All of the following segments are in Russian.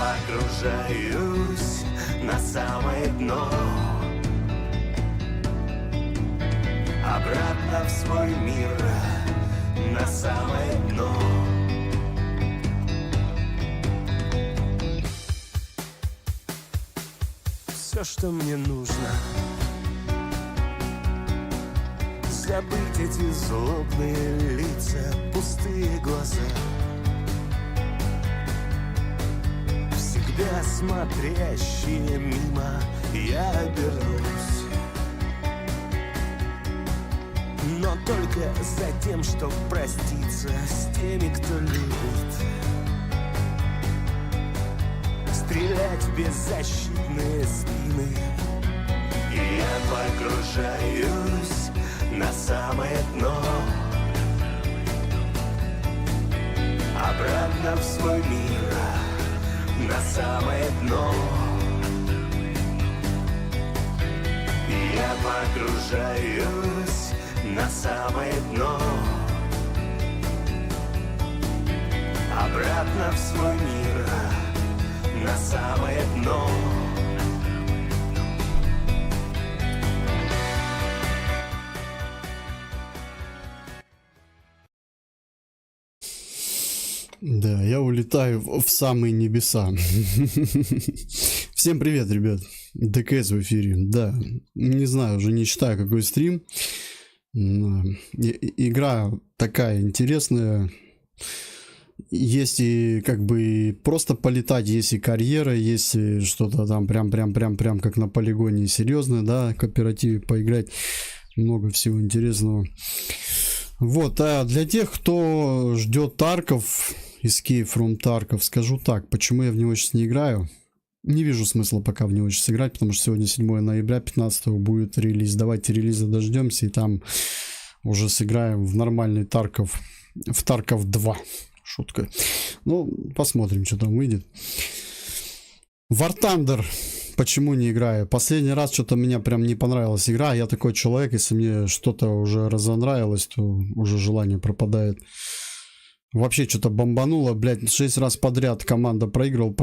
погружаюсь на самое дно, обратно в свой мир, на самое дно. Все, что мне нужно, забыть эти злобные лица, пустые глаза, всегда смотрящие мимо. Я обернусь, но только за тем, чтоб проститься с теми, кто любит, стрелять в беззащитные спины. И я погружаюсь на самое дно, обратно в свой мир, на самое дно. И я погружаюсь на самое дно, обратно в свой мир, на самое дно. Да, я улетаю в самые небеса. Всем привет, ребят. ДКС в эфире. Да, не знаю, уже не считаю, какой стрим. Игра такая интересная. Есть и как бы просто полетать, есть и карьера, есть и что-то там прям как на полигоне серьезное, да, кооперативе поиграть. Много всего интересного. Вот, а для тех, кто ждет Тарков, Escape from Tarkov, скажу так, почему я в него сейчас не играю. Не вижу смысла пока в него сейчас играть, потому что сегодня 7 ноября, 15 будет релиз. Давайте релиза дождемся и там уже сыграем в нормальный Тарков, в Tarkov 2. Шутка. Ну, посмотрим, что там выйдет. War Thunder. Почему не играю? Последний раз что-то мне прям не понравилась игра. Я такой человек, если мне что-то уже разонравилось, то уже желание пропадает. Вообще что-то бомбануло, блядь, 6 раз подряд команда проигрывал,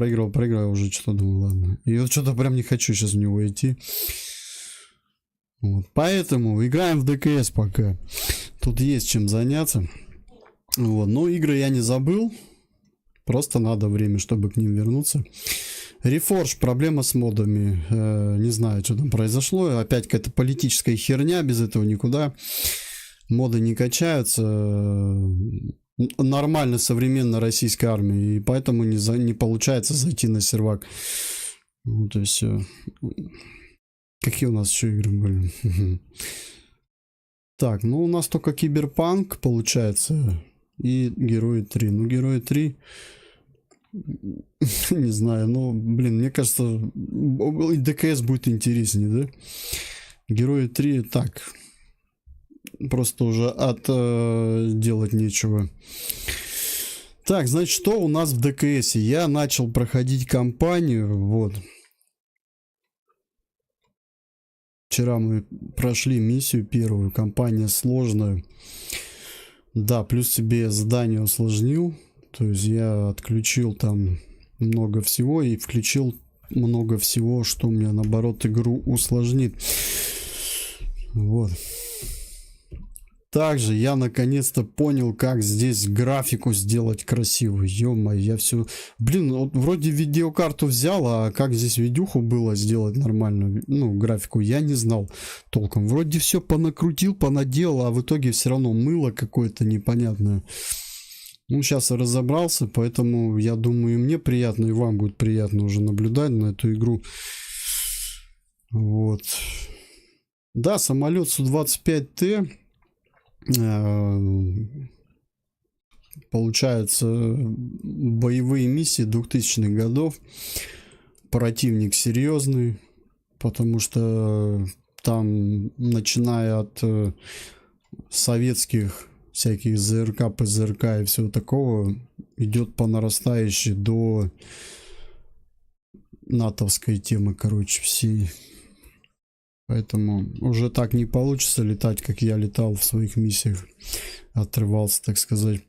уже что-то думал, ладно. И вот что-то прям не хочу сейчас в него идти. Вот. Поэтому играем в ДКС пока. Тут есть чем заняться. Вот. Но игры я не забыл. Просто надо время, чтобы к ним вернуться. Reforge, проблема с модами. Не знаю, что там произошло. Опять какая-то политическая херня, без этого никуда. Моды не качаются. Нормально современной российской армии. И поэтому не получается зайти на сервак. Вот и все. Какие у нас еще игры были? Так, ну у нас только Киберпанк получается. И Герои 3. Ну, Герои 3... Не знаю, но, блин, мне кажется, ДКС будет интереснее, да? Герои 3 так. Просто уже делать нечего. Так, значит, что у нас в ДКСе? Я начал проходить кампанию, вот. Вчера мы прошли миссию первую, кампания сложная. Да, плюс себе задание усложнил. То есть я отключил там много всего и включил много всего, что мне наоборот игру усложнит. Вот. Также я наконец-то понял, как здесь графику сделать красивую. Ё-моё, я все... Блин, вот вроде видеокарту взял, а как здесь видюху было сделать нормальную, ну, графику, я не знал толком. Вроде все понакрутил, понаделал, а в итоге все равно мыло какое-то непонятное. Ну, сейчас я разобрался, поэтому я думаю, и мне приятно, и вам будет приятно уже наблюдать на эту игру. Вот. Да, самолет Су-25Т. Получается, боевые миссии 2000-х годов. Противник серьезный, потому что там, начиная от советских всяких ЗРК, ПЗРК и всего такого, идет по нарастающей до натовской темы, короче, всей. Поэтому уже так не получится летать, как я летал в своих миссиях. Отрывался, так сказать.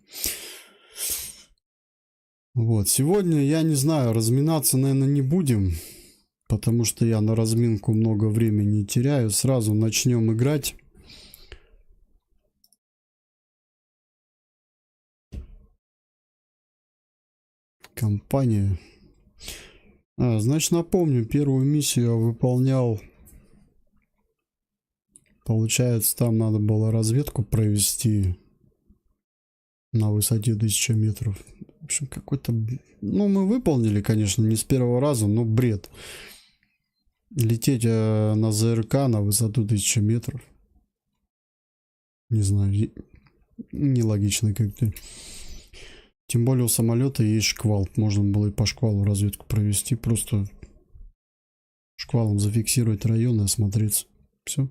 Вот, сегодня, я не знаю, разминаться, наверное, не будем, потому что я на разминку много времени теряю. Сразу начнем играть. Компания. Значит, напомню, первую миссию я выполнял. Получается, там надо было разведку провести на высоте 1000 метров. В общем, какой-то... Ну, мы выполнили, конечно, не с первого раза, но бред. Лететь на ЗРК на высоту 1000 метров. Не знаю, нелогично как-то. Тем более у самолета есть шквал. Можно было и по шквалу разведку провести. Просто шквалом зафиксировать район и осмотреться. Все.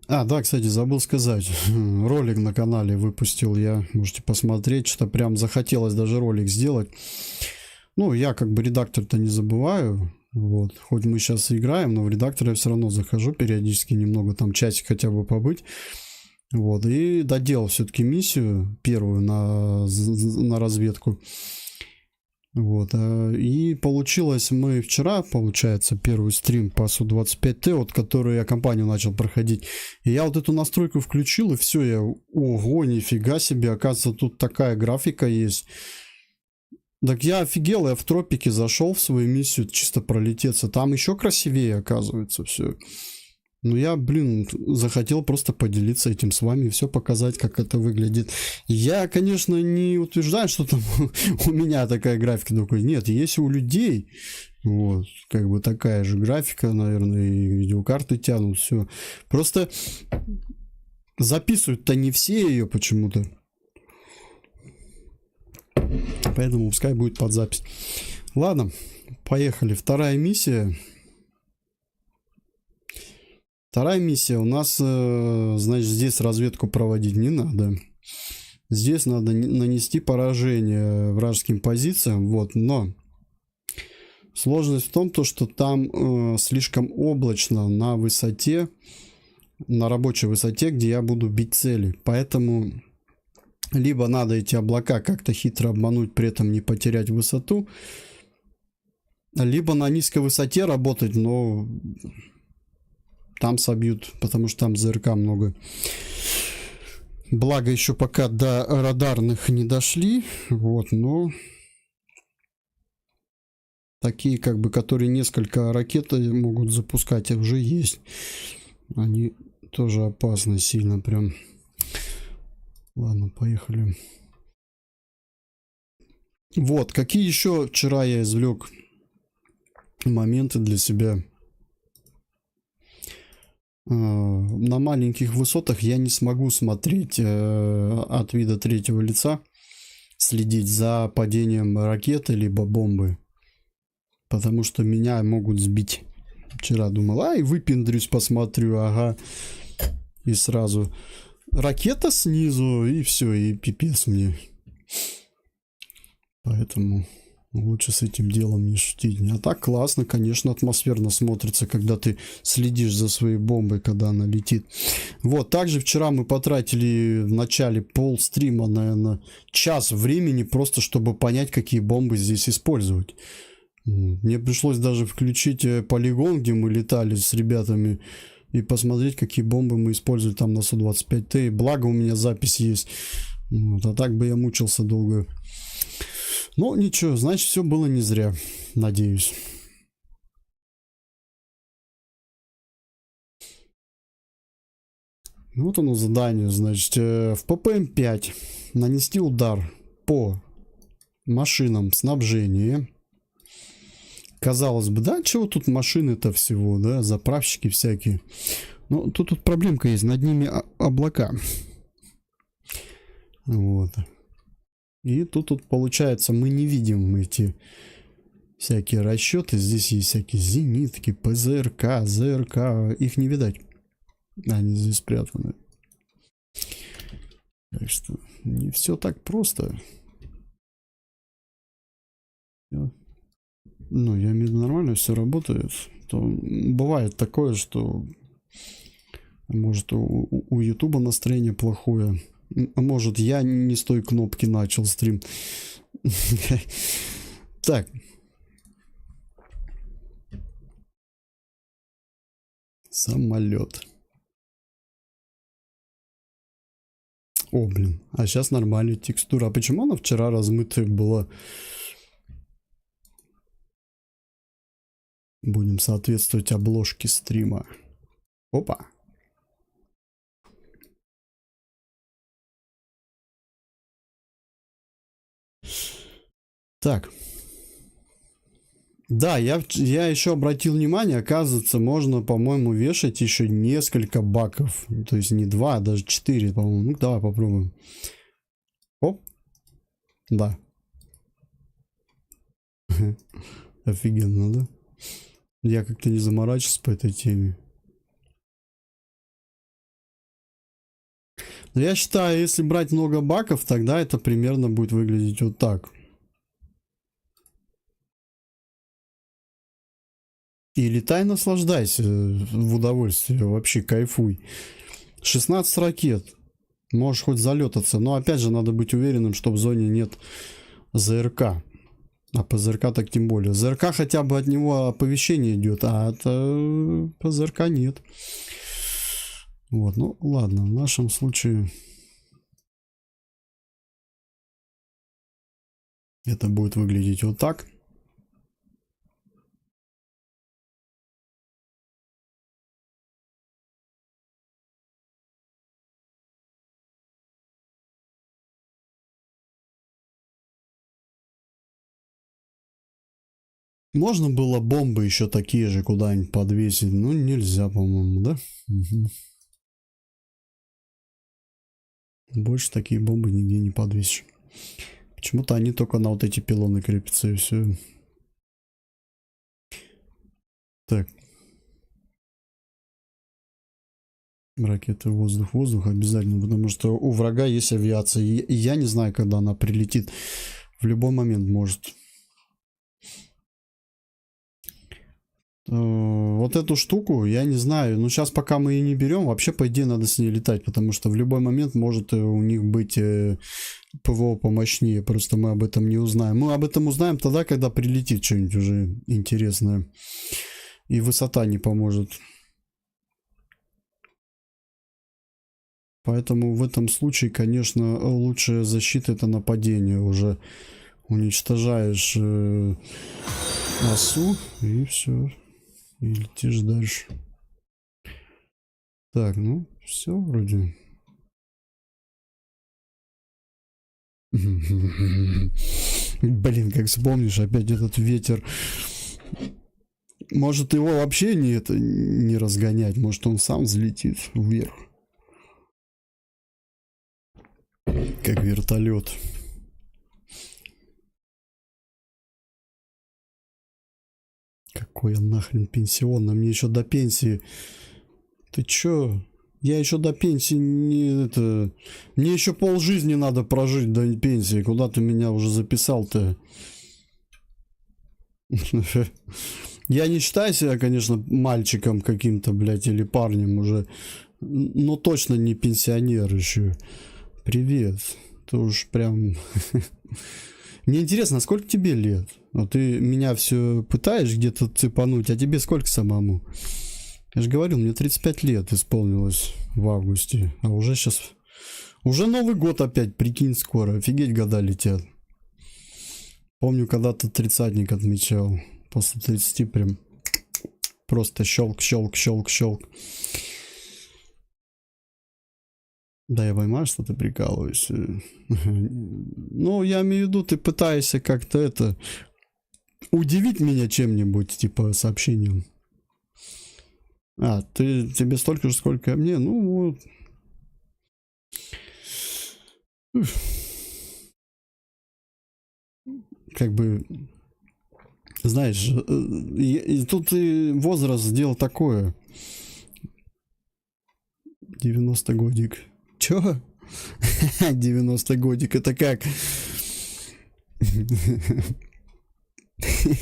Да, кстати, забыл сказать. Ролик на канале выпустил я. Можете посмотреть. Что-то прям захотелось даже ролик сделать. Ну, я как бы редактор-то не забываю. Вот. Хоть мы сейчас играем, но в редактор я все равно захожу периодически немного. Там часик хотя бы побыть. Вот. И доделал все-таки миссию первую на разведку. Вот. И получилось, мы вчера, получается, первый стрим по Су-25Т, вот который я компанию начал проходить. И я вот эту настройку включил, и все, я, ого, нифига себе, оказывается, тут такая графика есть. Так я офигел, я в тропике зашел в свою миссию чисто пролететься. Там еще красивее, оказывается, все. Ну, я, блин, захотел просто поделиться этим с вами и все показать, как это выглядит. Я, конечно, не утверждаю, что там у меня такая графика. Такой. Нет, есть у людей. Вот, как бы такая же графика, наверное, и видеокарты тянут, все. Просто записывают-то не все ее почему-то. Поэтому пускай будет под запись. Ладно, поехали. Вторая миссия. Вторая миссия у нас, значит, здесь разведку проводить не надо. Здесь надо нанести поражение вражеским позициям. Вот, но сложность в том, что там слишком облачно на высоте, на рабочей высоте, где я буду бить цели. Поэтому либо надо эти облака как-то хитро обмануть, при этом не потерять высоту, либо на низкой высоте работать, но... Там собьют, потому что там ЗРК много. Благо еще пока до радарных не дошли. Вот, но... Такие, как бы, которые несколько ракет могут запускать, уже есть. Они тоже опасны сильно прям. Ладно, поехали. Вот, какие еще вчера я извлек моменты для себя. На маленьких высотах я не смогу смотреть от вида третьего лица, следить за падением ракеты либо бомбы, потому что меня могут сбить. Вчера думал, и выпендрюсь, посмотрю, ага, и сразу ракета снизу, и все, и пипец мне. Поэтому... Лучше с этим делом не шутить. А так классно, конечно, атмосферно смотрится, когда ты следишь за своей бомбой, когда она летит. Вот, также вчера мы потратили в начале полстрима, наверное, час времени просто, чтобы понять, какие бомбы здесь использовать. Мне пришлось даже включить полигон, где мы летали с ребятами, и посмотреть, какие бомбы мы использовали там на Су-25Т. Благо у меня запись есть. Вот, а так бы я мучился долго. Ну, ничего, значит, все было не зря, надеюсь. Вот оно задание, значит, в ППМ-5 нанести удар по машинам снабжения. Казалось бы, да, чего тут машины-то всего, да, заправщики всякие. Но тут проблемка есть, над ними облака. Вот. И тут получается, мы не видим эти всякие расчеты. Здесь есть всякие зенитки, ПЗРК, ЗРК. Их не видать. Они здесь спрятаны. Так что не все так просто. Ну, я имею в виду, нормально все работает. То бывает такое, что может у Ютуба настроение плохое. А может, я не с той кнопки начал стрим. Так. Самолет. О, блин. А сейчас нормальная текстура. А почему она вчера размытая была? Будем соответствовать обложке стрима. Опа. Так. Да, я еще обратил внимание, оказывается, можно, по-моему, вешать еще несколько баков. То есть не 2, а даже 4, по-моему. Ну, давай попробуем. Оп. Да. Офигенно, да? Я как-то не заморачиваюсь по этой теме. Но я считаю, если брать много баков, тогда это примерно будет выглядеть вот так. И летай, наслаждайся в удовольствие, вообще кайфуй. 16 ракет. Можешь хоть залетаться. Но опять же, надо быть уверенным, что в зоне нет ЗРК. А ПЗРК так тем более. ЗРК хотя бы от него оповещение идет, а от ПЗРК нет. Вот, ну ладно, в нашем случае это будет выглядеть вот так. Можно было бомбы еще такие же куда-нибудь подвесить, но нельзя, по-моему, да? Угу. Больше такие бомбы нигде не подвесишь. Почему-то они только на вот эти пилоны крепятся и все. Так. Ракеты воздух обязательно, потому что у врага есть авиация. И я не знаю, когда она прилетит. В любой момент может. Вот эту штуку, я не знаю, но сейчас пока мы ее не берем, вообще по идее надо с ней летать, потому что в любой момент может у них быть ПВО помощнее, просто мы об этом не узнаем. Мы об этом узнаем тогда, когда прилетит что-нибудь уже интересное, и высота не поможет. Поэтому в этом случае, конечно, лучшая защита — это нападение. Уже уничтожаешь осу и все. И летишь дальше. Так, ну, все вроде. Блин, как вспомнишь, опять этот ветер. Может, его вообще не разгонять. Может, он сам взлетит вверх. Как вертолет. Какой я нахрен пенсионный? Мне еще до пенсии. Ты чё? Я еще до пенсии не это. Мне еще полжизни надо прожить до пенсии. Куда ты меня уже записал-то? Я не считаю себя, конечно, мальчиком каким-то, блядь, или парнем уже. Но точно не пенсионер еще. Привет. Ты уж прям... Мне интересно, сколько тебе лет? Вот ты меня все пытаешь где-то цепануть, а тебе сколько самому? Я же говорил, мне 35 лет исполнилось в августе. А уже сейчас... Уже Новый год опять, прикинь, скоро. Офигеть, года летят. Помню, когда-то тридцатник отмечал. После 30 прям просто щелк, щелк, щелк, щелк. Да, я понимаю, что ты прикалываешься. Ну, я имею в виду, ты пытаешься как-то это... Удивить меня чем-нибудь, типа сообщением. А, тебе столько же, сколько и мне? Ну, вот. Как бы... Знаешь, и тут и возраст сделал такое. 90 годик. Чё? 90 годик, это как?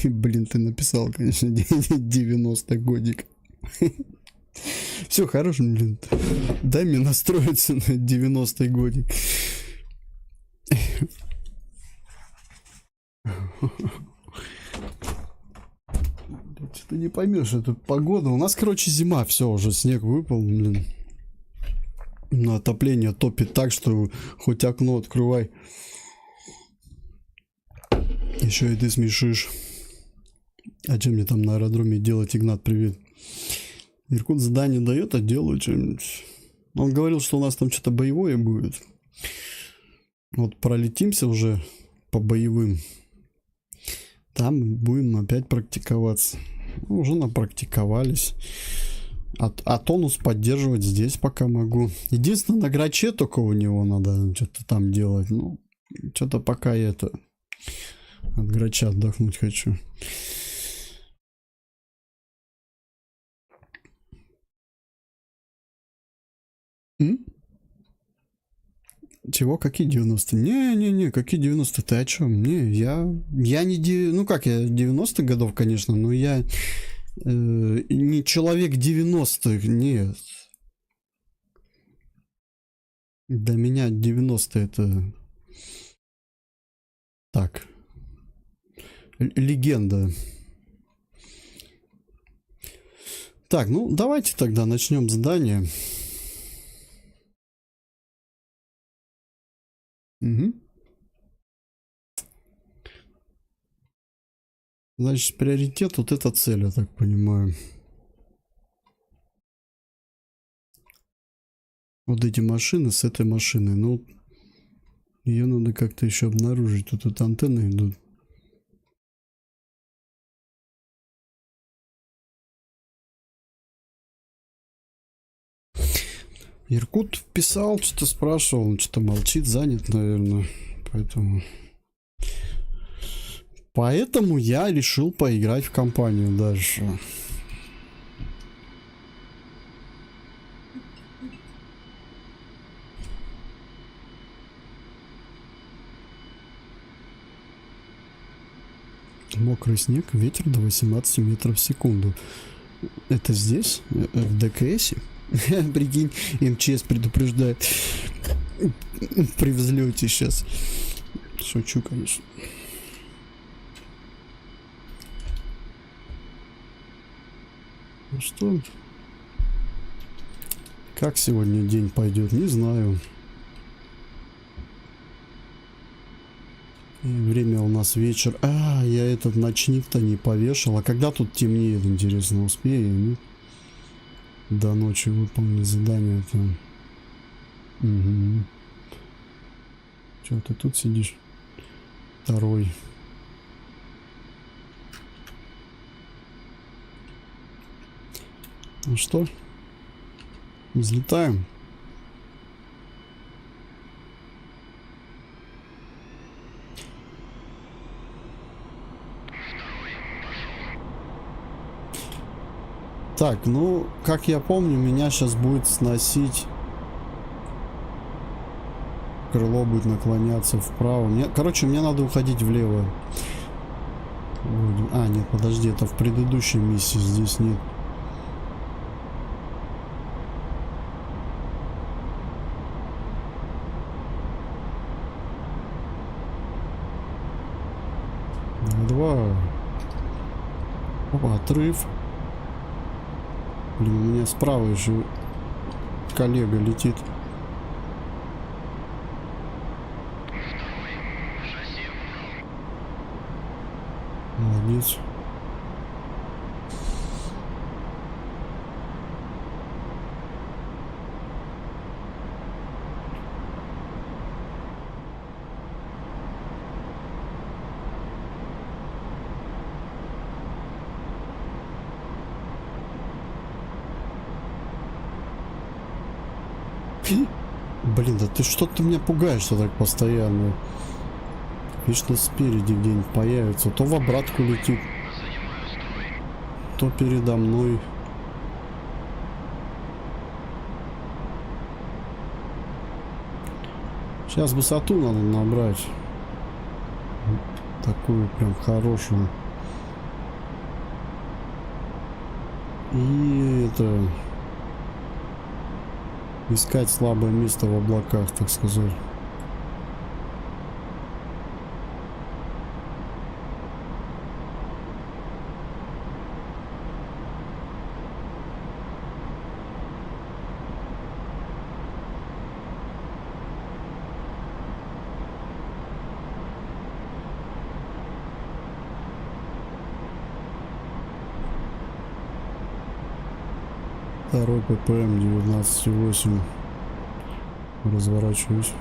Блин, ты написал, конечно, 90 годик. Все, хорош, блин. Дай мне настроиться на 90-й годик. Что-то не поймешь, это погода. У нас, короче, зима, все, уже снег выпал, блин. На отопление топит так, что хоть окно открывай. Еще и ты смешишь. А что мне там на аэродроме делать, Игнат, привет. Иркут задание дает, а делаю что-нибудь. Он говорил, что у нас там что-то боевое будет. Вот пролетимся уже по боевым. Там будем опять практиковаться. Ну, уже напрактиковались. А тонус поддерживать здесь пока могу. Единственное, на граче только у него надо что-то там делать. Ну, что-то пока я это... От грача отдохнуть хочу. Чего? Какие 90? Не, какие 90? Ты о чем? Не, я не... Ну как, я 90-х годов, конечно, но я не человек 90-х, нет. Для меня 90-е это... Так. Легенда. Так, ну давайте тогда начнем задание. Угу. Значит, приоритет вот эта цель, я так понимаю. Вот эти машины с этой машиной. Ну, ее надо как-то еще обнаружить. Тут антенны идут. Иркут писал, что-то спрашивал, он что-то молчит, занят, наверное. Поэтому я решил поиграть в компанию дальше. Мокрый снег, ветер до 18 метров в секунду. Это здесь? В ДКСе? Прикинь, МЧС предупреждает при взлете сейчас. Шучу, конечно. Ну что? Как сегодня день пойдет, не знаю. И время у нас вечер. Я этот ночник-то не повешал. А когда тут темнеет, интересно, успею? Нет? До ночи выполнить задание там. Угу. Че, ты тут сидишь? Второй. Ну что? Взлетаем. Так, ну, как я помню, меня сейчас будет сносить. Крыло будет наклоняться вправо. Короче, мне надо уходить влево. Нет, подожди, это в предыдущей миссии, здесь нет. Два. Опа, отрыв. Блин, у меня справа еще коллега летит. Молодец. Блин, да ты что-то меня пугаешь-то так постоянно. Вечно спереди где-нибудь появится. То в обратку летит, то передо мной. Сейчас высоту надо набрать. Такую прям хорошую. И это... Искать слабое место в облаках, так сказать. Второй ППМ 19,8. Разворачиваюсь.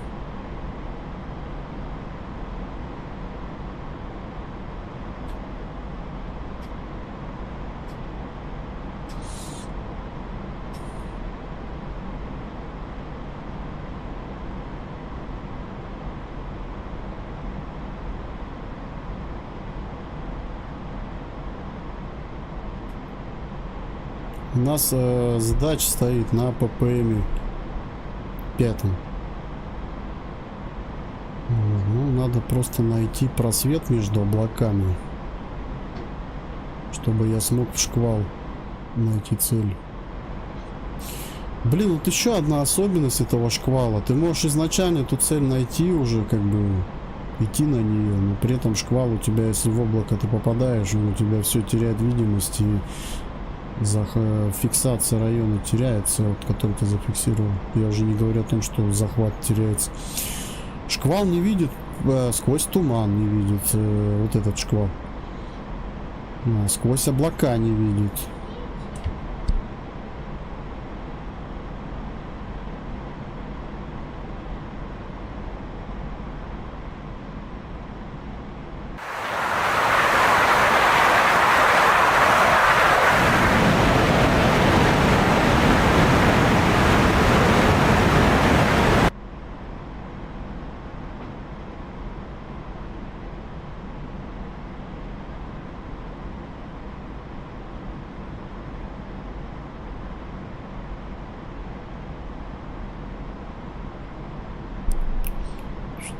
У нас задача стоит на ППМе 5. Ну, надо просто найти просвет между облаками, чтобы я смог в шквал найти цель. Блин, вот еще одна особенность этого шквала. Ты можешь изначально эту цель найти уже, как бы идти на нее, но при этом шквал у тебя, если в облако ты попадаешь, он у тебя все теряет видимость, и фиксация района теряется, вот, который ты зафиксировал. Я уже не говорю о том, что захват теряется. Шквал не видит, сквозь туман не видит вот этот шквал. Сквозь облака не видит.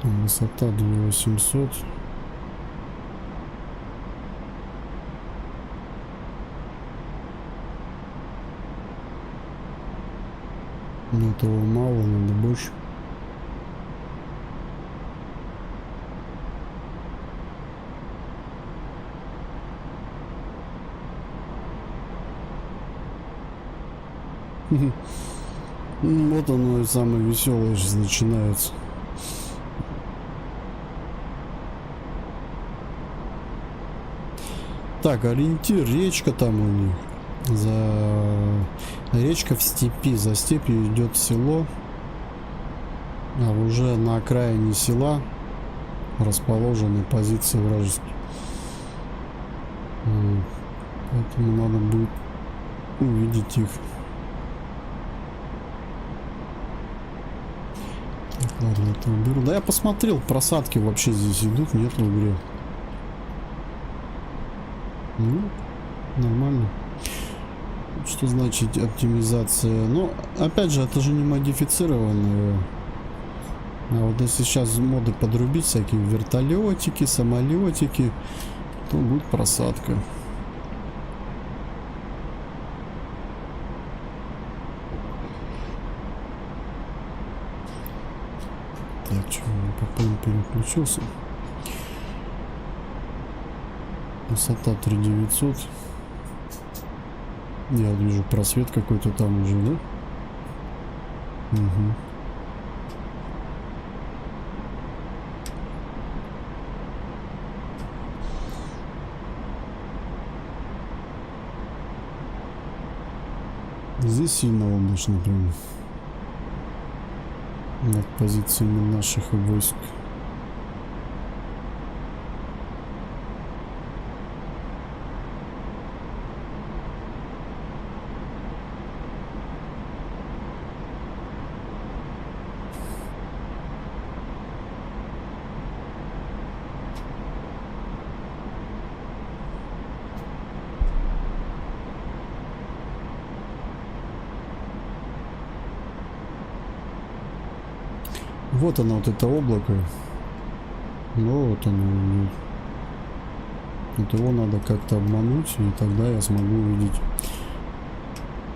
Высота 2800. Но этого мало, надо больше. Вот оно и самое веселое сейчас начинается. Так, ориентир, речка там у них. Речка в степи. За степью идет село. А уже на окраине села расположены позиции вражеские. Поэтому надо будет увидеть их. Так, ладно, это уберу. Да я посмотрел, просадки вообще здесь идут, нет в игре. Ну, нормально. Что значит оптимизация? Ну, опять же, это же не модифицированные. А вот если сейчас моды подрубить, всякие вертолетики, самолетики, то будет просадка. Так, что, потом переключился. Высота 3900. Я вижу просвет какой-то там уже, да? Угу. Здесь сильно облачно прям. Над позициями наших войск. Вот оно, вот это облако. Ну вот оно. Вот его надо как-то обмануть, и тогда я смогу увидеть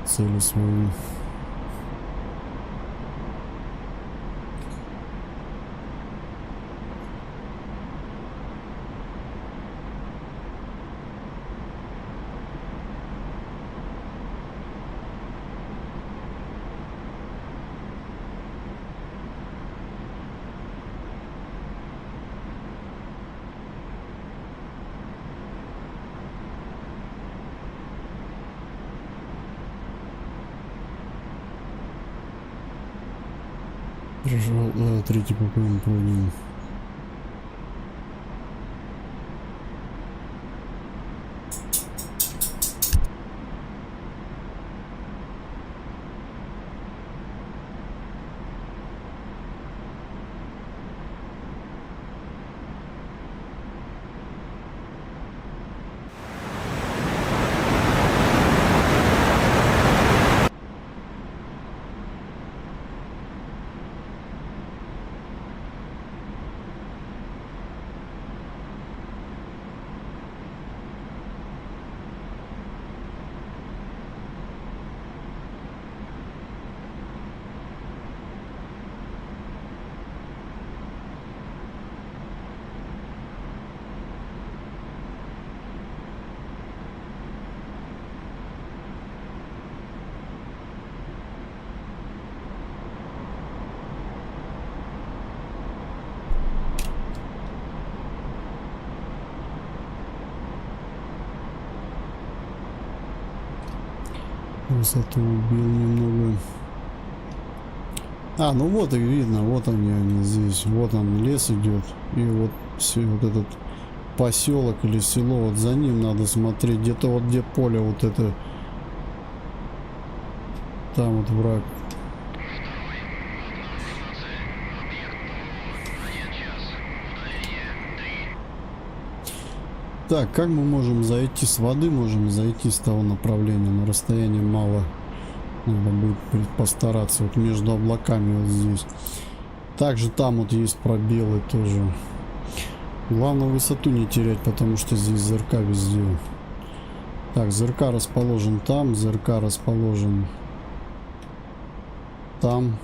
цели свои. Прижал, третий ППМ пройден. Высоту убил немного. А, ну вот и видно, вот они здесь. Вот он, лес идет. И вот все, вот этот поселок или село, вот за ним надо смотреть. Где-то вот где поле вот это. Там вот враг. Так, как мы можем зайти с воды? Можем зайти с того направления, но расстояние мало. Надо будет постараться. Вот между облаками вот здесь. Также там вот есть пробелы тоже. Главное высоту не терять, потому что здесь ЗРК везде. Так, ЗРК расположен там, ЗРК расположен там.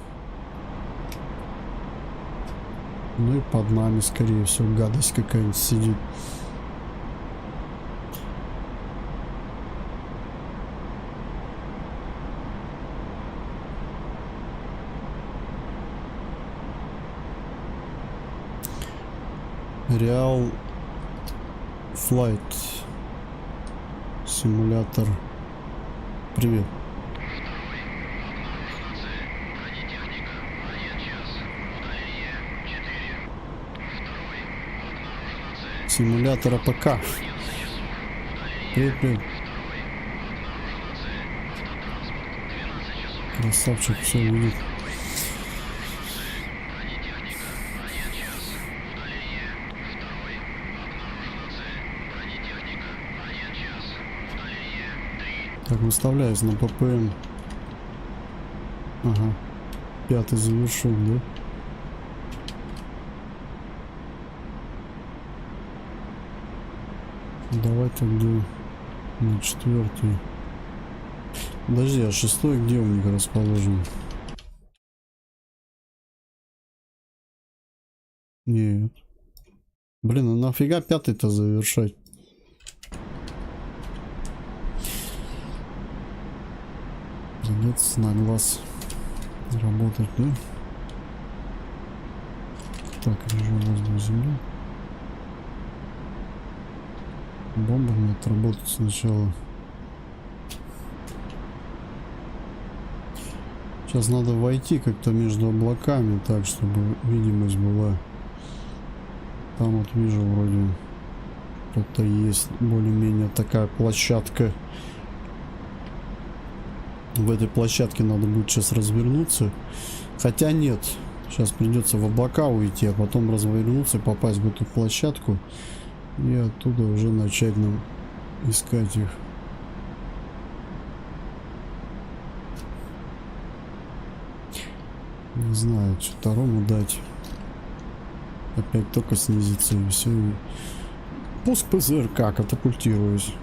Ну и под нами, скорее всего, гадость какая-нибудь сидит. Real Flight симулятор. Привет. Симулятор АПК. Привет, привет. Красавчик, все видит. Так, выставляюсь на ППМ. Ага. 5-й завершен, да? Давай тогда на 4-й. Подожди, а 6-й где у них расположен? Нет. Блин, а нафига 5-й-то завершать? Придется на глаз работать, да? Так, режим воздух земли. Бомба мне отработать сначала. Сейчас надо войти как-то между облаками, так, чтобы видимость была. Там вот вижу вроде кто-то есть, более-менее такая площадка. В этой площадке надо будет сейчас развернуться. Хотя нет. Сейчас придется в облака уйти, а потом развернуться, попасть в эту площадку. И оттуда уже начать нам искать их. Не знаю, что второму дать. Опять только снизится и все. Пуск ПЗРК, катапультируюсь.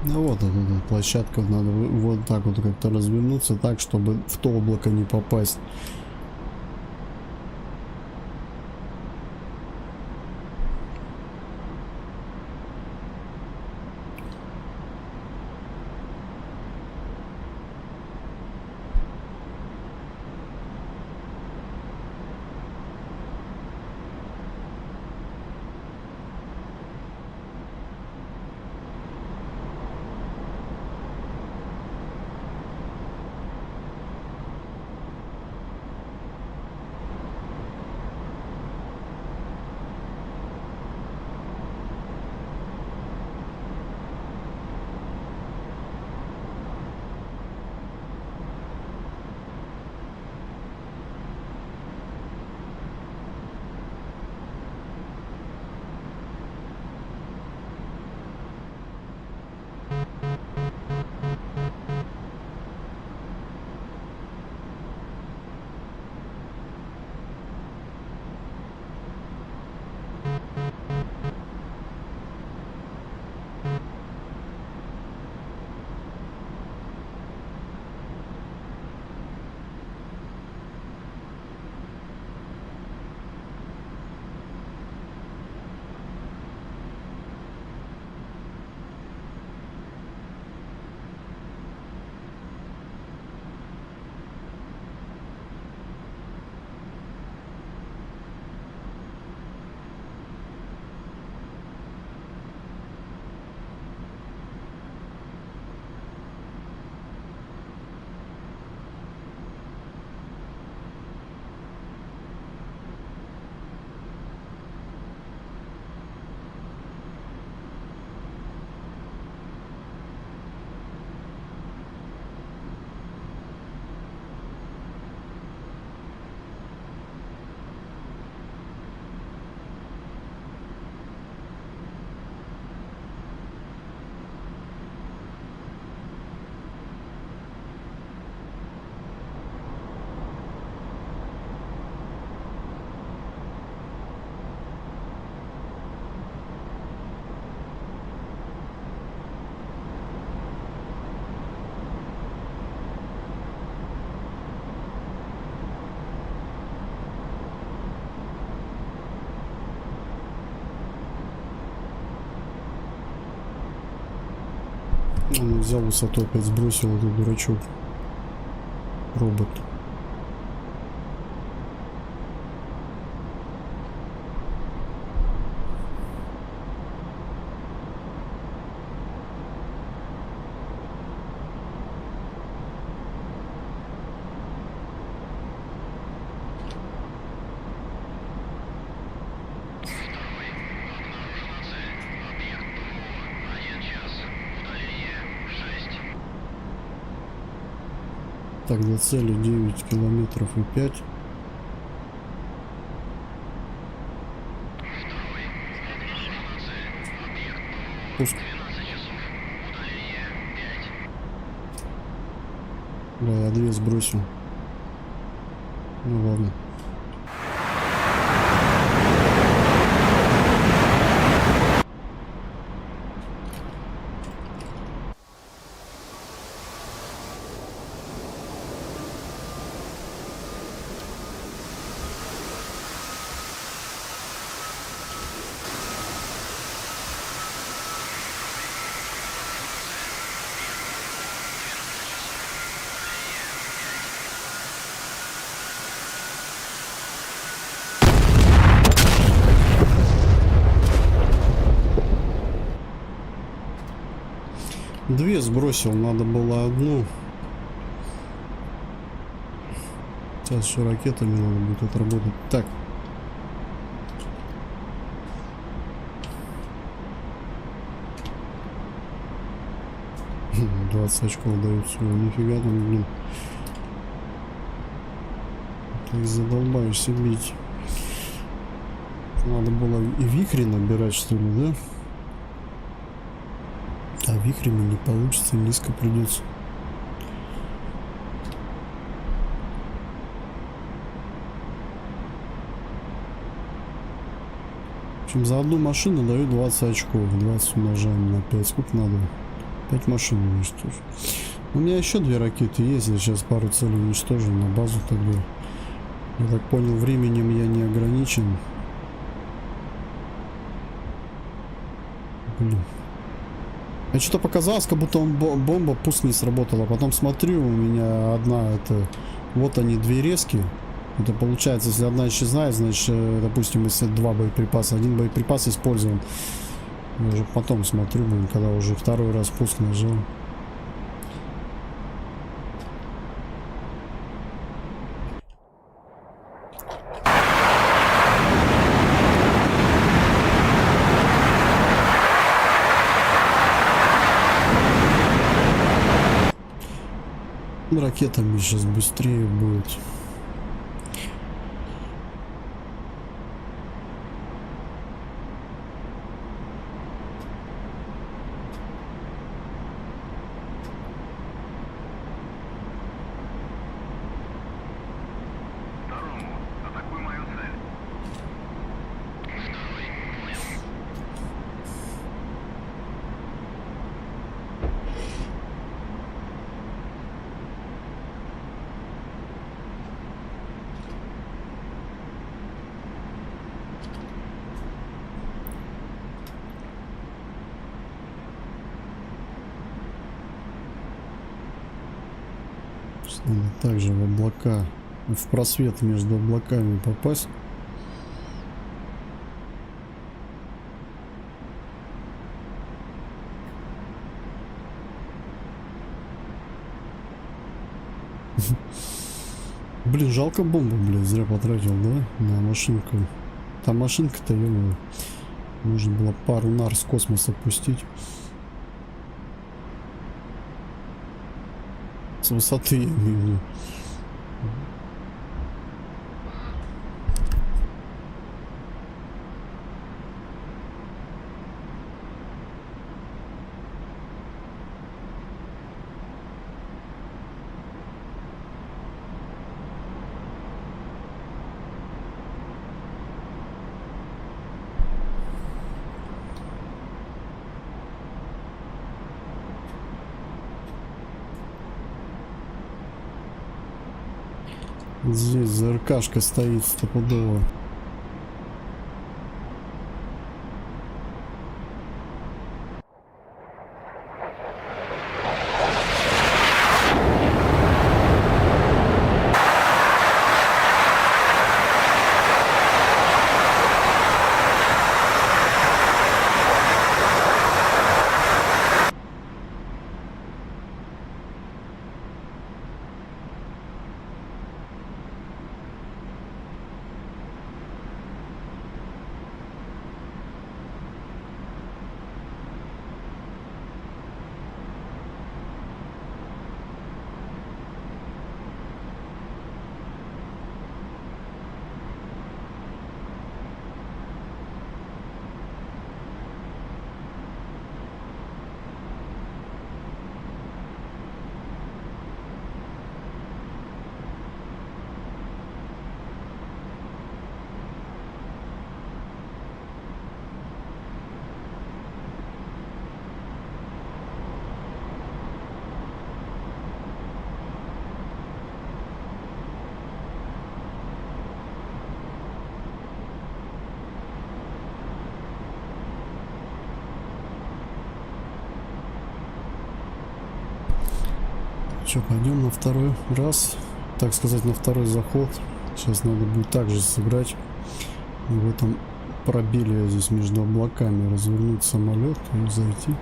Ну вот эта площадка, надо вот так вот как-то развернуться так, чтобы в то облако не попасть. Он взял высоту, опять сбросил этот дурачок. Робот. Так, до цели 9 километров и 5. Пуск. Да, я 2 сбросил. Ну ладно. Две сбросил, надо было одну. Сейчас еще ракетами надо будет отработать. Так. — 20 очков дают всего. Нифига там, блин. Так задолбаешься бить. Надо было и вихри набирать, что ли, да? А вихрями не получится, низко придется. В общем, за одну машину дают 20 очков. 20 умножаем на 5. Сколько надо? 5 машин уничтожить. У меня еще 2 ракеты есть. Я сейчас пару целей уничтожу на базу тогда. Я так понял, временем я не ограничен. Блин. Я что-то показалось, как будто бомба пуск не сработала. Потом смотрю, у меня одна это... Вот они, 2 резки. Это получается, если одна исчезает, значит, допустим, если 2 боеприпаса, 1 боеприпас использован. Я уже потом смотрю, блин, когда уже второй раз пуск нажал. Ракетами сейчас быстрее будет. Надо также в облака, в просвет между облаками попасть. Блин, жалко бомбу, блядь, зря потратил, да? На машинку. Там машинка-то, ё-моё. Можно было пару нар с космоса пустить. С высоты, я имею в виду. Здесь ЗРКшка стоит стопудово. Че, пойдем на второй раз, так сказать, на второй заход. Сейчас надо будет также сыграть в этом пробеле здесь между облаками, развернуть самолет и зайти.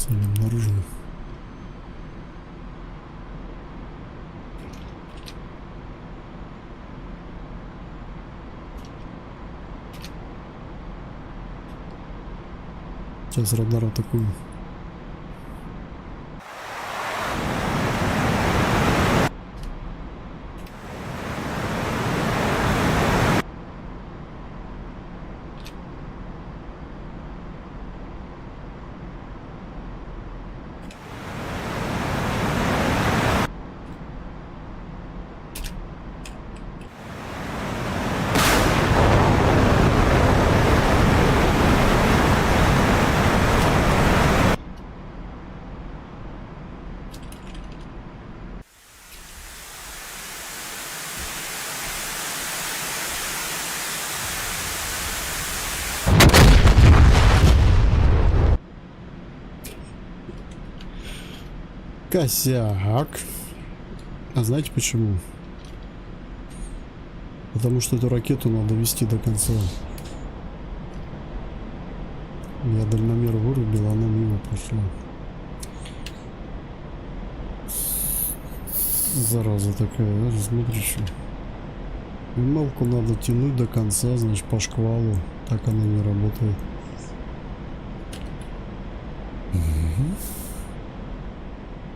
Цель обнаружена. Сейчас радар атакуем. Косяк. А знаете почему? Потому что эту ракету надо вести до конца. Я дальномер вырубил, она мимо прошла. Зараза такая, а? Смотри, что. Мелку надо тянуть до конца, значит, по шквалу. Так она не работает.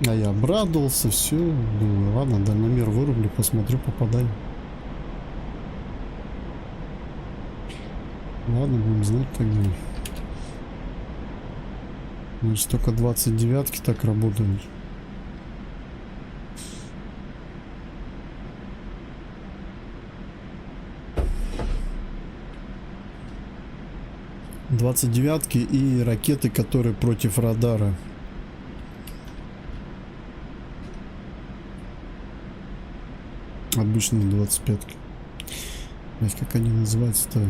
А я обрадовался, все. Думаю, ладно, дальномер вырублю, посмотрю, попадаю. Ладно, будем знать тогда. Значит, только 29-ки так работают. Двадцать девятки и ракеты, которые против радара. Обычные 25-ки. Как они называются-то?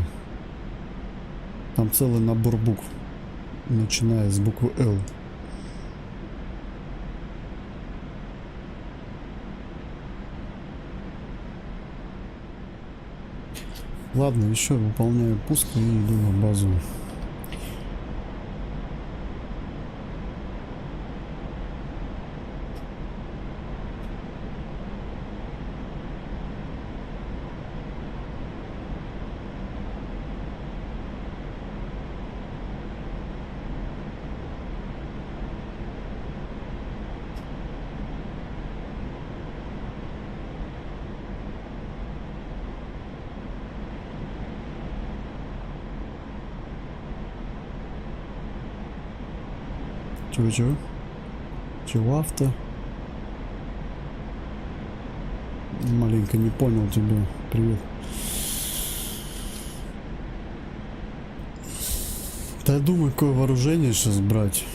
Там целый набор букв, начиная с буквы Л. Ладно, еще выполняю пуск и иду на базу. Чего? Чего авто? Маленько не понял тебя. Привет. Да я думаю, какое вооружение сейчас брать.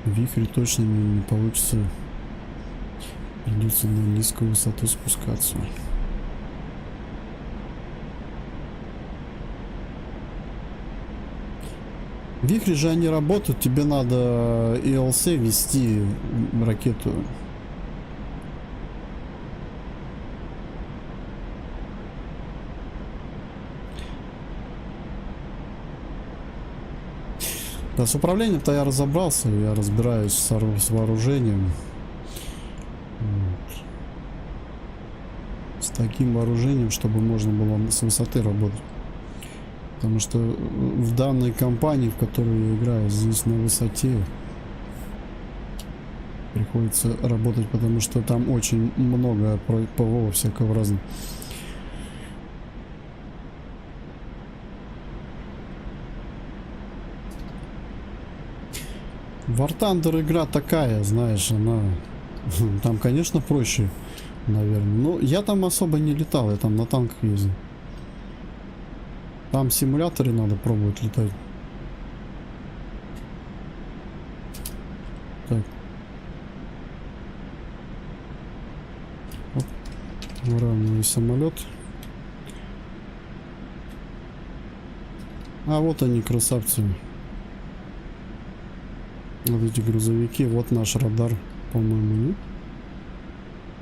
Вихрь точно не получится. Придется на низкую высоту спускаться. Вихри же они работают, тебе надо ИЛС вести ракету. Да, с управлением-то я разобрался, я разбираюсь с вооружением. Вот. С таким вооружением, чтобы можно было с высоты работать. Потому что в данной компании, в которой я играю, здесь на высоте приходится работать, потому что там очень много ПВО всякого разного. War Thunder игра такая, знаешь, она там, конечно, проще, наверное. Но я там особо не летал, я там на танках ездил. Там симуляторы надо пробовать летать. Так. Оп. Выравниваю самолет. А вот они, красавцы. Вот эти грузовики. Вот наш радар, по-моему.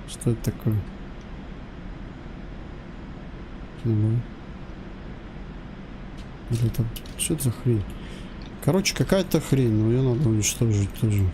Что это такое? Или это... Что это за хрень? Короче, какая-то хрень, но ее надо уничтожить тоже.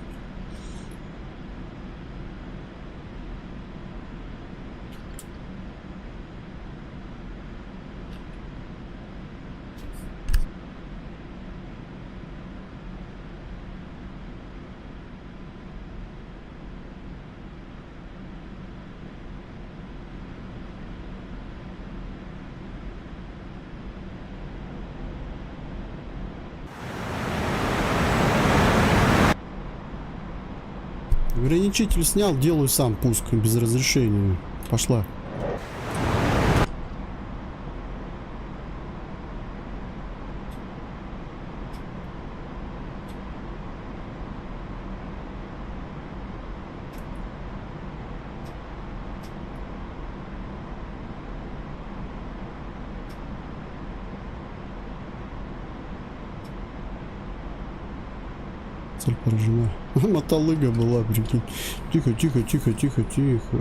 Ограничитель снял, делаю сам пуск без разрешения. Пошла. Цель поражена. Мотолыга была, прикинь. Тихо, тихо, тихо, тихо, тихо.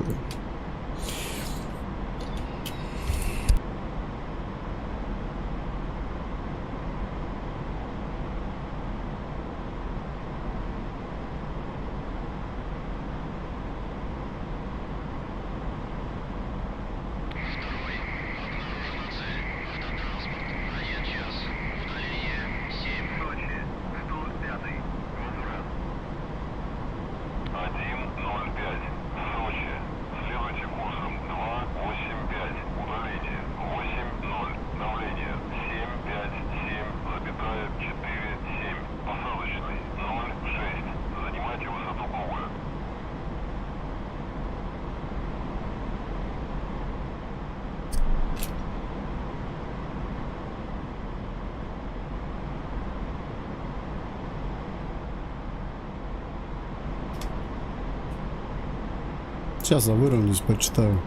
Сейчас я выровняюсь, почитаю.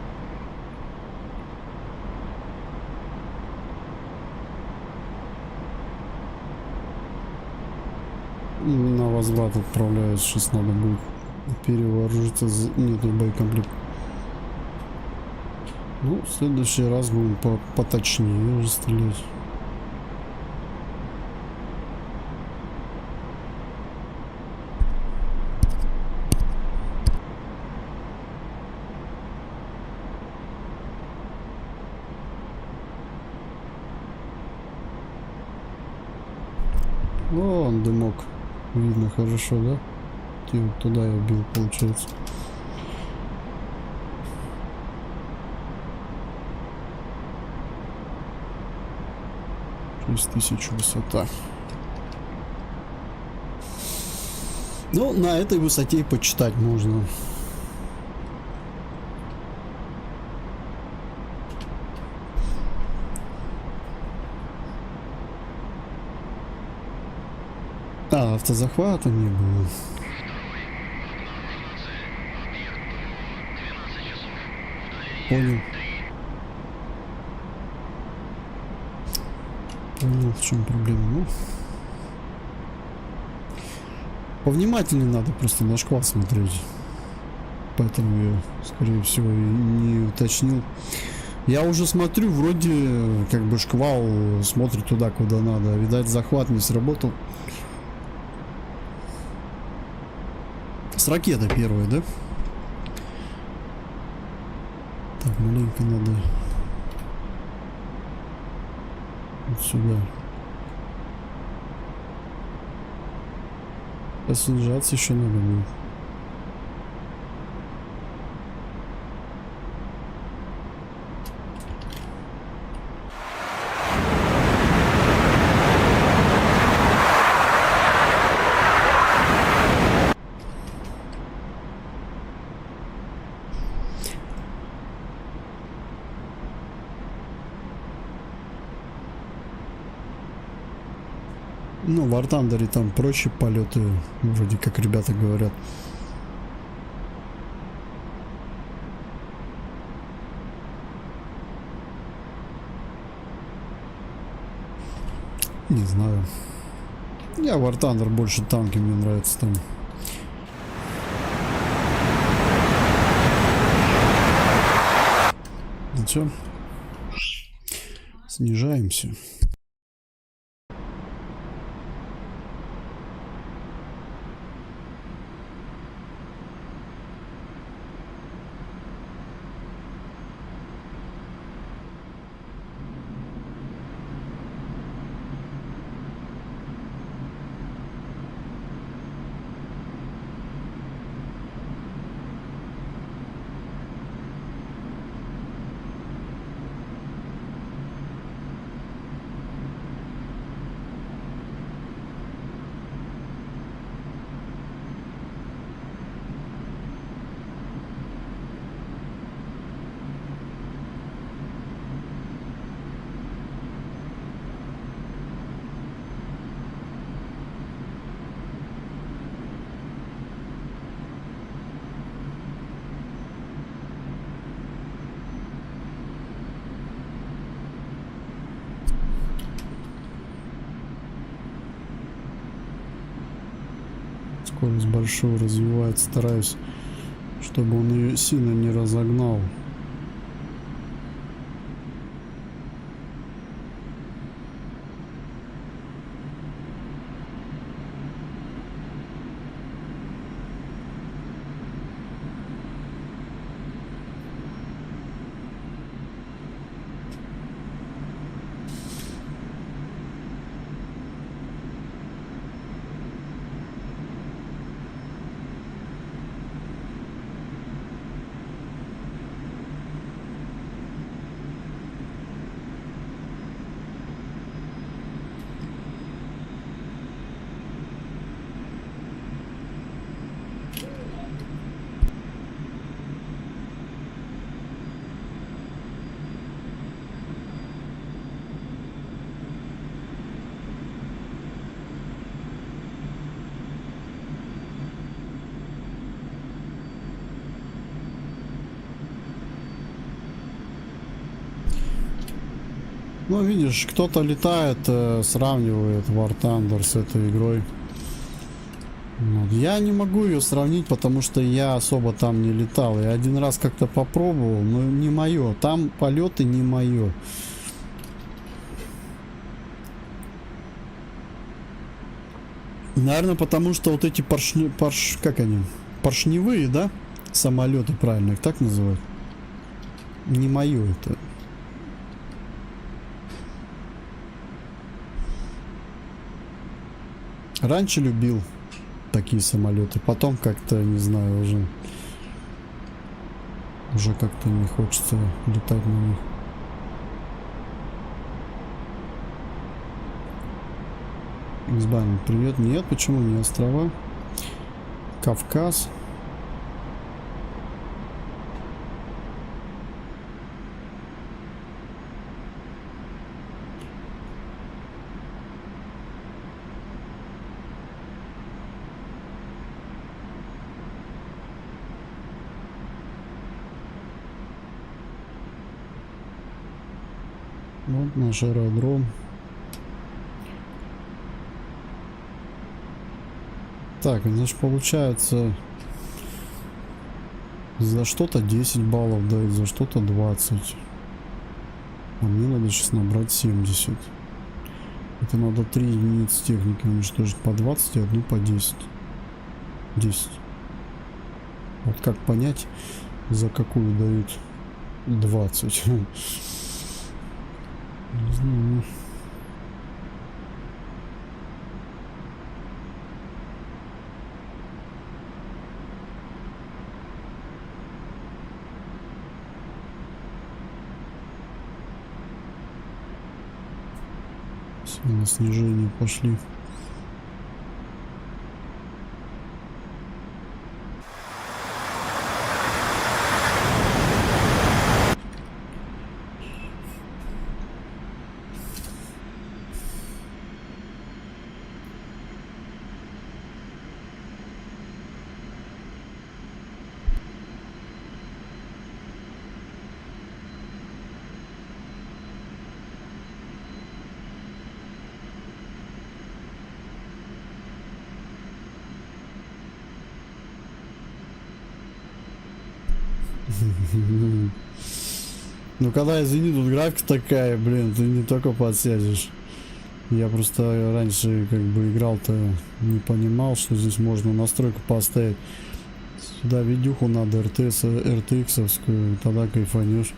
На возврат отправляюсь, сейчас надо будет перевооружиться, нету боекомплект. Ну, в следующий раз будем поточнее уже стрелять. О, дымок. Видно хорошо, да? И вот туда я бил, получается. Тысяч высота. Ну, на этой высоте и почитать можно. А, автозахвата не было. Понял. Понял, в чем проблема. Ну, повнимательнее надо просто на шквал смотреть. Поэтому я, скорее всего, и не уточнил. Я уже смотрю, вроде как бы шквал смотрит туда, куда надо. Видать, захват не сработал. С ракеты первой, да? Так, маленько надо вот сюда. Снижаться еще надо будет. Ну, в War Thunder там проще полеты, вроде как ребята говорят. Не знаю. Я War Thunder больше танки, мне нравится там. Ну что? Снижаемся. Скорость большую развивает, стараюсь, чтобы он ее сильно не разогнал. Ну, видишь, кто-то летает, сравнивает War Thunder с этой игрой. Вот. Я не могу ее сравнить, потому что я особо там не летал. Я один раз как-то попробовал, но не мое. Там полеты не мое. Наверное, потому что вот эти как они? Поршневые, да? Самолеты, правильно их так называют? Не мое это. Раньше любил такие самолеты, потом как-то, не знаю, уже как-то не хочется летать на них. Избавим, привет. Нет, почему не острова? Кавказ. Вот наш аэродром. Так, значит, получается, за что-то 10 баллов дают, за что-то 20. А мне надо сейчас набрать 70. Это надо 3 единицы техники уничтожить по 20 и одну по 10. 10. Вот как понять, за какую дают 20? Не знаю. Все, на снижение пошли. Ну когда, извини, тут графика такая, блин, ты не только подсядешь. Я просто раньше как бы играл-то не понимал, что здесь можно настройку поставить. Сюда видюху надо RTX-овскую, тогда кайфанешь.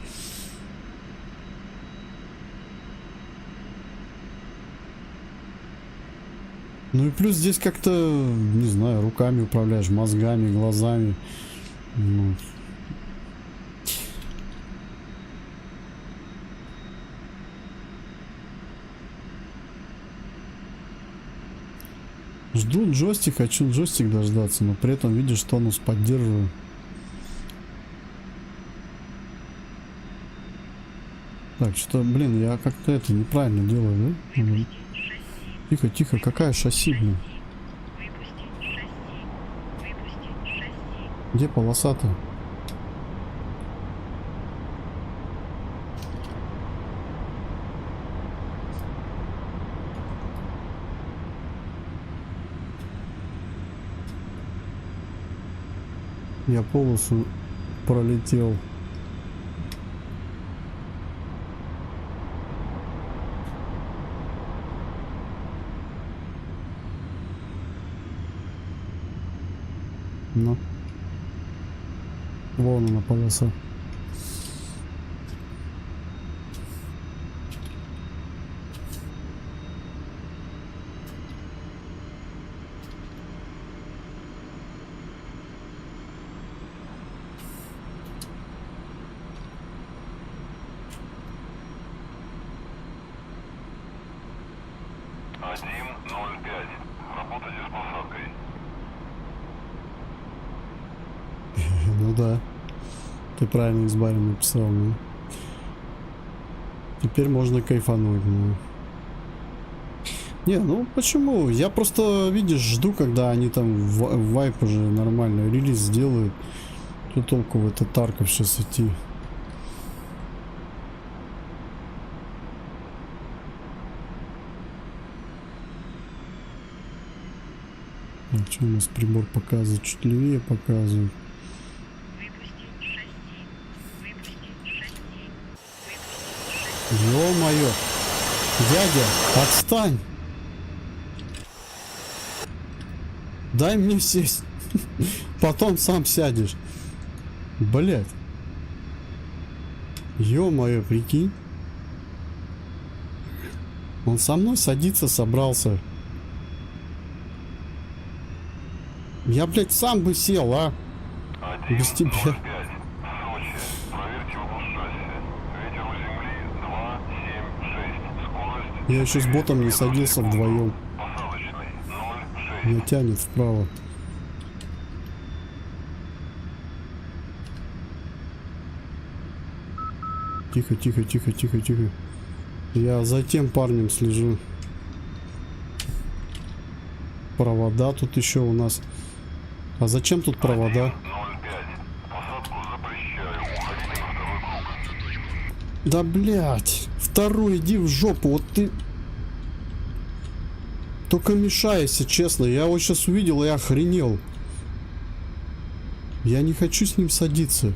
Ну и плюс здесь как-то, не знаю, руками управляешь, мозгами, глазами. Вот. Жду джойстик, хочу джойстик дождаться, но при этом видишь, тонус поддерживаю. Так, что, блин, я как-то это неправильно делаю, да? Тихо, тихо, какая шасси, блин? Где полосатая? Я полосу пролетел. Ну. Вон она полоса. Работайте с посадкой. Ну да. Ты правильно из барина написал, ну. Теперь можно кайфануть, ну. Не, ну почему? Я просто, видишь, жду, когда они там вайп уже нормально релиз сделают. Что толку в это Тарков сейчас идти? А что у нас прибор показывает? Чуть левее показывает. Ё-моё! Дядя, отстань! Дай мне сесть. Потом сам сядешь. Блять. Ё-моё, прикинь. Он со мной садиться собрался. Я, блядь, сам бы сел, а? Без тебя. 1.05. Сочи. Проверьте угол шасси. Ветер у земли 2.76. Скорость. Я еще с ботом не садился вдвоем. Посадочный 0.6. Меня тянет вправо. Тихо, тихо, тихо, тихо, тихо. Я за тем парнем слежу. Провода тут еще у нас. А зачем тут провода? 0.5. Посадку запрещаю. Уходите на второй круг. Да блять, второй иди в жопу, вот ты только мешайся, честно. Я его сейчас увидел и охренел. Я не хочу с ним садиться.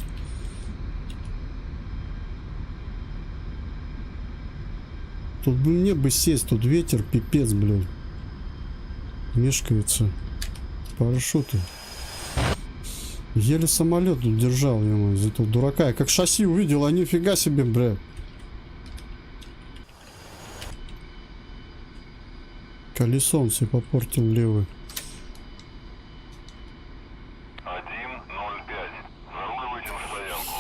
Тут бы мне бы сесть, тут ветер пипец, блин. Мешкается. Парашюты. Еле самолет тут держал, ё-моё, из этого дурака. Я как шасси увидел, а нифига себе, бля. Колесо он себе попортил левый. 1.05. Заруливайте на стоянку.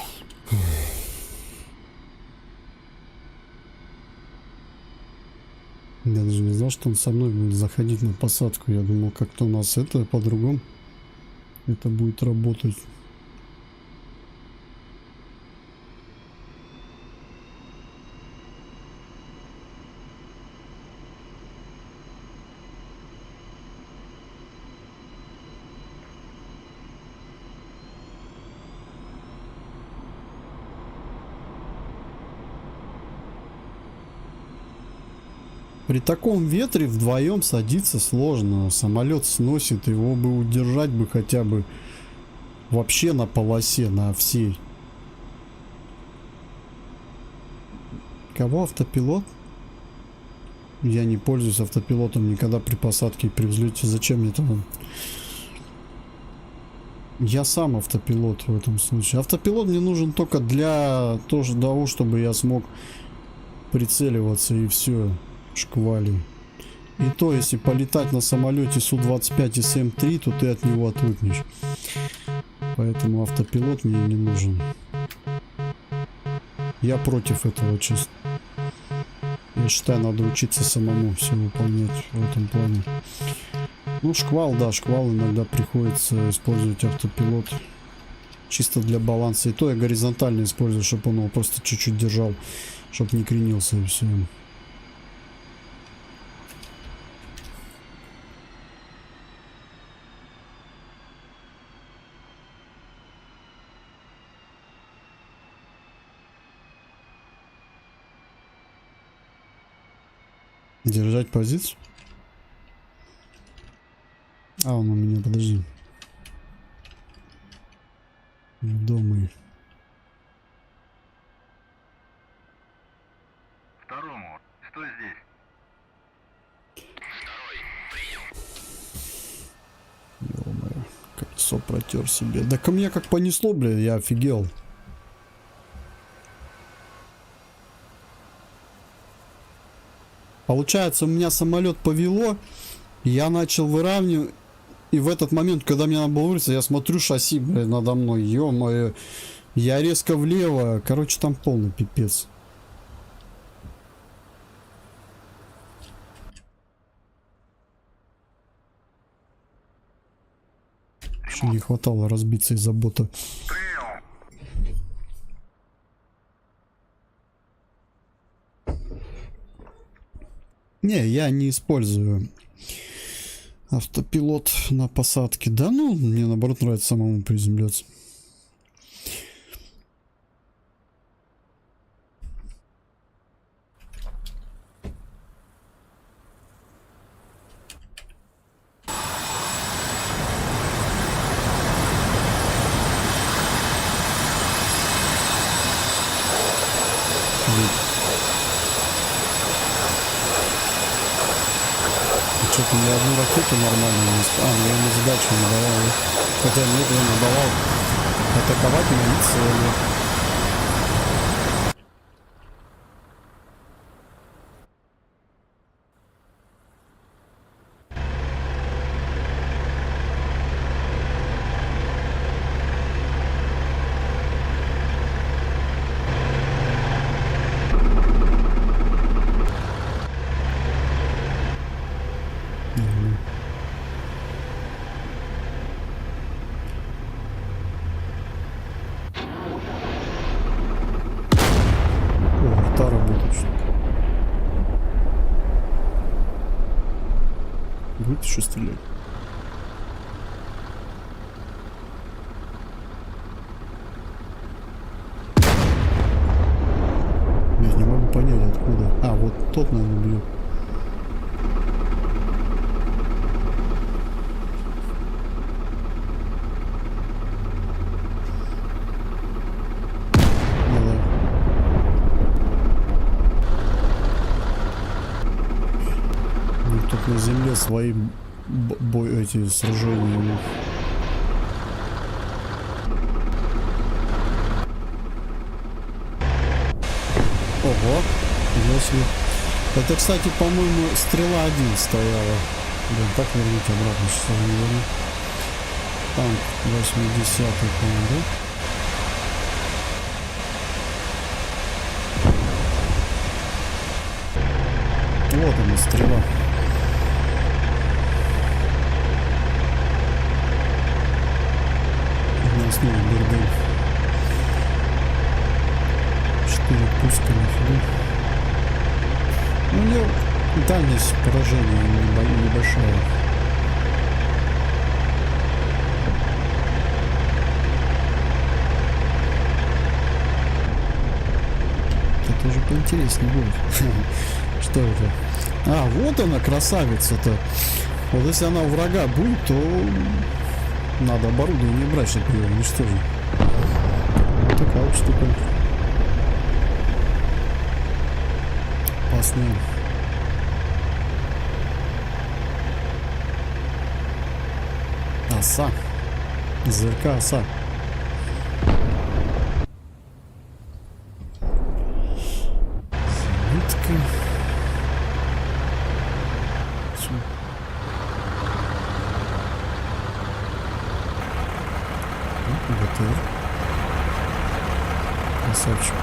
Я даже не знал, что он со мной будет заходить на посадку. Я думал, как-то у нас это по-другому. Это будет работать. При таком ветре вдвоем садиться сложно. Самолет сносит, его бы удержать бы хотя бы вообще на полосе, на всей. Кого автопилот? Я не пользуюсь автопилотом никогда при посадке и при взлете. Зачем мне там? Я сам автопилот в этом случае. Автопилот мне нужен только для того, чтобы я смог прицеливаться и все. Шквали. И то, если полетать на самолете Су-25 и СМ-3, то ты от него отвыкнешь. Поэтому автопилот мне не нужен. Я против этого, честно. Я считаю, надо учиться самому все выполнять в этом плане. Ну, шквал, да, шквал иногда приходится использовать автопилот. Чисто для баланса. И то я горизонтально использую, чтобы он его просто чуть-чуть держал, чтобы не кренился и все. Держать позицию? А, он у меня, подожди. Дома. Второму. Стой здесь. Ё-моё, кольцо протер себе. Да ко мне как понесло, бля, я офигел. Получается, у меня самолет повело, я начал выравнивать, и в этот момент, когда мне надо было вырваться, я смотрю, шасси, блядь, надо мной, ё-моё, я резко влево, короче, там полный пипец. Еще не хватало разбиться из-за бота. Принял. Не, я не использую автопилот на посадке. Да ну, мне наоборот нравится самому приземляться. Что-то ни одну ракету нормально не использовал. Я ему задачу не давал. Хотя нет, я не давал атаковать мои цели. О, та работает. Будет еще стрелять. Я не могу понять откуда. А, вот тот, наверное, бьет. Ну да. Ну, тут на земле свои эти сражения. Ого, если... Это, кстати, по-моему, стрела 1 стояла. Блин, так вернуть обратно, что не верну. Танк 80-й, по-моему, да? Вот она, стрела. На основе Берден. 4 пуска, нифига. Ну, у нее дальность поражения небольшая. Это уже поинтереснее будет. Что это? А, вот она, красавица-то. Вот если она у врага будет, то надо оборудование брать, чтобы ее уничтожить. Вот такая вот штука. Опасная. Оса. ЗРК оса. Заметка. БТР. Красавчик.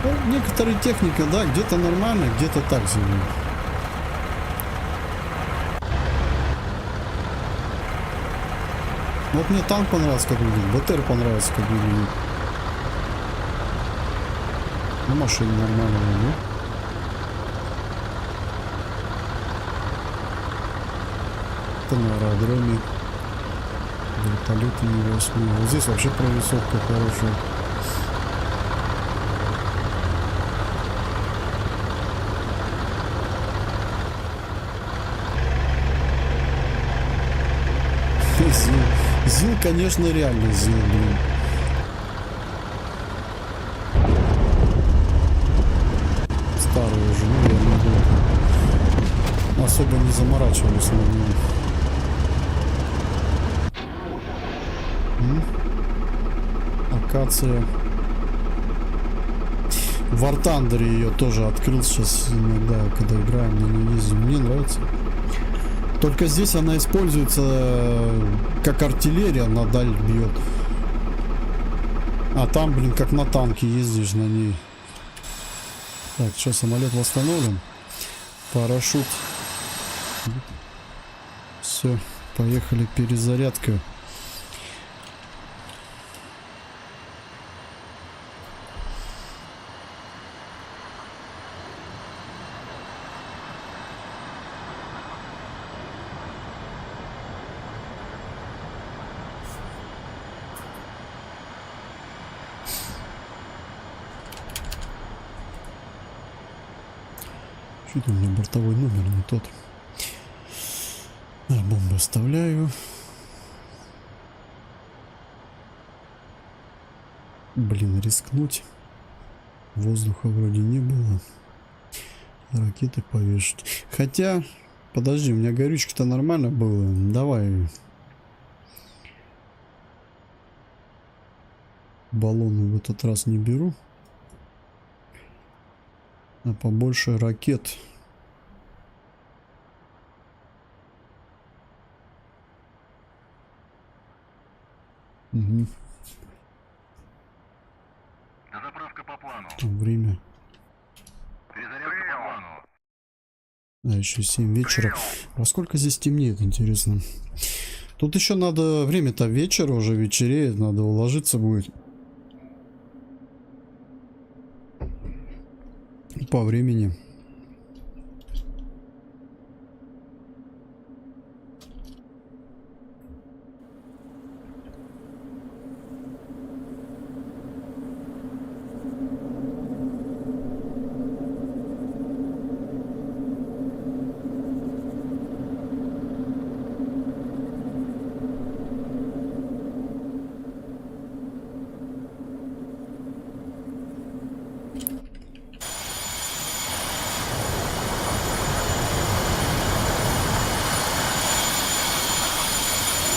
Ну, некоторые техника, да, где-то нормально, где-то так себе. Вот мне танк понравился, как выглядит, БТР понравился, как выглядит. Ну, машина нормальная, да? Это на аэродроме. Вертолеты не восьми. Вот здесь вообще прорисовка хорошая. Зил. Зил, конечно, реально Зил, блин. Старый уже, ну я не буду. Особо не заморачивались на нем. Акация. War Thunder ее тоже открыл сейчас иногда, когда играем на ней ездим. Мне нравится. Только здесь она используется как артиллерия, на даль бьет. А там, блин, как на танке ездишь на ней. Так, сейчас самолет восстановлен. Парашют. Все, поехали, перезарядка. Что-то у меня бортовой номер не тот. Бомбу оставляю. Блин, рискнуть. Воздуха вроде не было. Ракеты повешать. Хотя, подожди, у меня горючки-то нормально было. Давай. Баллоны в этот раз не беру. А побольше ракет. Угу. Дозаправка по плану. Время. Перезарядка по плану. А еще 7 вечера. Во сколько здесь темнеет, интересно? Тут еще надо... Время-то вечер, уже вечереет. Надо уложиться будет. По времени.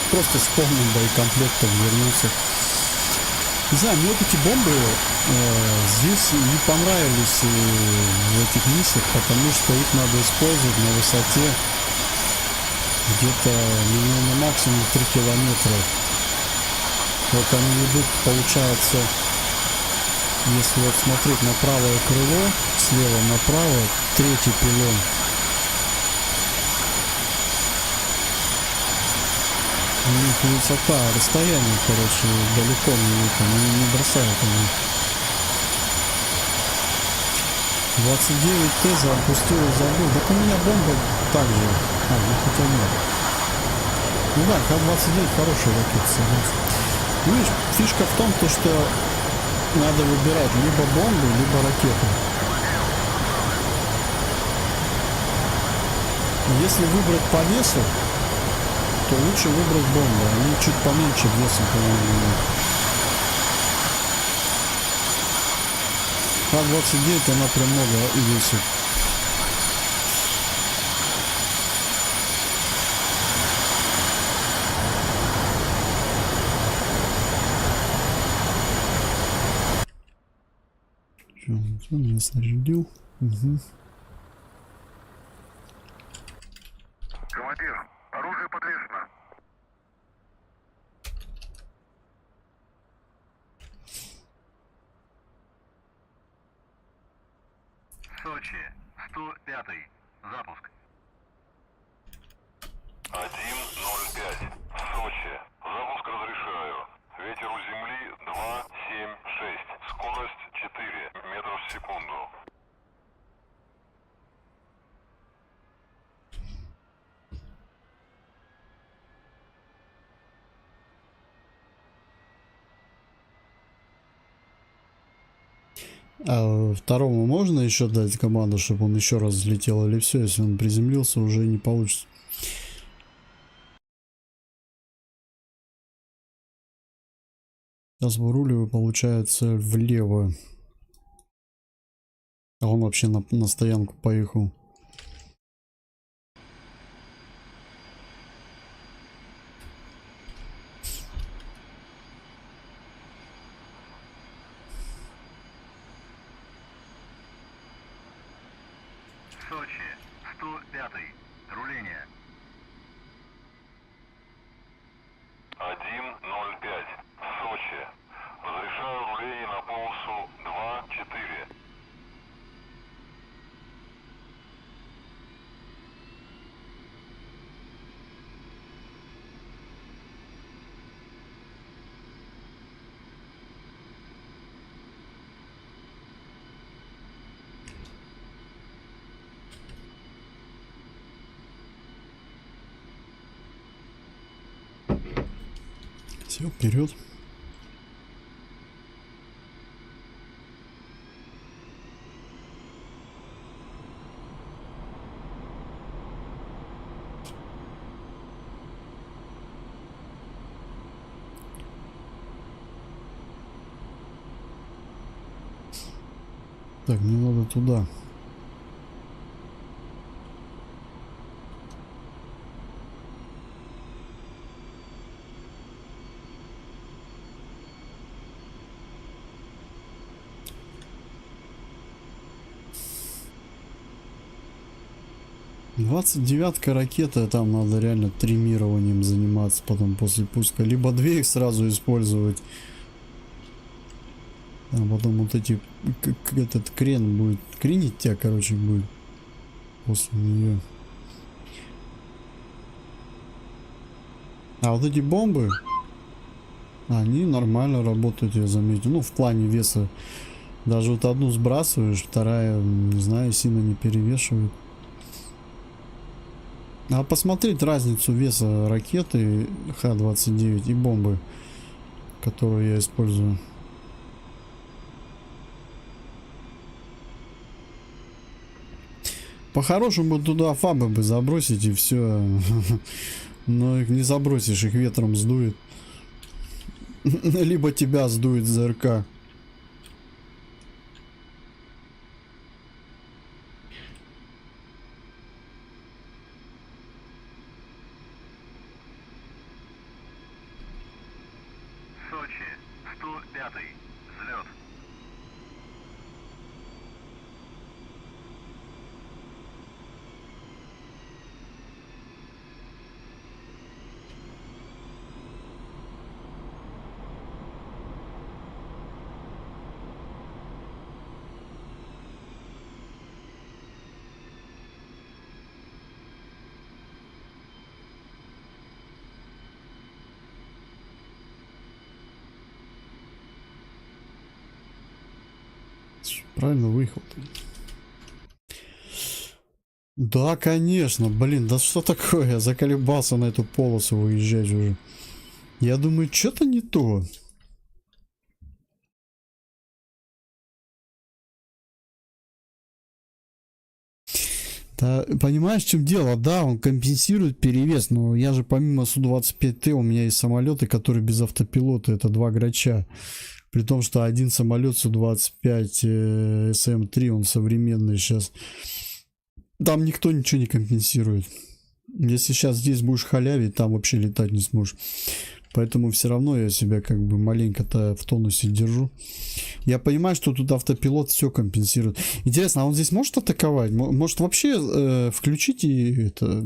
Просто с полным боекомплектом вернулся. Не знаю, мне вот эти бомбы здесь не понравились в этих миссиях, потому что их надо использовать на высоте где-то на максимум 3 километра. Вот они идут, получается, если вот смотреть на правое крыло, слева направо, третий пилон. У них высота, расстояние, короче, далеко не бросают они. 29 Т запустил и забыл. Так у меня бомба также. Ну хотя нет. Ну да, Х-29 хорошая ракета, согласен. Ну, видишь, фишка в том, то, что надо выбирать либо бомбу, либо ракету. Если выбрать по весу, то лучше выбрать бомбу. Они чуть поменьше весом, по-моему. Х-29 она прям много весит. Что, он меня снарядил? Угу. Командир, оружие подвешено. Сочи, 105. Запуск. 1:05. Сочи. Запуск разрешаю. Ветер у земли 2,7,6. Скорость 4 метров в секунду. А второму можно еще дать команду, чтобы он еще раз взлетел, или все, если он приземлился, уже не получится? Сейчас выруливаю, получается, влево. А он вообще на стоянку поехал. Сочи, 105-й, руление. 1:05, Сочи. Разрешаю руление на полосу 2-4. Все, вперед. Так, мне надо туда. Двадцать девятка ракета, там надо реально тримированием заниматься потом после пуска. Либо две их сразу использовать. А потом вот эти, этот крен будет, кренить тебя, короче, будет после нее. А вот эти бомбы, они нормально работают, я заметил. Ну, в плане веса. Даже вот одну сбрасываешь, вторая, не знаю, сильно не перевешивает. А посмотреть разницу веса ракеты Х-29 и бомбы, которую я использую. По-хорошему туда фабы бы забросить и все. Но их не забросишь, их ветром сдует. Либо тебя сдует ЗРК. Сочи, 105-й, взлет. Правильно выехал. Да, конечно. Блин, да что такое? Я заколебался на эту полосу выезжать уже. Я думаю, что-то не то. Да, понимаешь, в чем дело? Да, он компенсирует перевес, но я же помимо Су-25Т у меня есть самолеты, которые без автопилота, это два грача. При том, что один самолет Су-25 СМ-3, он современный сейчас. Там никто ничего не компенсирует. Если сейчас здесь будешь халявить, там вообще летать не сможешь. Поэтому все равно я себя как бы маленько-то в тонусе держу. Я понимаю, что тут автопилот все компенсирует. Интересно, а он здесь может атаковать? Может вообще включить и это,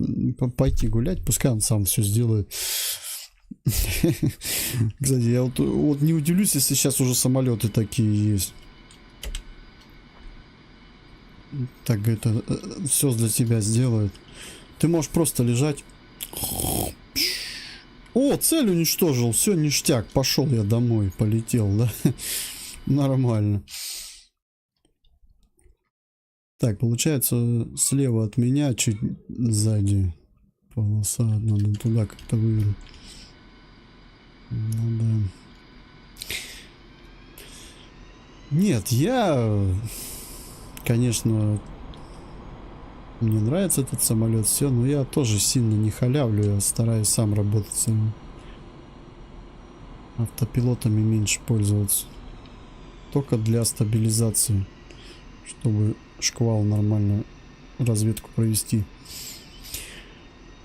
пойти гулять? Пускай он сам все сделает. Кстати, я вот не удивлюсь, если сейчас уже самолеты такие есть. Так, это все для тебя сделает. Ты можешь просто лежать. О, цель уничтожил. Все, ништяк. Пошел я домой. Полетел, да? Нормально. Так, получается, слева от меня, чуть сзади полоса. Надо туда как-то вывернуть. Надо... Нет, я... Конечно, мне нравится этот самолет, все, но я тоже сильно не халявлю, я стараюсь сам работать с ним. автопилотами меньше пользоваться. Только для стабилизации, чтобы шквал нормально разведку провести.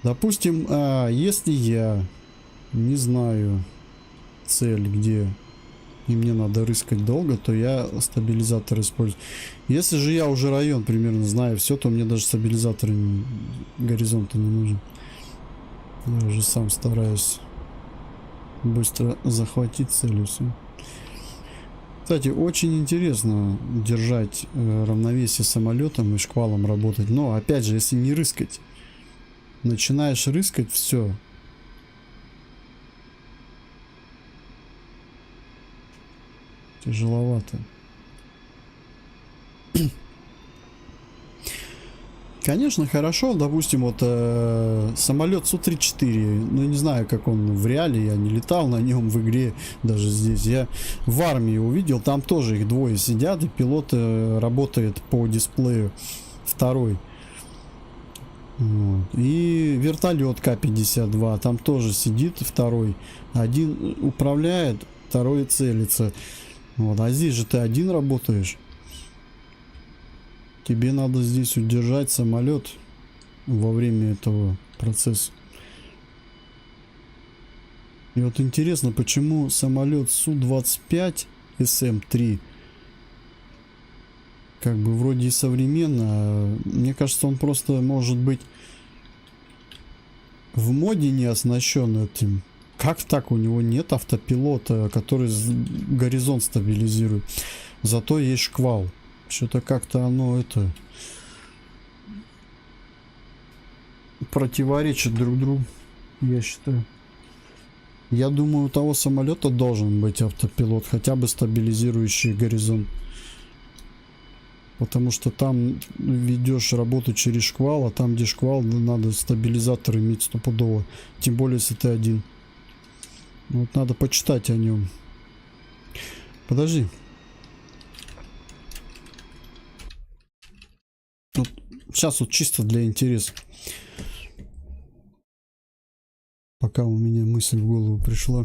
Допустим, если я не знаю цель, где и мне надо рыскать долго, то я стабилизатор использую. Если же я уже район примерно знаю все, то мне даже стабилизатор горизонта не нужен. Я уже сам стараюсь быстро захватить цель и все. Кстати, очень интересно держать равновесие самолетом и шквалом работать. Но опять же, если не рыскать, начинаешь рыскать, все. Тяжеловато. Конечно, хорошо, допустим, вот самолет Су-34, ну не знаю, как он в реале, я не летал на нем в игре, даже здесь, я в армии увидел, там тоже их двое сидят, и пилот работает по дисплею второй. Вот. И вертолет К-52, там тоже сидит второй, один управляет, второй целится. Вот. А здесь же ты один работаешь. Тебе надо здесь удержать самолет во время этого процесса. И вот интересно, почему самолет Су-25 СМ-3 как бы вроде и современно, а мне кажется, он просто может быть в моде не оснащен этим. Как так? У него нет автопилота, который горизонт стабилизирует. Зато есть шквал. Что-то как-то оно это противоречит друг другу, я считаю. Я думаю, у того самолета должен быть автопилот, хотя бы стабилизирующий горизонт. Потому что там ведешь работу через шквал, а там, где шквал, надо стабилизатор иметь стопудово. Тем более, если ты один. Вот надо почитать о нем. Подожди. Вот сейчас вот чисто для интереса. Пока у меня мысль в голову пришла.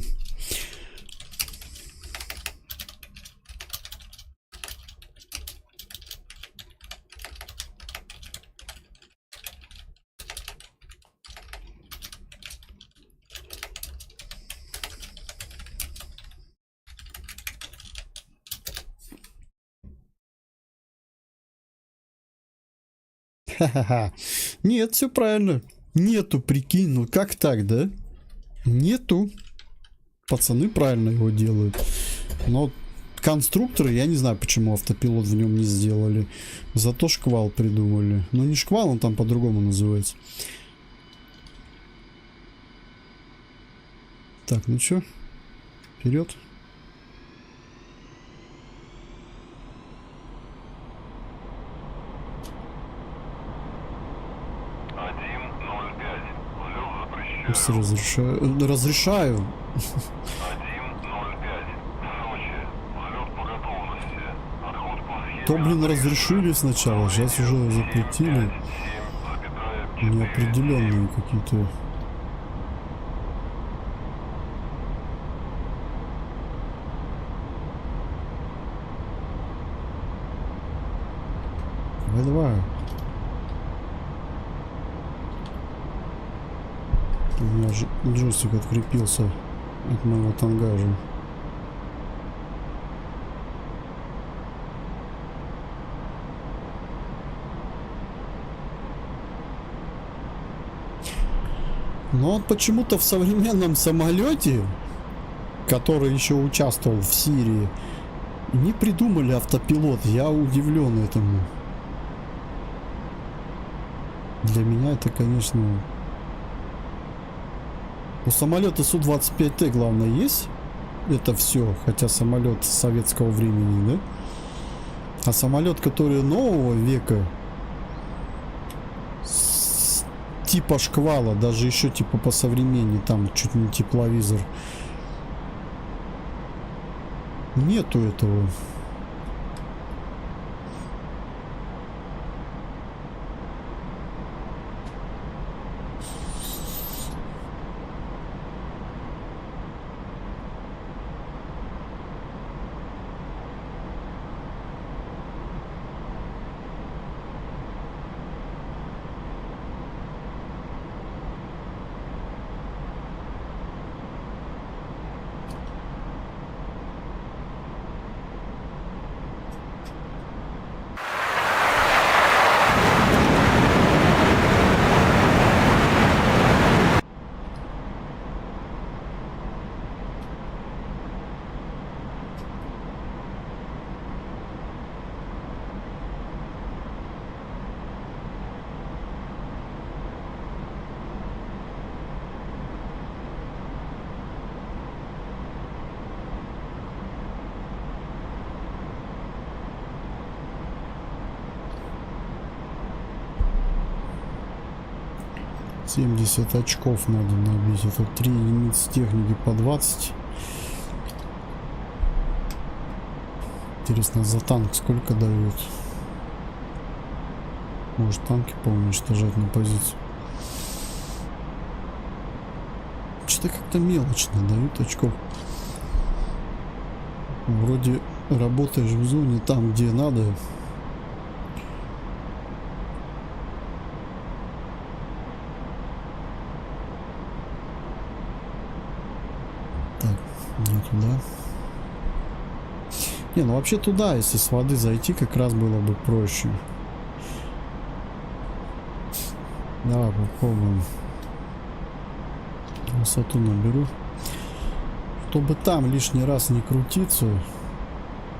Ха-ха-ха. Нет, все правильно. Нету, прикинь, ну как так, да? Нету. Пацаны правильно его делают. Но конструкторы, я не знаю, почему автопилот в нем не сделали. Зато шквал придумали. Ну не шквал, он там по-другому называется. Так, ну чё? Вперед. Разрешаю. Разрешаю. 1:05. Сочи. Взлет по готовности. Отход по схеме. То, блин, разрешили сначала, сейчас уже запретили. 7,4. Неопределенные какие-то. Давай. У меня же джойстик открепился от моего тангажа. Но вот почему-то в современном самолете, который еще участвовал в Сирии, не придумали автопилот. Я удивлен этому. Для меня это, конечно... У самолета Су-25Т, главное, есть это все, хотя самолет советского времени, да? А самолет, который нового века, типа шквала, даже еще типа по современней, там чуть не тепловизор, нету этого. 70 очков надо набить. Это 3 единицы техники по 20. Интересно, за танк сколько дают? Может, танки поуничтожать на позицию? Что-то как-то мелочно дают очков. Вроде работаешь в зоне там, где надо. Так, не туда. Не, ну вообще туда, если с воды зайти, как раз было бы проще. Давай попробуем. Высоту наберу. Чтобы там лишний раз не крутиться,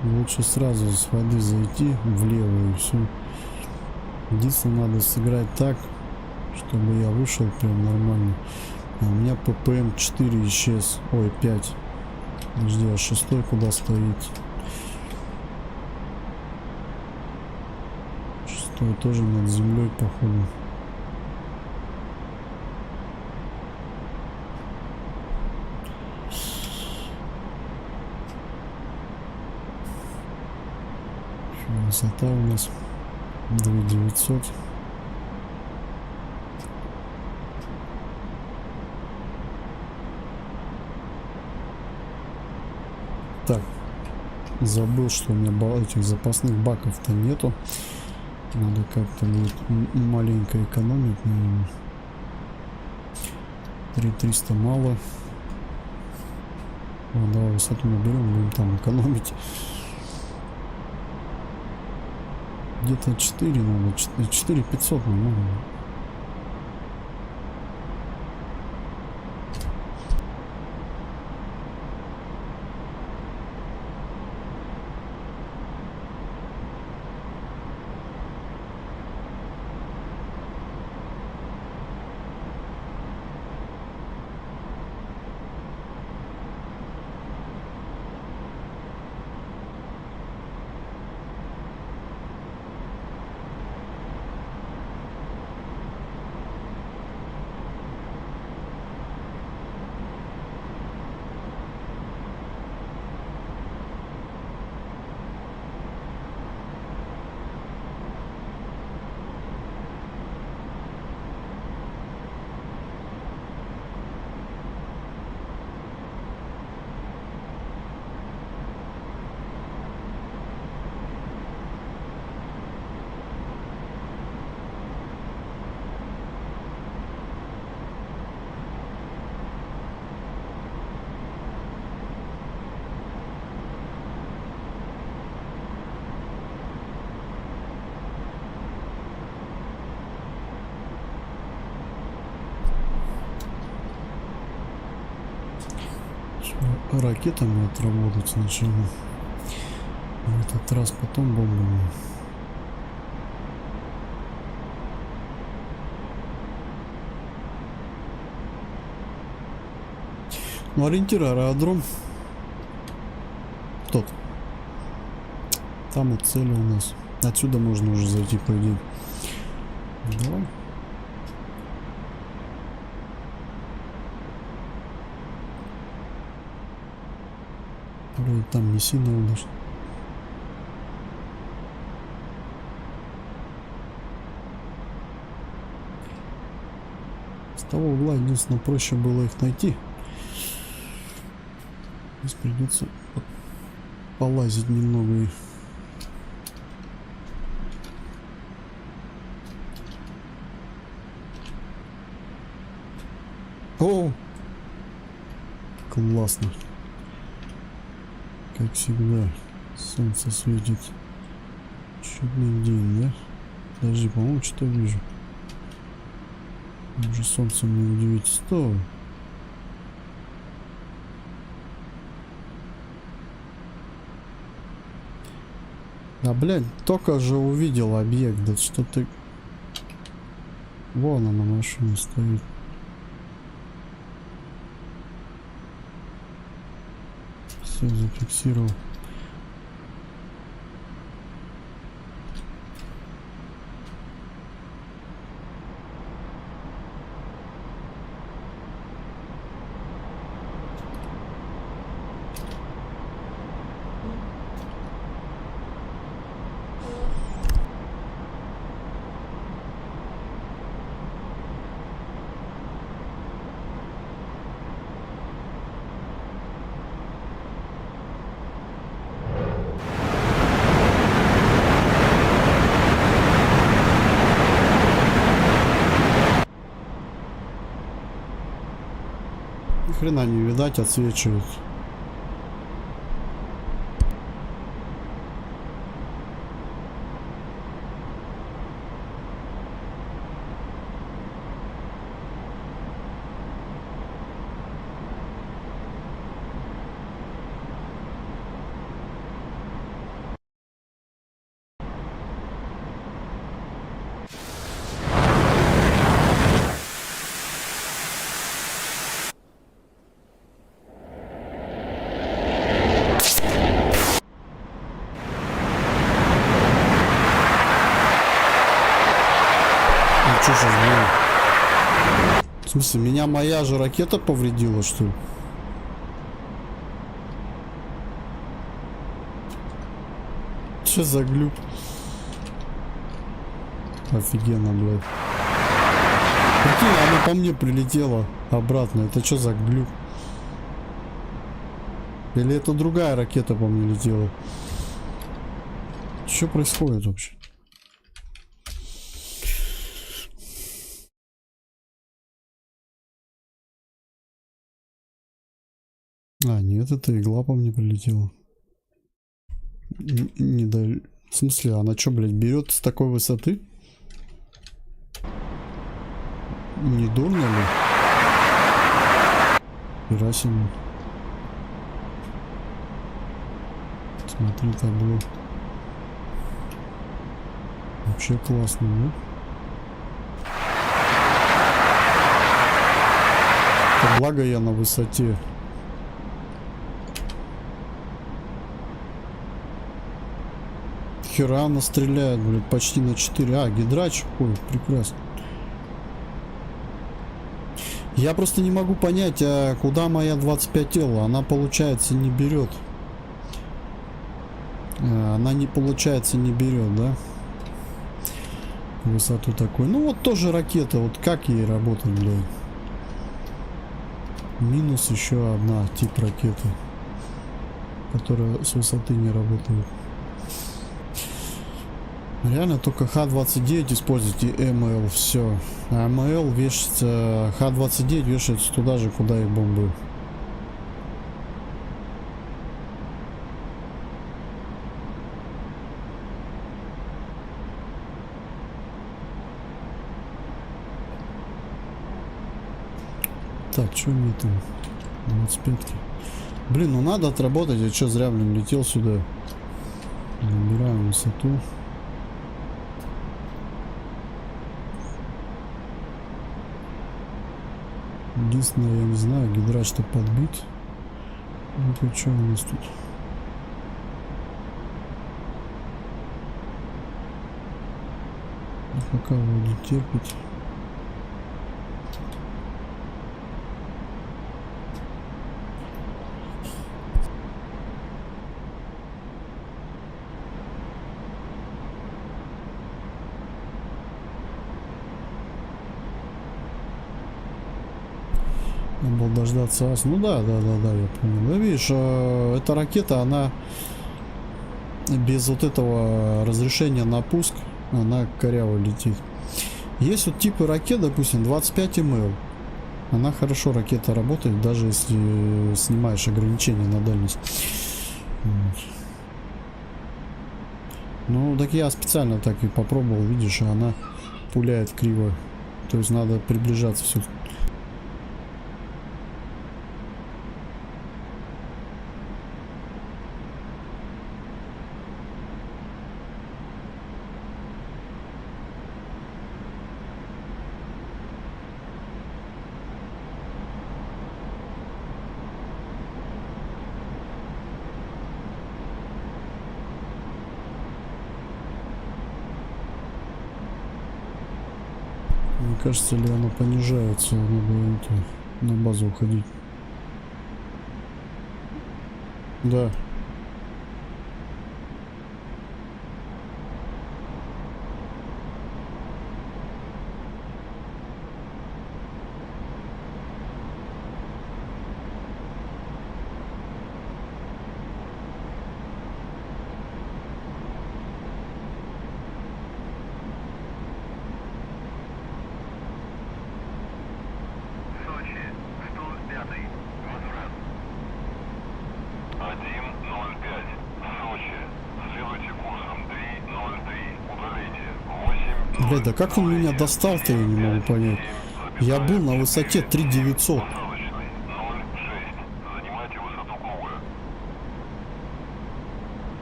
лучше сразу с воды зайти влево и все. Единственное, надо сыграть так, чтобы я вышел прям нормально. А у меня ППМ 4 исчез. Ой, 5. Подожди, а 6 куда стоит? 6 тоже над землей, походу. Высота у нас 2900. Так, забыл, что у меня этих запасных баков-то нету. Надо как-то будет маленько экономить, наверное. 3300 мало. Ну, давай высоту наберем, будем там экономить. Где-то 4 надо, 4500 нормально. Ракетами отработать сначала. В этот раз потом бомбами. Ну, ориентир аэродром. Тот. Там и цели у нас. Отсюда можно уже зайти, по идее. Давай. Вроде там не сильно удачно. С того угла единственное проще было их найти. Здесь придется полазить немного. О! Классно. Как всегда, солнце светит. Чудный день, да? Подожди, по-моему, что-то вижу. Уже солнцем не удивить. Стой. Да, блядь, только же увидел объект. Да что ты... Вон она, машина стоит. Все зафиксировал. хрена не видать, отсвечивает. Что сейчас было? В смысле, меня моя же ракета повредила, что ли? Что за глюк? Офигенно, блядь. Прикинь, она по мне прилетела обратно. Это что за глюк? Или это другая ракета по мне летела? Что происходит вообще? А, нет, это игла по мне прилетела. Не до... В смысле, она что, блядь, берет с такой высоты? Не дурно ли? Хера себе. Смотри, табло. Вообще классно, да? Это благо я на высоте. Хера она стреляет, блядь, почти на 4. А, гидрач. Ой, прекрасно. Я просто не могу понять, а куда моя 25Л? Она, получается, не берет. Она не, получается, не берет, да? Высоту такой. Ну вот тоже ракета. Вот как ей работать, блядь? Минус еще одна тип ракеты, которая с высоты не работает. Реально только Х-29 используйте МЛ, все. А МЛ вешается, Х-29 вешается туда же, куда и бомбы. Так, что мне там? 25-ки. Блин, ну надо отработать, я что зря, блин, летел сюда. Набираем высоту. Единственное, я не знаю, гидрач-то подбит. Ну-ка, что у нас тут? Пока вроде терпит. Надо было дождаться ас. Ну да, я понял. Да, видишь, эта ракета, она без вот этого разрешения на пуск, она коряво летит. Есть вот типы ракет, допустим, 25 МЛ. Она хорошо, ракета работает, даже если снимаешь ограничения на дальность. Вот. Ну, так я специально так и попробовал, видишь, она пуляет криво. То есть надо приближаться все. Мне кажется, ли она понижается, надо на базу уходить. Да. Сочи, 105-й. Блядь, да как он меня достал-то, я не могу понять. Я был на высоте 3900. Посадочный 0,6. Занимайте высоту круга.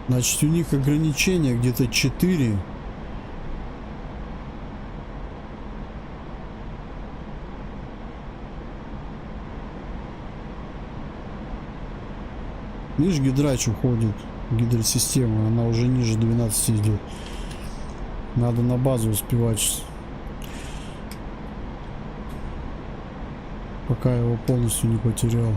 Значит, у них ограничение где-то 4. Видишь, гидрач уходит. Гидросистема, она уже ниже 12 идет. Надо на базу успевать. Пока я его полностью не потерял.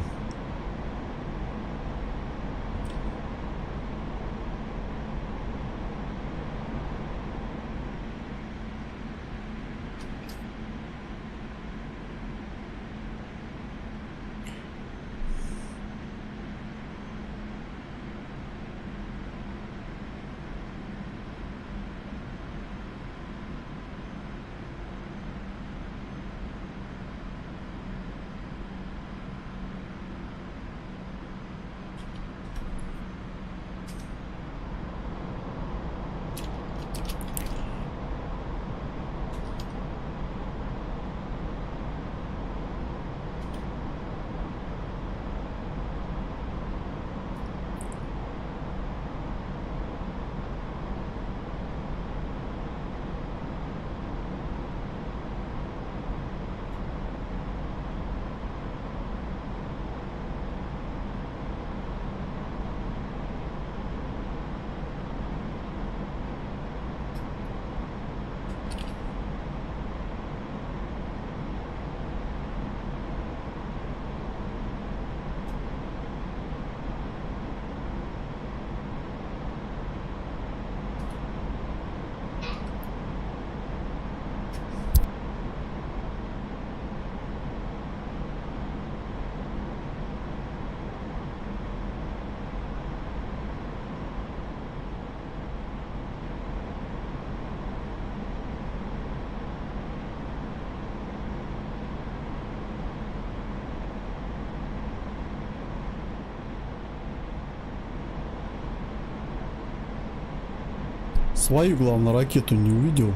Свою, главное, ракету не увидел.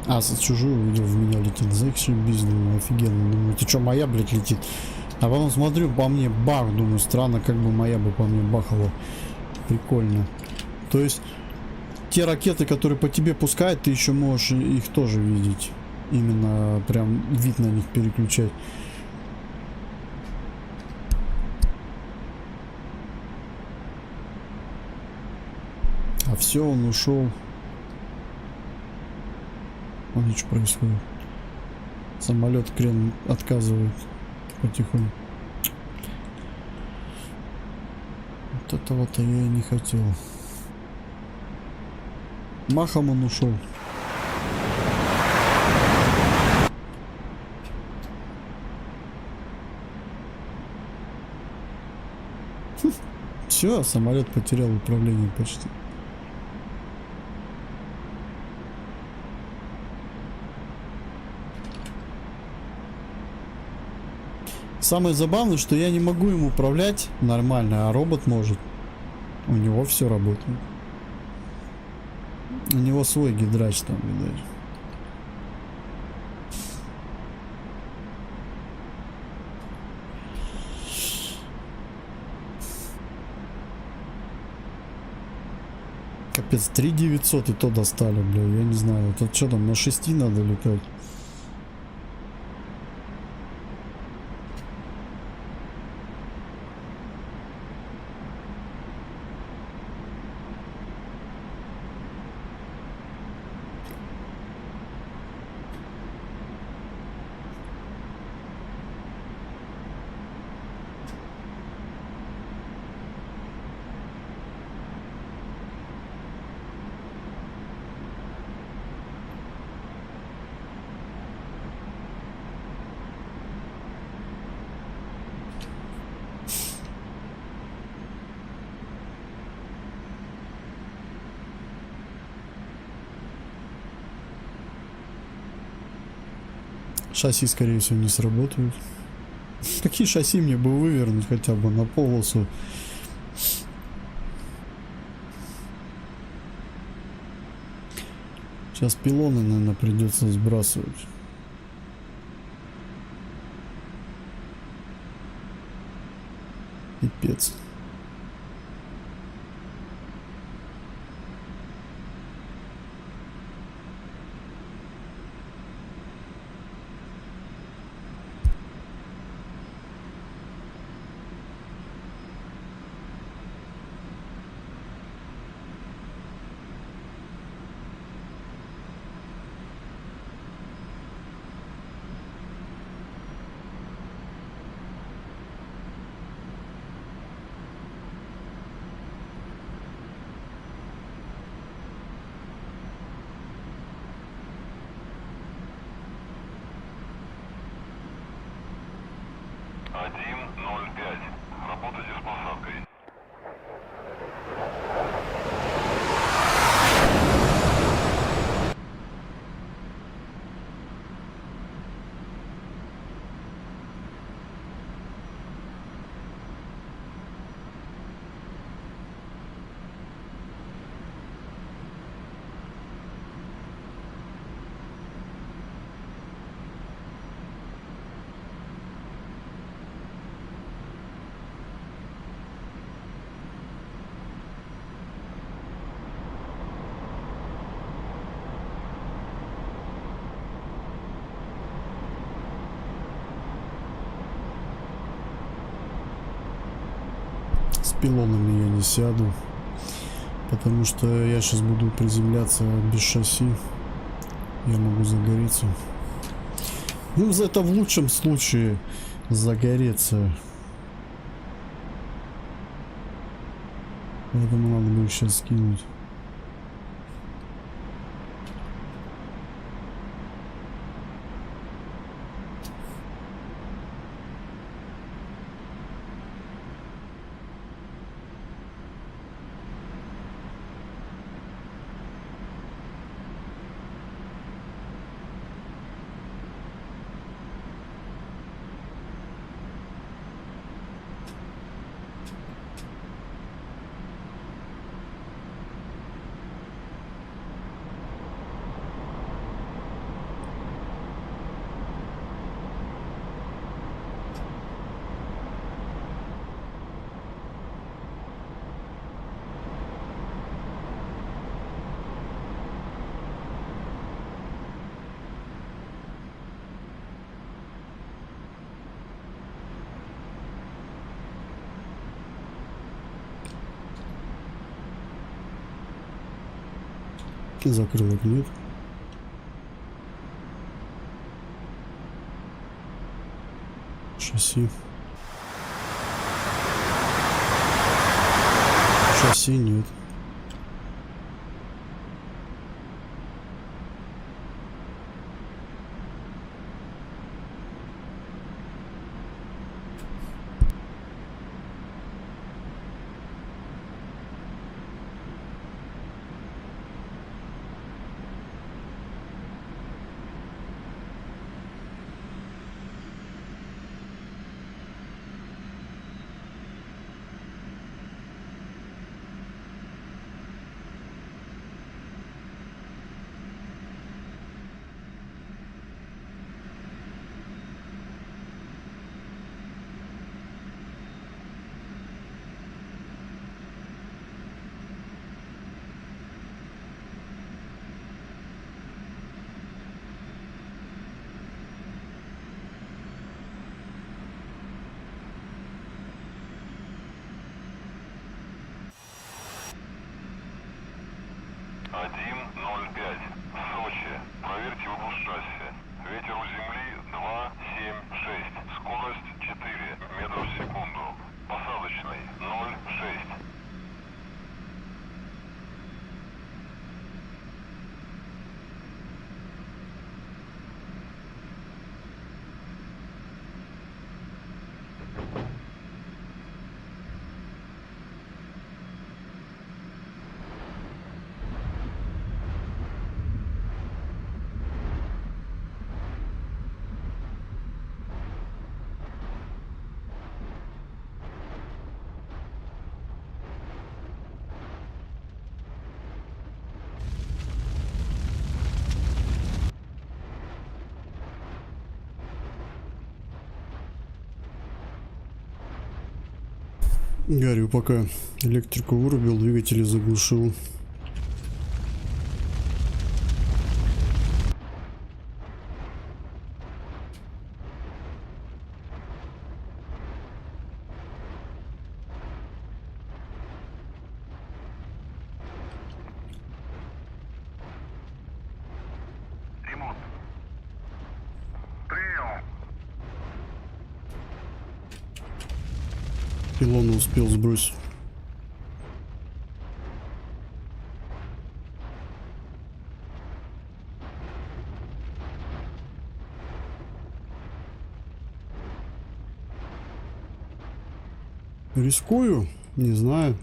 А, чужую увидел, в меня летит. Заебись, думаю, офигенно. Думаю, ты что, моя, блядь, летит? А потом смотрю, по мне бах, думаю, странно, как бы моя бы по мне бахала. Прикольно. То есть, те ракеты, которые по тебе пускают, ты еще можешь их тоже видеть. Именно прям вид на них переключать. А все, он ушел. Вон что происходит. Самолет крен отказывает потихоньку. Вот этого-то я и не хотел. Махом он ушел. Все, самолет потерял управление почти. Самое забавное, что я не могу им управлять нормально, а робот может. У него все работает. У него свой гидрач там, видать. Капец, 3900 и то достали, бля, я не знаю. Это что там, на 6 надо летать? Шасси, скорее всего, не сработают. Какие шасси мне бы вывернуть хотя бы на полосу? Сейчас пилоны, наверное, придется сбрасывать. Пипец. Один, ноль, пять. Работайте с посадкой. С пилонами я не сяду, потому что я сейчас буду приземляться без шасси. Я могу загореться. Ну, это в лучшем случае загореться. Поэтому надо будет сейчас скинуть. Закрылок нет. Шасси. Шасси нет. Один, ноль, пять. Сочи. Проверьте выпуск шасси. Ветер у земли 2, 7, 6. Скорость 4 метров в секунду. Посадочный 0, 6. Горю пока. Электрику вырубил, двигатели заглушил. Ремонт. Прием. Пилона успел сбросить. Рискую? Не знаю.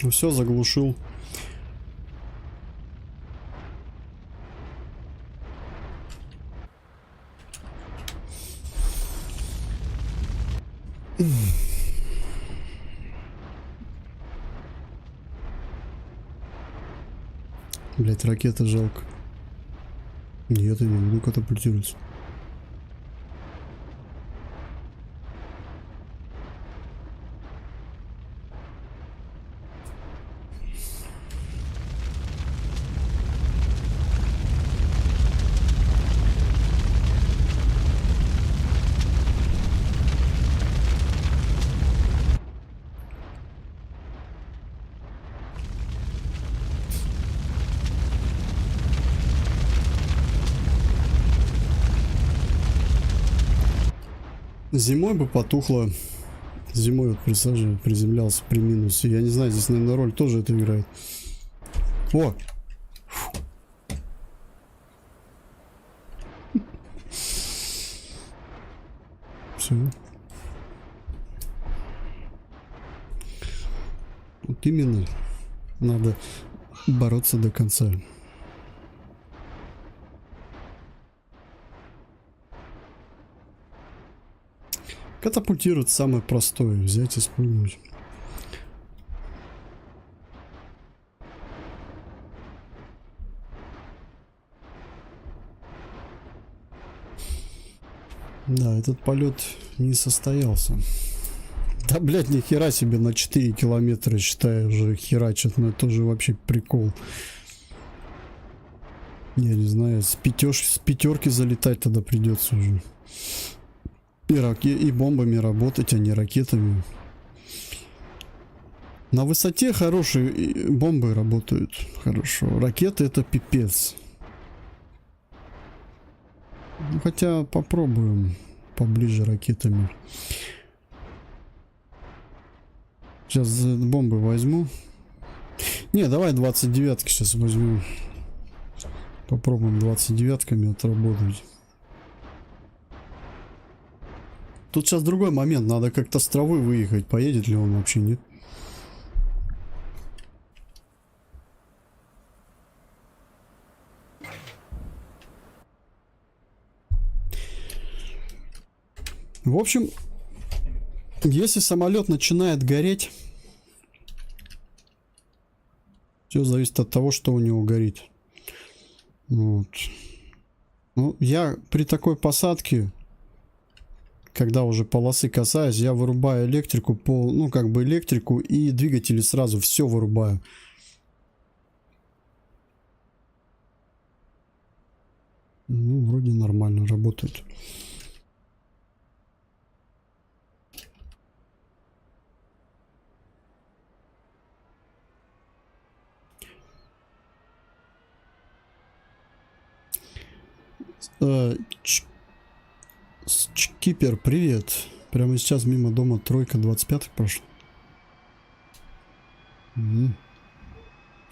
Ну все, заглушил. Блять, ракеты жалко. Нет, я не буду катапультироваться. Зимой бы потухло. Зимой вот приземлялся при минусе. Я не знаю, здесь, наверное, роль тоже это играет. О! Все. Вот именно. Надо бороться до конца. Катапультировать самое простое. Взять и спрыгнуть. Да, этот полет не состоялся. Да, блядь, ни хера себе, на 4 километра, считаю, уже херачат. Но это тоже вообще прикол. Я не знаю, с пятерки залетать тогда придется уже. И бомбами работать, а не ракетами. На высоте хорошие бомбы работают хорошо. Ракеты это пипец. Ну, хотя попробуем поближе ракетами. Сейчас бомбы возьму. Не, давай 29-ки сейчас возьму. Попробуем 29-ками отработать. Тут сейчас другой момент. Надо как-то с травы выехать. Поедет ли он вообще, нет? В общем, если самолет начинает гореть, все зависит от того, что у него горит. Вот. Ну, я при такой посадке, когда уже полосы касаюсь, я вырубаю электрику, ну, как бы электрику и двигатели сразу все вырубаю. Ну, вроде нормально работает. Кипер, привет. Прямо сейчас мимо дома тройка 25-х прошла.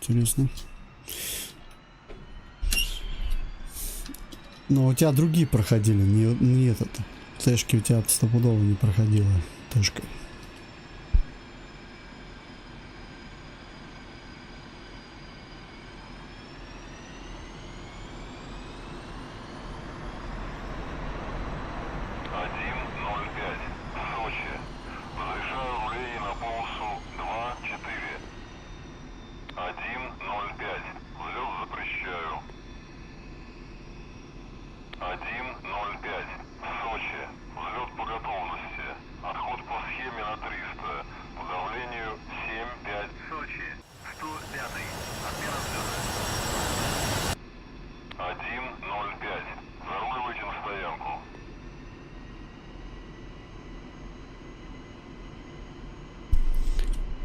Интересно. Но у тебя другие проходили, не этот. Тэшки у тебя стопудово не проходила. Тэшка.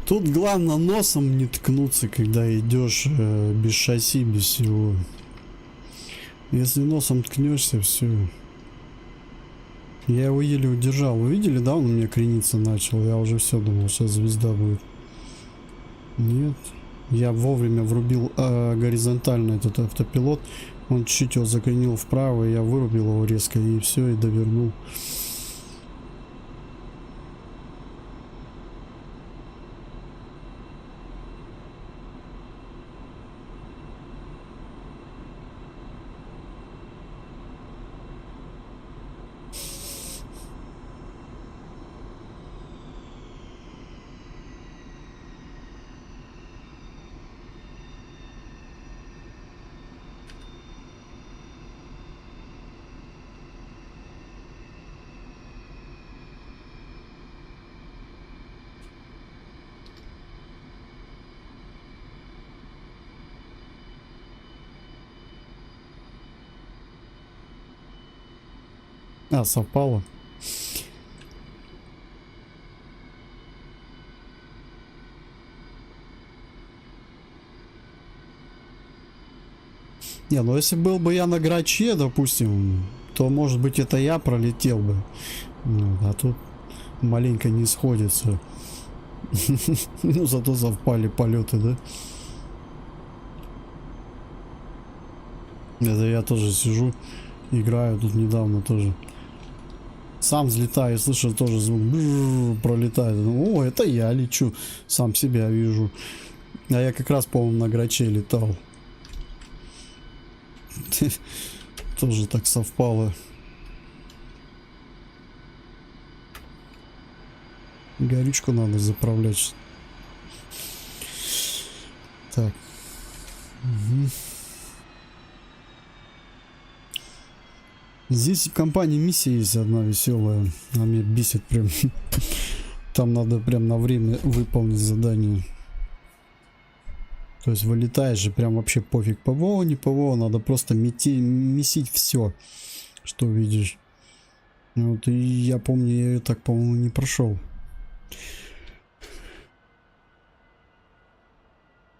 Тут главное носом не ткнуться, когда идешь без шасси, без всего. Если носом ткнешься, все. Я его еле удержал. Вы видели, да, он у меня крениться начал? Я уже все думал, сейчас звезда будет. Нет. Я вовремя врубил горизонтально этот автопилот. Он чуть его закренил вправо, я вырубил его резко и все, и довернул. А, совпало. Не, ну если был бы я на граче, допустим, то может быть это я пролетел бы. Ну, а тут маленько не сходится. Ну зато совпали полеты, да? Это я тоже сижу, играю тут недавно тоже. Сам взлетаю, слышу тоже звук, пролетает. О, это я лечу, сам себя вижу. А я как раз, по-моему, на граче летал. Тоже так совпало. Горючку надо заправлять. Так. Угу. Здесь в компании миссия есть одна веселая. Она меня бесит прям. Там надо прям на время выполнить задание. То есть вылетаешь же прям вообще пофиг. ПВО, не ПВО. Надо просто месить все, что видишь. Вот и я помню, я ее так, по-моему, не прошел.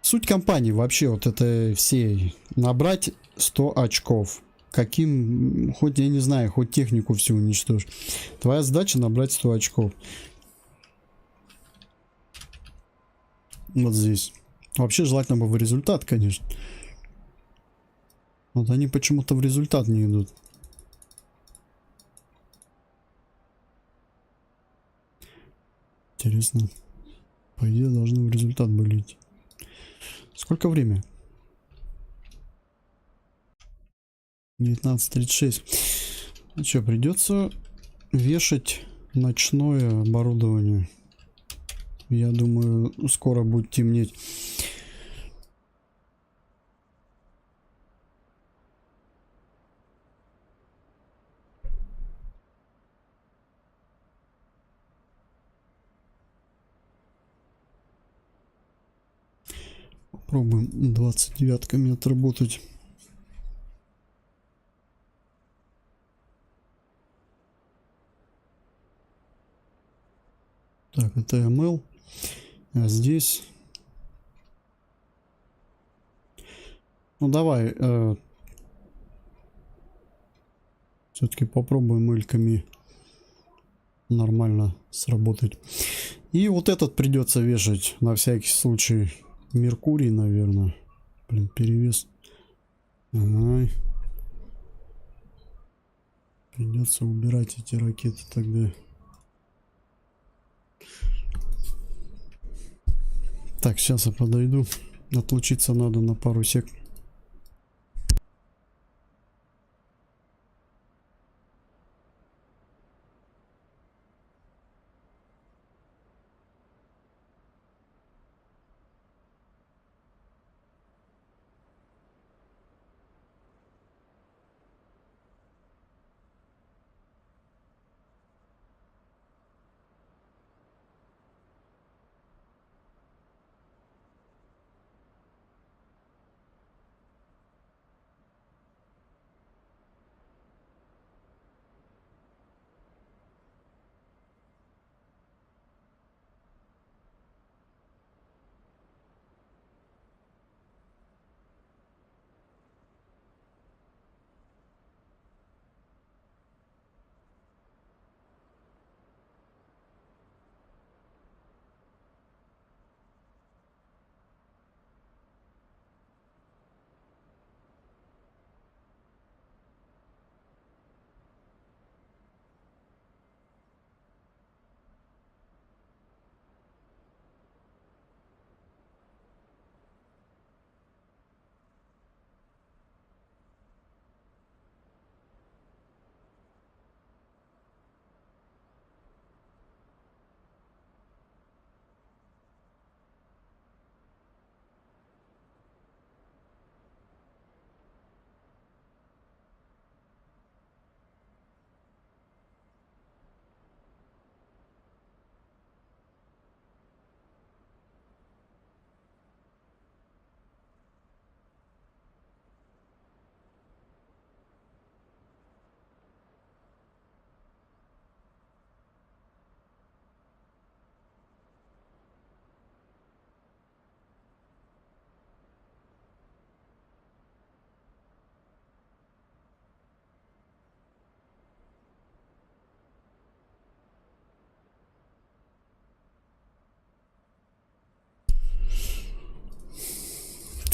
Суть компании вообще вот это всей. Набрать 100 очков. Каким, хоть я не знаю, хоть технику всю уничтожь. Твоя задача набрать 100 очков. Вот здесь. Вообще желательно бы в результат, конечно. Вот они почему-то в результат не идут. Интересно. По идее должны в результат были идти. Сколько время? 19:36. Ну что, придется вешать ночное оборудование. Я думаю, скоро будет темнеть. Попробуем 29-ками отработать. Так, это ML. А здесь... Ну давай, все-таки попробуем эльками нормально сработать. И вот этот придется вешать на всякий случай. Меркурий, наверное. Блин, перевес. Ай. Придется убирать эти ракеты тогда. Так, сейчас я подойду. Отлучиться надо на пару сек.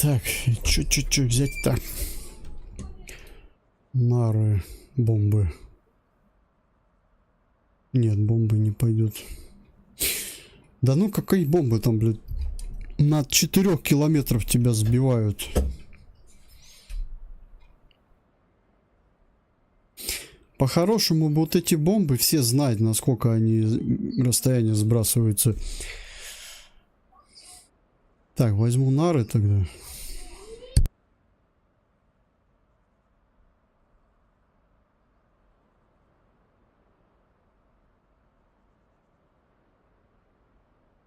Так, чё взять-то? Нары, бомбы. Нет, бомбы не пойдет. Да ну какие бомбы там, блядь? На 4 километров тебя сбивают. По-хорошему, вот эти бомбы все знают, насколько они расстояние сбрасываются. Так, возьму нары тогда.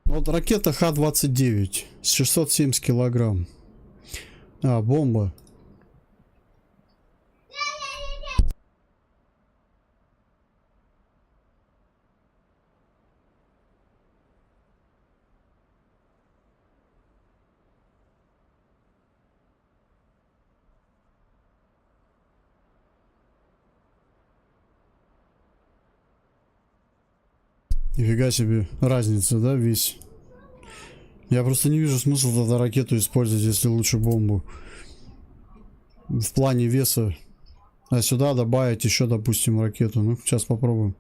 Вот ракета Х-29 с 670 килограмм. А, бомба. Нифига себе разница, да, весь. Я просто не вижу смысла тогда ракету использовать, если лучше бомбу. В плане веса. А сюда добавить еще, допустим, ракету. Ну, сейчас попробуем.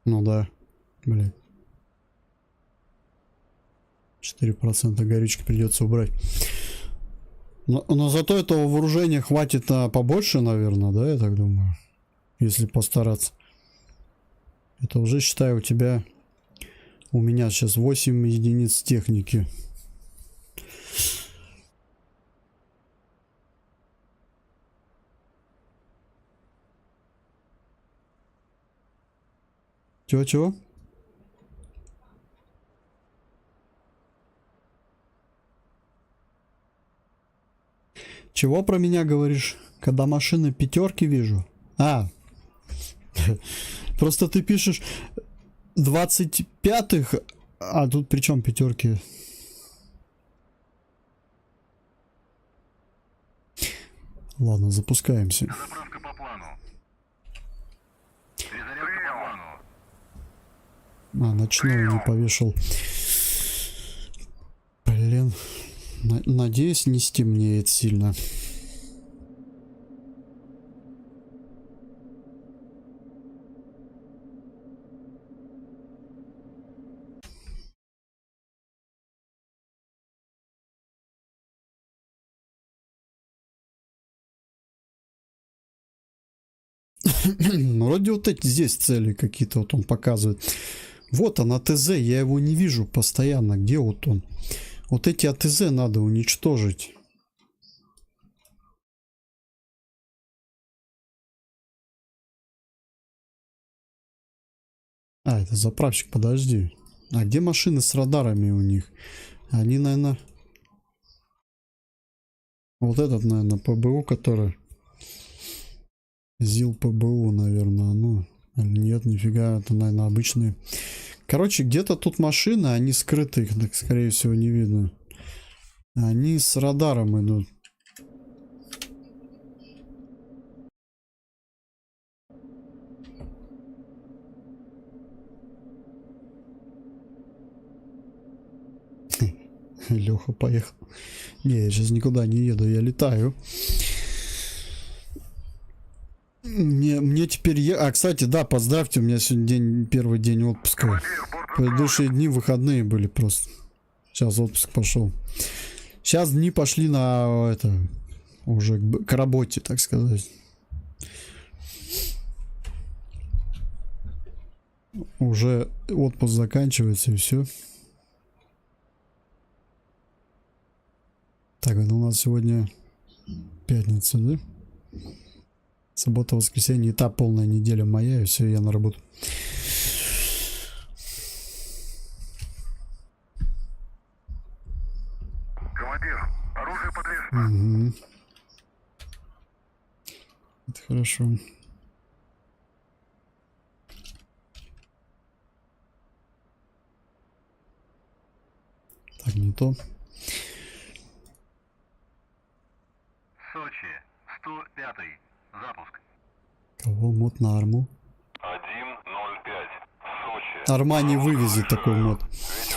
Ну да. Блин. 4% горючки придется убрать. Но зато этого вооружения хватит на побольше, наверное, да, я так думаю. Если постараться. Это уже, считаю, у меня сейчас 8 единиц техники. Чего? Чего про меня говоришь? Когда машины пятерки вижу? А, просто ты пишешь 25-х, а тут при чем пятерки? Ладно, запускаемся. Заправка по плану. Перезарядка по плану. А, ночной не повешал. Блин. Надеюсь, не стемнеет сильно. Вроде вот эти здесь цели какие-то вот он показывает. Вот он, АТЗ, я его не вижу постоянно. Где вот он? Вот эти АТЗ надо уничтожить. А, это заправщик, подожди. А где машины с радарами у них? Они, наверное... Вот этот, наверное, ПБУ, который... ЗИЛ ПБУ, наверное, ну... Нет, нифига, это, наверное, обычные. Короче, где-то тут машины, они скрыты, их, так, скорее всего, не видно. Они с радаром идут. Леха поехал. Не, я сейчас никуда не еду, я летаю. Мне теперь... А, кстати, да, поздравьте, у меня сегодня первый день отпуска. Предыдущие дни выходные были просто. Сейчас отпуск пошел. Сейчас дни пошли на это... Уже к работе, так сказать. Уже отпуск заканчивается и все. Так, это у нас сегодня пятница, да? Суббота, воскресенье, и та полная неделя моя, и все, я на работу. Командир, оружие подвешено. Угу. Это хорошо. Так, не то. Сочи, 105-й. Запуск. Кого? Мод на арму. 1:05. Сочи. Арма не вывезет такой мод. Ветер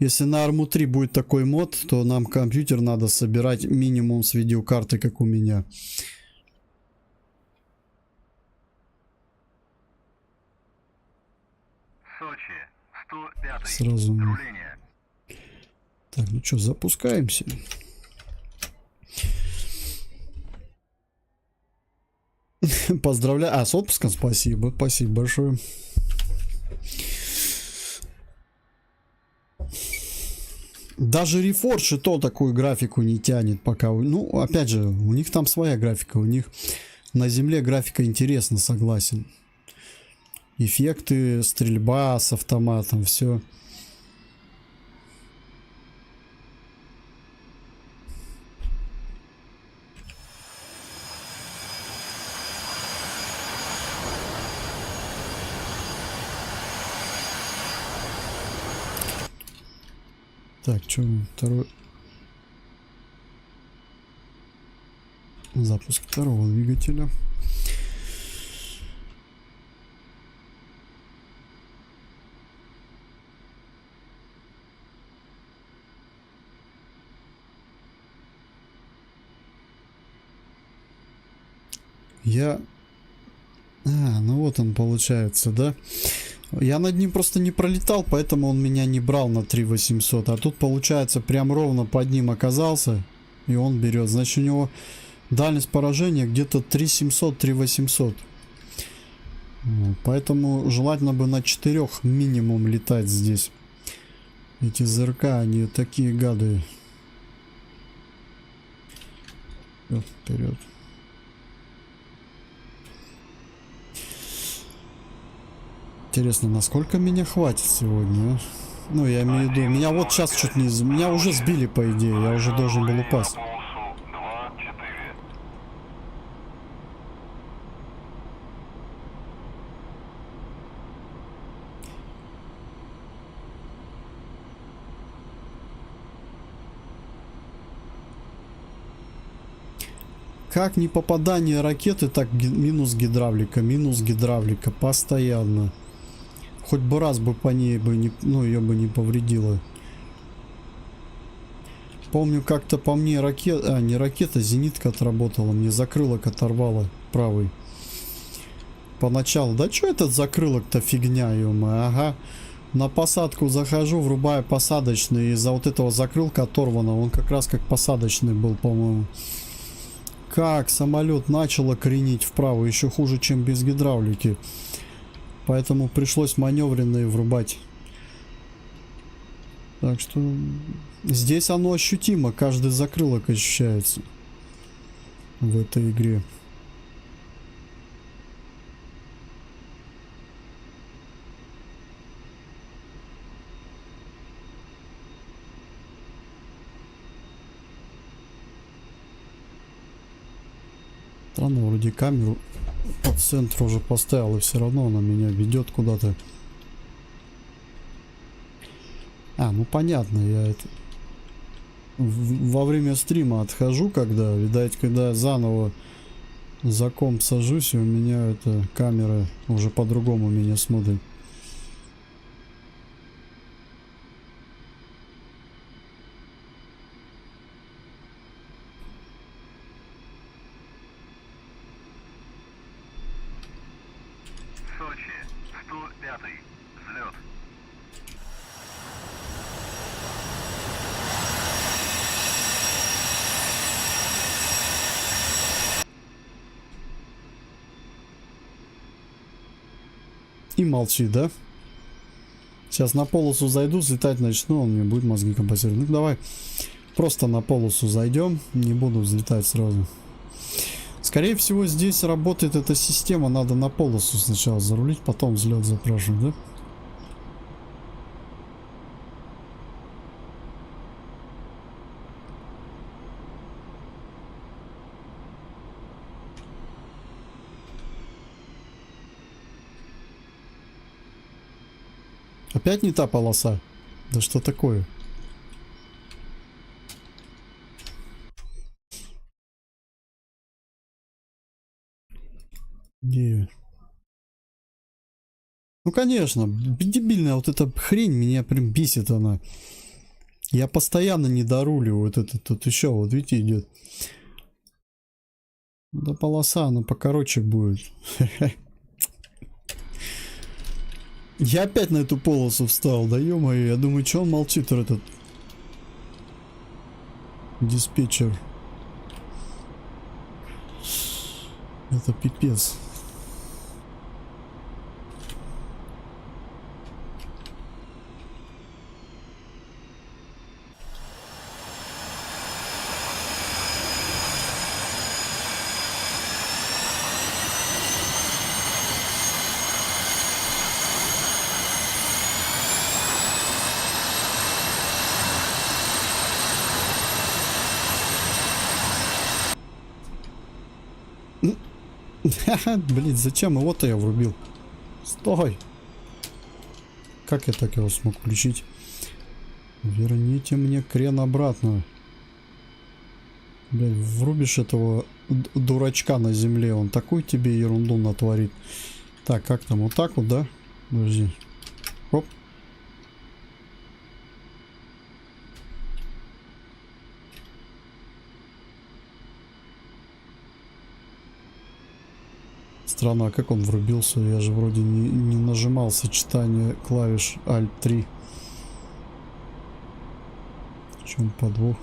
Если на Armu 3 будет такой мод, то нам компьютер надо собирать минимум с видеокарты, как у меня. Сочи, 105. Сразу. Руление. Так, ну что, запускаемся. Поздравляю. А, с отпуском спасибо. Спасибо большое. Даже Reforge и то такую графику не тянет пока. Ну, опять же, у них там своя графика. У них на земле графика интересна, согласен. Эффекты, стрельба с автоматом, все. Так, что второй... Запуск второго двигателя. Ну вот он получается, да? Я над ним просто не пролетал, поэтому он меня не брал на 3800. А тут получается прям ровно под ним оказался. И он берет. Значит, у него дальность поражения где-то 3700-3800. Поэтому желательно бы на 4 минимум летать здесь. Эти ЗРК, они такие гады. Вперед. Интересно, насколько меня хватит сегодня, а? Ну, я имею в виду, меня вот сейчас чуть не... Меня уже сбили, по идее, я уже должен был упасть. Как не попадание ракеты, так минус гидравлика постоянно. Хоть бы раз бы по ней бы не, ну, ее бы не повредило. Помню, как-то по мне ракета, не ракета, зенитка отработала, мне закрылок оторвало правый. Поначалу, да что этот закрылок-то фигня, ё-моё, ага. На посадку захожу, врубаю посадочный, из-за вот этого закрылка оторвано, он как раз как посадочный был, по-моему. Как самолет начал кренить вправо, еще хуже, чем без гидравлики. Поэтому пришлось маневренные врубать. Так что здесь оно ощутимо, каждый закрылок ощущается в этой игре. Странно, вроде камеру по центру уже поставил, и все равно она меня ведет куда-то. Ну понятно, я это во время стрима отхожу, когда, видать, когда заново за комп сажусь, и у меня эта камера уже по-другому меня смотрит. Сочи, 105. Взлет. И молчит, да? Сейчас на полосу зайду, взлетать начну, он мне будет мозги компенсировать. Ну давай просто на полосу зайдем, не буду взлетать сразу. Скорее всего, здесь работает эта система, надо на полосу сначала зарулить, потом взлет запрашивать, да? Опять не та полоса? Да что такое? Не. Ну конечно, дебильная вот эта хрень меня прям бесит она. Я постоянно не доруливаю. Вот это тут еще, вот видите, идет. Да полоса, она покороче будет. Я опять на эту полосу встал, да ё-моё. Я думаю, что он молчит, этот диспетчер. Это пипец. Блин, зачем его-то я врубил? Стой! Как я так его смог включить? Верните мне крен обратно. Блядь, врубишь этого дурачка на земле, он такую тебе ерунду натворит. Так, как там? Вот так вот, да? Подожди. Оп. Странно, а как он врубился? Я же вроде не нажимал сочетание клавиш Alt-3. В чем подвох?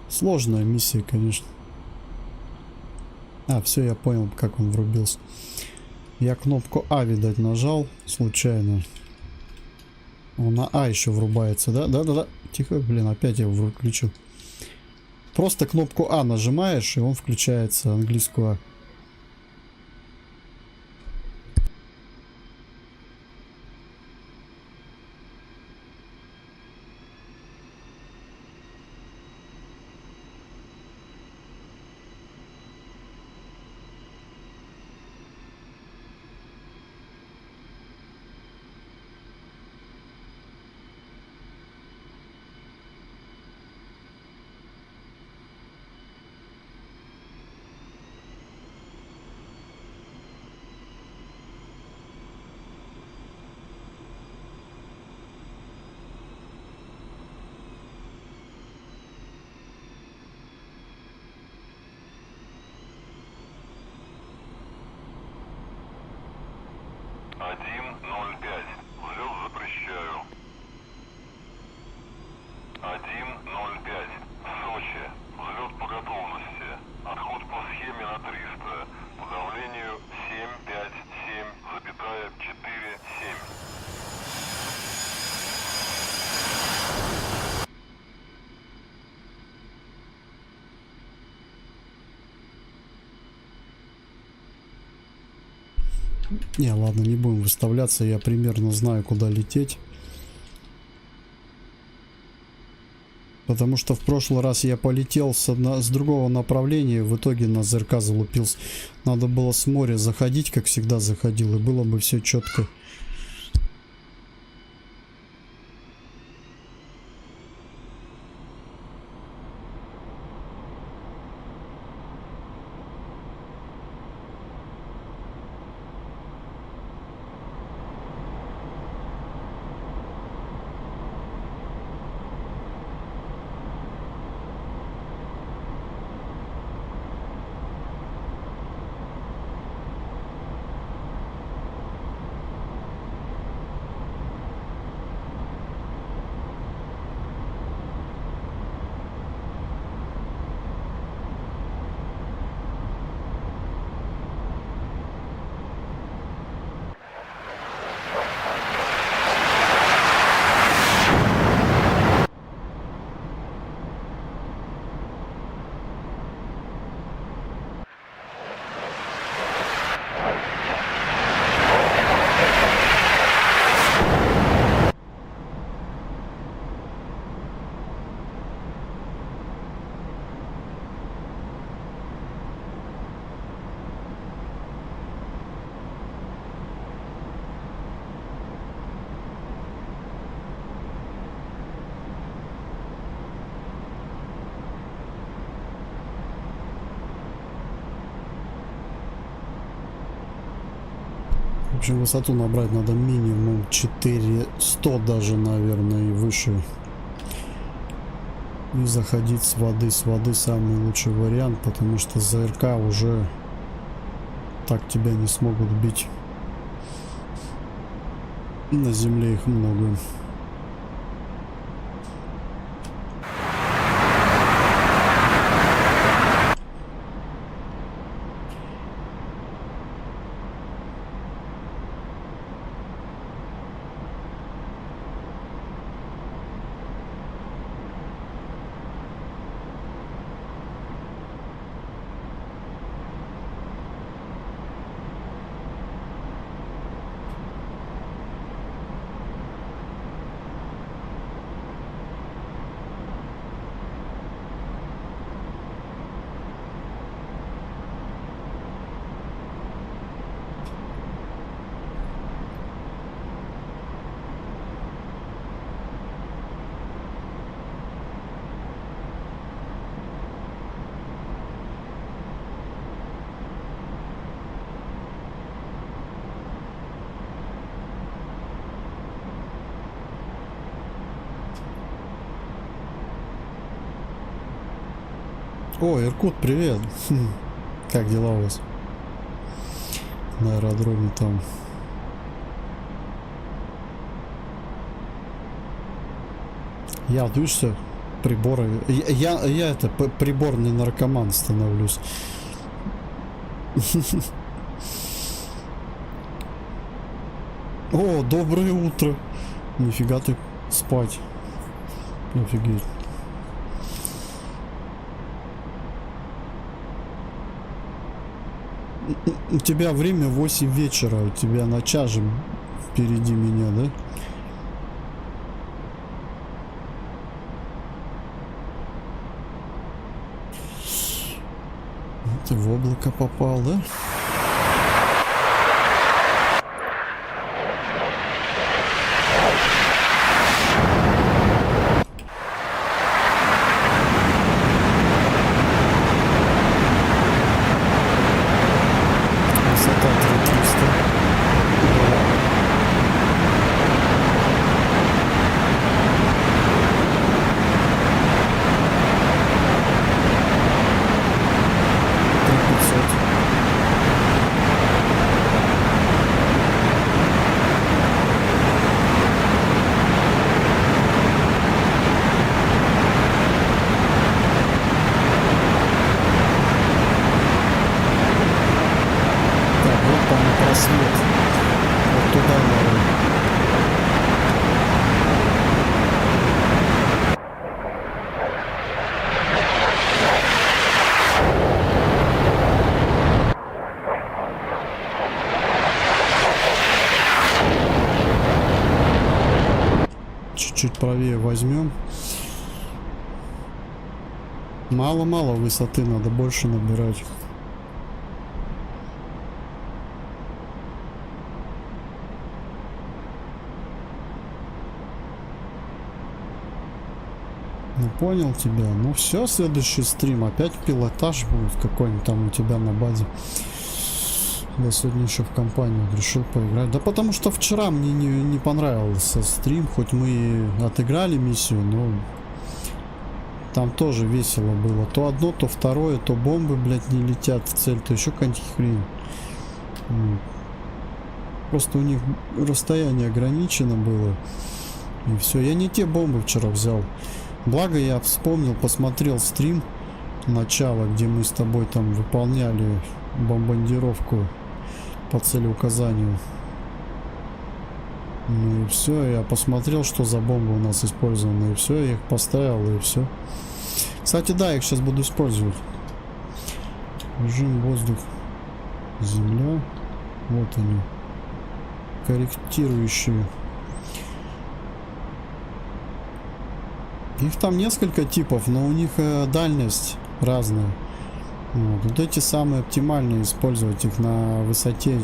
Сложная миссия, конечно. А, все, я понял, как он врубился. Я кнопку А, видать, нажал случайно. Он на А еще врубается, да? Да-да-да. Тихо, блин, опять я его выключил. Просто кнопку А нажимаешь, и он включается, английскую А. Не, ладно, не будем выставляться, я примерно знаю, куда лететь. Потому что в прошлый раз я полетел с другого направления, в итоге на ЗРК залупился. Надо было с моря заходить, как всегда заходил, и было бы все четко. В общем, высоту набрать надо минимум 400 даже, наверное, и выше. И заходить с воды. С воды самый лучший вариант, потому что ЗРК уже так тебя не смогут бить. На земле их много. О, Иркут, привет. Как дела у вас? На аэродроме там. Я, видишь, приборы. Я это приборный наркоман становлюсь. О, доброе утро. Нифига ты спать. Офигеть. У тебя время 8 вечера, у тебя на час же впереди меня, да? Ты в облако попал, да? Высота 3300. Просвет. Вот туда надо. Чуть-чуть правее возьмем. Мало-мало высоты, надо больше набирать. Ну, понял тебя. Ну все, следующий стрим. Опять пилотаж будет какой-нибудь там у тебя на базе. Я сегодня еще в компанию решил поиграть. Да потому что вчера мне не понравился стрим. Хоть мы и отыграли миссию, но там тоже весело было. То одно, то второе, то бомбы, блядь, не летят в цель, то еще какая-нибудь хрень. Просто у них расстояние ограничено было. И все. Я не те бомбы вчера взял. Благо я вспомнил, посмотрел стрим начала, где мы с тобой там выполняли бомбардировку по целеуказанию. Ну и все, я посмотрел, что за бомбы у нас использованы, и все, я их поставил, и все. Кстати, да, я их сейчас буду использовать. Режим воздух, земля. Вот они. Корректирующие. Их там несколько типов, но у них дальность разная. Вот эти самые оптимальные, использовать их на высоте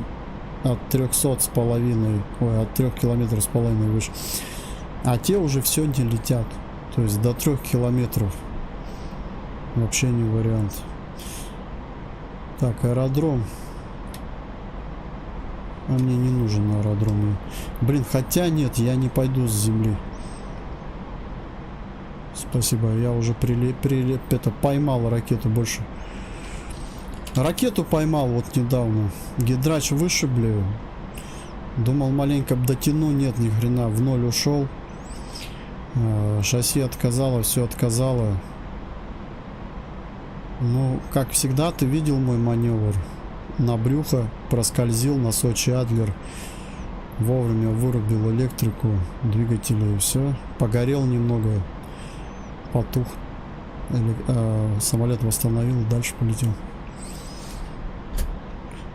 от 300,5, ой, от 3 километров с половиной выше. А те уже все не летят. То есть до 3 километров вообще не вариант. Так, аэродром. А мне не нужен аэродром. Блин, хотя нет, я не пойду с земли. Спасибо, я уже поймал ракету больше. Ракету поймал вот недавно. Гидрач вышибли. Думал маленько дотяну, нет, ни хрена, в ноль ушел. Шасси отказало, все отказало. Ну, как всегда, ты видел мой маневр. На брюхо проскользил на Сочи Адлер. Вовремя вырубил электрику двигателя и все. Погорел немного. Потух. Самолет восстановил, дальше полетел.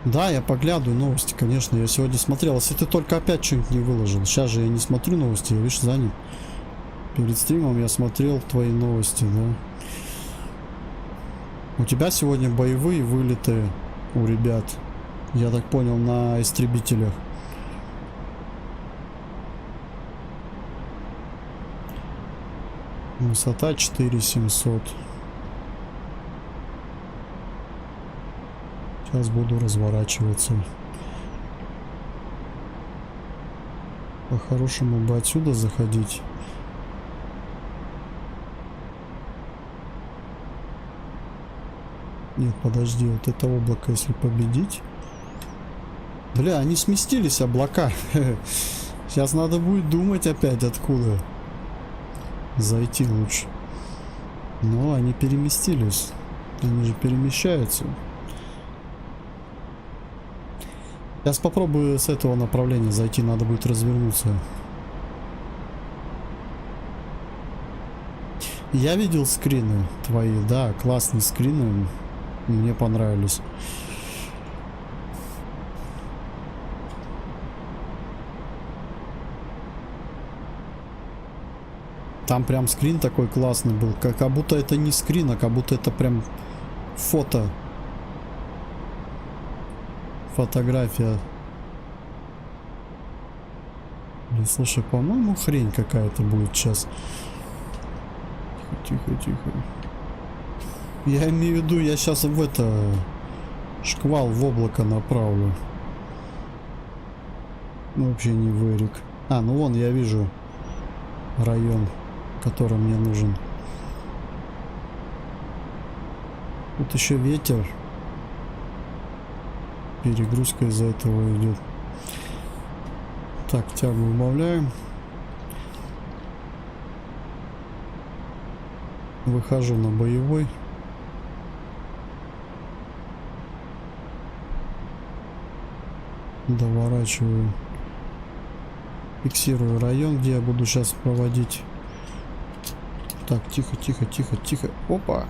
Да, я поглядываю новости, конечно. Я сегодня смотрел. Если ты только опять что-нибудь не выложил. Сейчас же я не смотрю новости, я, видишь, занят. Перед стримом я смотрел твои новости, да. У тебя сегодня боевые вылеты у ребят. Я так понял, на истребителях. Высота 4700. Сейчас буду разворачиваться. По-хорошему бы отсюда заходить. Нет, подожди, вот это облако, если победить. Бля, они сместились, облака. Сейчас надо будет думать опять, откуда зайти лучше. Но они переместились. Они же перемещаются. Сейчас попробую с этого направления зайти, надо будет развернуться. Я видел скрины твои, да, классные скрины. Мне понравились. Там прям скрин такой классный был. Как будто это не скрин, а как будто это прям фото. Фотография. Блин, слушай, по-моему, хрень какая-то будет сейчас. Тихо, тихо, тихо. Я имею в виду, я сейчас в это шквал в облако направлю. Ну, вообще не в Эрик. А, ну вон я вижу район, который мне нужен. Тут еще ветер. Перегрузка из-за этого идет. Так, тягу убавляем. Выхожу на боевой. Доворачиваю. Фиксирую район, где я буду сейчас проводить. Так, тихо, тихо, тихо, тихо. Опа!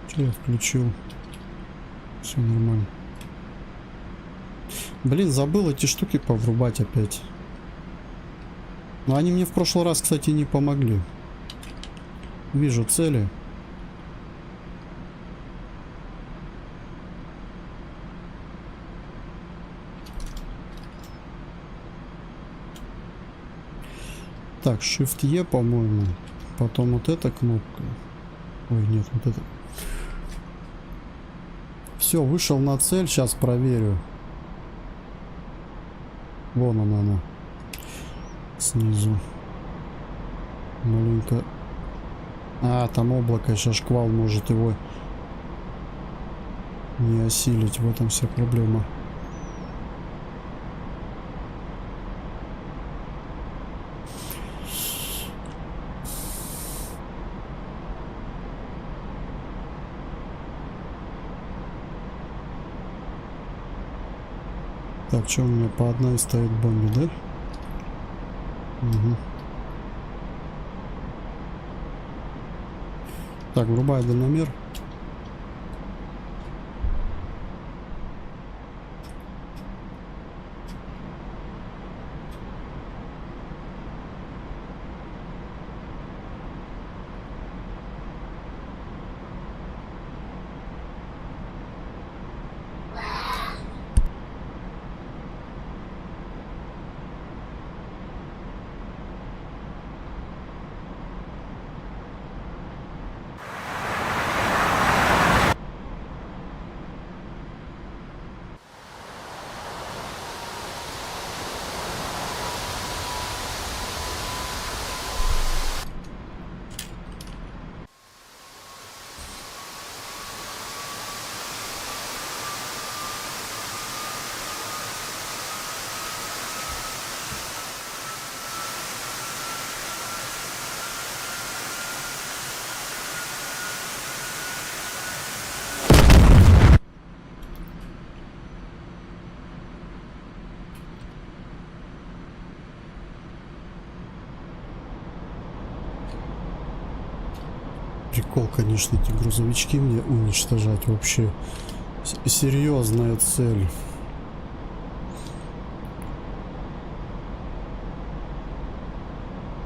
Что я включил? Все нормально. Блин, забыл эти штуки поврубать опять. Но они мне в прошлый раз, кстати, не помогли. Вижу цели. Так, Shift-E, по-моему. Потом вот эта кнопка. Ой, нет, вот это. Все, вышел на цель. Сейчас проверю. Вон она. Снизу. Маленько. А, там облако. Сейчас шквал может его не осилить. В этом вся проблема. Так, что у меня по одной стоит бомбе, да? Угу. Так, врубай дальномер. прикол, конечно, эти грузовички мне уничтожать вообще. Серьезная цель.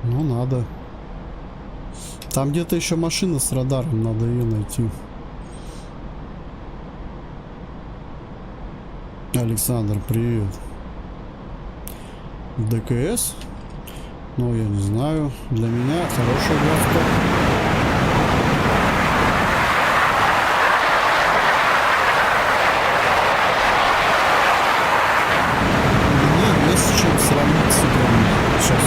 Ну, надо. Там где-то еще машина с радаром, надо ее найти. Александр, привет. ДКС? Ну, я не знаю. Для меня хорошая графика. Мне есть с чем сравнить с играми. Сейчас.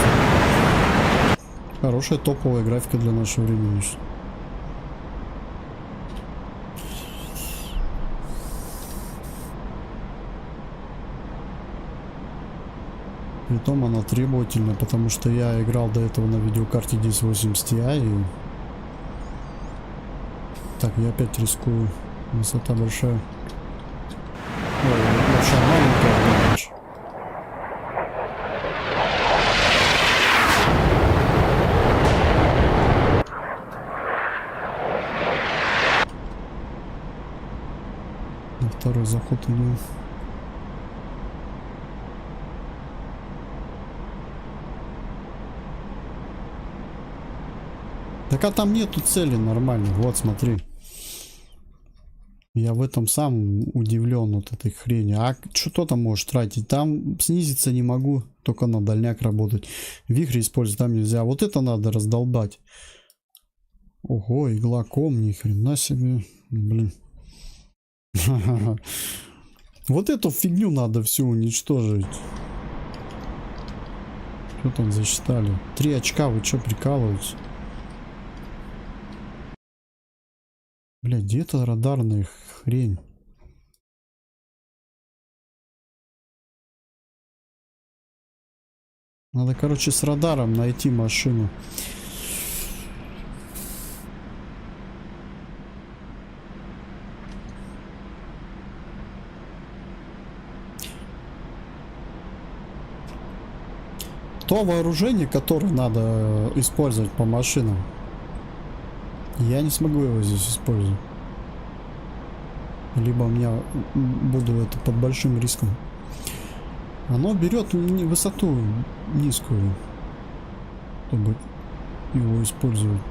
Хорошая топовая графика для нашего времени. Притом она требовательная, потому что я играл до этого на видеокарте 1080 Ti и... Так, я опять рискую. Высота большая. Ой, большая, маленькая, дальше. На второй заход идем. Так а там нету цели нормально. Вот, смотри. Я в этом сам удивлен вот этой хрени. А что там можешь тратить? Там снизиться не могу. Только на дальняк работать. Вихрь использовать там нельзя. Вот это надо раздолбать. Ого, иглаком, ни хрена себе. Блин. Вот эту фигню надо всю уничтожить. Что там засчитали? 3 очка, вы что, прикалываетесь? Бля, где-то радарная хрень. Надо, короче, с радаром найти машину. То вооружение, которое надо использовать по машинам, я не смогу его здесь использовать. Либо у меня буду это под большим риском. Оно берет высоту низкую, чтобы его использовать.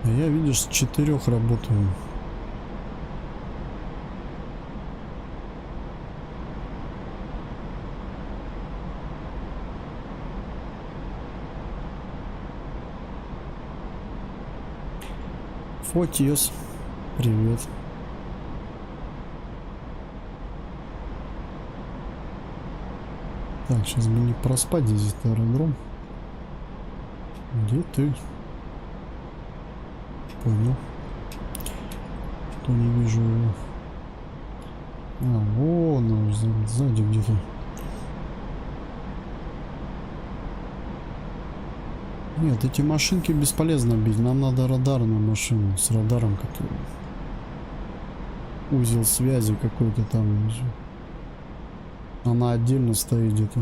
А я, видишь, с 4 работаю. Фотиес, привет. Так, сейчас бы не проспать здесь аэродром. Где ты? Понял. Что не вижу его. А, вон он, сзади где-то. Нет, эти машинки бесполезно бить. Нам надо радарную машину с радаром, который... Узел связи какой-то там. Она отдельно стоит где-то.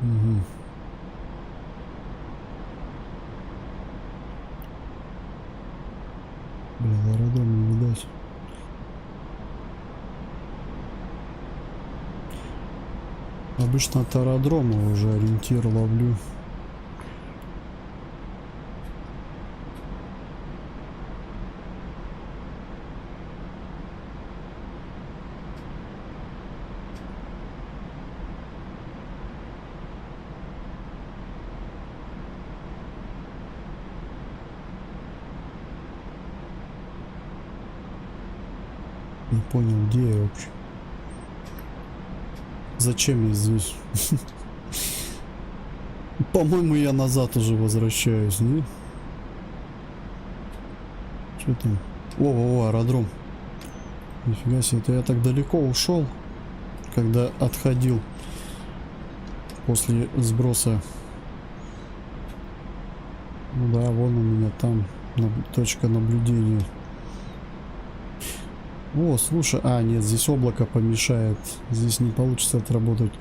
Угу. Блин, аэродром не видать. Обычно от аэродрома уже ориентир ловлю. Не понял, где я вообще? Зачем я здесь? По-моему, я назад уже возвращаюсь, не? Что там? О, аэродром. Нифига себе, это я так далеко ушел, когда отходил после сброса. Ну да, вон у меня там точка наблюдения. О, слушай, нет, здесь облако помешает. Здесь не получится отработать.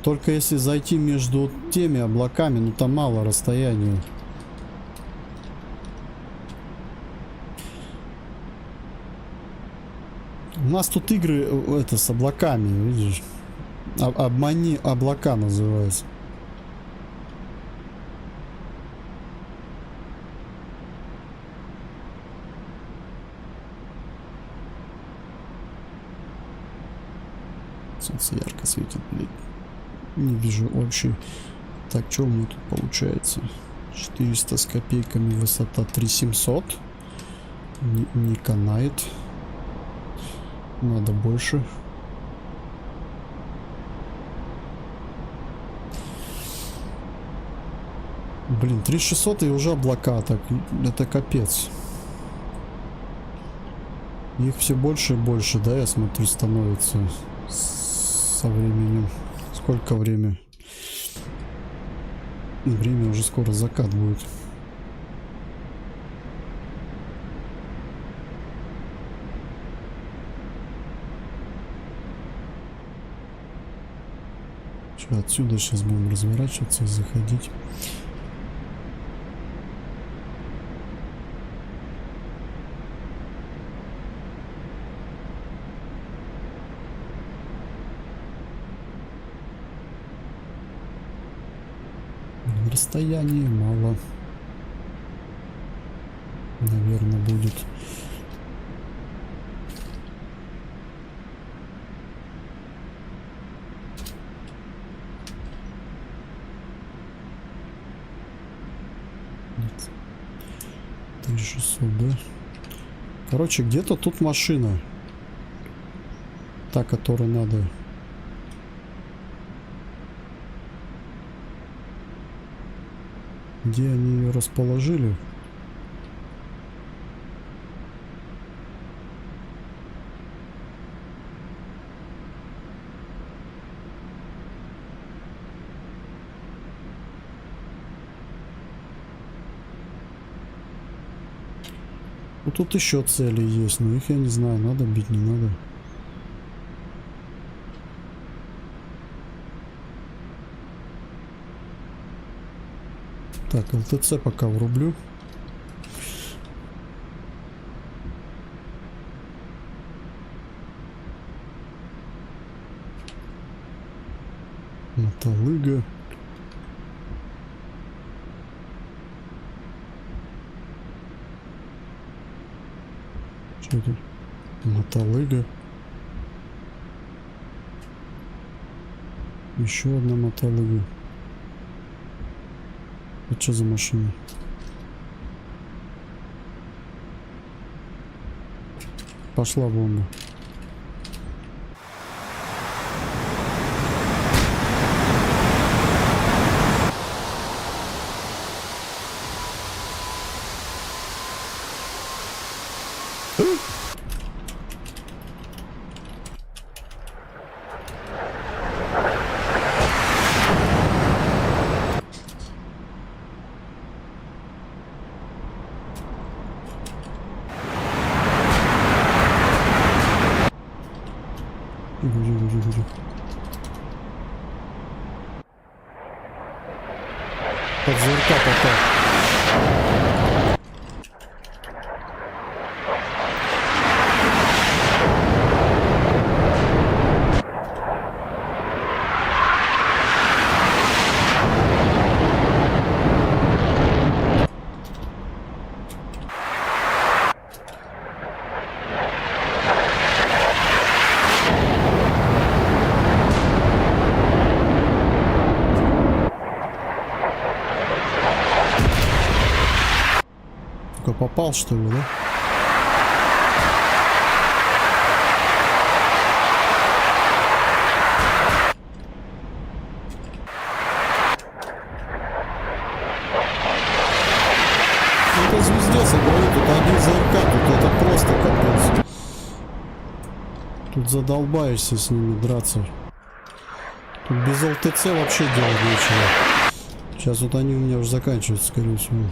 Только если зайти между теми облаками, ну там мало расстояния. У нас тут игры это с облаками, видишь? Обмани облака называется. Солнце ярко светит, блин. Не вижу вообще. Так, что у меня тут получается? 400 с копейками, высота 3700. Не канает. Надо больше. Блин, 3600 и уже облака. Так, это капец. Их все больше и больше, да, я смотрю, становится со временем. Сколько время? Время уже скоро закат будет. Что, отсюда сейчас будем разворачиваться и заходить. Расстояние мало, наверное, будет. Нет. 3600, да? Короче, где-то тут машина, та, которая надо. Где они ее расположили? Ну тут еще цели есть, но их я не знаю, надо бить, не надо. Так, ЛТЦ пока врублю. Мотолыга. Что это? Мотолыга. Еще одна мотолыга. Это что за машина? Пошла бомба. Под зверка попал. Попал, что ли, да? Это звездец, я говорю, тут один ЗРК, тут это просто капец. Тут задолбаешься с ними драться. Тут без ЛТЦ вообще делать нечего. Сейчас вот они у меня уже заканчиваются, скорее всего.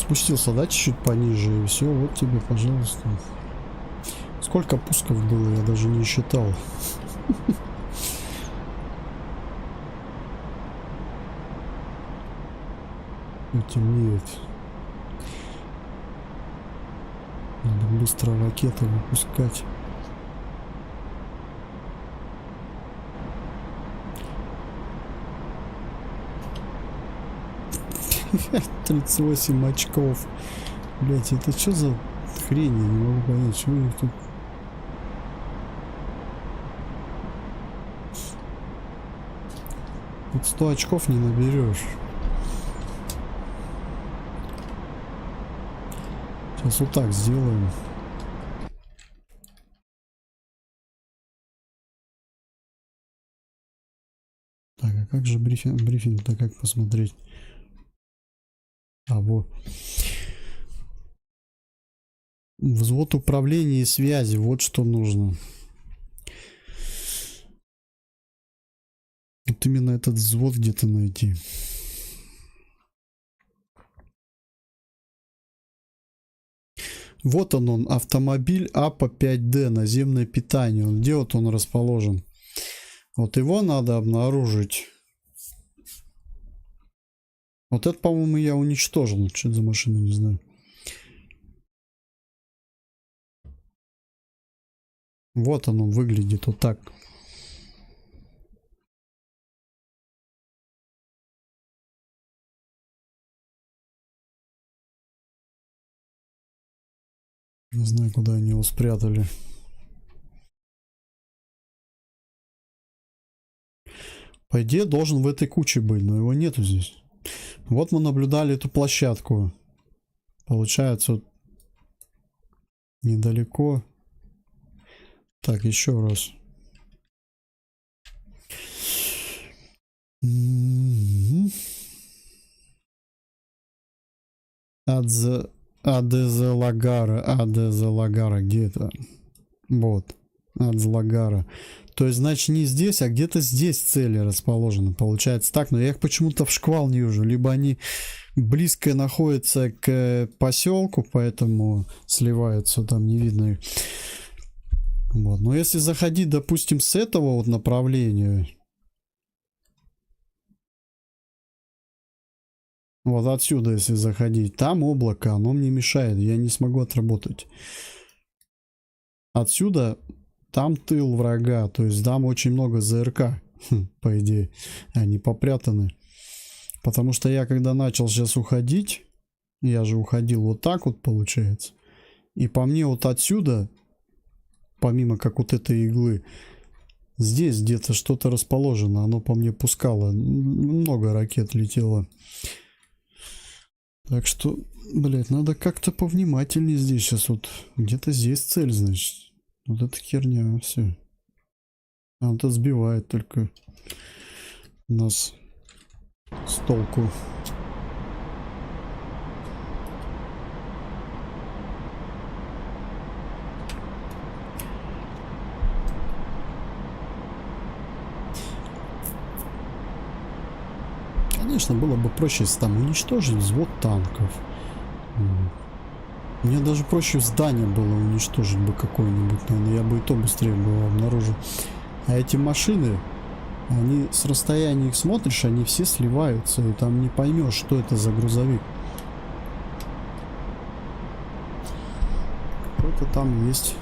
спустился, да, чуть-чуть пониже, и все, вот тебе, пожалуйста. Сколько пусков было, я даже не считал. Темнеет. Надо быстро ракеты выпускать. $38 очков. Блять, это что за хрень? Я не могу понять, что у них тут. Тут 100 очков не наберешь. Сейчас вот так сделаем. Так, а как же брифинг-то как посмотреть? А вот. Взвод управления и связи. Вот что нужно. Вот именно этот взвод где-то найти. Вот он, автомобиль АПА-5Д, наземное питание. Где вот он расположен? Вот его надо обнаружить. Вот это, по-моему, я уничтожил. Что это за машина, не знаю. Вот он выглядит вот так. Не знаю, куда они его спрятали. По идее, должен в этой куче быть, но его нету здесь. Вот мы наблюдали эту площадку. Получается, недалеко. Так, еще раз. Адезалагара, где это? Вот, Адзалагара. То есть, значит, не здесь, а где-то здесь цели расположены. Получается так, но я их почему-то в шквал не вижу. Либо они близко находятся к поселку, поэтому сливаются, там не видно их. Вот. Но если заходить, допустим, с этого вот направления, вот отсюда, если заходить, там облако, оно мне мешает, я не смогу отработать. Отсюда, там тыл врага, то есть там очень много ЗРК, по идее, они попрятаны. Потому что я когда начал сейчас уходить, я же уходил вот так вот, получается, и по мне вот отсюда, помимо как вот этой иглы, здесь где-то что-то расположено, оно по мне пускало, много ракет летело. Так что, блять, надо как-то повнимательнее здесь сейчас. Вот где-то здесь цель, значит. Вот эта херня, все. А вот это сбивает только нас с толку. Конечно, было бы проще, если там уничтожить взвод танков. Мне даже проще здание было уничтожить бы какое-нибудь, наверное, я бы и то быстрее бы обнаружил. А эти машины, они с расстояния их смотришь, они все сливаются, и там не поймешь, что это за грузовик. Какой-то там есть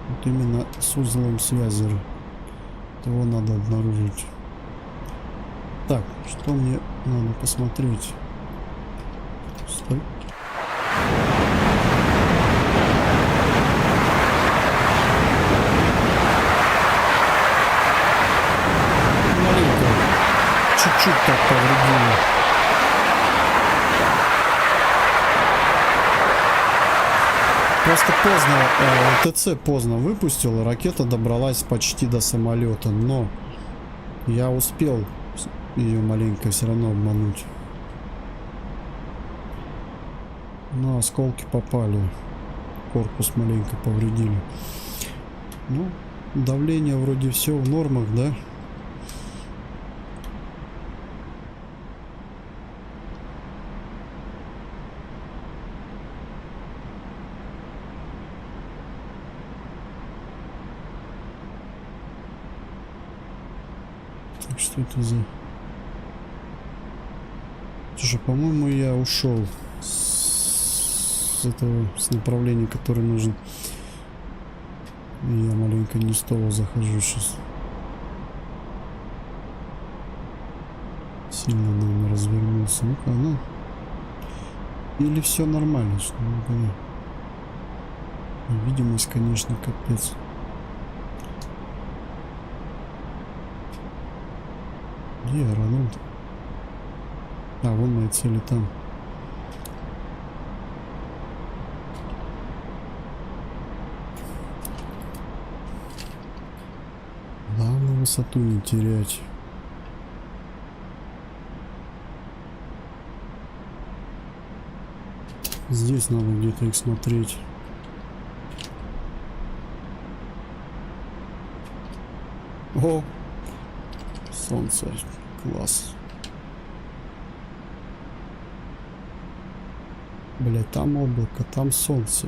вот именно с узлом связи. Его надо обнаружить. Так, что мне надо посмотреть? Стой. Маленько. Чуть-чуть так повредили. Просто поздно, ТЦ поздно выпустил, ракета добралась почти до самолета, но я успел ее маленько все равно обмануть. Но осколки попали. Корпус маленько повредили. Ну, давление вроде все в нормах, да? Так, что это за... Слушай, по-моему, я ушел с этого, с направления, которое нужно. Я маленько не с того захожу сейчас. Сильно, наверное, развернулся. Ну-ка, ну. Или все нормально, что не понятно. Видимость, конечно, капец. Где я рванул-то? А, вон мои цели там. Главное высоту не терять. Здесь надо где-то их смотреть. О! Солнце. Класс. Бля, там облако, там солнце.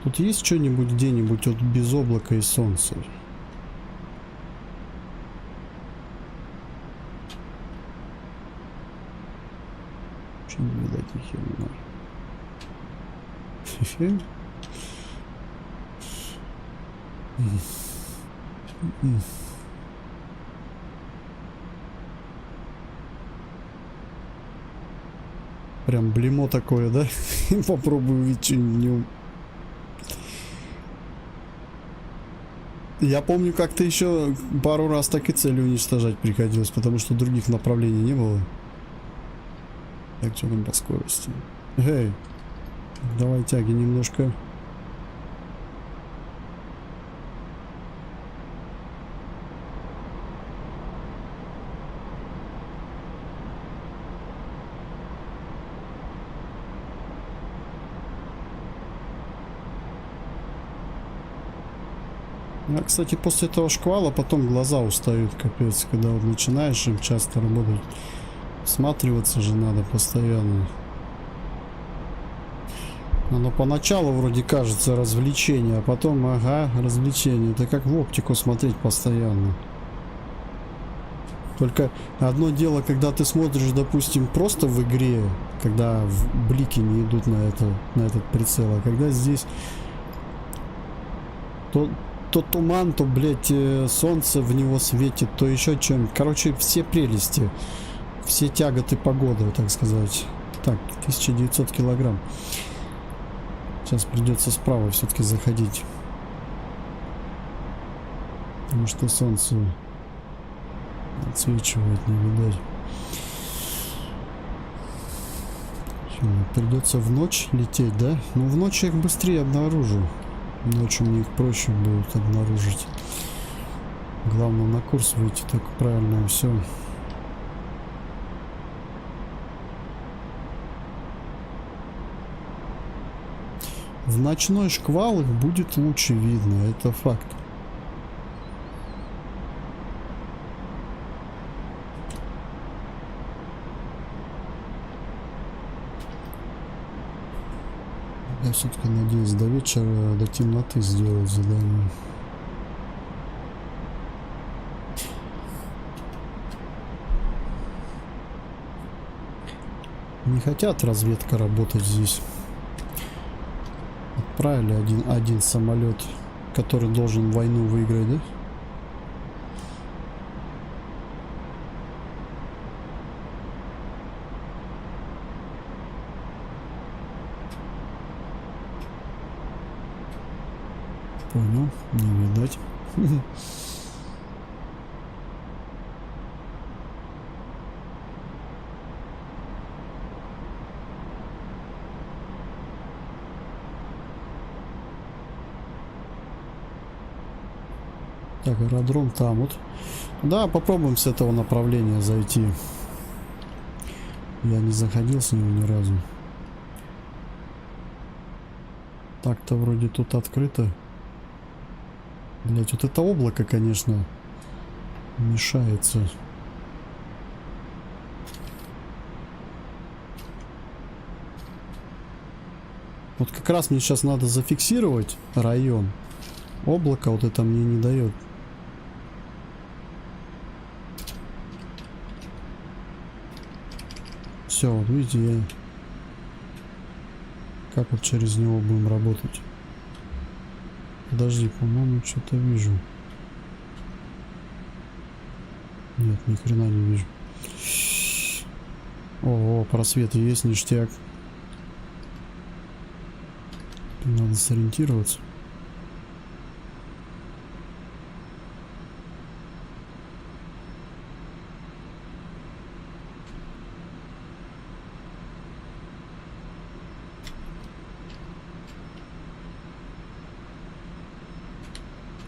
Тут есть что-нибудь где-нибудь вот без облака и солнца? Что не видать ни хера. Прям блимо такое, да? Попробую увидеть что-нибудь в нем. Я помню, как-то еще пару раз так и цели уничтожать приходилось, потому что других направлений не было. Так, что там по скорости? Эй, давай тяги немножко. А, кстати, после этого шквала потом глаза устают, капец, когда вот начинаешь им часто работать. Всматриваться же надо постоянно. Оно поначалу вроде кажется развлечение, а потом, ага, развлечение. Это как в оптику смотреть постоянно. Только одно дело, когда ты смотришь, допустим, просто в игре, когда блики не идут на этот прицел, а когда здесь то туман, то, блядь, солнце в него светит, то еще чем. Короче, все прелести, все тяготы погоды, так сказать. Так, 1900 килограмм. Сейчас придется справа все-таки заходить. Потому что солнце отсвечивает, не видать. Придется в ночь лететь, да? Ну, в ночь я их быстрее обнаружу. Ночью мне их проще будет обнаружить. Главное на курс выйти, так правильно, все. В ночной шквал их будет лучше видно, это факт. Я все-таки надеюсь до вечера, до темноты сделать задание. Не хотят разведка работать здесь. Отправили один самолет, который должен войну выиграть, да? Понял, не видать. Так, аэродром там вот. Да, попробуем с этого направления зайти. Я не заходил с него ни разу. Так-то вроде тут открыто. Блять, вот это облако, конечно, мешается. Вот как раз мне сейчас надо зафиксировать район. Облако вот это мне не дает. Все, вот видите, я... Как вот через него будем работать? Подожди, по-моему, что-то вижу. Нет, ни хрена не вижу. О, просвет есть, ништяк. Надо сориентироваться.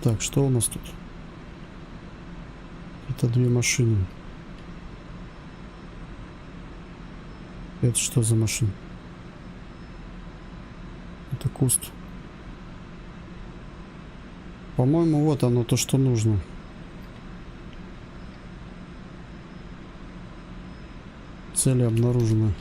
Так, что у нас тут? Это две машины. Это что за машина? Это куст. По-моему, вот оно, то, что нужно. Цели обнаружены.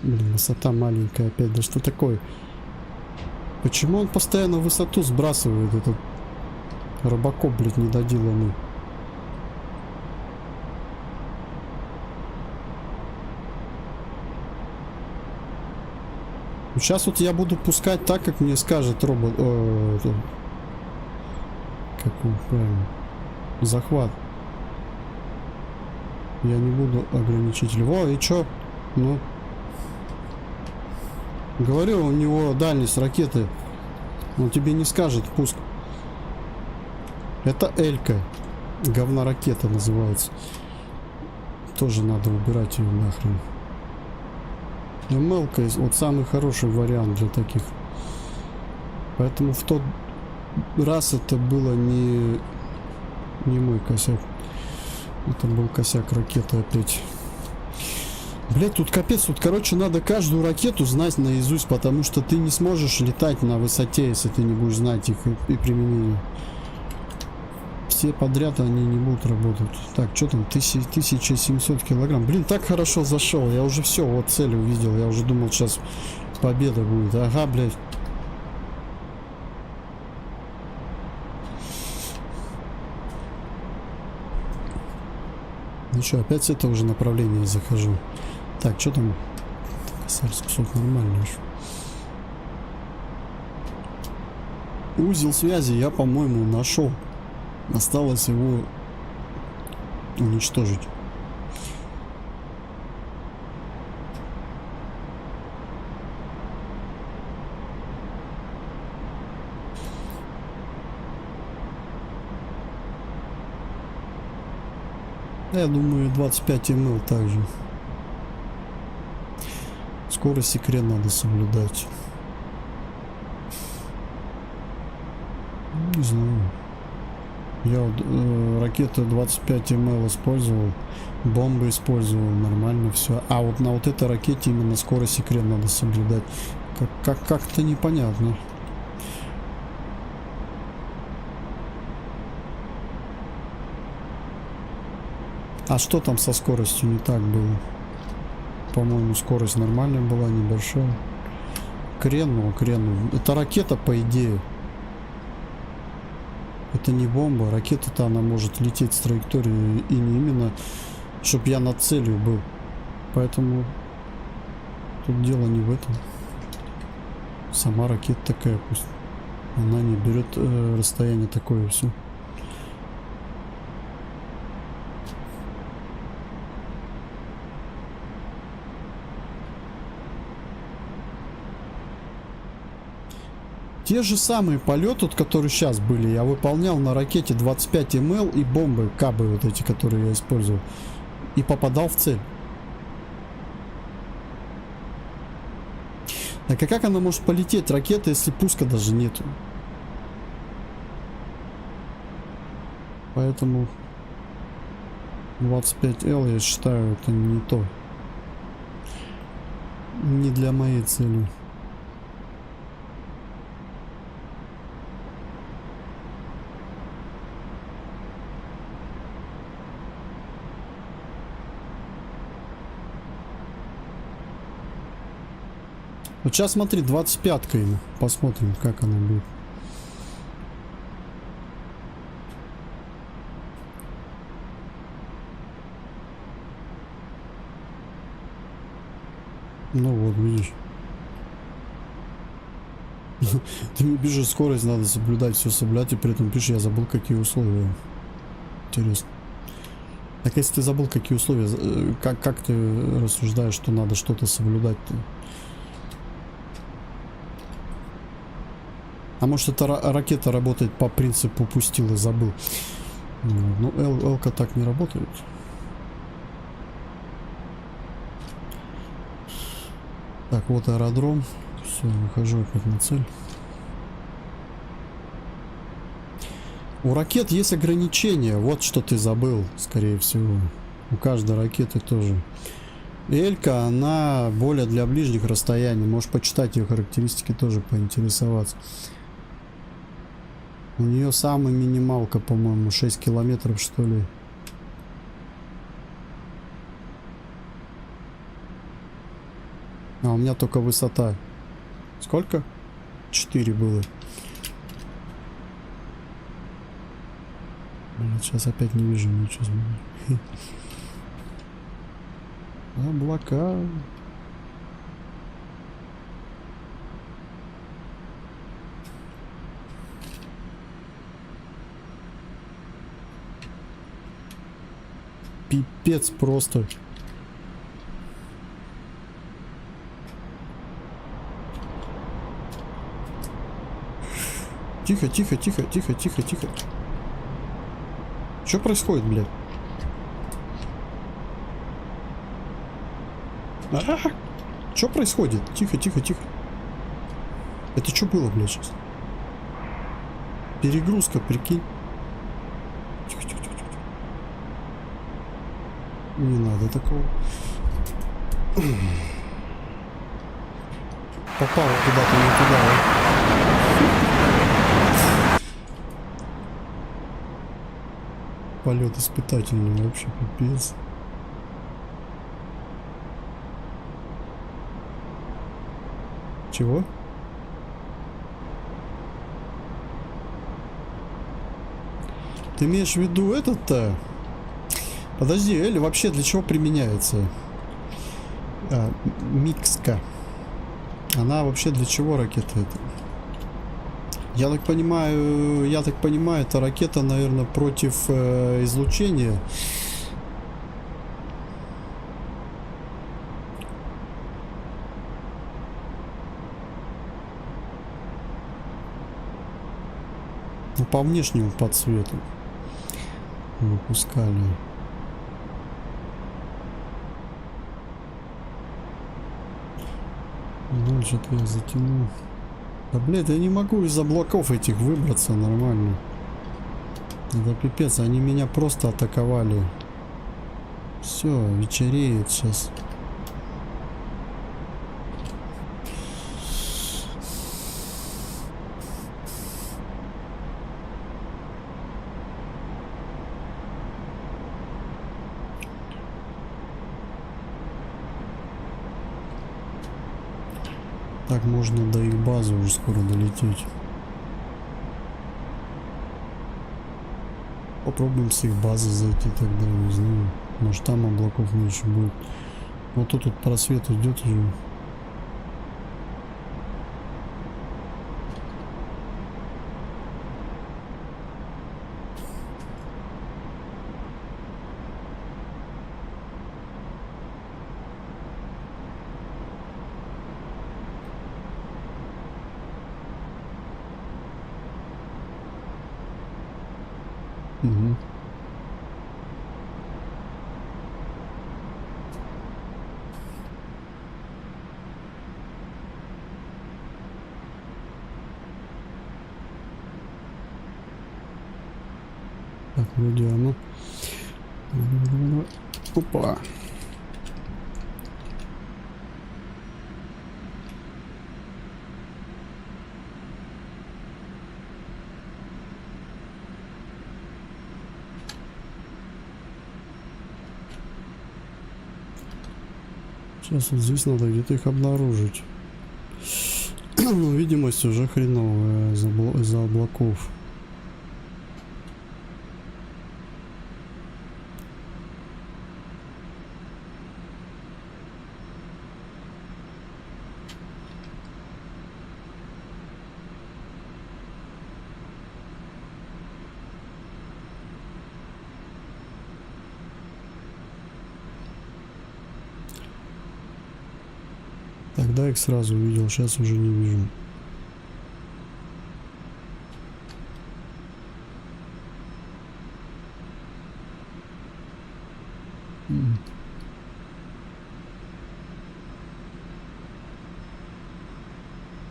Блин, высота маленькая опять. Да что такое? Почему он постоянно высоту сбрасывает, этот Робокоп, блядь, недоделанный? Сейчас вот я буду пускать так, как мне скажет робот. Как он правильно? Захват. Я не буду ограничитель. Во, и чё? Ну. Говорю, у него дальность ракеты. Он тебе не скажет пуск. Это Элька. Говноракета называется. Тоже надо убирать ее нахрен. МЛ-ка вот самый хороший вариант для таких. Поэтому в тот раз это было не мой косяк. Это был косяк ракеты опять. Блять, тут капец. Тут, короче, надо каждую ракету знать наизусть, потому что ты не сможешь летать на высоте, если ты не будешь знать их и применение. Все подряд они не будут работать. Так, что там? 1700 килограмм. Блин, так хорошо зашел. Я уже все, вот цель увидел. Я уже думал, сейчас победа будет. Ага, блядь. Ну что, опять с этого же направления захожу. Так, что там? Косарь кусок нормально. Узел связи я, по-моему, нашел. Осталось его уничтожить. Я думаю, 25 мл также. Скорость секрет надо соблюдать. Не знаю. Я вот, ракеты 25 мл использовал, бомбы использовал, нормально все. А вот на вот этой ракете именно скорость секрет надо соблюдать. Как-то непонятно. А что там со скоростью не так было? По-моему, скорость нормальная была, небольшая. Кренул. Это ракета, по идее. Это не бомба. Ракета-то она может лететь с траектории и не именно, чтобы я над целью был. Поэтому тут дело не в этом. Сама ракета такая, пусть она не берет расстояние такое, все. Те же самые полеты, которые сейчас были, я выполнял на ракете 25 мл и бомбы, кабы вот эти, которые я использовал. И попадал в цель. Так а как она может полететь, ракета, если пуска даже нету? Поэтому 25Л, я считаю, это не то. Не для моей цели. Вот сейчас смотри, 25-ка ему. Посмотрим, как она будет. Ну вот, видишь. Ты мне пишешь, скорость надо соблюдать, все соблюдать, и при этом пишешь, я забыл, какие условия. Интересно. Так если ты забыл, какие условия, как ты рассуждаешь, что надо что-то соблюдать-то? А может это ракета работает по принципу пустил и забыл? Ну, Л-ка так не работает. Так, вот аэродром. Все, выхожу опять на цель. У ракет есть ограничения. Вот что ты забыл, скорее всего. У каждой ракеты тоже. Элька, она более для ближних расстояний. Можешь почитать ее характеристики, тоже поинтересоваться. У нее самая минималка, по-моему, 6 километров, что ли. А у меня только высота. Сколько? 4 было. Блин, сейчас опять не вижу ничего. Облака. Пипец просто. Тихо, тихо, тихо, тихо, тихо, тихо. Что происходит, блядь? Что происходит? Тихо, тихо, тихо. Это что было, блядь, сейчас? Перегрузка, прикинь. Тихо, тихо, тихо, тихо. Не надо такого. Попал куда-то не туда, а? Полет испытательный, вообще пипец. Чего? Ты имеешь в виду этот-то? Подожди, Эль вообще для чего применяется? Микска. Она вообще для чего ракета это? Я так понимаю, это ракета, наверное, против излучения. Ну, по внешнему по цвету выпускали. Ну, что-то я затянул. Да, блядь, я не могу из облаков этих выбраться нормально. Это пипец, они меня просто атаковали. Все, вечереет сейчас. Так можно до их базы уже скоро долететь. Попробуем с их базы зайти тогда, не знаю. Может там облаков меньше будет. Вот тут просвет идет уже. Угу. Так, вроде оно. Давай. Опа. Сейчас вот здесь надо где-то их обнаружить. Ну, видимость уже хреновая из-за облаков. Тогда их сразу увидел, сейчас уже не вижу.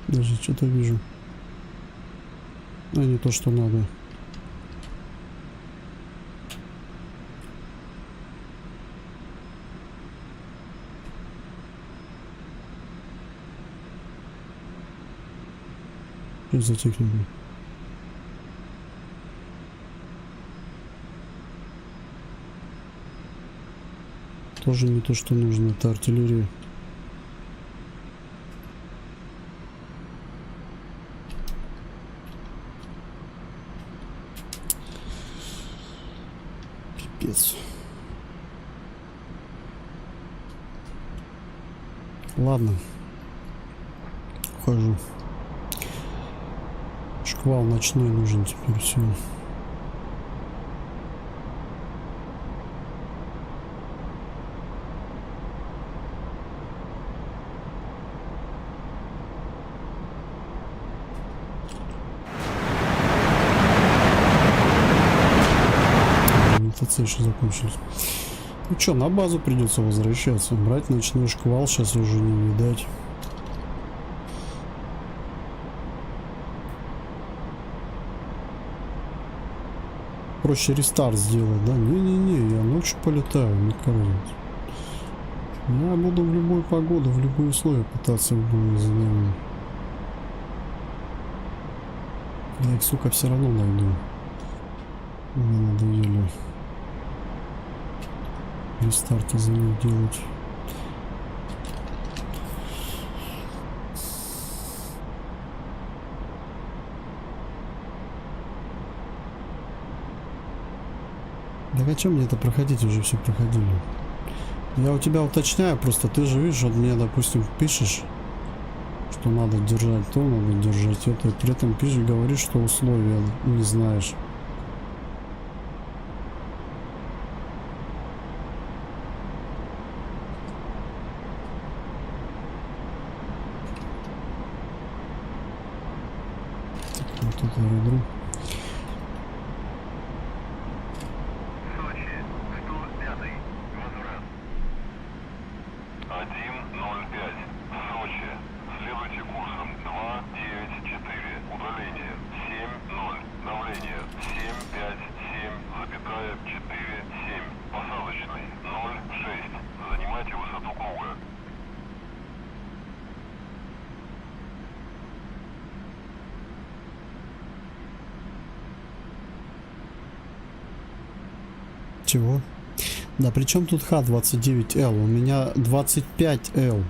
Даже что-то вижу. А не то, что надо. Что за техника? Тоже не то, что нужно. Это артиллерия. Пипец. Ладно. Ухожу. Шквал ночной нужен теперь, все. Мотоцикл еще закончились. Ну что, на базу придется возвращаться. Брать ночной шквал сейчас уже не видать. Проще рестарт сделать, да? Не-не-не, я ночью полетаю, не кажется. Я буду в любую погоду, в любые условия пытаться выполнить задание. Я их, сука, все равно найду. Мне надоели рестарты за них делать. Так а чем мне это проходить? Уже все проходили. Я у тебя уточняю, просто ты же видишь, вот мне, допустим, пишешь, что надо держать то, надо держать это, и при этом пишешь, говоришь, что условия не знаешь. Так, вот это аэродром. Чего? Да, причем тут Х-29Л? У меня 25Л.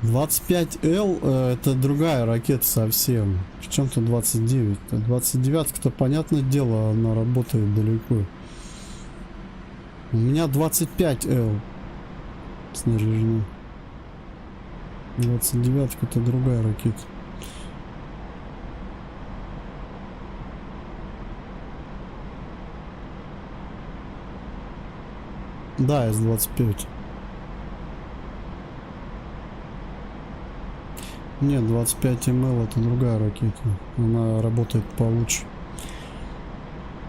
25Л это другая ракета совсем. Причем тут 29? 29-то, понятное дело, она работает далеко. У меня 25Л снаряжена. 29-ка это другая ракета. Да, С-25. Нет, 25 МЛ это другая ракета. Она работает получше.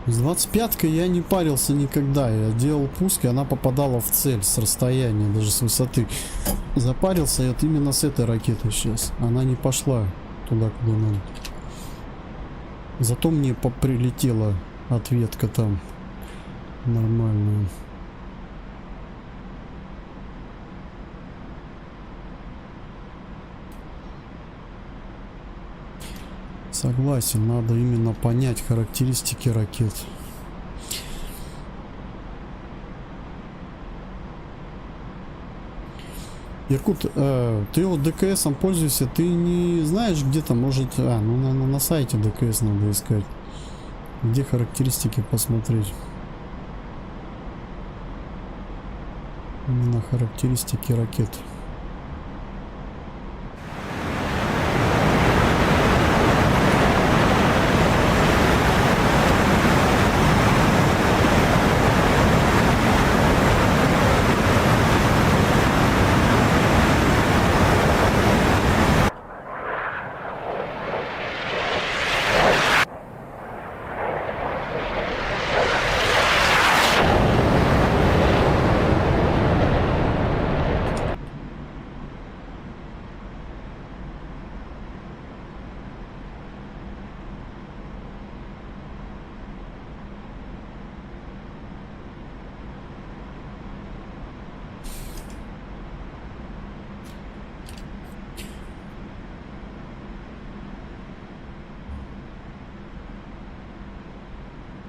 С 25-кой я не парился никогда. Я делал пуск, и она попадала в цель с расстояния, даже с высоты. Запарился я именно с этой ракетой сейчас. Она не пошла туда, куда надо. Зато мне прилетела ответка там нормальная. Согласен, надо именно понять характеристики ракет. Иркут, ты вот ДКСом пользуешься, ты не знаешь где-то, может... ну на сайте ДКС надо искать. Где характеристики посмотреть? Именно характеристики ракет.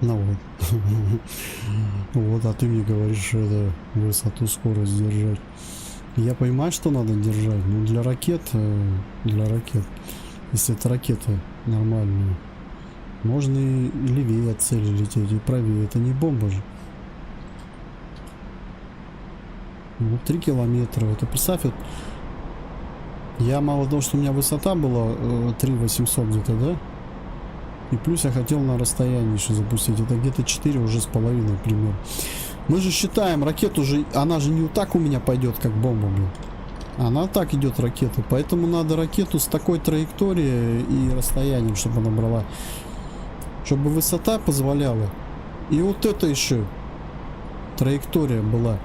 Ну вот. Вот, а ты мне говоришь, что это высоту, скорость держать. Я понимаю, что надо держать, но для ракет, если это ракета нормальная, можно и левее от цели лететь, и правее. Это не бомба же. Ну, 3 километра. Это представь, вот, я мало того, что у меня высота была 3800 где-то, да? И плюс я хотел на расстоянии еще запустить. Это где-то 4 уже с половиной примерно. Мы же считаем, ракету же, она же не вот так у меня пойдет, как бомба, блин. Она так идет, ракета. Поэтому надо ракету с такой траекторией и расстоянием, чтобы она брала. Чтобы высота позволяла. И вот это еще траектория была.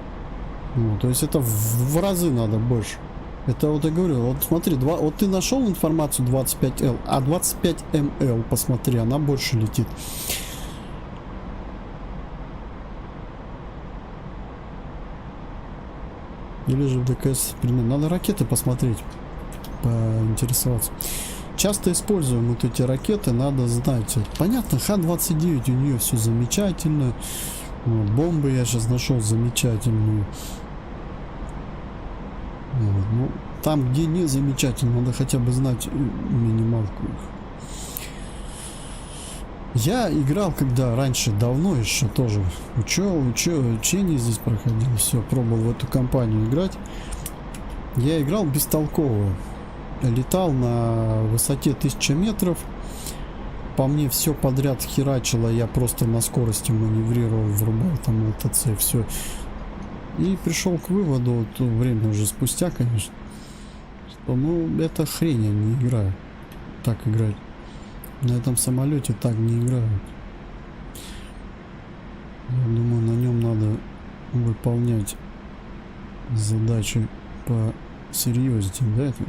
Ну, то есть это в разы надо больше. Это вот я говорю, вот смотри, вот ты нашел информацию 25L, а 25ML, посмотри, она больше летит. Или же в ДКС, примерно. Надо ракеты посмотреть, поинтересоваться. Часто используем вот эти ракеты, надо знать. Понятно, Х-29 у нее все замечательно. Бомбы я сейчас нашел замечательную. Вот, ну, там, где не замечательно, надо хотя бы знать минималку. Я играл, когда раньше, давно еще тоже учение здесь проходил, все, пробовал в эту компанию играть. Я играл бестолково. Летал на высоте 1000 метров. По мне все подряд херачило, я просто на скорости маневрировал, врубал там ЛТЦ, все. И пришел к выводу, вот, время уже спустя, конечно, что, ну, это хрень, я не играю. Так играть. На этом самолете так не играют. Я думаю, на нем надо выполнять задачи по серьезнее, да? Это...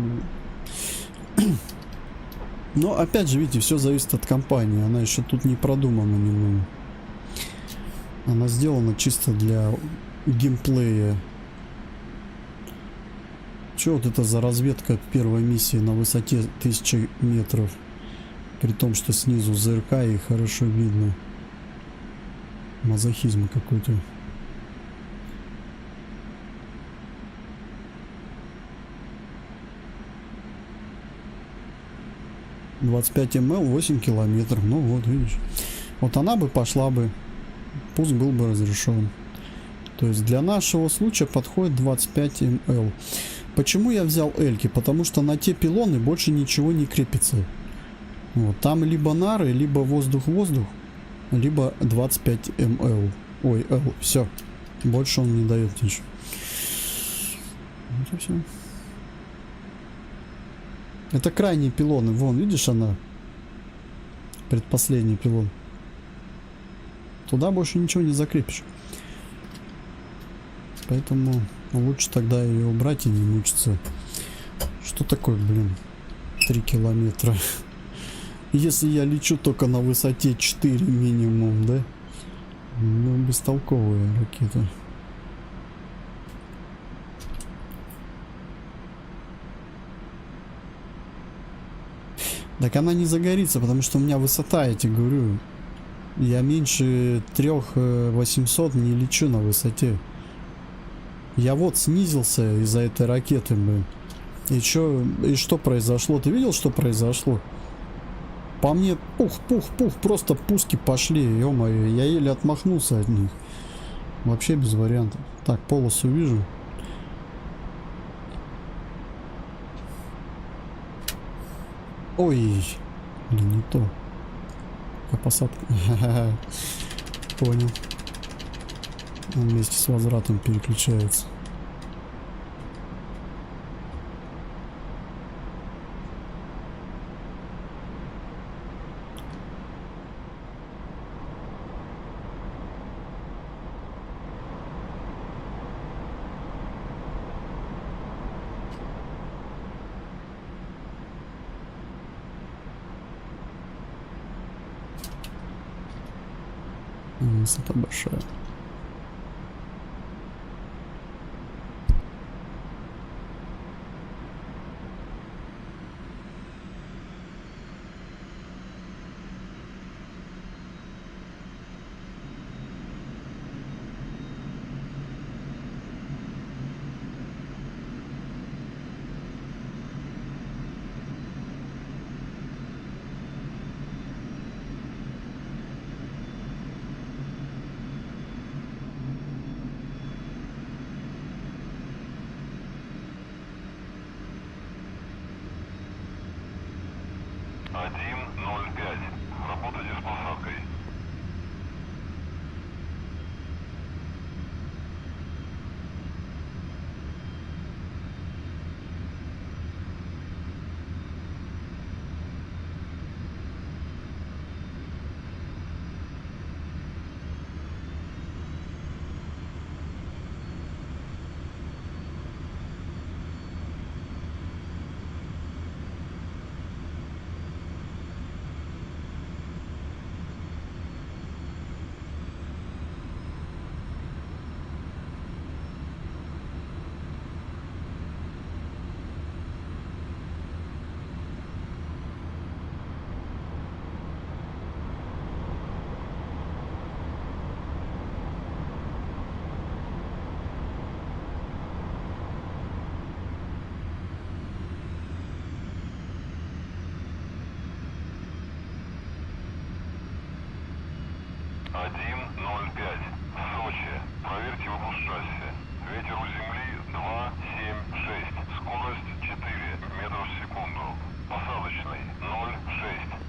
Но опять же, видите, все зависит от компании. Она еще тут не продумана немного. Она сделана чисто для геймплея. Че вот это за разведка первой миссии на высоте 1000 метров? При том, что снизу ЗРК и хорошо видно. Мазохизм какой-то. «25 МЛ, 8 километров». Ну вот, видишь. Вот она бы пошла бы. Пуск был бы разрешен. То есть для нашего случая подходит 25 МЛ. Почему я взял Эльки? Потому что на те пилоны больше ничего не крепится. Вот, там либо нары, либо воздух-воздух, либо 25 МЛ. Ой, Л. Все. Больше он не дает ничего. Вот и все. Это крайние пилоны. Вон, видишь, она? Предпоследний пилон. Туда больше ничего не закрепишь. Поэтому лучше тогда ее убрать и не мучиться. Что такое, блин? 3 километра. Если я лечу только на высоте 4 минимум, да? Ну, бестолковая ракета. Так она не загорится, потому что у меня высота, я тебе говорю. Я меньше 3800 не лечу на высоте. Я вот снизился из-за этой ракеты, блин. И что произошло? Ты видел, что произошло? По мне пух, просто пуски пошли, ё-моё, я еле отмахнулся от них. Вообще без вариантов. Так, полосу вижу. Ой, блин, не то. А посадка. Понял. Он вместе с возвратом переключается. Высота большая. Работайте с посадкой. Сочи. Проверьте выпуск шасси. Ветер у земли 2,7,6. Скорость 4 метров в секунду. Посадочный 0,6.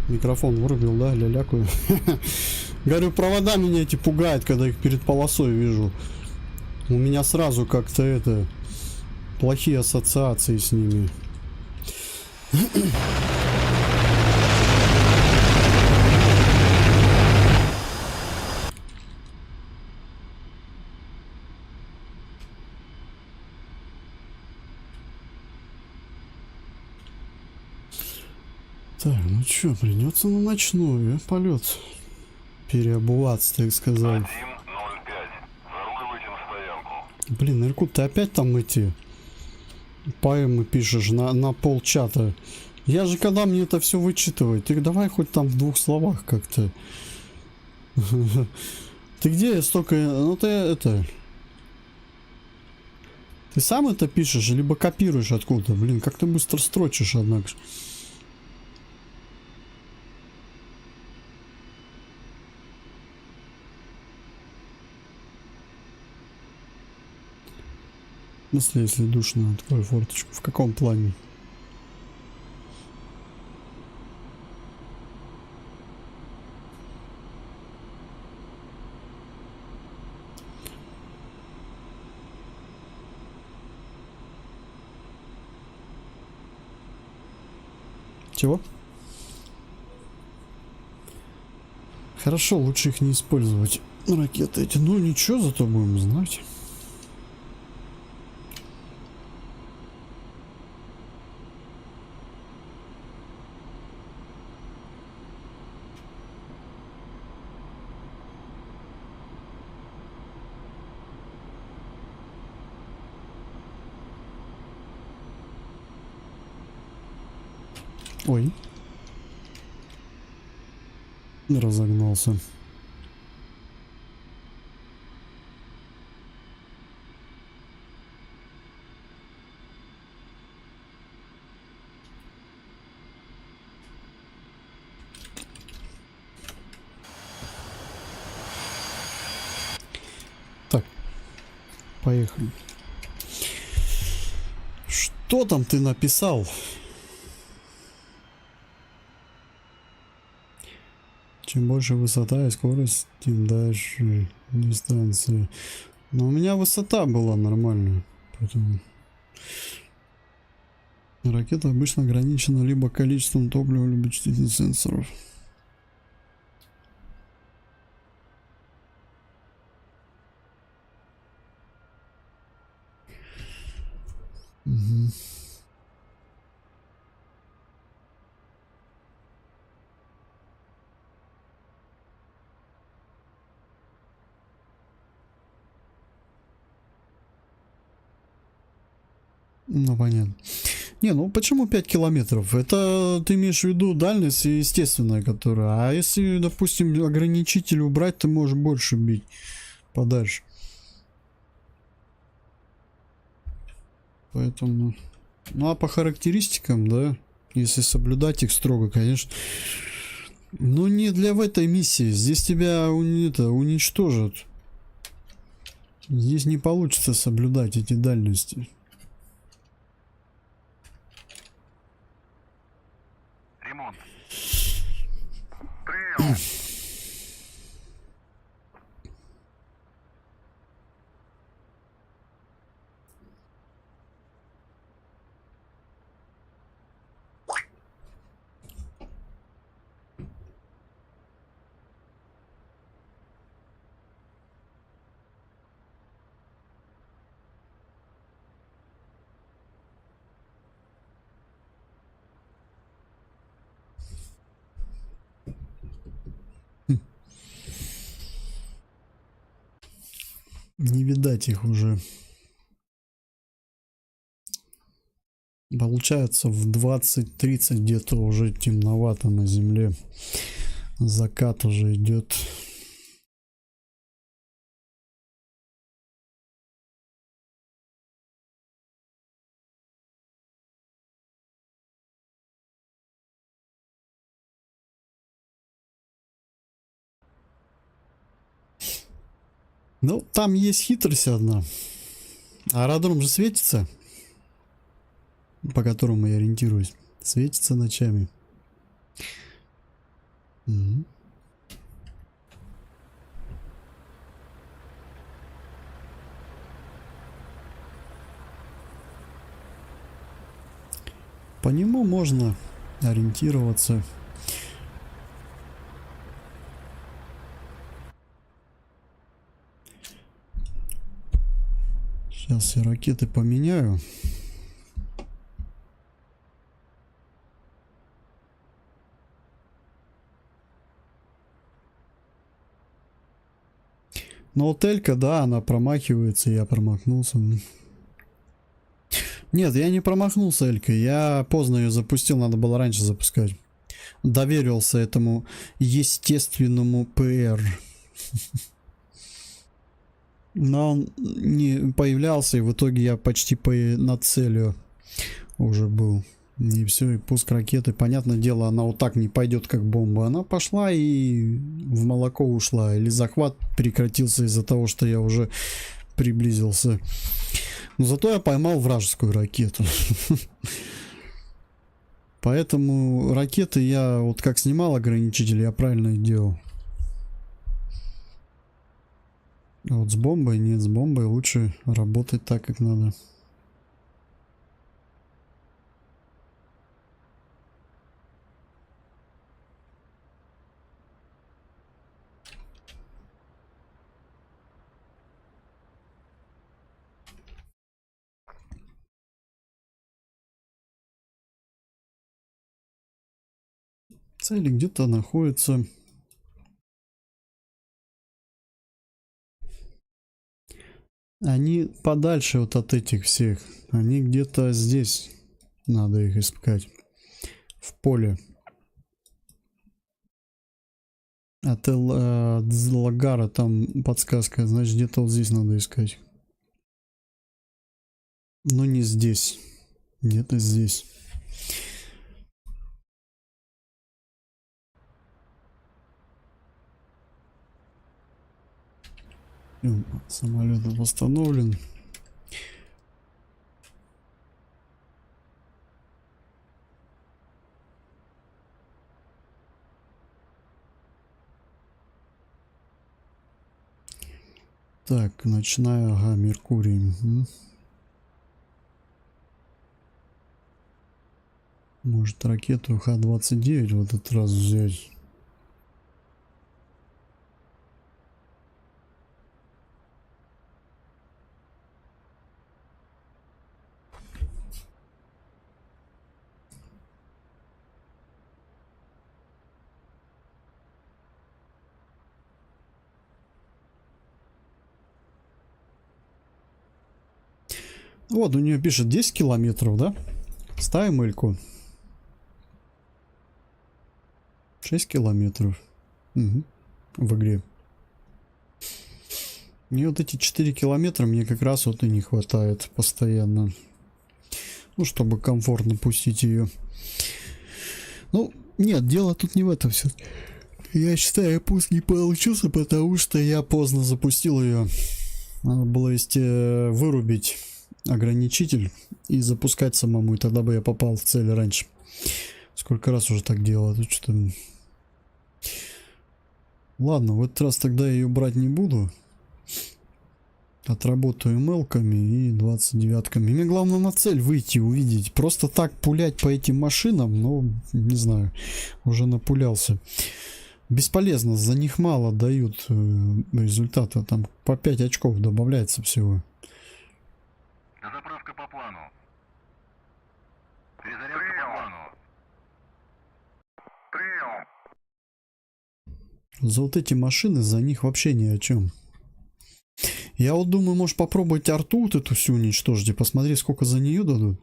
Микрофон вырубил, да, лялякую. Говорю, провода меня эти пугают, когда их перед полосой вижу. У меня сразу как-то это... плохие ассоциации с ними. Так, ну чё, придется на ночной полет переобуваться, так сказать. 1:05. Заруливайте на стоянку. Блин, Иркут, ты опять там эти поэмы пишешь на полчата. Я же когда мне это все вычитывать, ты давай хоть там в 2 словах как-то. Ты где столько... Ну ты это... Ты сам это пишешь, либо копируешь откуда-то? Блин, как ты быстро строчишь, однако. В смысле, если душно, открой форточку. В каком плане? Чего? Хорошо, лучше их не использовать. Ракеты эти. Ну ничего, зато будем знать. Ой. Разогнался. Так, поехали. Что там ты написал? Чем больше высота и скорость, тем дальше дистанция. Но у меня высота была нормальная, поэтому... Ракета обычно ограничена либо количеством топлива, либо частицей сенсоров. Угу. Ну, понятно. Не, ну почему 5 километров? Это ты имеешь в виду дальность естественная, которая... А если, допустим, ограничитель убрать, ты можешь больше бить подальше. Поэтому... Ну, а по характеристикам, да, если соблюдать их строго, конечно... Ну, не для в этой миссии. Здесь тебя уничтожат. Здесь не получится соблюдать эти дальности. Ремонт. Прием. Не видать их уже. Получается в 20-30 где-то уже темновато на земле. Закат уже идет. Ну, там есть хитрость одна. Аэродром же светится, по которому я ориентируюсь. Светится ночами. Угу. По нему можно ориентироваться. Сейчас я ракеты поменяю. Но вот Элька, да, она промахивается, я промахнулся. Нет, я не промахнулся Элькой, я поздно ее запустил, надо было раньше запускать. Доверился этому естественному ПР. Но он не появлялся, и в итоге я почти над целью уже был. И все, и пуск ракеты. Понятное дело, она вот так не пойдет, как бомба. Она пошла и в молоко ушла. Или захват прекратился из-за того, что я уже приблизился. Но зато я поймал вражескую ракету. Поэтому ракеты я вот как снимал ограничитель, я правильно и делал. А вот с бомбой нет, с бомбой лучше работать так, как надо. Цели где-то находятся. Они подальше вот от этих всех. Они где-то здесь. Надо их искать. в поле. От Лагара там подсказка, значит где-то вот здесь надо искать. Но не здесь. Где-то здесь. Самолет восстановлен. Так, ночная, ага, Меркурий. Угу. Может ракету Х-29 в этот раз взять. Вот, у нее пишет 10 километров, да? Ставим эльку. 6 километров. Угу. В игре. И вот эти 4 километра мне как раз вот и не хватает постоянно. Ну, чтобы комфортно пустить ее. Ну, нет, дело тут не в этом все. Я считаю, пуск не получился, потому что я поздно запустил ее. Надо было вырубить ограничитель и запускать самому, и тогда бы я попал в цель раньше. Сколько раз уже так делал, тут что-то... Ладно, в этот раз тогда я ее брать не буду. Отработаю мелками и 29-ками. Мне главное на цель выйти, увидеть. Просто так пулять по этим машинам, ну, не знаю, уже напулялся. Бесполезно, за них мало дают результата. Там по 5 очков добавляется всего. Заправка по плану. Перезарядка по плану. Прием. За вот эти машины, за них вообще ни о чем. Я вот думаю, может попробовать арту вот эту всю уничтожить и посмотреть, сколько за нее дадут.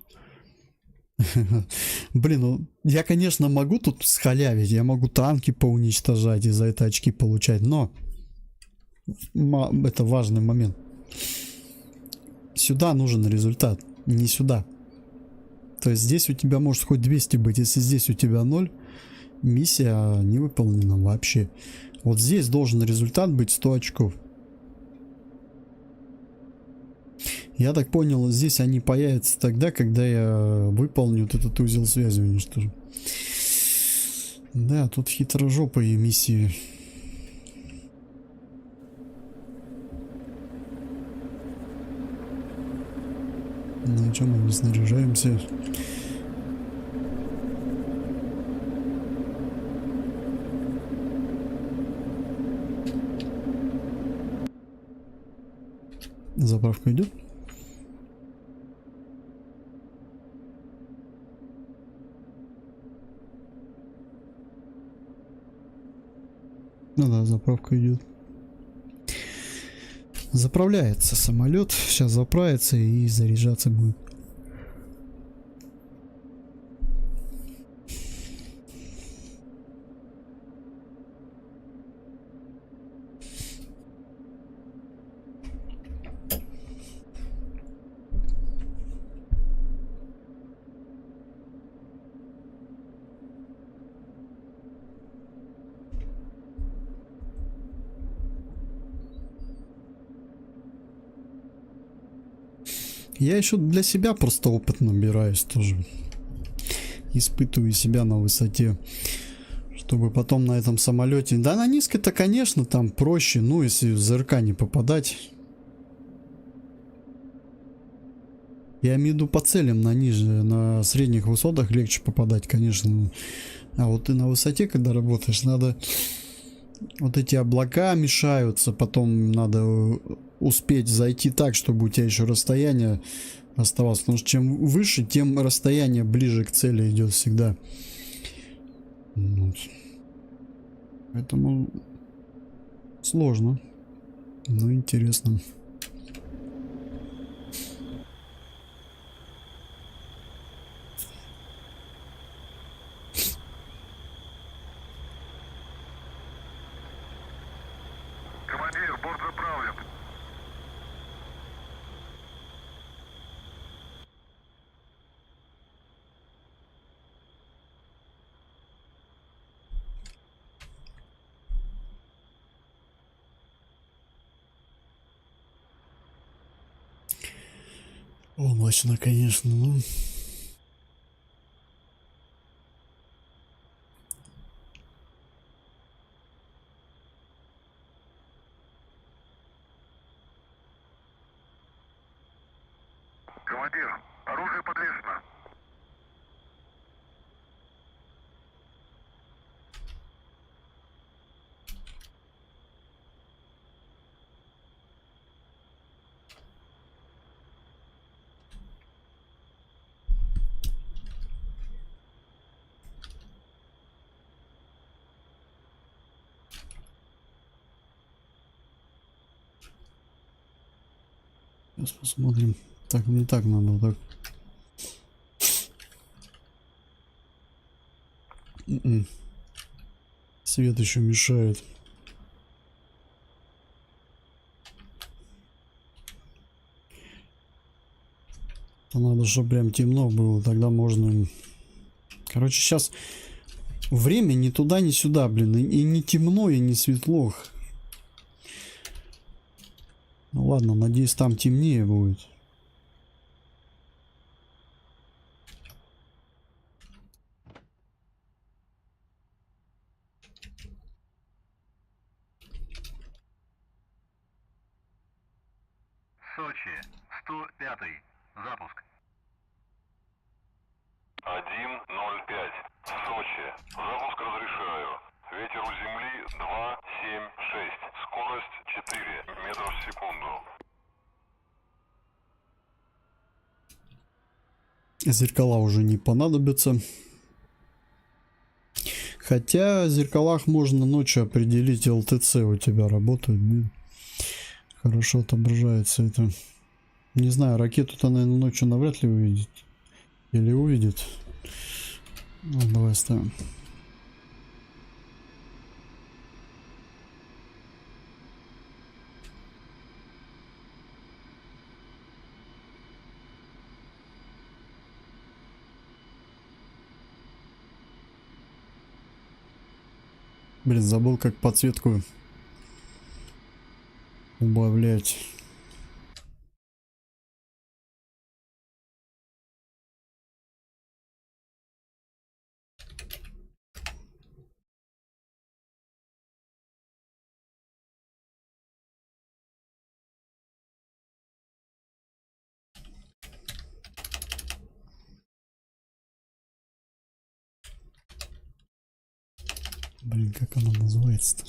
Блин, ну я, конечно, могу тут схалявить, я могу танки поуничтожать и за это очки получать, но это важный момент. Сюда нужен результат, не сюда. То есть здесь у тебя может хоть 200 быть, если здесь у тебя 0, миссия не выполнена вообще. Вот здесь должен результат быть 100 очков. Я так понял, здесь они появятся тогда, когда я выполню вот этот узел связи, уничтожу. Да, тут хитрожопые миссии. На чем мы не снаряжаемся? Заправка идет? Ну да, заправка идет. Заправляется самолет. Сейчас заправится и заряжаться будет. Я еще для себя просто опыт набираюсь тоже. Испытываю себя на высоте. Чтобы потом на этом самолете... Да, на низкой-то, конечно, там проще. Ну, если в ЗРК не попадать. Я имею в виду по целям на на средних высотах легче попадать, конечно. А вот и на высоте, когда работаешь, надо... Вот эти облака мешаются, потом надо успеть зайти так, чтобы у тебя еще расстояние оставалось. Потому что чем выше, тем расстояние ближе к цели идет всегда. Вот. Поэтому сложно, но интересно. Борт заправлен. Облачно, конечно, ну. Командир, оружие подвешено. Сейчас посмотрим. Так, не так надо, вот так. Свет еще мешает. Надо, чтобы прям темно было, тогда можно... Короче, сейчас время ни туда, ни сюда, блин. И не темно, и не светло. Ну ладно, надеюсь, там темнее будет. Сочи, 105-й. Запуск. 1:05. Сочи. Запуск разрешаю. Ветер у земли 2,7,6. Скорость 4 метров в секунду. Зеркала уже не понадобятся. Хотя в зеркалах можно ночью определить, ЛТЦ у тебя работает. Да? Хорошо отображается это. Не знаю, ракету-то, наверное, ночью навряд ли увидит. Или увидит. Ну, давай ставим. Блин, забыл, как подсветку убавлять. Блин, как она называется-то?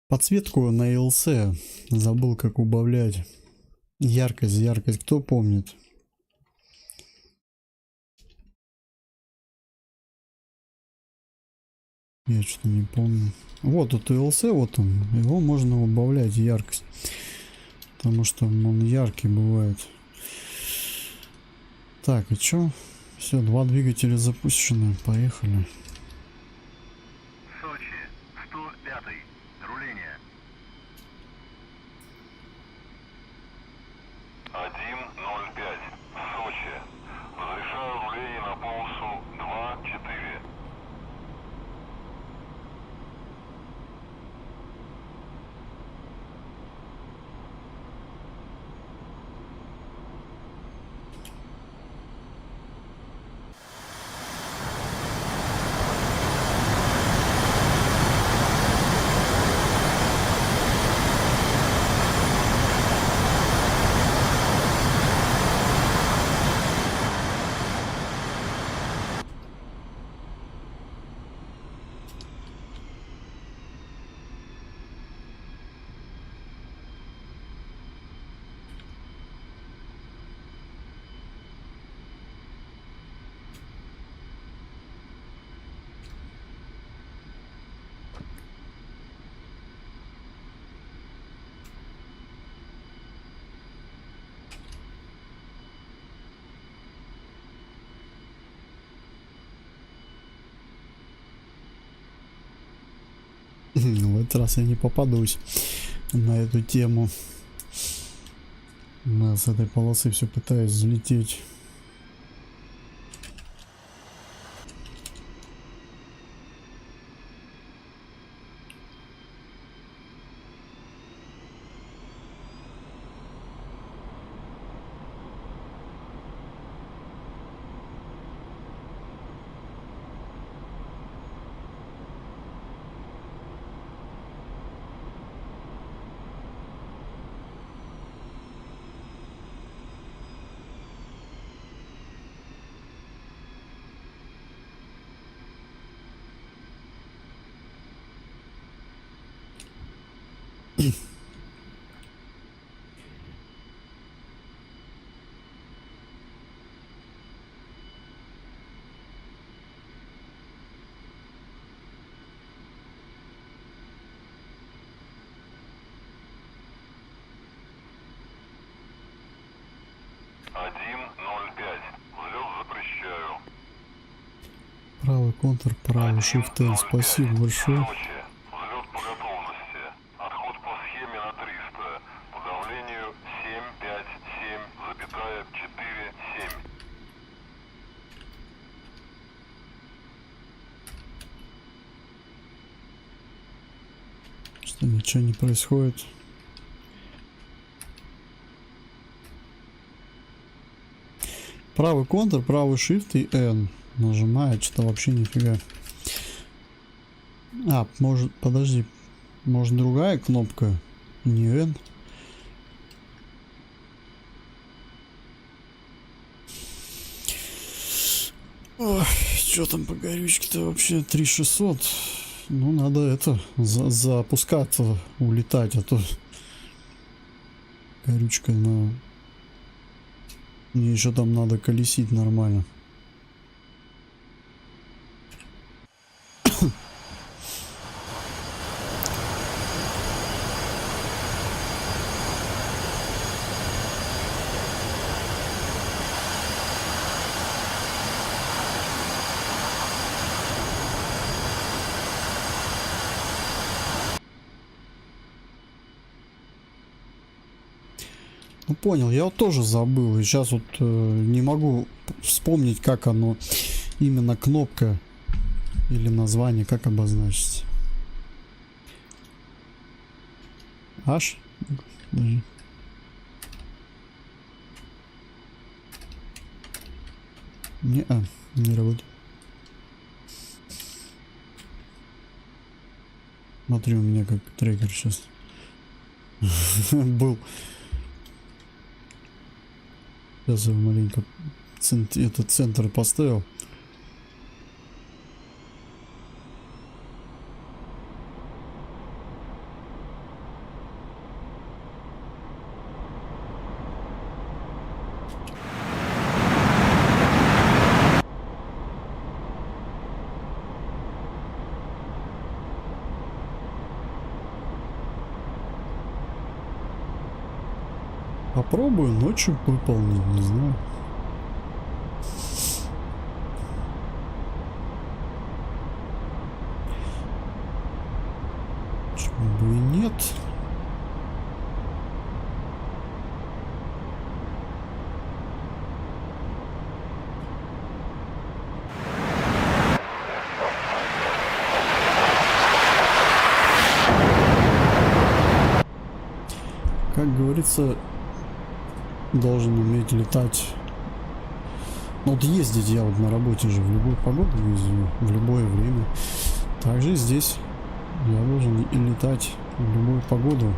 Подсветку на ЛС забыл, как убавлять. Яркость, кто помнит? Я что-то не помню. Вот тут ЛС, вот он. Его можно убавлять, яркость. Потому что он яркий бывает. Так, и чё? Все, 2 двигателя запущены. Поехали. Сочи, 105-й. Руление. 1:05. Сочи. Разрешаю руление на полосу 2-4. В этот раз я не попадусь на эту тему. С этой полосы все пытаюсь взлететь. Правый контур, правый shift N. Спасибо большое. Взлет по готовности. Отход по схеме на 300. По давлению 757,47. Что ничего не происходит. Правый контур, правый shift и N. Нажимает, что вообще нифига. А, может, подожди. Может другая кнопка? Не N. Ой, что там по горючке-то вообще 3600. Ну, надо это, запускаться, улетать, а то горючка на... Мне еще там надо колесить нормально. Ну, понял, я вот тоже забыл. И сейчас вот не могу вспомнить, как оно, именно кнопка или название, как обозначить. H? Подожди. Не работает. Смотри, у меня как трекер сейчас был. Сейчас я маленько этот центр поставил. Попробую ночью выполнить, не знаю. Почему бы и нет? Как говорится, должен уметь летать. Ну, вот ездить я вот на работе же в любую погоду езжу, в любое время. Также здесь я должен и летать в любую погоду,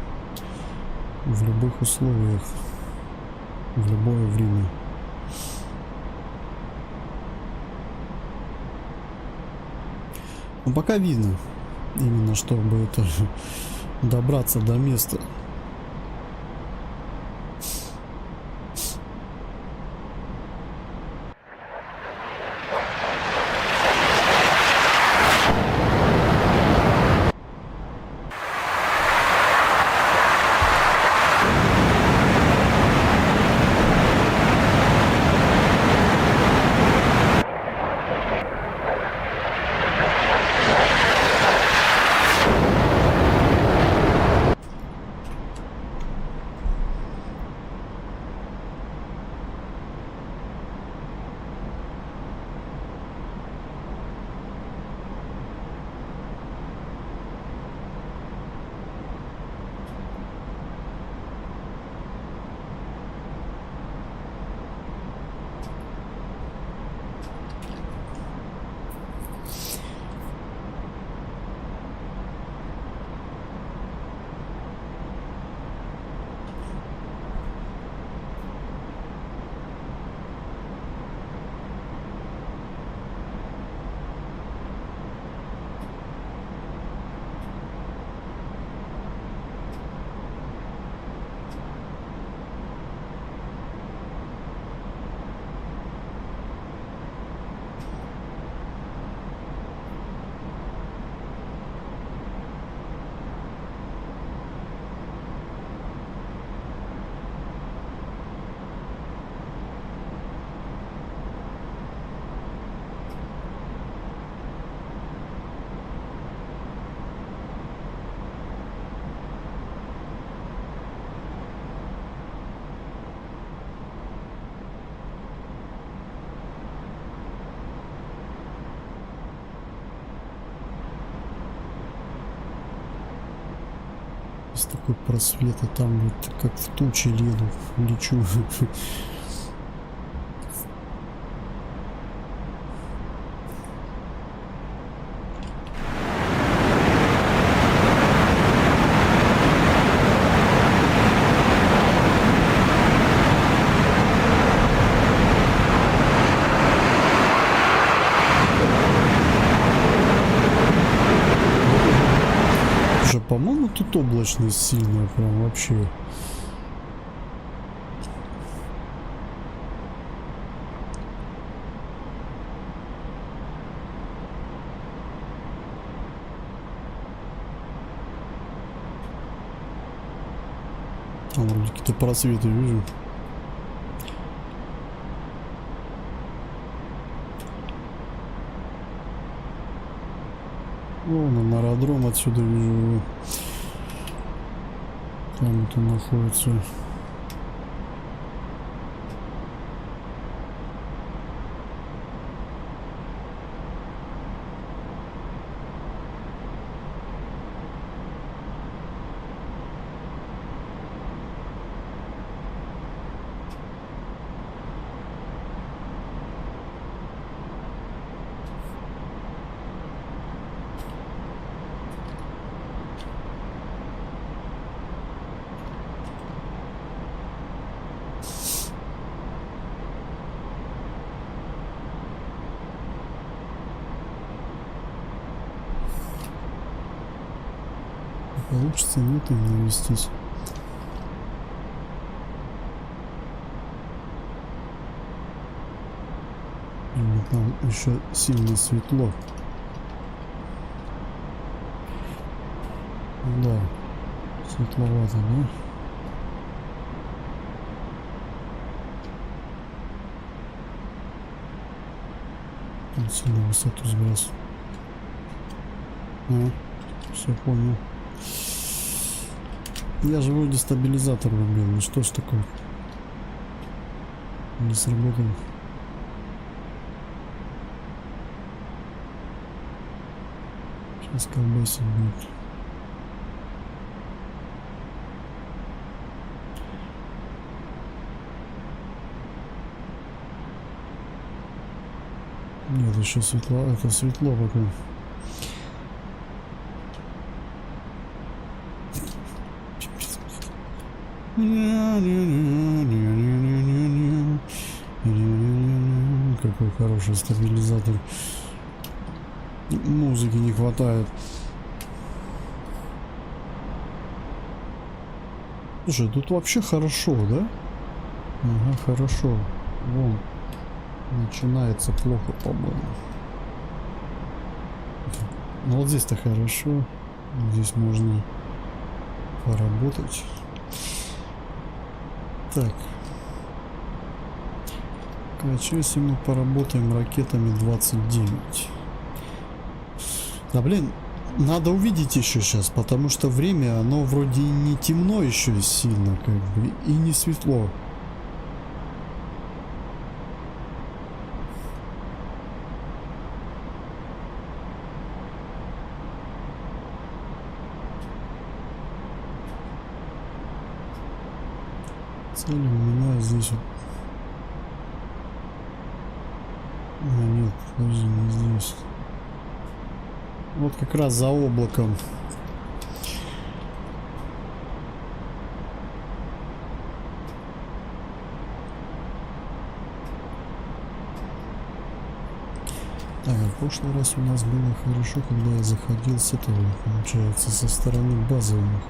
в любых условиях, в любое время. Но пока видно, именно чтобы это добраться до места. Есть такой просвет, а там вот как в тучи лечу. По-моему, тут облачность сильная, прям вообще. Там вроде какие-то просветы вижу. Вон на аэродром отсюда вижу его. Там это находится. Получится, нет, и навестись. Или там еще сильно светло. Да, светловато, да? Он сильно высоту сброс. Все понял. Я же вроде стабилизатор рубил, ну что ж такое? Не сработал. Сейчас колбасить будет. Нет, еще светло, это светло пока. Какой хороший стабилизатор. Музыки не хватает. Слушай, тут вообще хорошо, да? Ага, хорошо. Вон. Начинается плохо, по-моему. Но вот здесь-то хорошо. Здесь можно поработать. Так. Короче, если мы поработаем ракетами 29. Да блин, надо увидеть еще сейчас, потому что время, оно вроде и не темно еще сильно, как бы, и не светло. Цель у меня здесь вот. А, нет, подожди, не здесь. Вот как раз за облаком. Так, а в прошлый раз у нас было хорошо, когда я заходил с этого, получается, со стороны базы у них.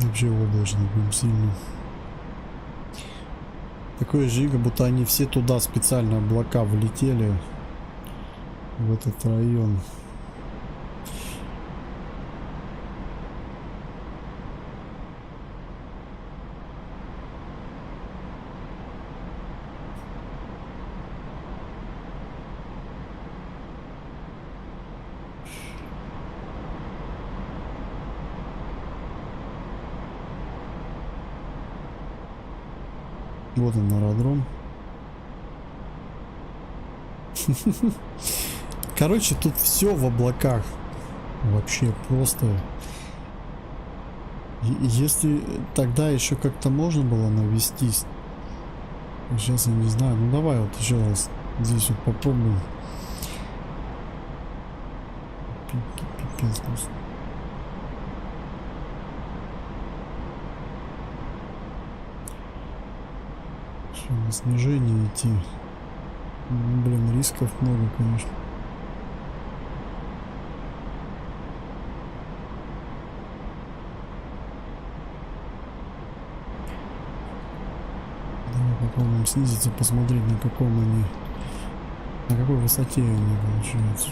Вообще облачно прям сильно. Такое же, как будто они все туда специально облака влетели. В этот район. Вот он, аэродром. Короче, тут все в облаках. Вообще просто. Если тогда еще как-то можно было навестись. Сейчас я не знаю. Ну давай вот еще раз здесь вот попробуем. Пипец просто. Что, на снижение идти? Блин, рисков много, конечно. Давай попробуем снизиться, посмотреть, на каком они, на какой высоте они получаются.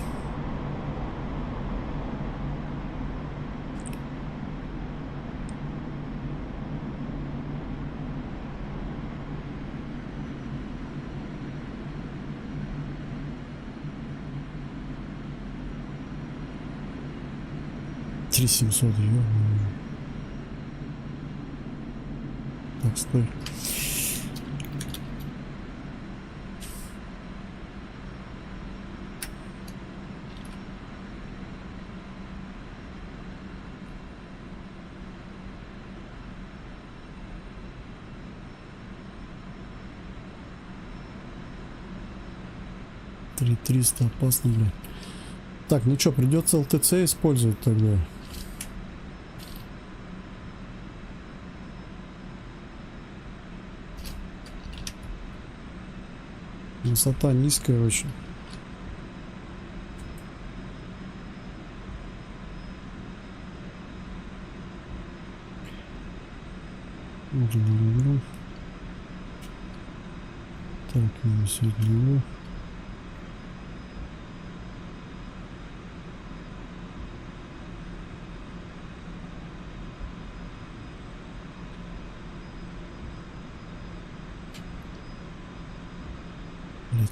Три 700, ё-моё. Так, стой. Три 300 опасно, бля. Так, ну что, придется ЛТЦ использовать тогда. Высота низкая очень. Вот он, аэродром. Так, минус от него.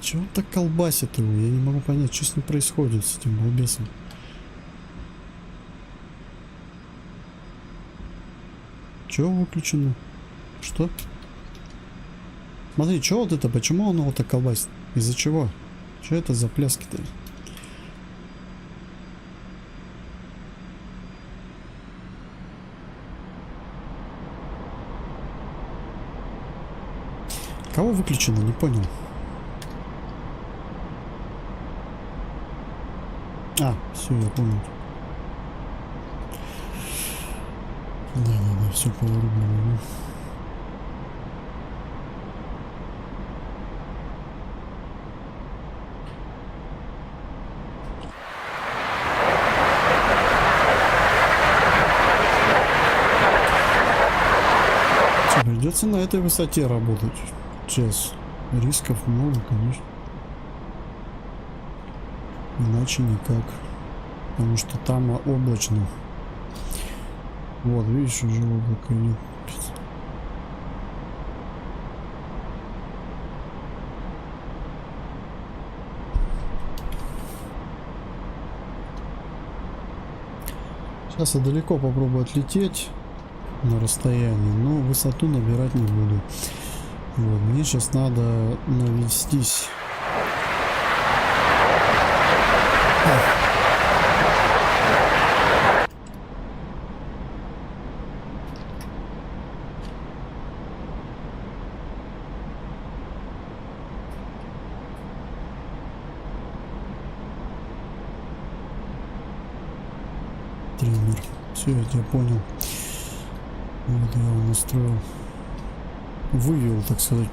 Чего он так колбасит его? Я не могу понять, что с ним происходит, с этим балбесом. Чего выключено? Что? Смотри, что вот это? Почему он его так колбасит? Из-за чего? Что это за пляски-то? Кого выключено? Не понял. А, все, я понял. Да, все по-рублевому. Что, придется на этой высоте работать. Сейчас рисков много, конечно. Иначе никак. Потому что там облачно. Вот, видишь, уже облако идет. Сейчас я далеко попробую отлететь на расстоянии, но высоту набирать не буду. Вот, мне сейчас надо навестись. Тренер. Все, я тебя понял. Вот я его настроил. Вывел, так сказать.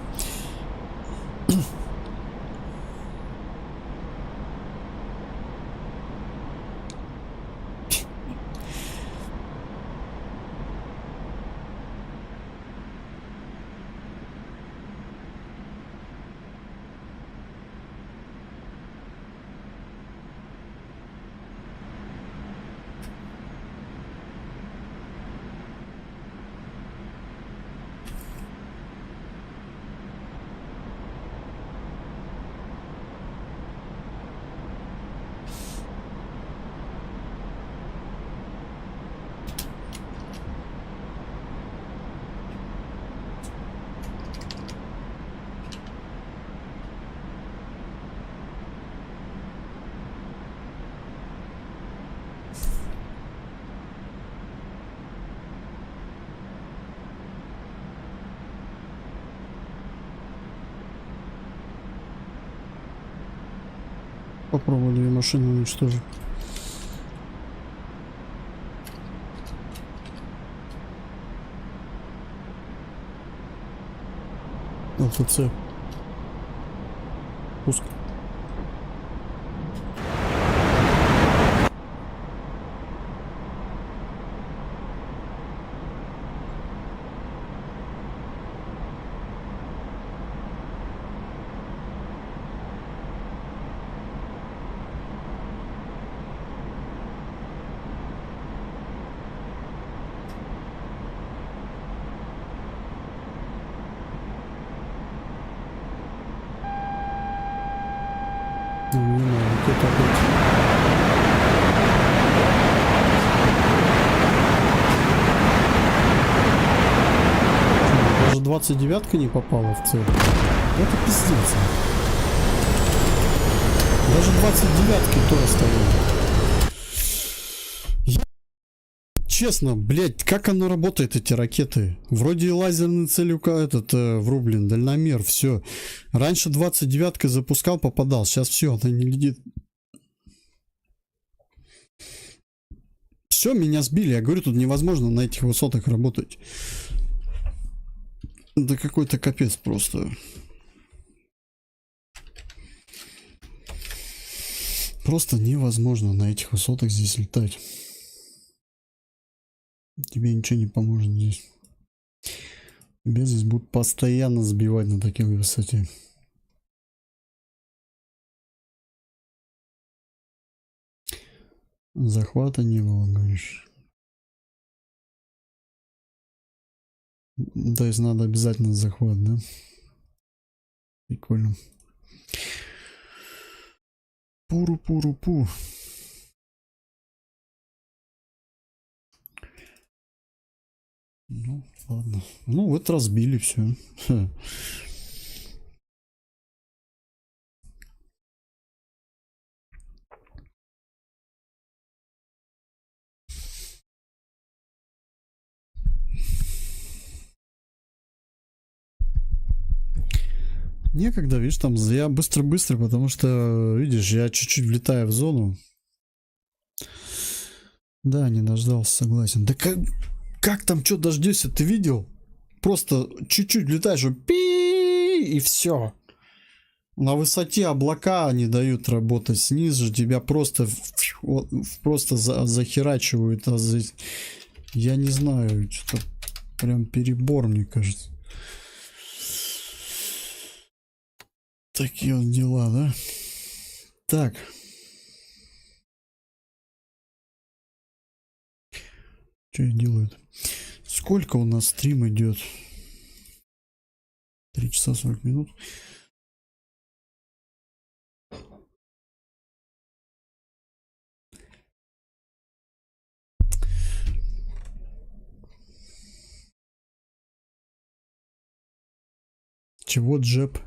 попробовали ее машину уничтожить. ЛТЦ. Пуск. Ну, не знаю, вот это опять. Даже 29-ка не попала в цель. Это пиздец. Даже 29-ки то оставили. Честно, блять, как оно работает, эти ракеты? Вроде и лазерный целюка этот врублен, дальномер, все. Раньше 29-кой запускал, попадал. Сейчас все, она не летит. Все, меня сбили. Я говорю, тут невозможно на этих высотах работать. Да какой-то капец просто. Просто невозможно на этих высотах здесь летать. Тебе ничего не поможет здесь. Тебя здесь будут постоянно сбивать на такой высоте. Захвата не было, говоришь. То есть надо обязательно захват, да? Прикольно. Пуру-пуру-пу. Ну, ладно. Ну, вот разбили все. Некогда, видишь, там я быстро-быстро, потому что, видишь, я чуть-чуть влетаю в зону. Да, не дождался, согласен. Да как там, что дождешься, ты видел? Просто чуть-чуть влетаешь, и все. На высоте облака не дают работать, снизу тебя просто захерачивают. Я не знаю, что-то прям перебор, мне кажется. Такие вот дела, да? Так. Что я делаю? Сколько у нас стрим идет? 3 часа 40 минут. Чего джеб?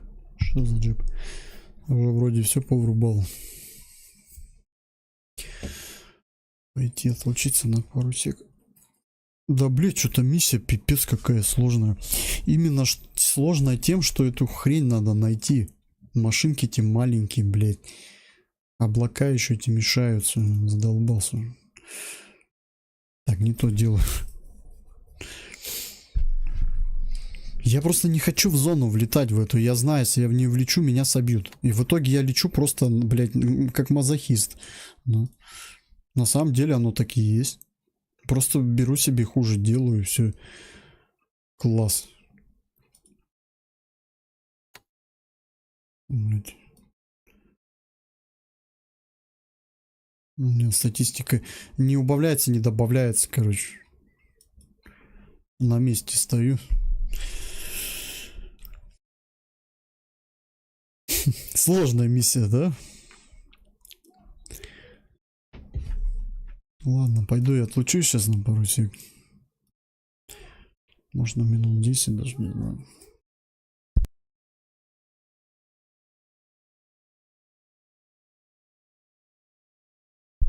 Что за джеб? Уже вроде все поврубал. Пойти отлучиться на пару секунд. Да, блядь, что-то миссия пипец какая сложная. Именно сложная тем, что эту хрень надо найти. Машинки эти маленькие, блядь. Облака еще эти мешаются. Задолбался. Так, не то делаю. Я просто не хочу в зону влетать в эту. Я знаю, если я в нее влечу, меня собьют. И в итоге я лечу просто, блядь, как мазохист. Но на самом деле оно так и есть. Просто беру себе хуже, делаю, все. Класс. Блядь. У меня статистика не убавляется, не добавляется, короче. На месте стою. Сложная миссия, да? Ладно, пойду я отлучусь сейчас на пару сек. Может, на минут 10 даже, не знаю.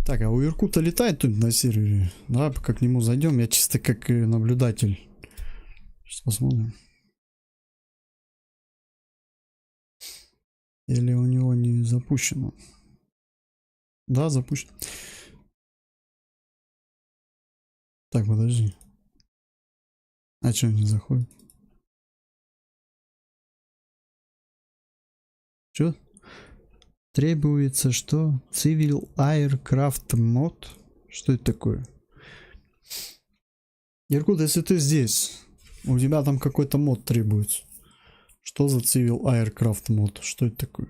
Так, а у Иркута летает тут на сервере? Давай пока к нему зайдем. Я чисто как наблюдатель. Сейчас посмотрим. Или у него не запущено. Да, запущен. Так, подожди. А что не заходит? Что? Требуется что? Civil Aircraft Mod? Что это такое? Иркут, если ты здесь, у тебя там какой-то мод требуется. Что за Civil Aircraft Mod? Что это такое?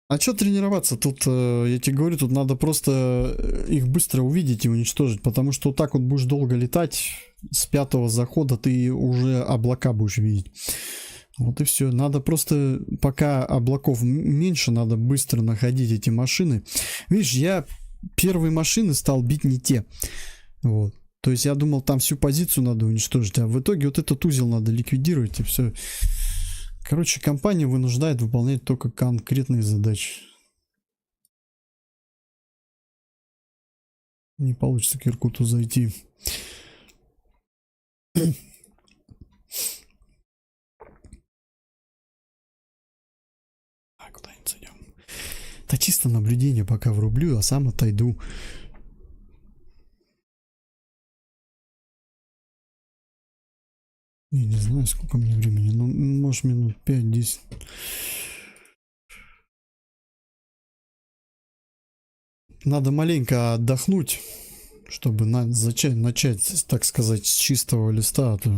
А что тренироваться? Тут, я тебе говорю, тут надо просто их быстро увидеть и уничтожить, потому что вот так вот будешь долго летать, с 5-го захода ты уже облака будешь видеть. Вот и все. Надо просто, пока облаков меньше, надо быстро находить эти машины. Видишь, я первые машины стал бить не те. Вот. То есть я думал, там всю позицию надо уничтожить, а в итоге вот этот узел надо ликвидировать и все. Короче, компания вынуждает выполнять только конкретные задачи. Не получится к Иркуту зайти. А куда-нибудь зайдем. Да чисто наблюдение пока врублю, а сам отойду. Я не знаю, сколько мне времени, но может минут 5-10. Надо маленько отдохнуть, чтобы начать, так сказать, с чистого листа. А то...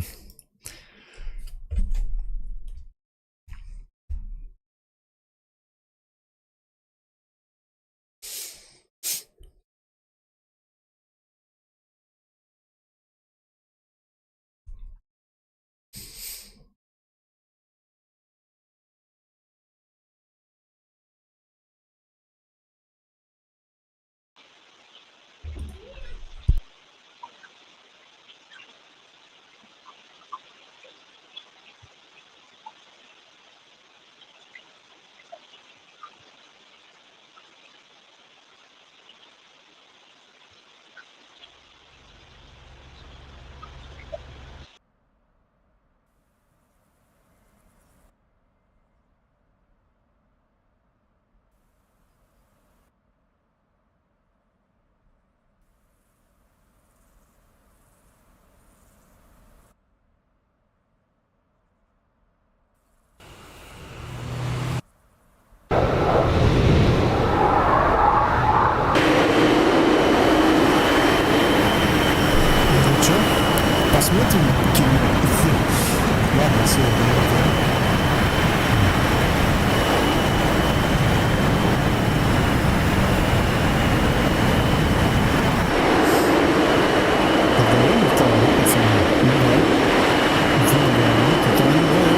Ну чё, посмотрим кино? Ладно, все, давай.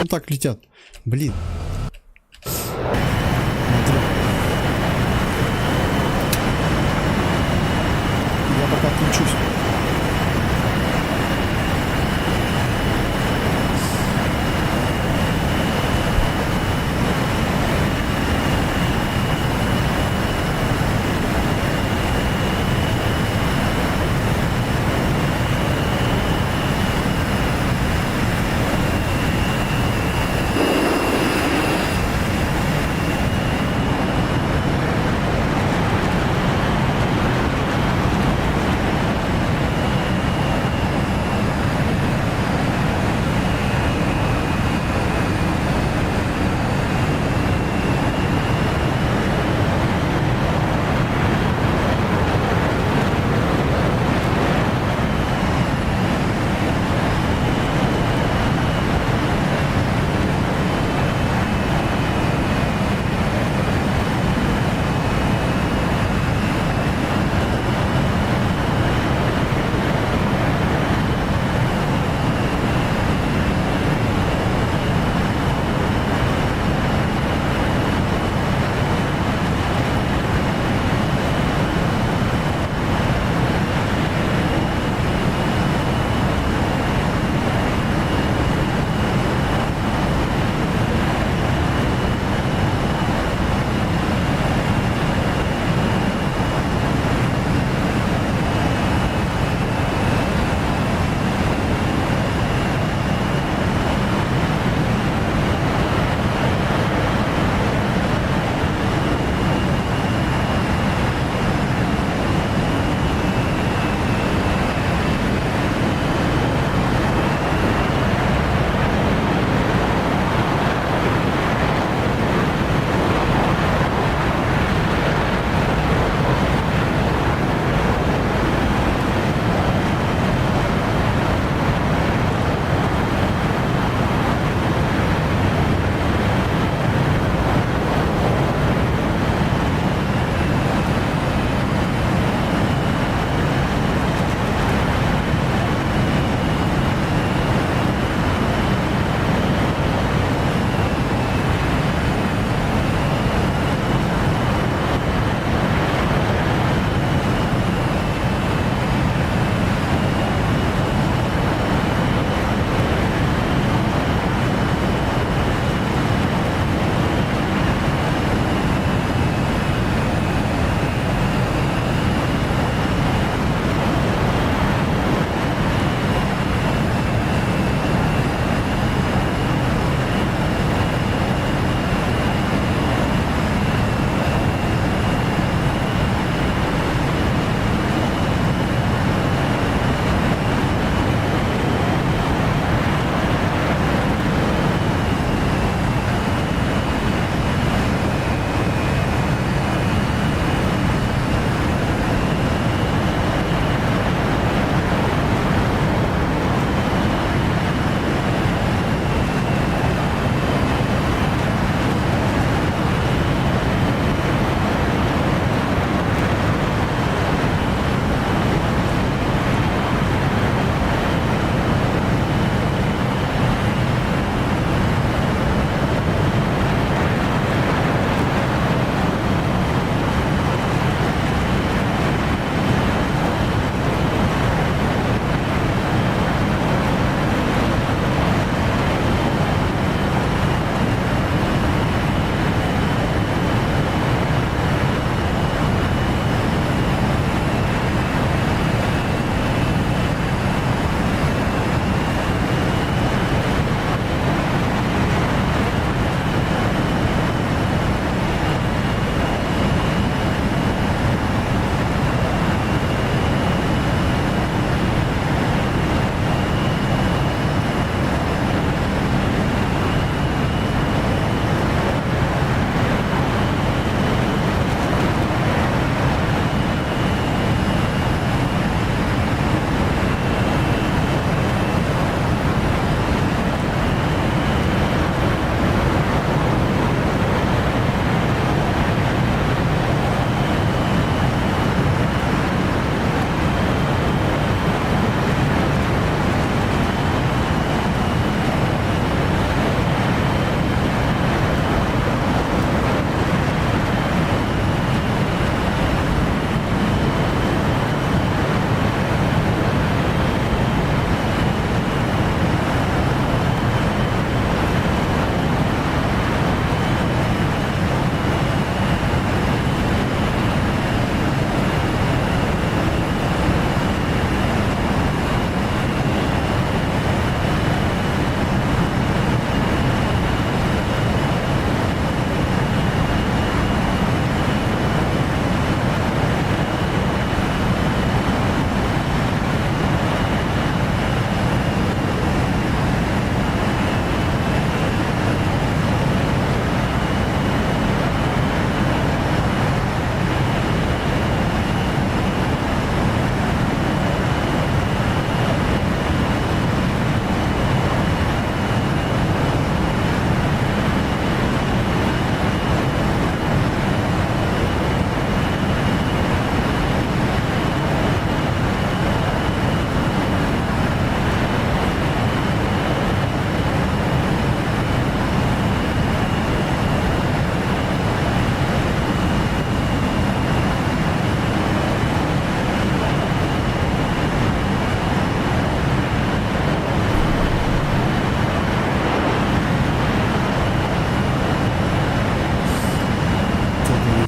Так летят. Блин. Смотри. Я пока отключусь.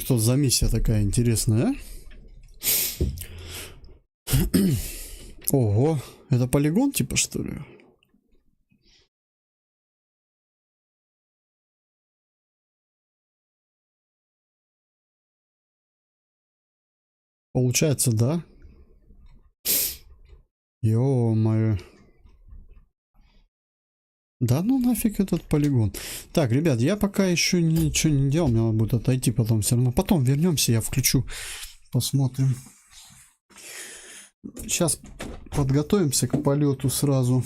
что за миссия такая интересная, а? Ого, это полигон типа, что ли? Получается, да? Ё-моё. Да ну нафиг этот полигон. Так, ребят, я пока еще ничего не делал, мне надо будет отойти потом все равно. Потом вернемся, я включу, посмотрим. Сейчас подготовимся к полету сразу.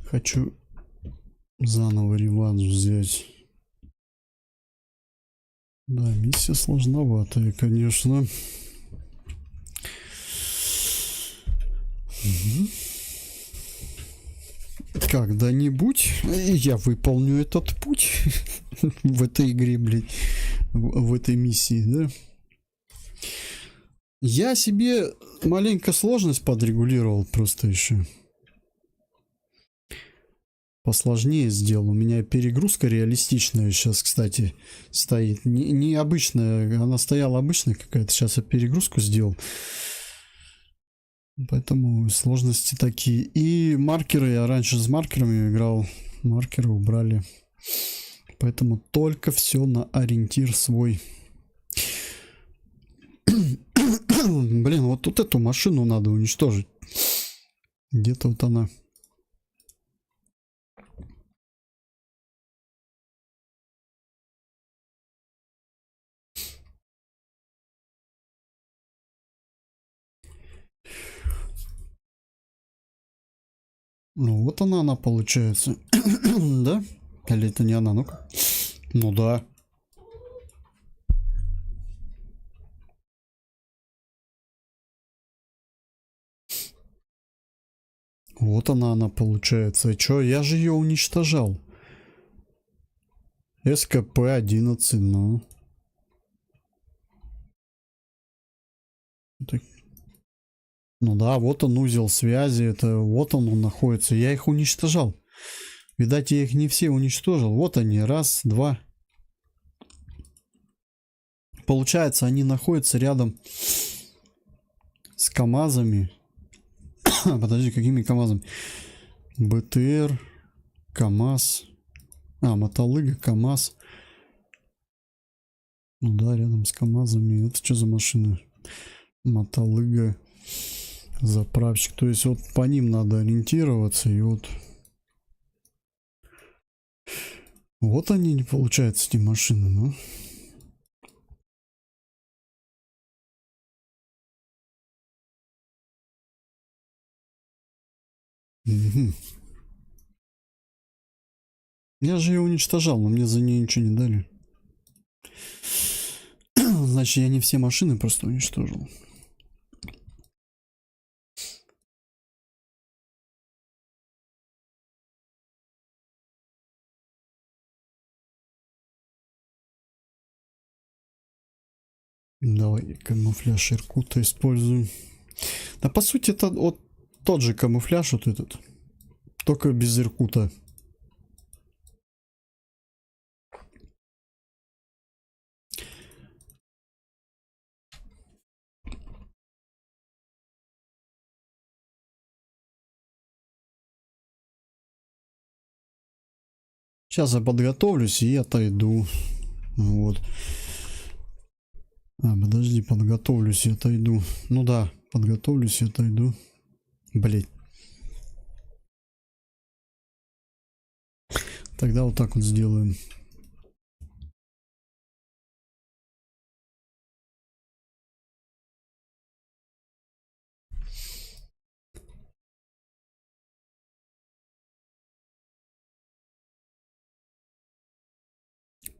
Хочу заново реванш взять. Да, миссия сложноватая, конечно. Когда-нибудь я выполню этот путь в этой игре, блядь, в этой миссии, да? Я себе маленько сложность подрегулировал просто еще. Посложнее сделал. У меня перегрузка реалистичная сейчас, кстати, стоит. Не обычная, она стояла обычная какая-то. Сейчас я перегрузку сделал. Поэтому сложности такие. И маркеры, я раньше с маркерами играл. Маркеры убрали. Поэтому только все на ориентир свой. Блин, вот тут эту машину надо уничтожить. Где-то вот она. Ну вот она получается. Да? Или это не она? Ну-ка. Ну да. Вот она получается. Чё, я же ее уничтожал. СКП-11, ну. Так. Ну да, вот он узел связи, это вот он находится. Я их уничтожал. Видать, я их не все уничтожил. Вот они, раз, два. Получается, они находятся рядом с КАМАЗами. Подожди, какими КАМАЗами? БТР, КАМАЗ. Мотолыга, КАМАЗ. Ну да, рядом с КАМАЗами. Это что за машина? Мотолыга, заправщик. То есть вот по ним надо ориентироваться. И вот... Вот они, не получается, эти машины, ну. Угу. Я же ее уничтожал, но мне за нее ничего не дали. Значит, я не все машины просто уничтожил. Давай камуфляж Иркута используем. Да по сути это вот тот же камуфляж вот этот. Только без Иркута. Сейчас я подготовлюсь и отойду. Вот. Подожди, подготовлюсь и отойду. Ну да, подготовлюсь и отойду. Блять. Тогда вот так вот сделаем.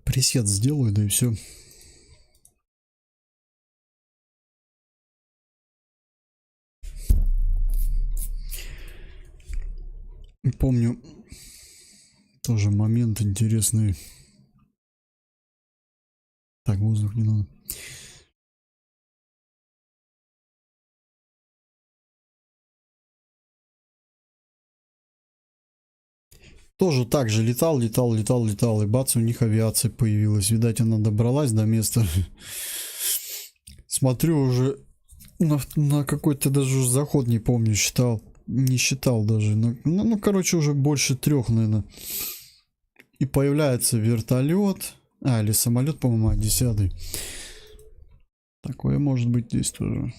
Пресет сделаю, да и все. Помню тоже момент интересный. Так, воздух не надо. Тоже так же летал, и бац, у них авиация появилась. Видать, она добралась до места. Смотрю уже на какой-то даже заход, не помню, считал. Не считал даже. Ну, короче, уже больше 3, наверное. И появляется вертолет. Или самолет, по-моему, 10-й. Такое может быть здесь тоже.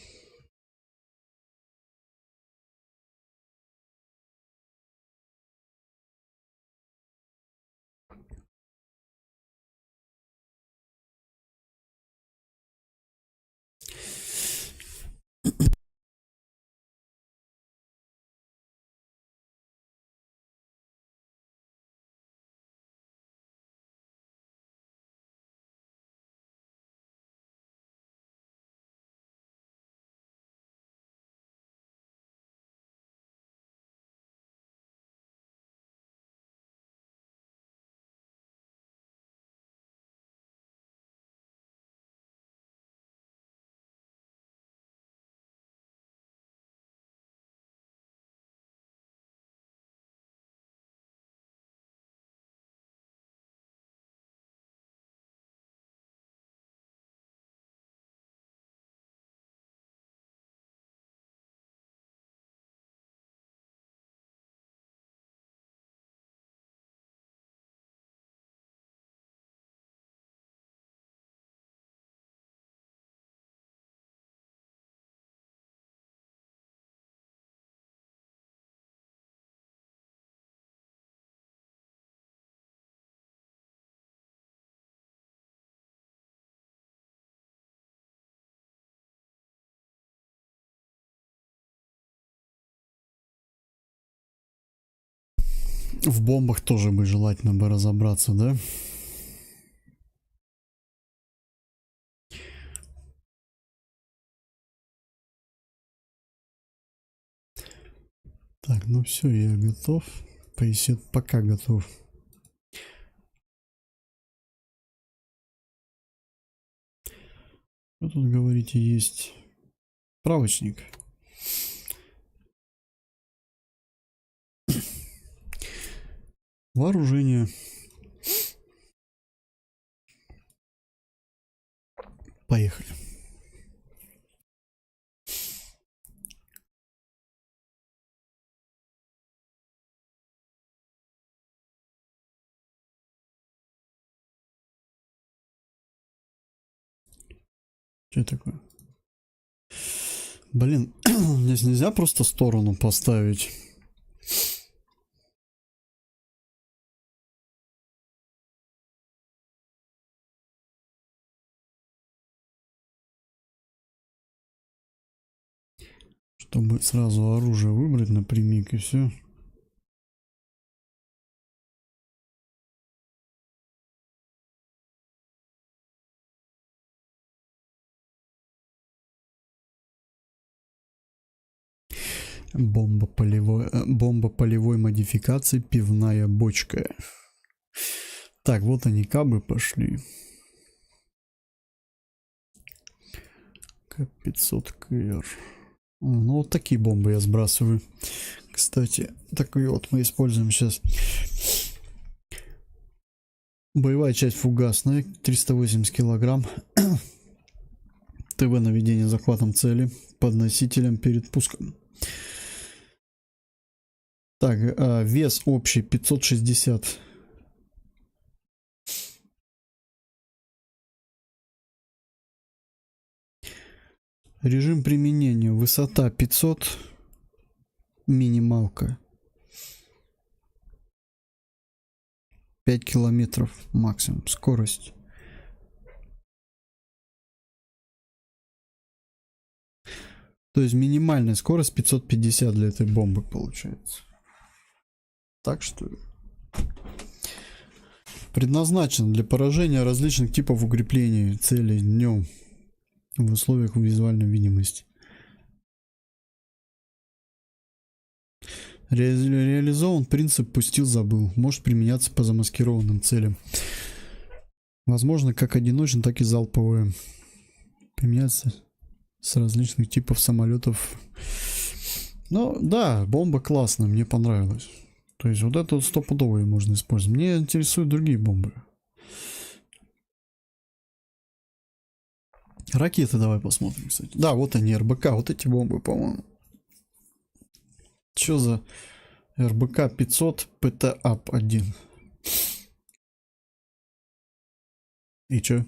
В бомбах тоже бы желательно бы разобраться, да? Так, ну все, я готов. Пресет пока готов. Что тут, говорите, есть? Справочник. Вооружение. Поехали. Что такое? Блин, здесь нельзя просто сторону поставить. Чтобы сразу оружие выбрать напрямик и все. Бомба полевой модификации, пивная бочка. Так, вот они кабы пошли. К-500 КР. Ну, вот такие бомбы я сбрасываю. Кстати, такой вот мы используем сейчас. Боевая часть фугасная, 380 килограмм. ТВ наведение захватом цели под носителем перед пуском. Так, вес общий 560. Режим применения. Высота 500. Минималка. 5 километров максимум. Скорость. То есть минимальная скорость 550 для этой бомбы получается. Так что предназначен для поражения различных типов укреплений целей днем в условиях визуальной видимости. Реализован принцип «пустил, забыл». Может применяться по замаскированным целям. Возможно, как одиночный, так и залповые. Применяться с различных типов самолетов. Ну, да, бомба классная, мне понравилась. То есть вот это вот стопудовые можно использовать. Мне интересуют другие бомбы. Ракеты давай посмотрим, кстати. Да, вот они, РБК. Вот эти бомбы, по-моему. Что за РБК 500 ПТАП-1? И чё?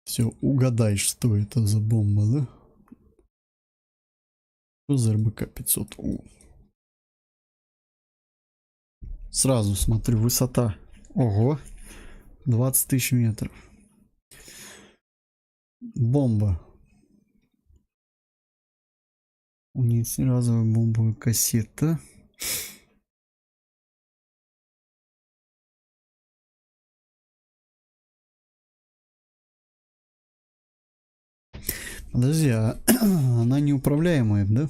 Все, угадай, что это за бомба, да? Что за РБК 500? Сразу смотрю, высота. Ого, 20 тысяч метров. Бомба. Разовая бомбовая кассета. Подожди, а она неуправляемая, да?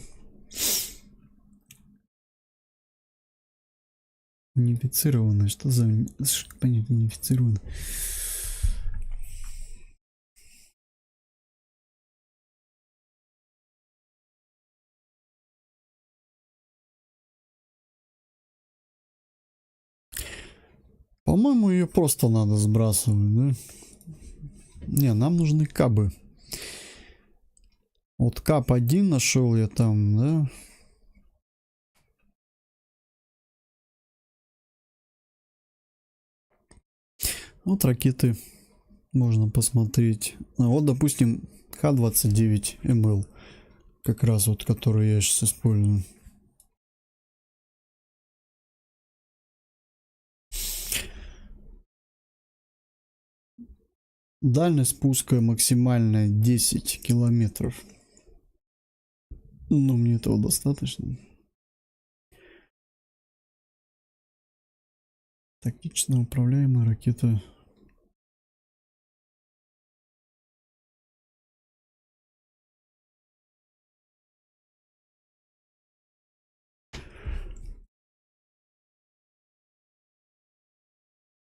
Унифицированная. Что за понятие унифицированная? По-моему, ее просто надо сбрасывать, да? Не, нам нужны кабы. Вот кап 1 нашел я там, да? Вот ракеты можно посмотреть. А вот, допустим, Х-29МЛ. Как раз вот, который я сейчас использую. Дальность спуска максимальная 10 километров. Но мне этого достаточно. Тактично управляемая ракета.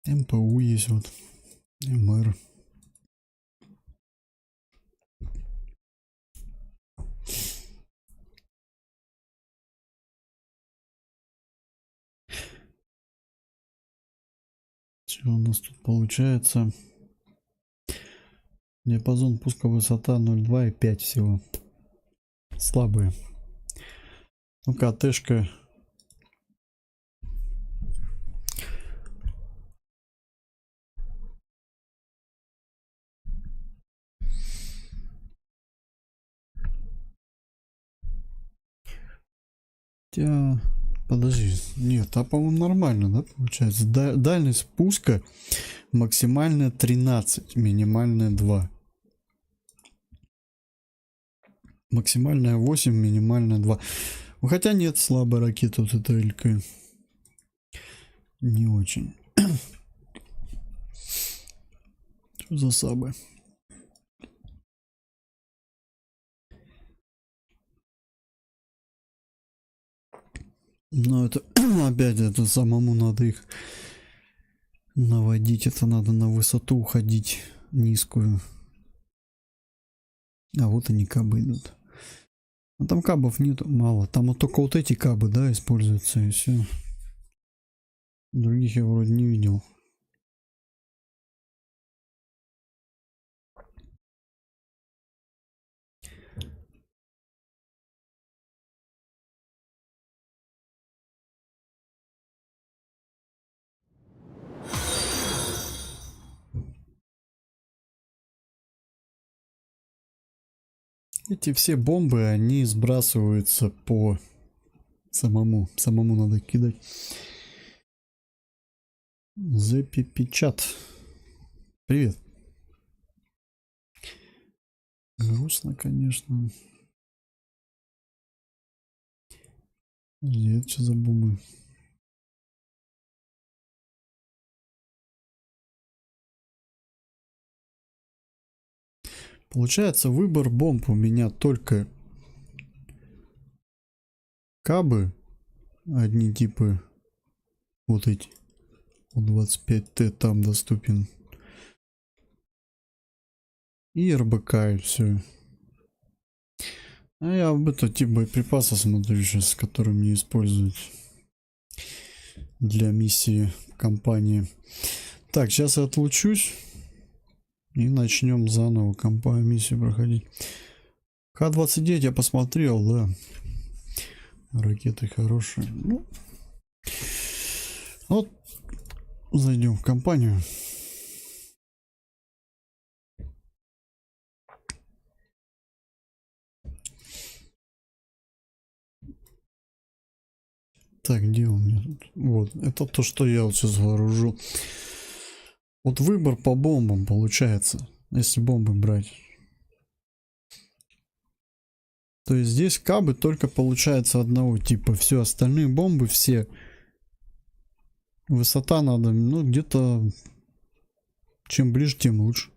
МПУ есть вот. МР. Что у нас тут получается? Диапазон пуска высота 0,2 и 5 всего. Слабые. Ну-ка, АТшка. Подожди, нет, по-моему, нормально, да, получается? Дальность спуска максимальная 13, минимальная 2. Максимальная 8, минимальная 2. Ну, хотя нет, слабая ракета, вот эта ЛК. Не очень. Что за слабая? Но это опять это самому надо их наводить. Это надо на высоту уходить низкую. А вот они кабы идут. А там кабов нет, мало. Там вот только вот эти кабы, да, используются и все. Других я вроде не видел. Эти все бомбы, они сбрасываются по самому надо кидать. Запипечат. Привет. Грустно, конечно. Подожди, это что за бомбы? Получается, выбор бомб у меня только кабы, одни типы, вот эти, 25Т там доступен, и РБК, и все. А я об этом тип боеприпаса смотрю сейчас, который мне используют для миссии компании. Так, сейчас я отлучусь и начнем заново компанию миссию проходить. К-29 я посмотрел, да. Ракеты хорошие. Ну, вот зайдем в компанию. Так, где у меня тут? Вот, это то, что я вот сейчас вооружу. Вот выбор по бомбам получается, если бомбы брать. То есть здесь кабы только получается одного типа. Все остальные бомбы, все. Высота надо, ну, где-то... Чем ближе, тем лучше.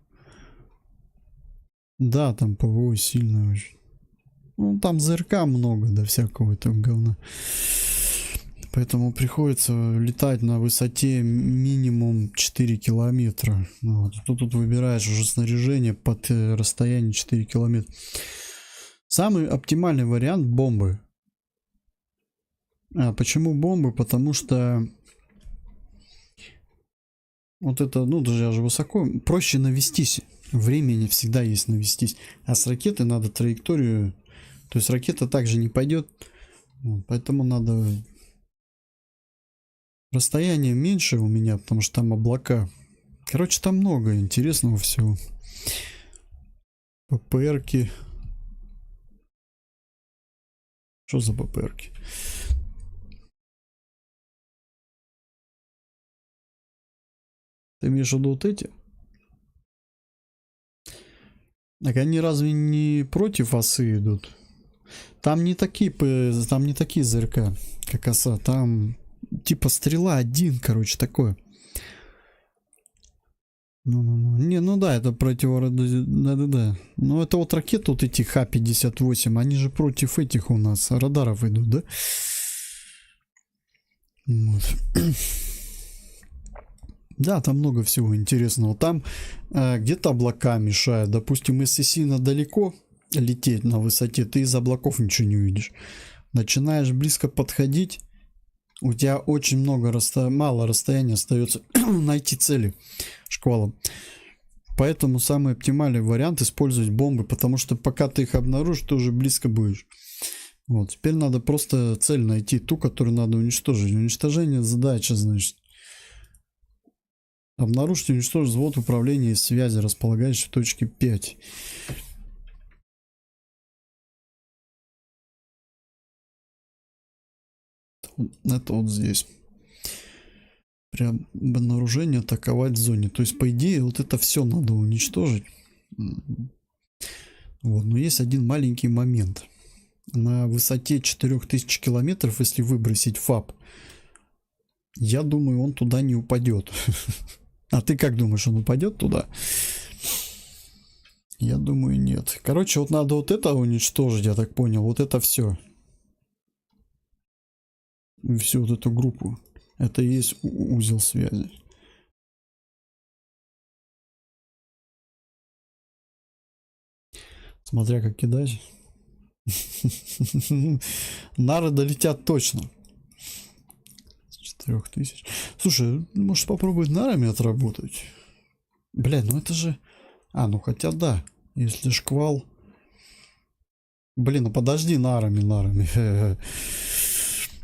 Да, там ПВО сильное очень. Ну, там ЗРК много, да, всякого этого говна. Поэтому приходится летать на высоте минимум 4 километра. Вот. Тут выбираешь уже снаряжение под расстояние 4 километра. Самый оптимальный вариант бомбы. А почему бомбы? Потому что вот это, ну даже высоко, проще навестись. Времени всегда есть навестись. А с ракеты надо траекторию. То есть ракета также не пойдет. Вот, поэтому надо... Расстояние меньше у меня, потому что там облака. Короче, там много интересного всего. ППРки. Что за ППРки? Ты имеешь в виду вот эти? Так они разве не против осы идут? Там не такие ЗРК, как оса. Там типа стрела один, короче, такое. Не, ну да, это да. Ну это вот ракеты вот эти Х-58, они же против этих у нас радаров идут, да? Вот. Да, там много всего интересного. Там где-то облака мешают. Допустим, если сильно далеко лететь на высоте, ты из облаков ничего не увидишь. Начинаешь близко подходить, у тебя очень мало расстояния остается найти цели шквалом. Поэтому самый оптимальный вариант использовать бомбы, потому что пока ты их обнаружишь, ты уже близко будешь. Вот, теперь надо просто цель найти, ту, которую надо уничтожить. Уничтожение задача, значит. Обнаружить и уничтожить взвод управления и связи, располагающий в точке 5. Это вот здесь. При обнаружении атаковать в зоне. То есть, по идее, вот это все надо уничтожить. Вот. Но есть один маленький момент. На высоте 4000 километров, если выбросить ФАП, я думаю, он туда не упадет. А ты как думаешь, он упадет туда? Я думаю, нет. Короче, вот надо вот это уничтожить, я так понял. Вот это все. Всю вот эту группу. Это и есть узел связи. Смотря как кидать. Нары долетят точно. 4000. Слушай, может попробовать нарами отработать? Блядь, ну это же... А, ну хотя да. Если шквал... Блин, ну подожди, нарами.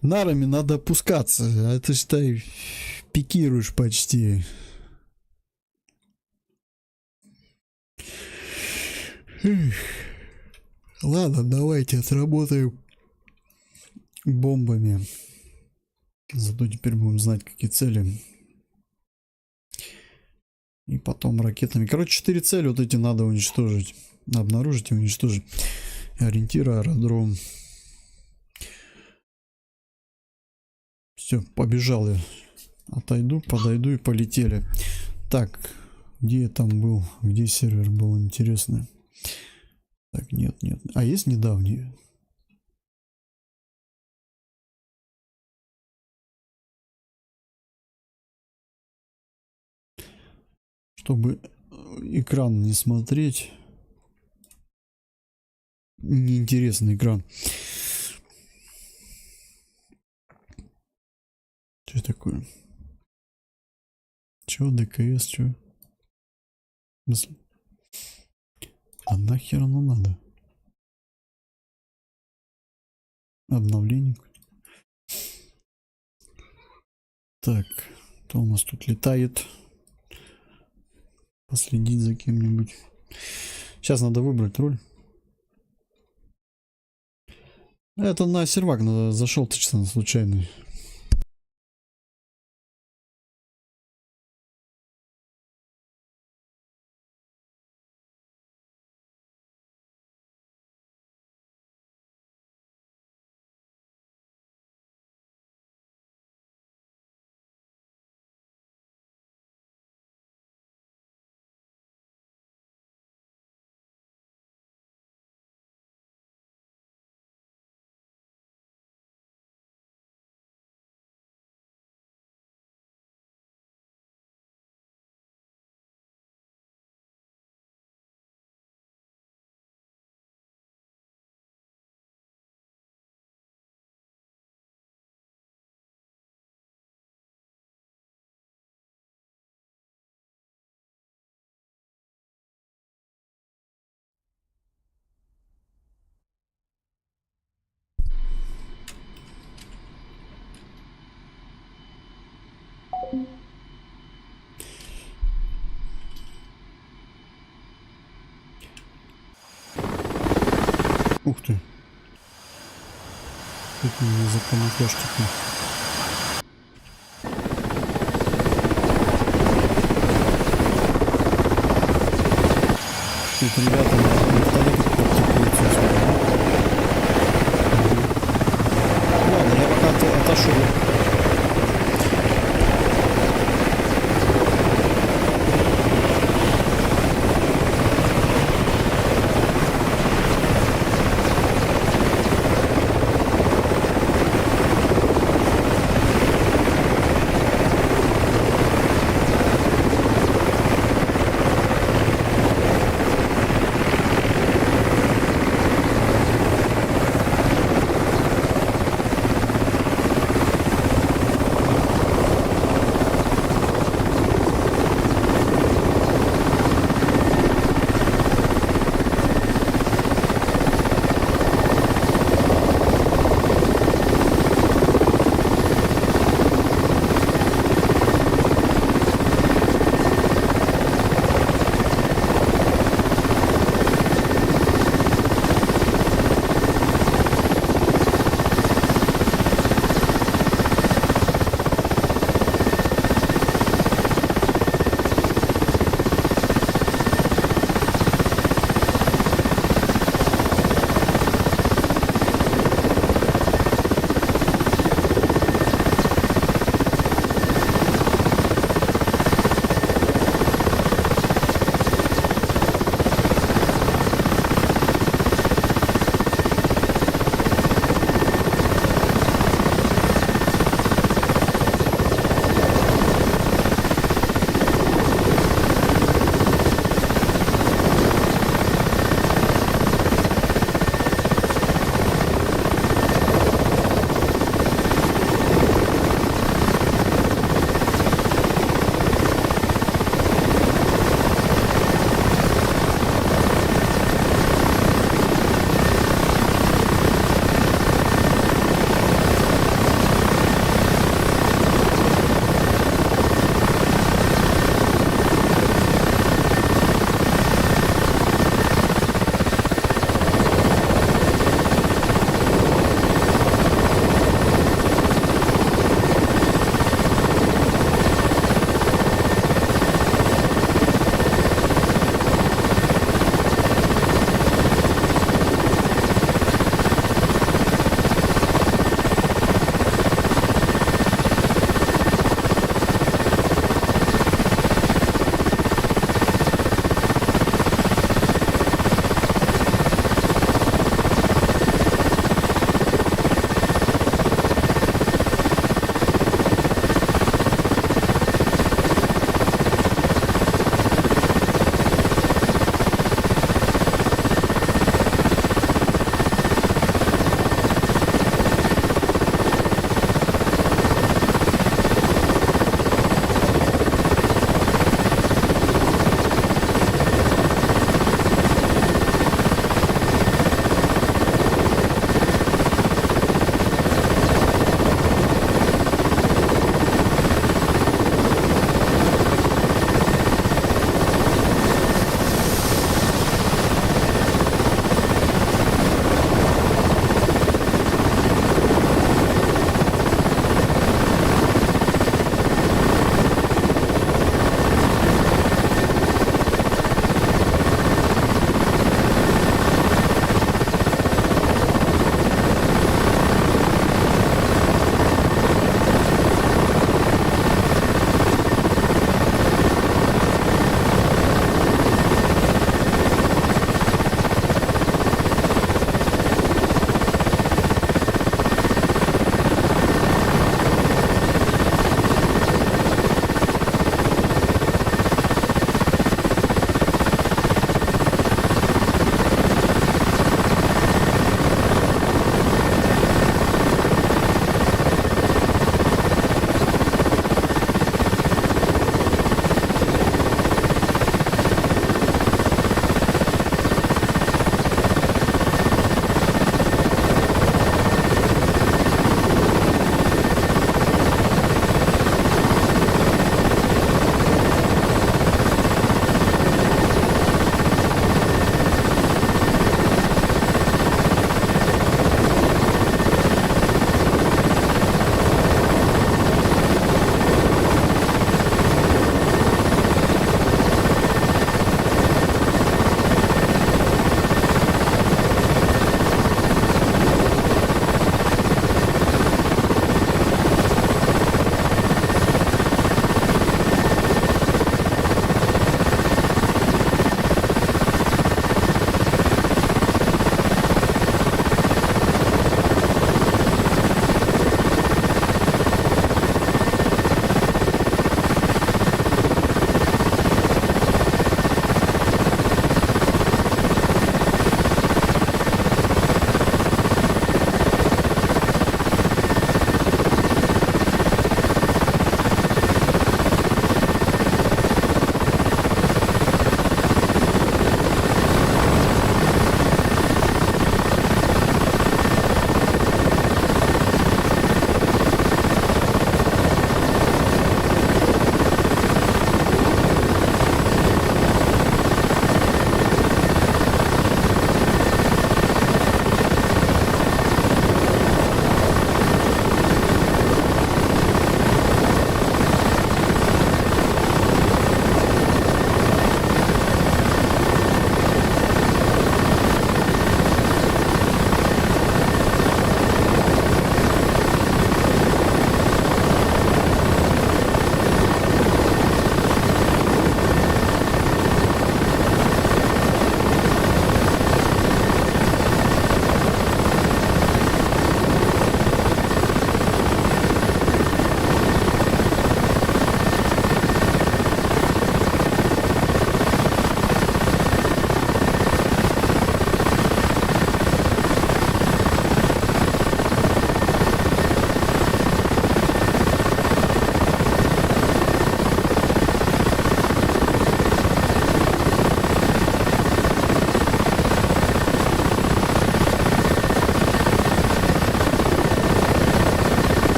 Нарами надо опускаться. А ты, считай, пикируешь почти. Ладно, давайте отработаем бомбами. Зато теперь будем знать, какие цели. И потом ракетами. Короче, 4 цели вот эти надо уничтожить. Обнаружить и уничтожить. Ориентир, аэродром. Все, побежал я. Отойду, подойду и полетели. Так, где я там был? Где сервер был, интересно? Так, нет. А есть недавние? Чтобы экран не смотреть. неинтересный экран. Что такое? Чё, ДКС, чё? В смысле? А нахер оно надо? Обновление. Так, кто у нас тут летает? Последить за кем-нибудь. Сейчас надо выбрать роль. Это на сервак надо, зашел точно случайный. Ух ты. Это не за камуфляж такой. Тут ребята на вертолетах практикуются. Ладно, я пока отошел.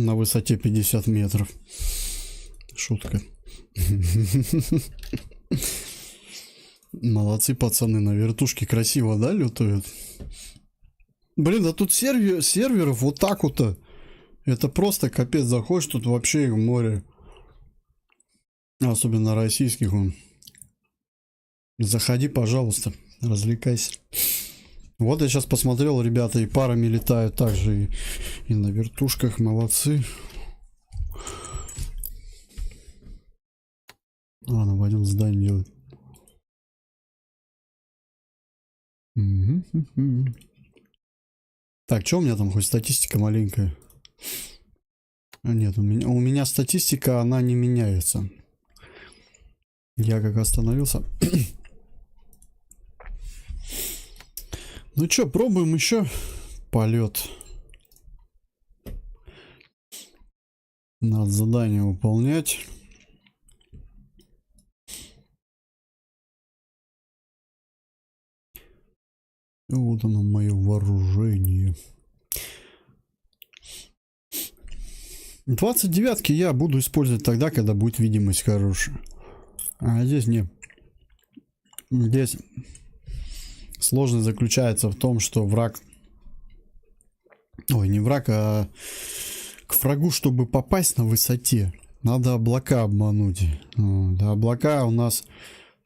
на высоте 50 метров. Шутка. Молодцы, пацаны, на вертушке красиво, да, летают? Блин, да тут серверов вот так вот-то. Это просто капец, заходишь, тут вообще море. Особенно российских. Заходи, пожалуйста, развлекайся. Вот я сейчас посмотрел, ребята, и парами летают также, и на вертушках, молодцы. Ладно, пойдем здание делать. Так, что у меня там, хоть статистика маленькая? Нет, у меня статистика, она не меняется. Я как остановился. Ну что, пробуем еще полет. Надо задание выполнять. Вот оно, мое вооружение. 29-ки я буду использовать тогда, когда будет видимость хорошая. А здесь нет. Здесь сложность заключается в том, что враг... Ой, не враг, а к врагу, чтобы попасть на высоте, надо облака обмануть. Да, облака у нас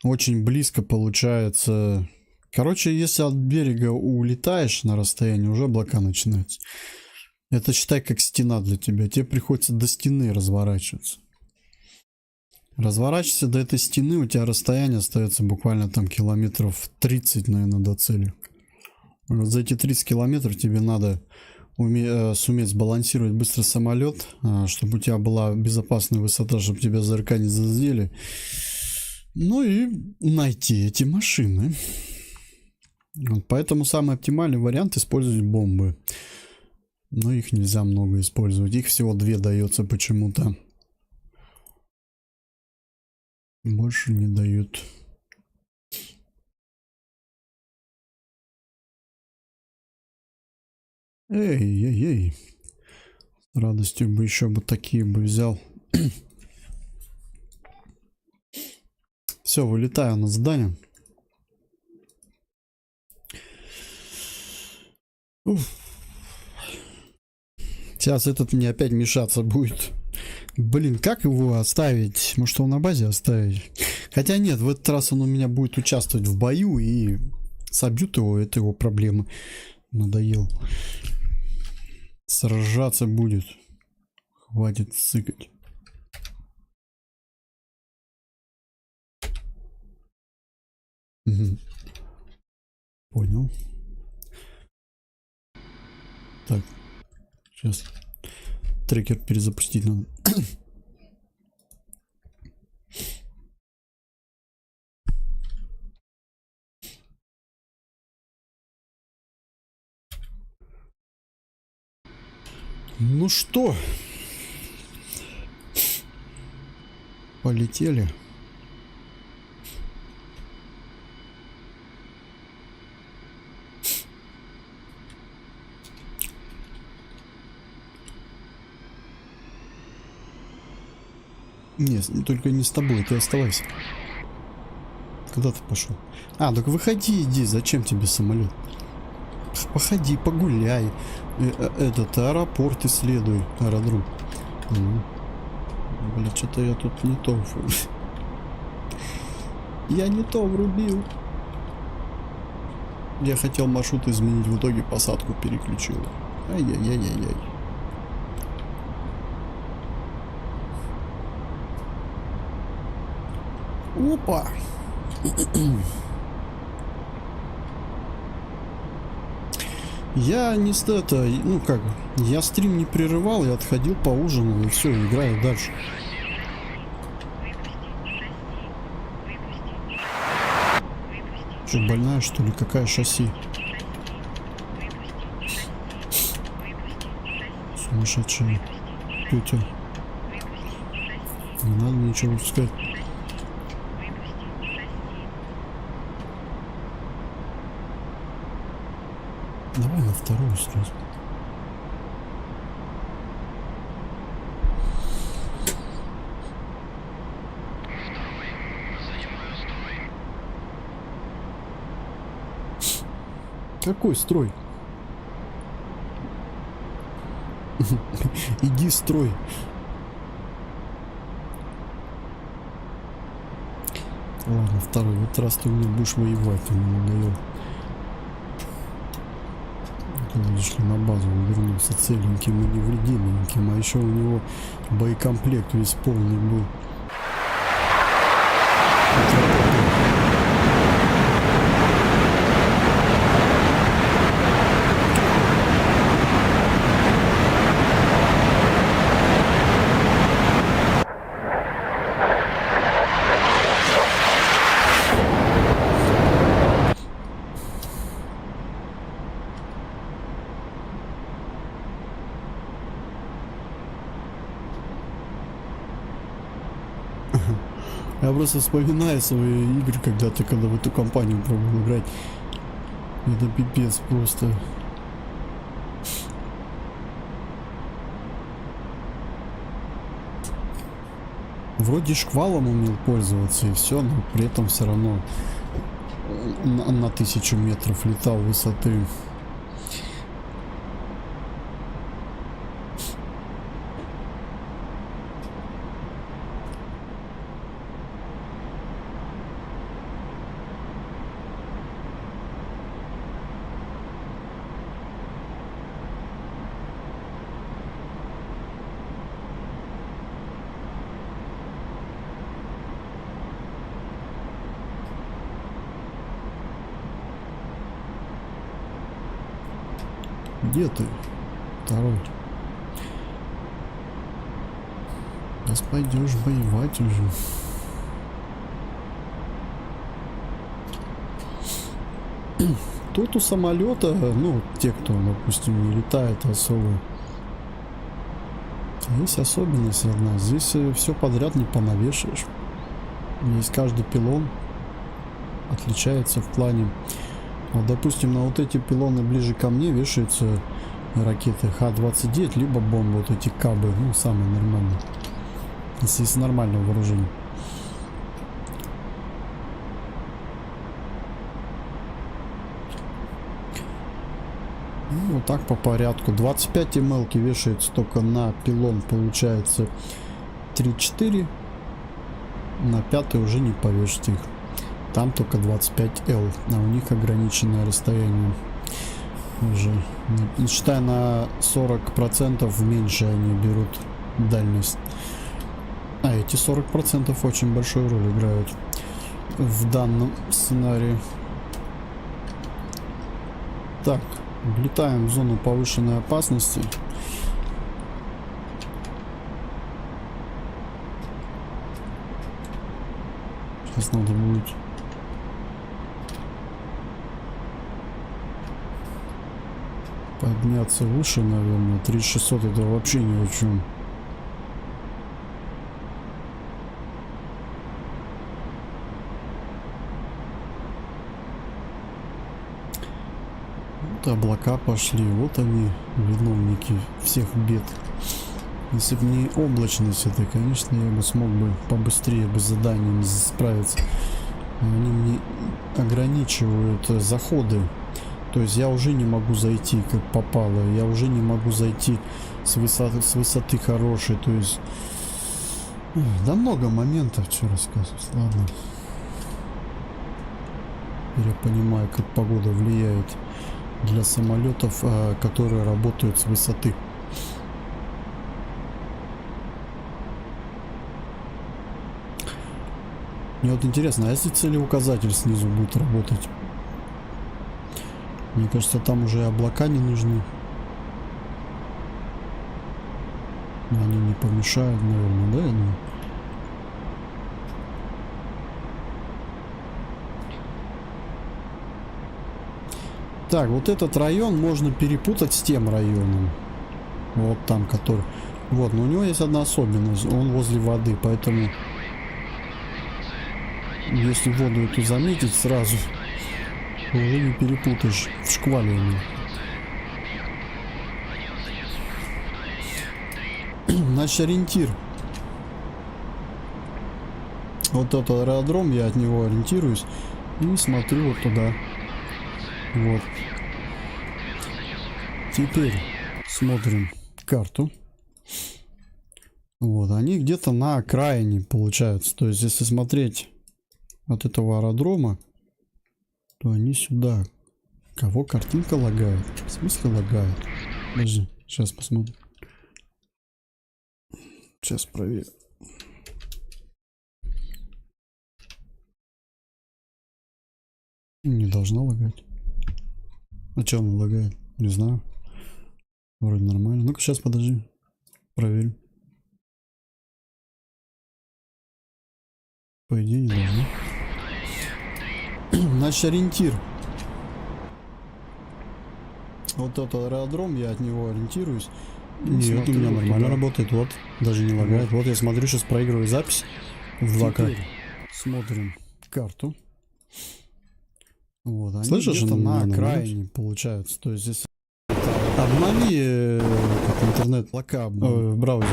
очень близко получается. Короче, если от берега улетаешь на расстояние, уже облака начинаются. Это считай как стена для тебя. Тебе приходится до стены разворачиваться. Разворачивайся до этой стены, у тебя расстояние остается буквально там километров 30, наверное, до цели. Вот за эти 30 километров тебе надо суметь сбалансировать быстро самолет, чтобы у тебя была безопасная высота, чтобы тебя ЗРК не задели. Ну и найти эти машины. Вот поэтому самый оптимальный вариант — использовать бомбы. Но их нельзя много использовать. Их всего 2 дается почему-то. Больше не дают. Эй. С радостью бы еще бы такие бы взял. Все, вылетаю на задание. Сейчас этот мне опять мешаться будет. Блин, как его оставить? Может, его на базе оставить? Хотя нет, в этот раз он у меня будет участвовать в бою, и собьют его, это его проблемы. Надоел. Сражаться будет. Хватит сыкать. Угу. Понял. Так. Сейчас трекер перезапустить надо. Ну что, полетели. Нет, только не с тобой, ты оставайся. Куда ты пошел? А, так выходи, иди, зачем тебе самолет? Походи, погуляй. Этот аэропорт исследуй, аэродром. Бля, что-то я тут не то. Я не то врубил. Я хотел маршрут изменить, в итоге посадку переключил. Ай-яй-яй-яй-яй. Опа! Я не это, ну как, я стрим не прерывал, я отходил, поужинал и все, играю дальше. Что, больная что ли? Какая шасси? Сумасшедшая. Тетя. Не надо ничего выпускать. Давай на вторую сразу. Какой строй? Иди строй. Ладно, второй. Вот раз ты мне будешь воевать, ты мне надоел. Видишь ли, на базу он вернулся целеньким и невредименьким, а еще у него боекомплект весь полный был. Я просто вспоминаю свои игры когда-то, когда в эту компанию пробовал играть. Это пипец просто. Вроде шквалом умел пользоваться и все, но при этом все равно на 1000 метров летал высоты. Где ты? Второй. Сейчас пойдешь воевать уже. Тут у самолета, ну, те, кто, допустим, не летает особо, есть особенность одна. Здесь все подряд не понавешаешь. Здесь каждый пилон отличается в плане. Вот, допустим, на вот эти пилоны ближе ко мне вешаются ракеты Х-29, либо бомбы, вот эти кабы, ну, самые нормальные. Если из нормального вооружения. Ну, вот так по порядку. 25 МЛ-ки вешаются только на пилон, получается 3-4. На 5 уже не повешать их. Там только 25Л, а у них ограниченное расстояние. Уже, считай, на 40% меньше они берут дальность. А эти 40% очень большую роль играют в данном сценарии. Так, влетаем в зону повышенной опасности. Сейчас надо будет подняться выше, наверное. 3600 это вообще ни о чем. Вот облака пошли, вот они, виновники всех бед. Если бы не облачность это, конечно, я бы смог бы побыстрее бы с заданиями справиться. Они мне ограничивают заходы. То есть я уже не могу зайти как попало, я уже не могу зайти с высоты хорошей, то есть да много моментов, что рассказывать. Ладно, я понимаю, как погода влияет для самолетов, которые работают с высоты. Мне вот интересно, а если целеуказатель снизу будет работать? Мне кажется, там уже облака не нужны. Они не помешают, наверное, да? Я думаю. Так, вот этот район можно перепутать с тем районом. Вот там, который... Вот, но у него есть одна особенность. Он возле воды, поэтому... Если воду эту заметить сразу... Уже не перепутаешь в шкваливании. Значит, ориентир. Вот этот аэродром, я от него ориентируюсь и смотрю вот туда. Вот. Теперь смотрим карту. Вот, они где-то на окраине получаются. То есть, если смотреть от этого аэродрома, то они сюда. Кого картинка лагает? В смысле лагает? Подожди, сейчас посмотрим. Сейчас проверю. Не должна лагать. А что она лагает? Не знаю. Вроде нормально. Ну-ка, сейчас подожди. Проверим. По идее не должна. Значит, ориентир. Вот этот аэродром, я от него ориентируюсь. Нет, у меня нормально работает. Вот, даже не лагает. Вот я смотрю, сейчас проигрываю запись в 2К. Смотрим карту. Вот, они слышишь, где-то на окраине получается. То есть, если обнови интернет лока в браузере.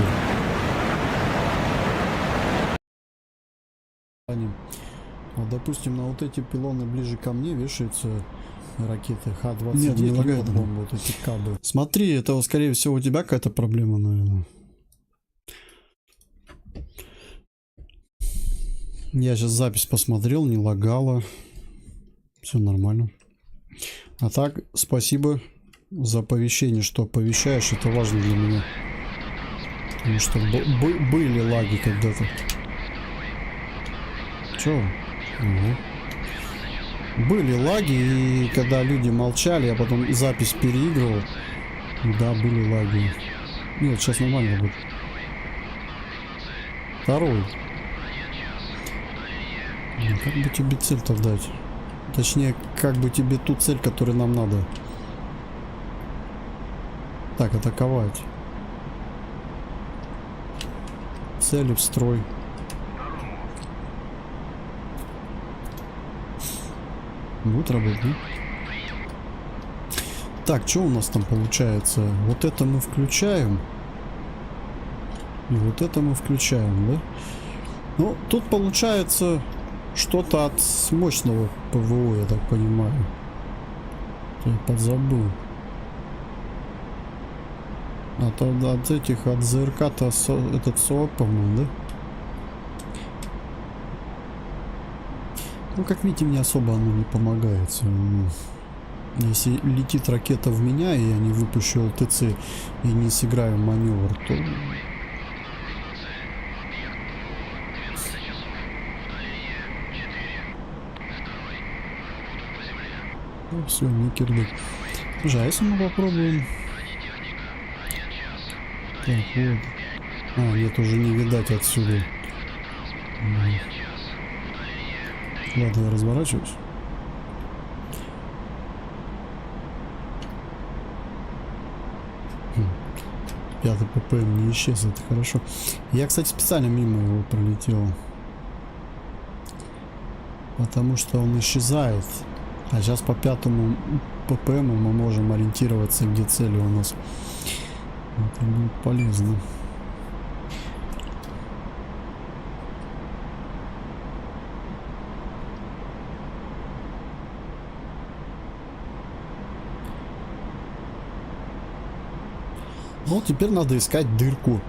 Вот, допустим, на вот эти пилоны ближе ко мне вешаются ракеты Х-29. Нет, не лагает бомбы, вот эти кабы. Смотри, это, скорее всего, у тебя какая-то проблема, наверное. Я сейчас запись посмотрел, не лагало. Все нормально. А так, спасибо за оповещение, что оповещаешь, это важно для меня. Потому что были лаги когда-то. Чё? Угу. Были лаги, и когда люди молчали, я потом запись переигрывал. Да, были лаги. Нет, сейчас нормально будет. Второй. Как бы тебе цель-то дать? Точнее, как бы тебе ту цель, которую нам надо. Так, атаковать. Цели в строй. Будет работать, да? Так, что у нас там получается? Вот это мы включаем. И вот это мы включаем, да? Ну, тут получается что-то от мощного ПВО, я так понимаю. Я подзабыл. От этих, от ЗРК-то этот СОАП, по-моему, да? Ну, как видите, мне особо оно не помогает. Если летит ракета в меня, и я не выпущу ЛТЦ и не сыграю маневр, то... Ну, все, не кирдык. Слушай, а если мы попробуем... Так, вот. А, нет, уже не видать отсюда. Ладно, я разворачиваюсь. Пятый ППМ не исчез, это хорошо. Я, кстати, специально мимо его пролетел. Потому что он исчезает. А сейчас по пятому ППМу мы можем ориентироваться, где цели у нас. Это будет полезно. Ну, теперь надо искать дырку.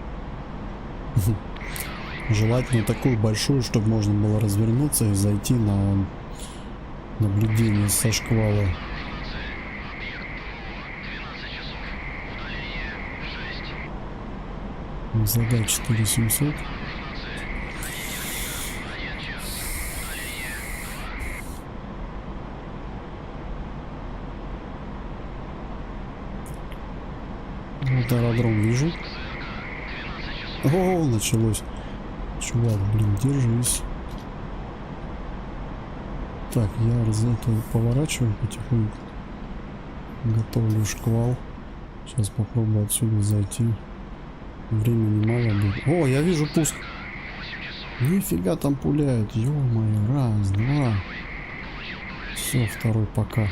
Желательно такую большую, чтобы можно было развернуться и зайти на наблюдение со шквала. Задать 4700. Вот аэродром вижу. О, началось. Чувак, блин, держись. Так, я это поворачиваю потихоньку. Готовлю шквал. Сейчас попробую отсюда зайти. Времени мало будет. О, я вижу пуск. Нифига там пуляют. Ё-моё, раз, два. Все, второй пока.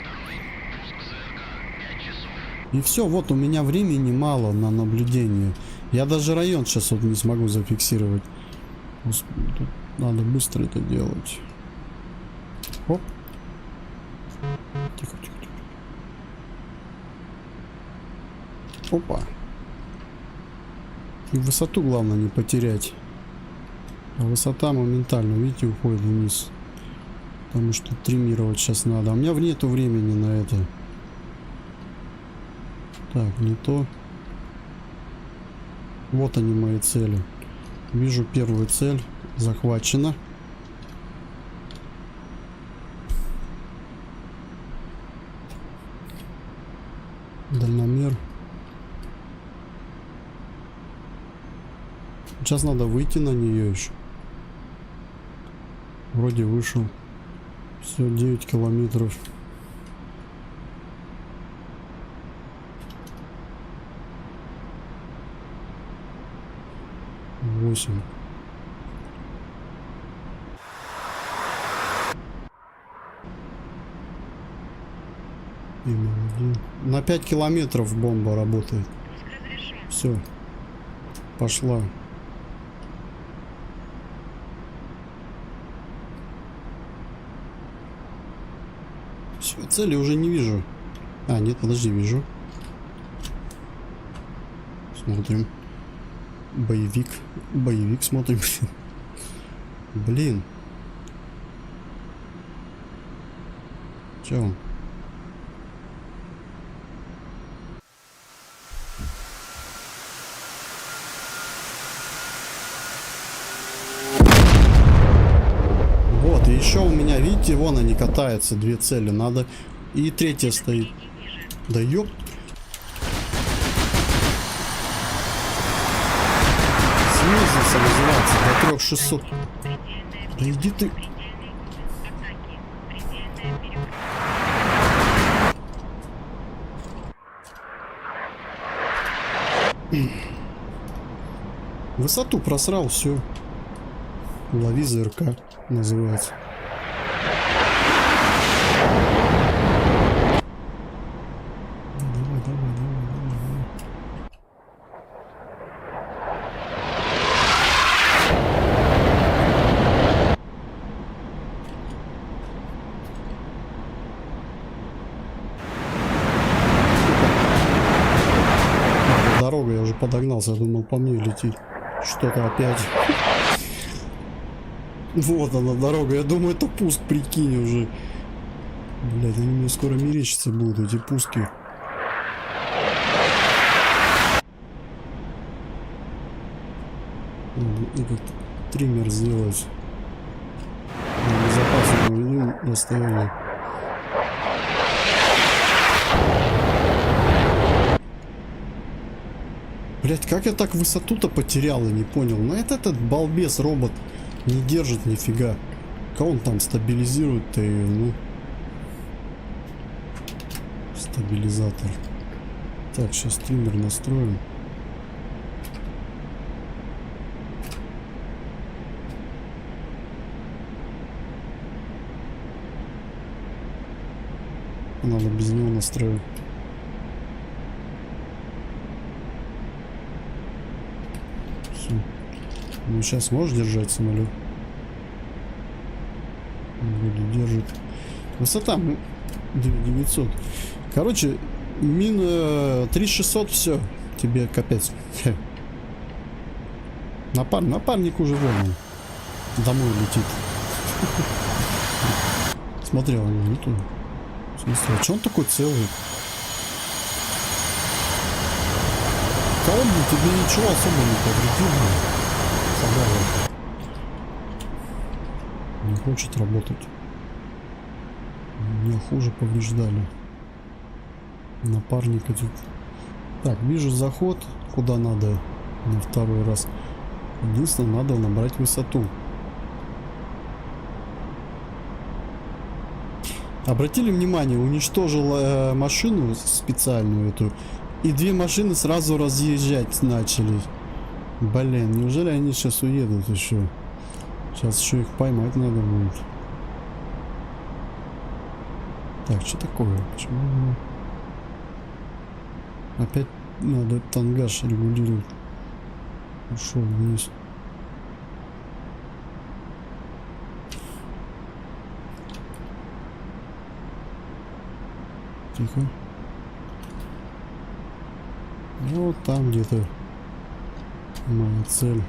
И все, вот у меня времени мало на наблюдение. Я даже район сейчас вот не смогу зафиксировать. Тут надо быстро это делать. Оп. Тихо, тихо, тихо. Опа. И высоту главное не потерять. А высота моментально, видите, уходит вниз. Потому что триммировать сейчас надо. А у меня нету времени на это. Так, не то. Вот они мои цели. Вижу первую цель. Захвачена. Дальномер. Сейчас надо выйти на нее еще. Вроде вышел. Все, 9 километров. Восемь. На 5 километров бомба работает. Все. Пошла. Все, цели уже не вижу. А, нет, подожди, вижу. Смотрим. Боевик. Боевик смотрим. Блин. Че он? Вот, и еще у меня, видите, вон они катаются, две цели, надо. И третья стоит. Да ёп. Снизился, называется, до 3600. Да иди ты. Высоту просрал, все. Лови ЗРК называется. Давай. Дорога, я уже подогнался, я думал, по мне летит. Что-то опять. Вот она, дорога. Я думаю, это пуск, прикинь, уже. Блядь, они мне скоро мерещиться будут, эти пуски. Надо этот триммер сделать. На безопасном расстоянии. Блять, как я так высоту-то потерял, я не понял. Но это этот балбес робот не держит нифига. Как он там стабилизирует-то ее, ну. Стабилизатор. Так, сейчас триммер настроим. Надо без него настроить. Ну сейчас можешь держать самолет? Вроде держит. Высота 900. Короче, мин 3600, все. Тебе капец. Напарник уже вон он. Домой летит. Смотри, он нету. В смысле, а че он такой целый? Коломбу тебе ничего особо не повредил. Не хочет работать. Меня хуже повреждали. Напарник этот. Так, вижу заход, куда надо на второй раз. Единственное, надо набрать высоту. Обратили внимание, уничтожил машину специальную эту. И две машины сразу разъезжать начали. Блин, неужели они сейчас уедут еще? Сейчас еще их поймать надо будет. Так, что такое? Почему? Опять надо тангаж регулировать. Ушел вниз. Тихо. Вот там где-то моя цель.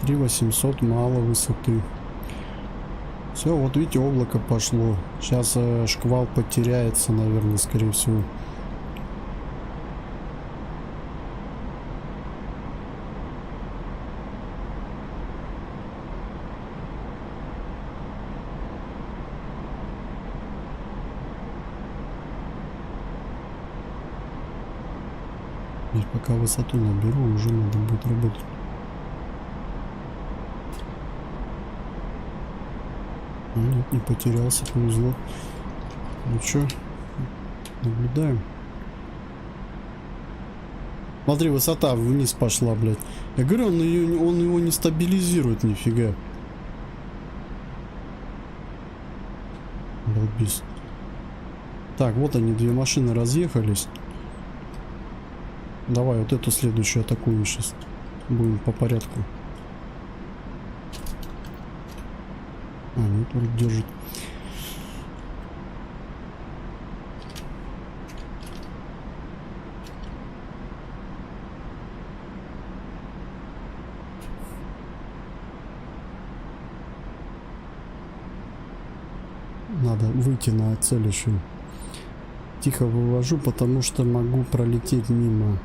3800 мало высоты. Все, вот видите, облако пошло. Сейчас шквал потеряется, наверное, скорее всего. И пока высоту наберу, уже надо будет работать. Нет, не потерялся, повезло. Ну чё, наблюдаем. Смотри, высота вниз пошла, блядь. Я говорю, он его не стабилизирует нифига. Балбис. Так, вот они, две машины разъехались. Давай вот эту следующую атакуем сейчас. Будем по порядку. А, нет, вроде держит. Надо выйти на цель еще. Тихо вывожу, потому что могу пролететь мимо.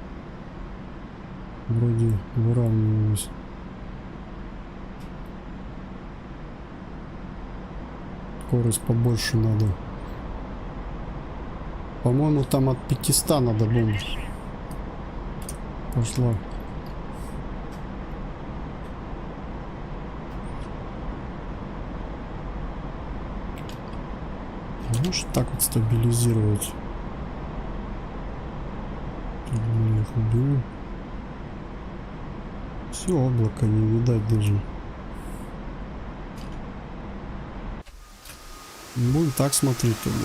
Вроде выравниваюсь. Скорость побольше надо. По-моему, там от 500 надо было. Пошла. Может так вот стабилизировать. Я их уберу. Все, облако не видать даже. Будем так смотреть тогда.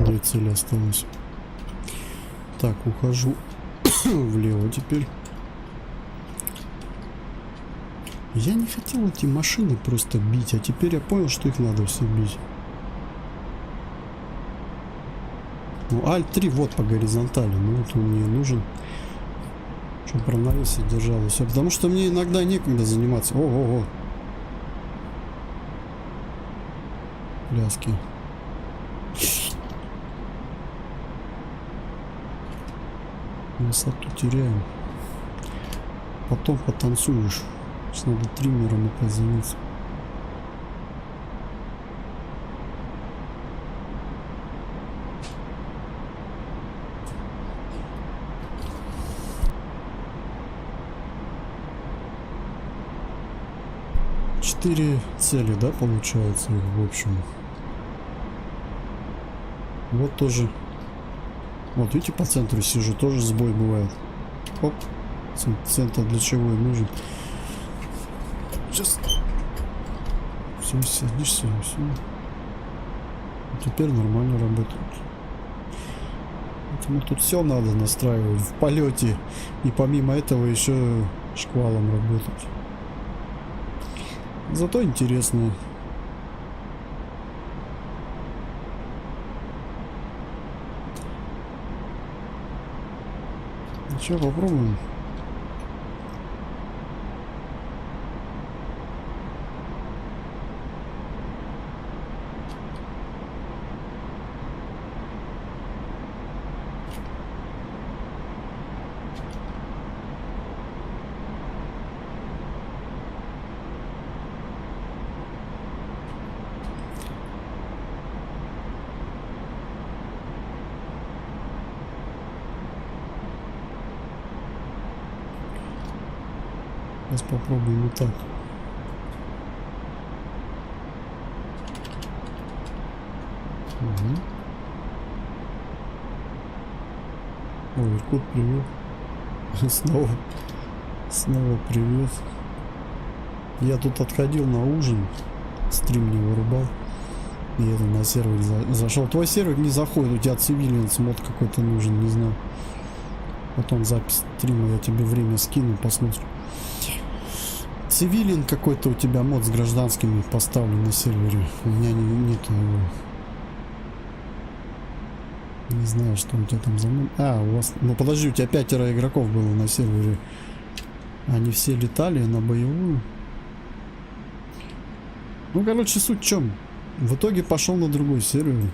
Две цели осталось. Так, ухожу влево теперь. Я не хотел эти машины просто бить, а теперь я понял, что их надо все бить. Ну, Alt-3 вот по горизонтали, ну вот он мне нужен, чтобы равновесие держалось. Потому что мне иногда некогда заниматься. Ого-го. Пляски. Высоту теряем. Потом потанцуешь. Сейчас надо триммером опять заняться. Четыре цели, да, получается, в общем. Вот тоже. Вот видите, по центру сижу, тоже сбой бывает. Оп. Центр для чего и нужен. Сейчас. Все, садишься, все. Теперь нормально работает. Поэтому тут все надо настраивать в полете. И помимо этого еще шквалом работать. Зато интересно. Ну что, попробуем. Сейчас попробуем вот так. Угу. О, Иркут, привет. Снова привет. Я тут отходил на ужин, стрим не вырубал. И это на сервер зашел. Твой сервер не заходит, у тебя цивильный мод какой-то нужен, не знаю. Потом запись стрима я тебе время скину, посмотрим. Цивилин какой-то у тебя мод с гражданскими поставлен на сервере. У меня нету его. Не знаю, что у тебя там за мод. А, у вас... Ну подожди, у тебя 5 игроков было на сервере. Они все летали на боевую. Ну, короче, суть в чем? В итоге пошел на другой сервер.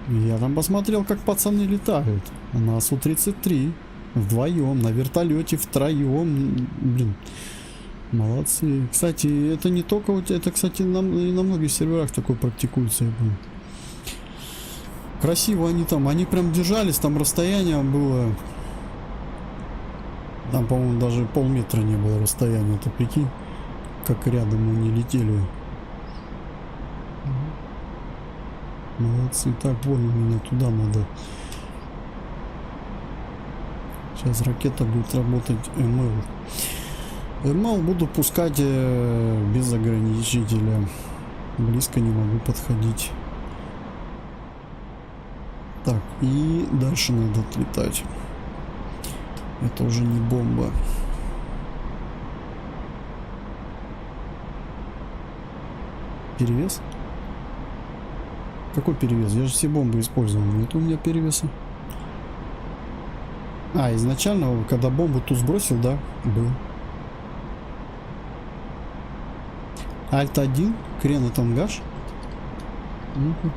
Я там посмотрел, как пацаны летают. На Су-33. Вдвоем, на вертолете втроем. Блин. Молодцы. Кстати, это не только у тебя, это, кстати, и на многих серверах такое практикуется, я помню. Красиво они прям держались, там расстояние было. Там, по-моему, даже полметра не было расстояния, ты прикинь, как рядом они летели. Молодцы. Так, вон у меня туда надо. Сейчас ракета будет работать МЛ. МЛ буду пускать без ограничителя. Близко не могу подходить. Так, и дальше надо отлетать. Это уже не бомба. Перевес? Какой перевес? Я же все бомбы использовал. Нет у меня перевеса. А, изначально, когда бомбу ту сбросил, да, был. Альт-1, крен и тангаж. Угу.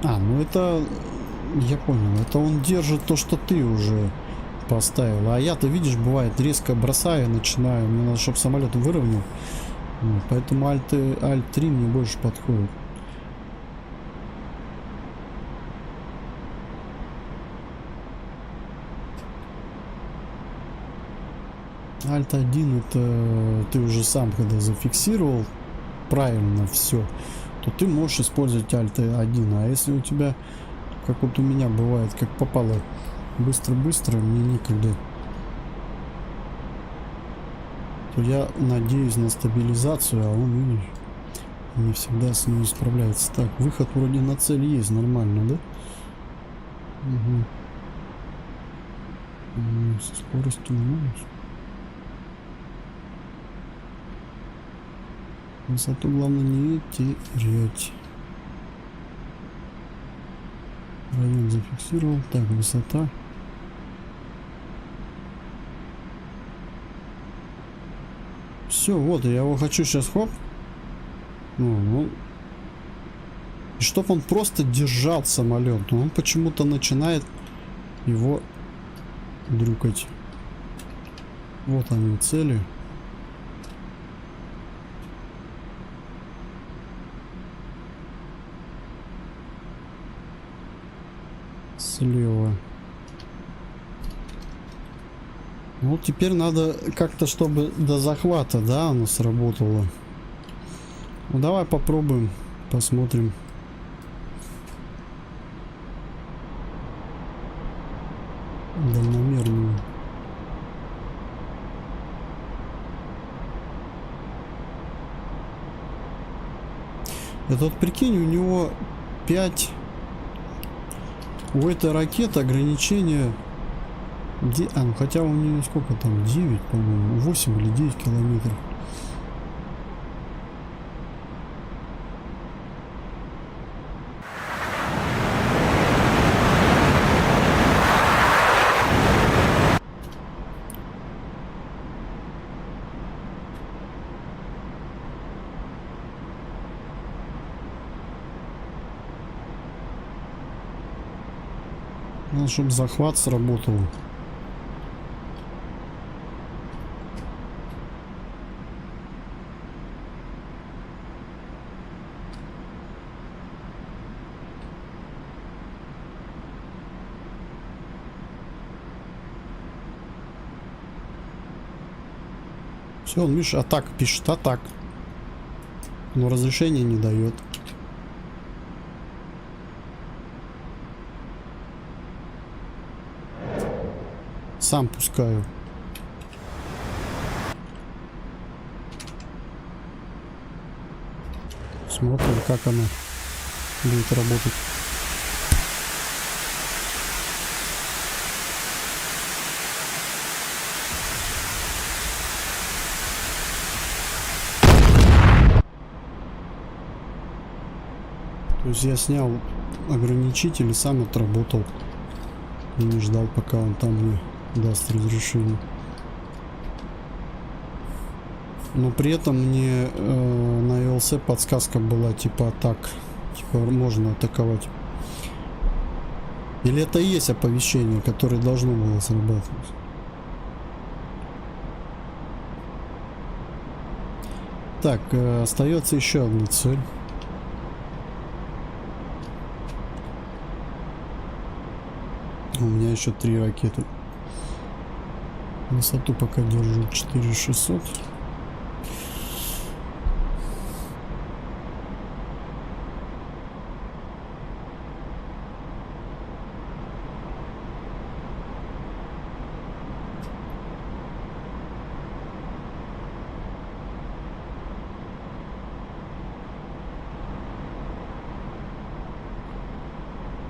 А, ну это... Я понял. Это он держит то, что ты уже поставил. А я-то, видишь, бывает, резко бросаю, начинаю. Мне надо, чтобы самолет выровнял. Вот, поэтому Alt-3 мне больше подходит. Alt-1 это ты уже сам, когда зафиксировал правильно все, то ты можешь использовать Alt-1. А если у тебя, как вот у меня бывает, как попало, быстро-быстро, мне некогда, то я надеюсь на стабилизацию, а он, видишь, не всегда с ним справляется. Так, выход вроде на цель есть, нормально, да? Угу. Со скоростью минус. Высоту главное не терять. Район зафиксировал. Так, высота. Все, вот, я его хочу сейчас, хоп. Ну. И чтоб он просто держал самолет. Но он почему-то начинает его дрюкать. Вот они, цели. Слева. Вот теперь надо как-то, чтобы до захвата, да, оно сработало. Ну давай попробуем, посмотрим. Дальномерную. Этот, прикинь, у него 5. У этой ракеты ограничение... ну хотя у нее сколько там? 9, по-моему. 8 или 9 километров. Надо, чтобы захват сработал. Все, он, видишь, атак пишет, атак. Но разрешения не дает. сам пускаю. Смотрим, как она будет работать. То есть я снял ограничитель и сам отработал. И не ждал, пока он там мне даст разрешение. Но при этом мне на ЛС подсказка была типа атак. Типа можно атаковать. Или это и есть оповещение, которое должно было срабатывать? Так, остается еще одна цель. У меня еще 3 ракеты. Высоту пока держу 4600.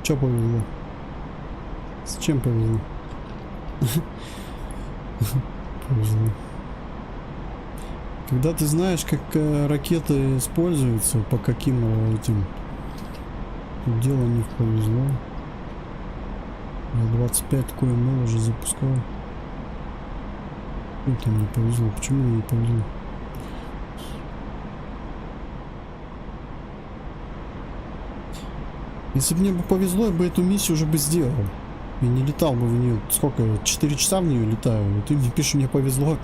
Че повезло? С чем повезло? Повезло. Когда ты знаешь, как ракеты используются, по каким этим, дело не повезло. Я 25 КМЛ уже запускал. Это мне повезло. Почему мне не повезло? Если бы мне бы повезло, я бы эту миссию уже бы сделал. И не летал бы в нее. Сколько? 4 часа в нее летаю. И ты мне пишешь, мне повезло.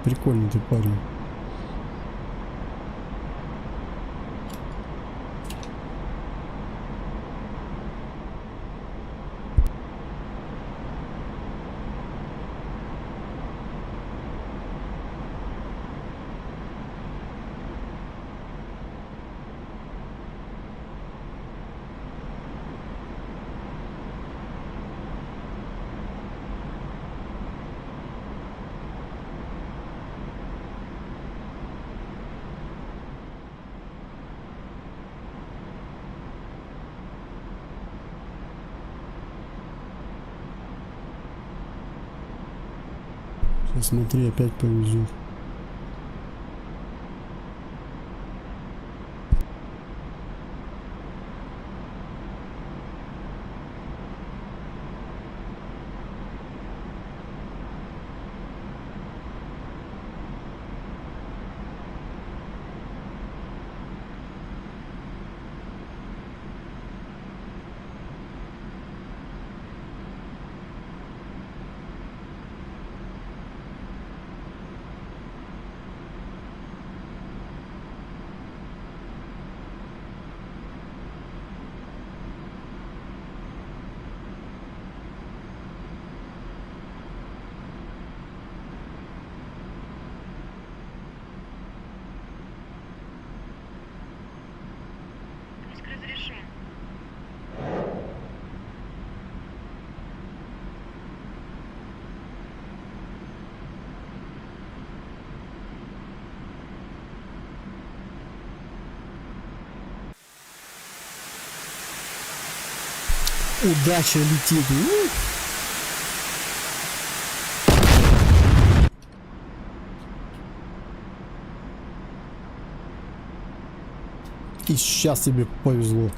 Прикольный ты парень. Сейчас смотри, опять повезет. Удача летит. И сейчас тебе повезло.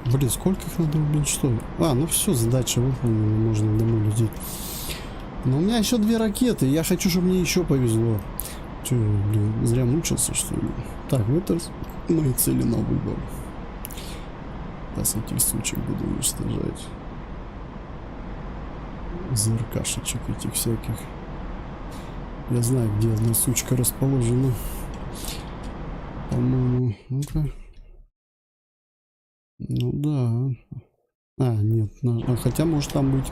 Блин, сколько их надо убить, что ли? А, ну все, задача выполнена, можно домой лететь. Но у меня еще 2 ракеты, я хочу, чтобы мне еще повезло. Че, блин, зря мучился, что ли? Так, вот это мои цели на выбор. Спасатель сучек буду уничтожать. ЗРКшечек этих всяких. Я знаю, где одна сучка расположена. По-моему, ну-ка. Ну да. А, нет, хотя может там быть.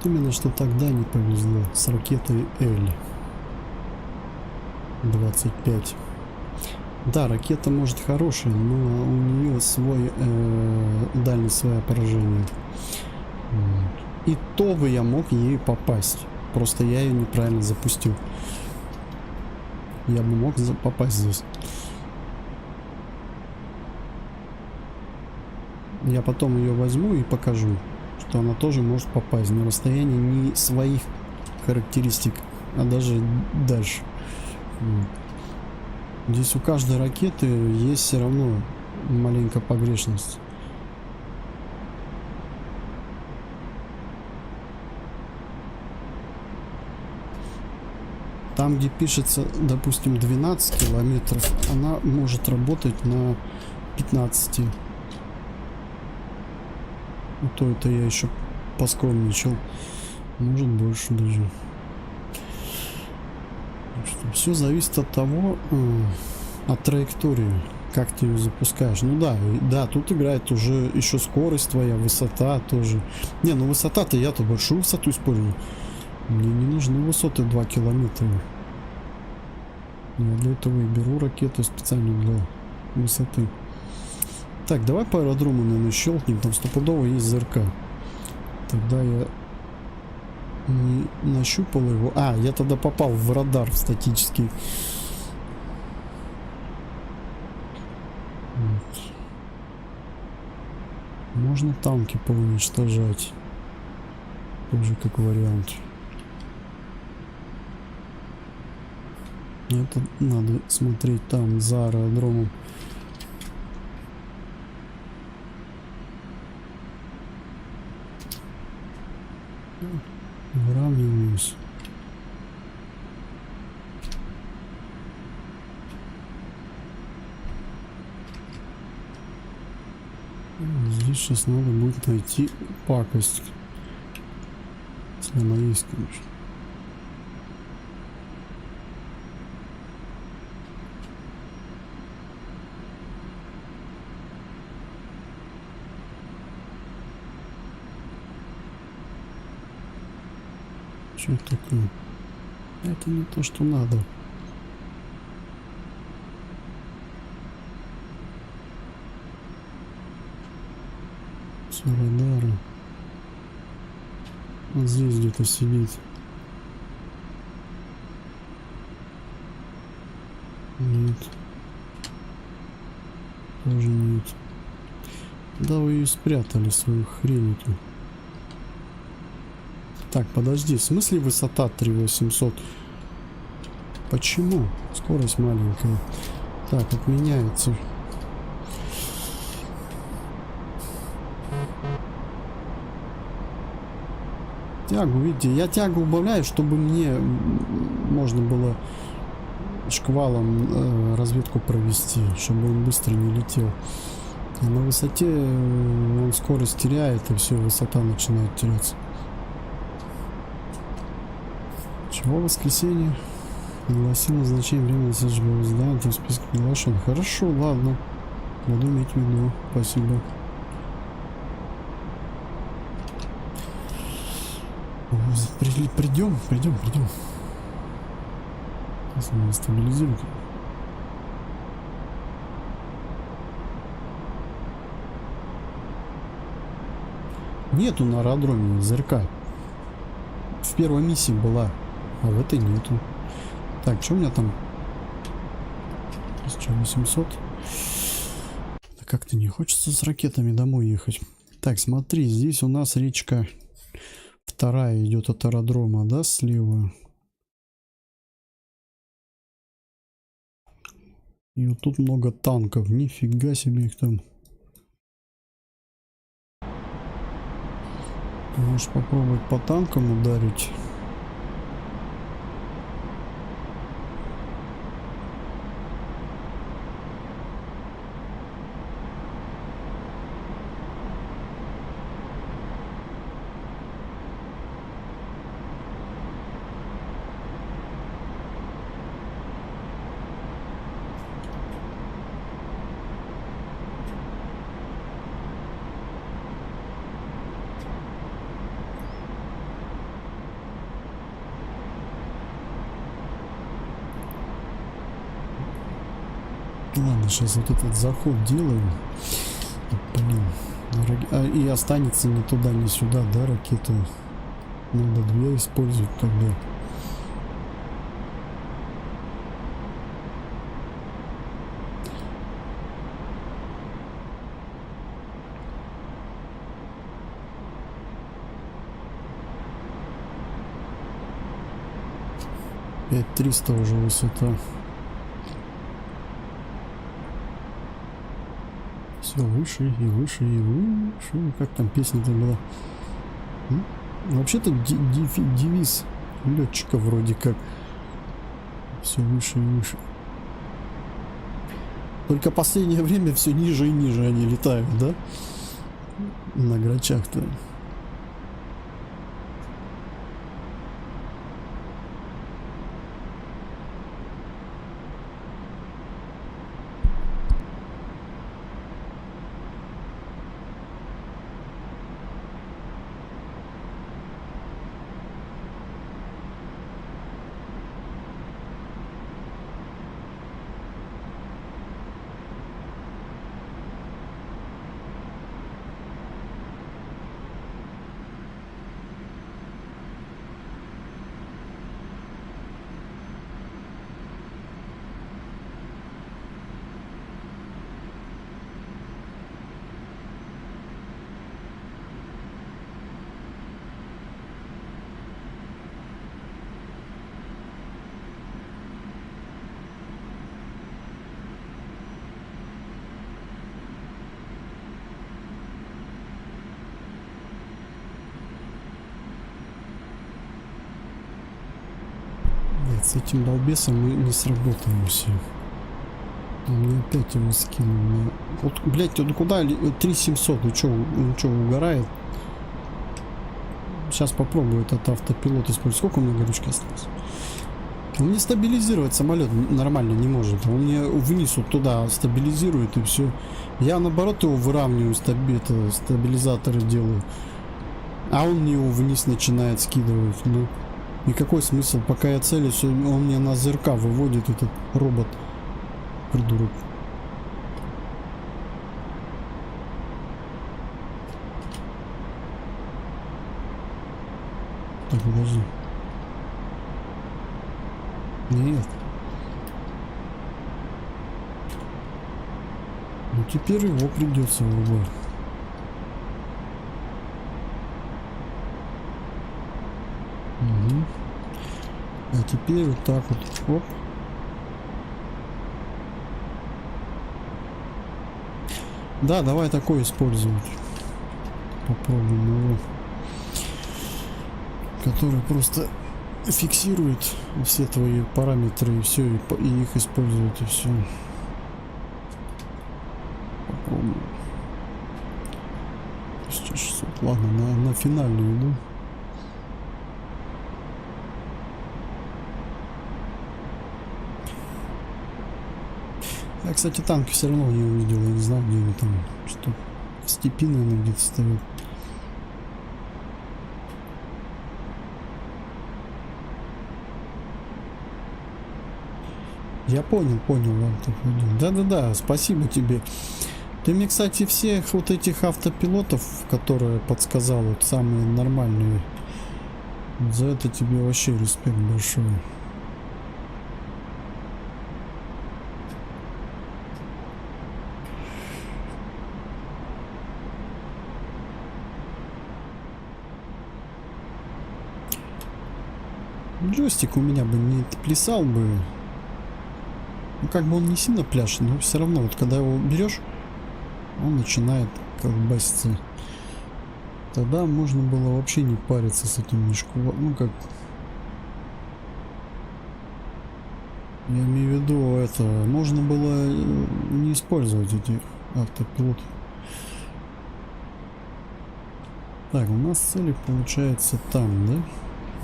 Вот именно что тогда не повезло с ракетой Л-25. Да, ракета может хорошая, но у нее свой дальность, свое поражение. Вот. И то бы я мог ей попасть. Просто я ее неправильно запустил. Я бы мог попасть здесь. Я потом ее возьму и покажу, что она тоже может попасть на расстоянии не своих характеристик, а даже дальше. Вот. Здесь у каждой ракеты есть все равно маленькая погрешность. Там, где пишется, допустим, 12 километров, она может работать на 15. То это я еще поскромничал. Может больше даже. Все зависит от того, от траектории, как ты ее запускаешь. Ну да, тут играет уже еще скорость твоя, высота тоже. Не, ну высота-то я-то большую высоту использую. Мне не нужны высоты 2 километра. Я для этого и беру ракету специально для высоты. Так, давай по аэродрому, наверное, щелкнем. Там стопудово есть ЗРК. Тогда я не нащупал его. А, я тогда попал в радар в статический. Вот. Можно танки поуничтожать. Тоже как вариант. Это надо смотреть там за аэродромом. Выравниваемся. Здесь сейчас надо будет найти пакость. Если она есть, конечно. Что такое? Это не то, что надо. Все радары. Вот здесь где-то сидит. Нет. Тоже нет. Да вы ее спрятали, свою хрень эту. Так, подожди, в смысле высота 3800? Почему? Скорость маленькая. Так, отменяется. Тягу, видите, я тягу убавляю, чтобы мне можно было шквалом разведку провести, чтобы он быстро не летел. А на высоте он скорость теряет, и все, высота начинает теряться. Чего воскресенье? Пригласил назначение времени службы здания в списке приглашен. Хорошо, ладно. Буду иметь в виду. Спасибо. Придем. Сейчас мы стабилизируем. Нету на аэродроме ЗРК. В первой миссии была, а в этой нету. Так, что у меня там? 1800. Да как-то не хочется с ракетами домой ехать. Так, смотри, здесь у нас речка вторая идет от аэродрома, да, слева. И вот тут много танков. Нифига себе их там. Можешь попробовать по танкам ударить. Ладно, сейчас вот этот заход делаем. Блин. И останется ни туда, ни сюда, да, ракету. Надо две использовать тогда. Опять 300 уже высота. Все выше и выше и выше. Как там песня-то была? Вообще-то девиз летчика вроде как. Все выше и выше. Только последнее время все ниже и ниже они летают, да? На грачах-то. С этим балбесом мы не сработаемся. Он мне опять его скинул. Вот, блять, он куда? 3700. Он чё, угорает? Сейчас попробую этот автопилот использовать. Сколько у меня горючки осталось? Он мне стабилизировать самолет нормально не может. Он мне вниз вот туда стабилизирует и все. Я наоборот его выравниваю, стабилизаторы делаю. А он мне его вниз начинает скидывать. Ну. И какой смысл? Пока я целюсь, он мне на ЗРК выводит, этот робот. Придурок. Так, подожди. Нет. Ну теперь его придется вырубать. Угу. А теперь вот так вот. Оп. Да, давай такой использовать. Попробуем его. Который просто фиксирует все твои параметры и все, и их использует, и все. Попробуем. 1600. Ладно, на финальную иду. Я, кстати, танки все равно не увидел. Я не знал, где они там. Что в степи, наверное, где-то стоят. Я понял, ладно, да-да-да, спасибо тебе. Ты мне, кстати, всех вот этих автопилотов, которые подсказал, вот самые нормальные, за это тебе вообще респект большой. Джойстик у меня бы не плясал бы. Ну, как бы он не сильно пляшет, но все равно, вот когда его берешь, он начинает колбаситься. Тогда можно было вообще не париться с этим мешком. Ну, как... Я имею в виду, это... Можно было не использовать эти автопилоты. Так, у нас цели получается там, да?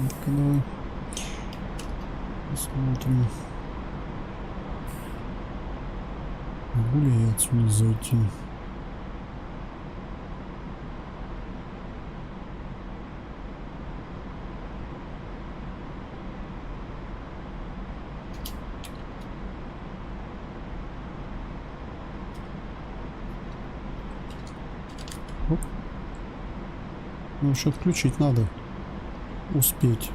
Ну-ка, давай. Посмотрим. Могу ли я отсюда зайти? Ну, что отключить надо. Успеть.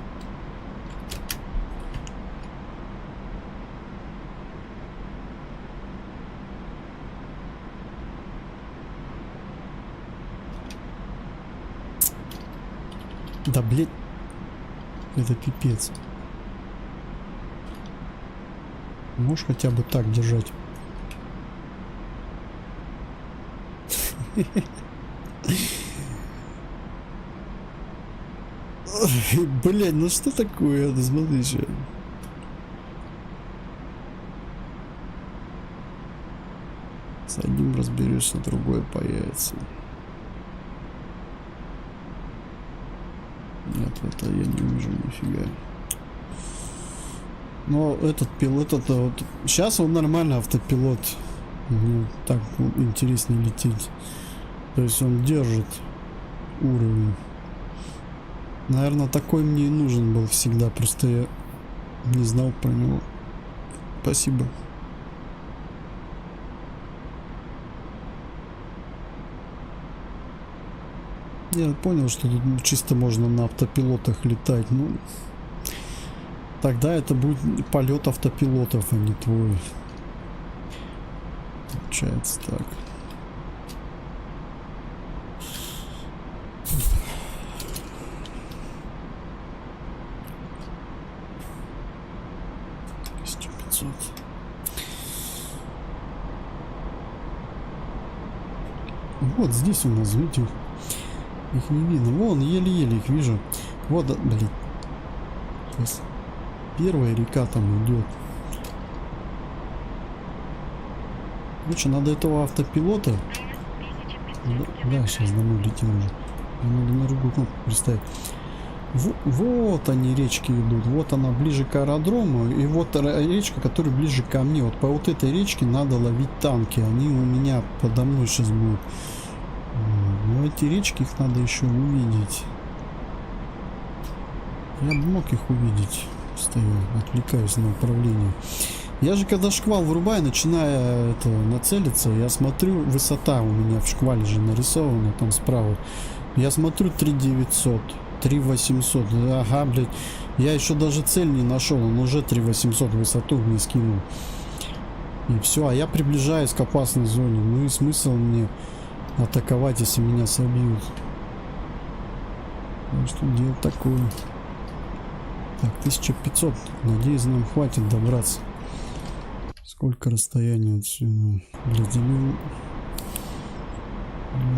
Да, блядь. Это пипец. Можешь хотя бы так держать? Блядь, ну что такое? Ты смотри еще. С одним разберешься, другое появится. Нет, это я не вижу нифига. Но этот пилот, это вот... Сейчас он нормально автопилот. Мне так интереснее лететь. То есть он держит уровень. Наверное, такой мне и нужен был всегда. Просто я не знал про него. Спасибо. Я понял, что тут чисто можно на автопилотах летать. Ну, тогда это будет полет автопилотов, а не твой. Получается так. Вот здесь у нас, видите, их не видно. Вон, еле-еле их вижу. Вот, блин. Первая река там идет. Короче, надо этого автопилота. Да, сейчас домой летим уже. Надо на другую кнопку приставить. Вот они, речки идут. Вот она ближе к аэродрому. И вот речка, которая ближе ко мне. Вот по вот этой речке надо ловить танки. Они у меня подо мной сейчас будут. Но эти речки, их надо еще увидеть. Я бы мог их увидеть. Стою, отвлекаюсь на управление. Я же когда шквал врубаю, начиная это нацелиться, я смотрю, высота у меня в шквале же нарисована там справа. Я смотрю 3900, 3800. Ага, блядь. Я еще даже цель не нашел, он уже 3800 высоту мне скинул. И все, а я приближаюсь к опасной зоне. Ну и смысл мне атаковать, если меня собьют? Ну, что делать такое? Так, 1500. Надеюсь, нам хватит добраться. Сколько расстояние отсюда? Блядь, или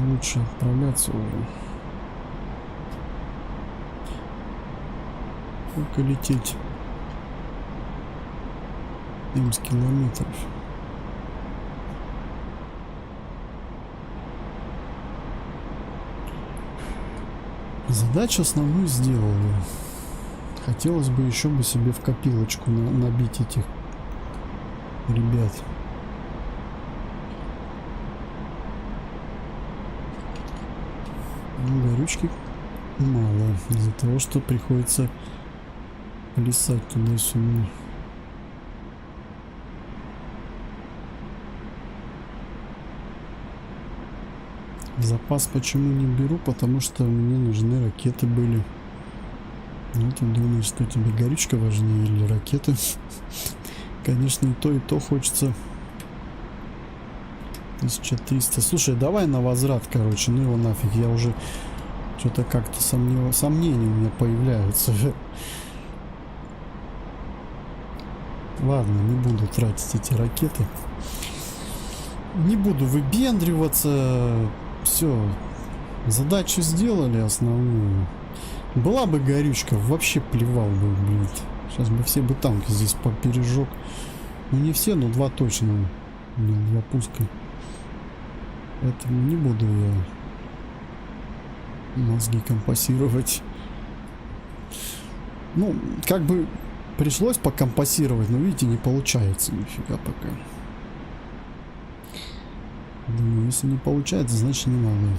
лучше отправляться уже. Сколько лететь? 70 километров. Задачу основную сделал. Хотелось бы еще бы себе в копилочку набить этих ребят. Ну, горючки мало из-за того, что приходится плясать туда-сюда. Запас почему не беру? Потому что мне нужны ракеты были. Ну, ты думаешь, что тебе горючка важнее или ракеты? Конечно, и то хочется. 1300. Слушай, давай на возврат, короче. Ну его нафиг. Я уже что-то как-то сомнения у меня появляются. Ладно, не буду тратить эти ракеты. Не буду выпендриваться. Все. Задачу сделали основную. Была бы горючка, вообще плевал бы, блядь. Сейчас бы все бы танки здесь попережег. Ну не все, но 2 точно. У меня 2 пуска. Поэтому не буду я мозги компасировать. Ну, как бы пришлось покомпасировать, но видите, не получается нифига пока. Думаю, если не получается, значит не надо.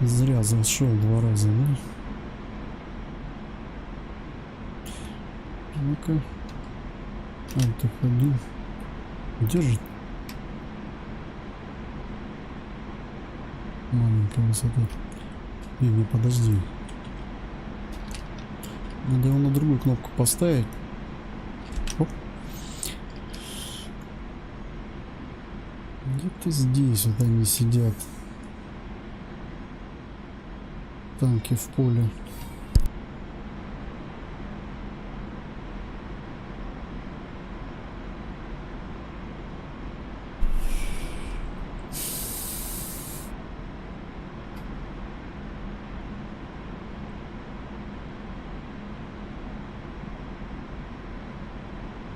Зря зашел 2 раза, да? Ну-ка. Альт F1. держит. Маленькая высота. Не, подожди. Надо его на другую кнопку поставить. Оп. Где-то здесь вот они сидят. Танки в поле.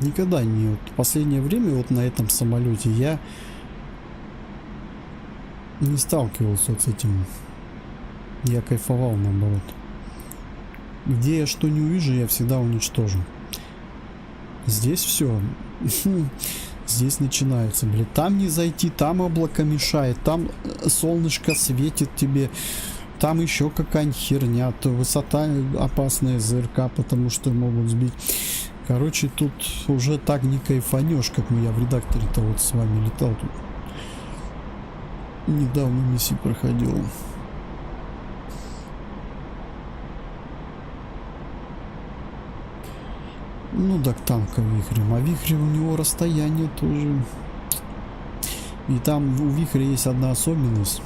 Никогда не... Вот в последнее время вот на этом самолете я не сталкивался вот с этим. Я кайфовал наоборот. Где я что не увижу, я всегда уничтожу. Здесь все. Здесь начинается, блин. Там не зайти, там облако мешает, там солнышко светит тебе. Там еще какая-нибудь херня. То высота опасная ЗРК, потому что могут сбить. Короче, тут уже так не кайфанешь, как я в редакторе-то вот с вами летал тут. Недавно миссию проходил. Ну так танка вихрем. А вихре у него расстояние тоже. И там у вихря есть одна особенность.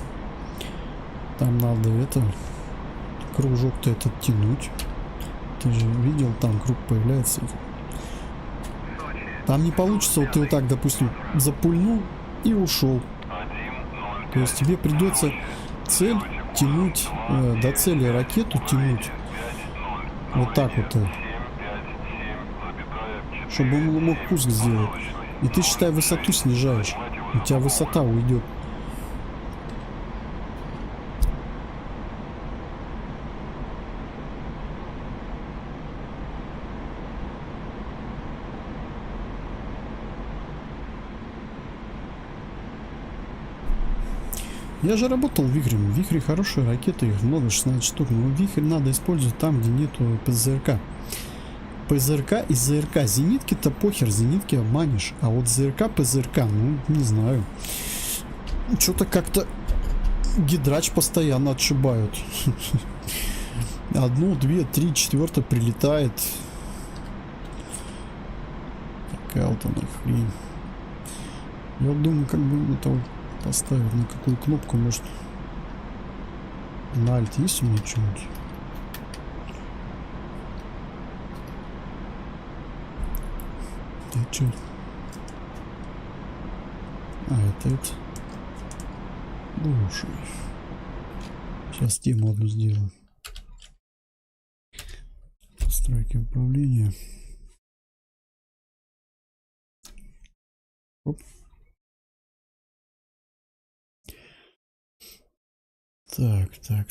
Там надо это кружок-то этот тянуть. Ты же видел, там круг появляется. Там не получится, вот ты вот так, допустим, запульнул и ушел. То есть тебе придется цель тянуть, до цели ракету тянуть. Вот так вот. Чтобы он мог пуск сделать. И ты, считай, высоту снижаешь. У тебя высота уйдет. Я же работал вихрем. В вихре хорошие ракеты, их много, 16 штук. Но вихрь надо использовать там, где нету ПЗРК. ПЗРК и ЗРК. Зенитки-то похер, зенитки обманешь. А вот ЗРК, ПЗРК, ну, не знаю. Что-то как-то гидрач постоянно отшибают. Одну, две, три, четвертая прилетает. Какая вот она хрень. Я думаю, как бы это вот поставить на какую кнопку, может на альт есть у меня что-нибудь? Это что? А, это. Слушай. Сейчас тему одну сделаю. Настройки управления. Оп.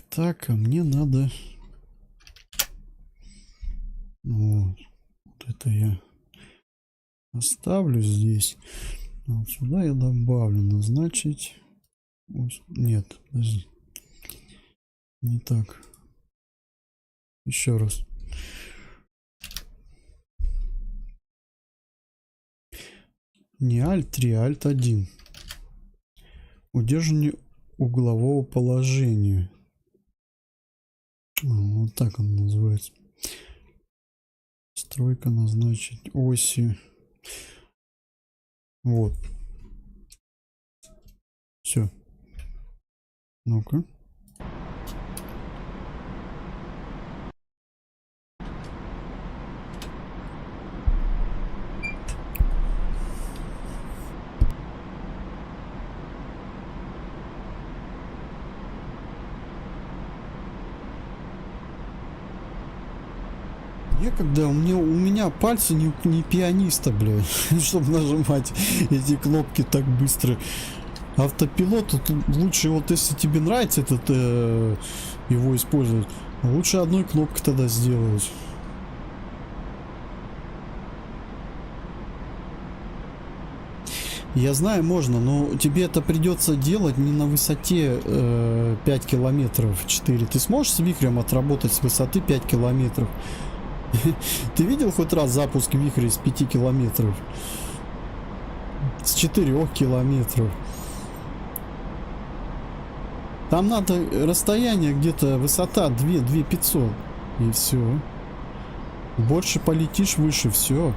Так, а мне надо... Вот это я оставлю здесь. А вот сюда я добавлю назначить. Ой, нет, подожди. Не так. Еще раз. Не Alt 3, а Alt 1. Удерживание углового положения. Вот так он называется. Стройка назначить оси. Вот. Все. Ну-ка. Некогда, у меня пальцы не пианиста, блядь, чтобы нажимать эти кнопки так быстро. Автопилот тут лучше, вот если тебе нравится этот его использовать, лучше одной кнопкой тогда сделать. Я знаю, можно, но тебе это придется делать не на высоте 5 километров 4. Ты сможешь с вихрем отработать с высоты 5 километров? Ты видел хоть раз запуск вихря из 5 километров? С 4 километров. Там надо расстояние где-то, высота 2500. И все. Больше полетишь, выше, все.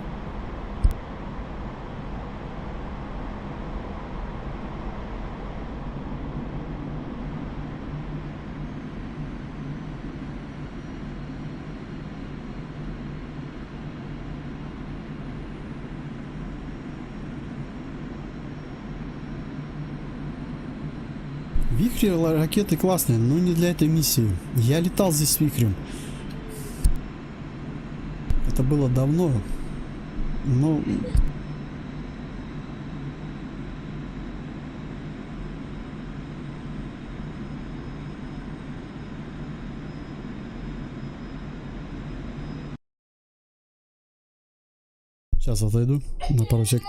Вихри ракеты классные, но не для этой миссии. Я летал здесь с вихрем. Это было давно. Но... Сейчас отойду на пару сек.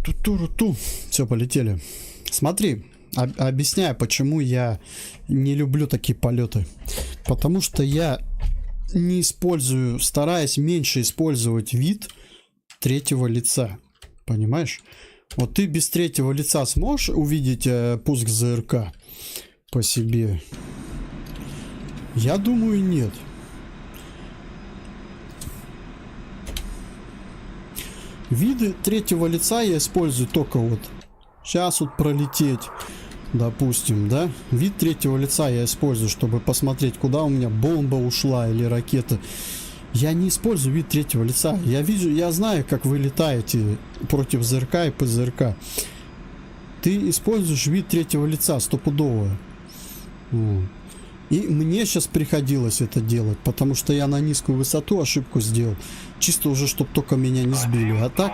Ту-ту-ту-ту. Все, полетели. Смотри, объясняю, почему я не люблю такие полеты. Потому что я не использую, стараюсь меньше использовать вид третьего лица. Понимаешь? Вот ты без третьего лица сможешь увидеть пуск ЗРК по себе? Я думаю, нет. Виды третьего лица я использую только вот сейчас вот пролететь, допустим, да. Вид третьего лица я использую, чтобы посмотреть, куда у меня бомба ушла или ракета. Я не использую вид третьего лица. Я вижу, я знаю, как вы летаете против ЗРК и ПЗРК. Ты используешь вид третьего лица стопудово. И мне сейчас приходилось это делать, потому что я на низкую высоту ошибку сделал. Чисто уже, чтобы только меня не сбили. А так,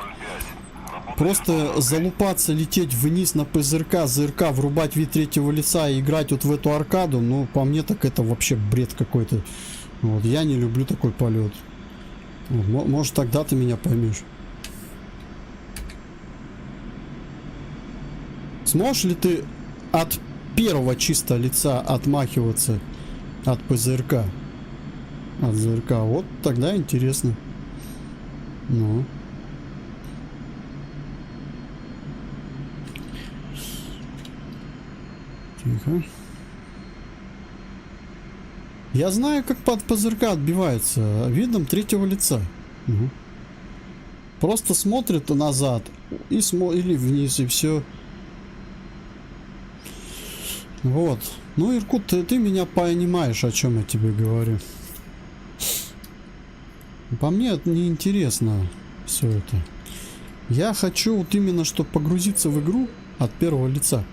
просто залупаться, лететь вниз на ПЗРК, ЗРК, врубать вид третьего лица и играть вот в эту аркаду, ну, по мне, так это вообще бред какой-то. Вот, я не люблю такой полет. Вот, может, тогда ты меня поймешь. Сможешь ли ты от первого чисто лица отмахиваться от ПЗРК? От ЗРК. Вот тогда интересно. Ну. Тихо. Я знаю, как под ПЗРК отбивается видом третьего лица. Угу. Просто смотрит назад и или вниз, и все. Вот. Ну, Иркут, ты меня понимаешь, о чем я тебе говорю. По мне это неинтересно все это. Я хочу вот именно, чтобы погрузиться в игру от первого лица.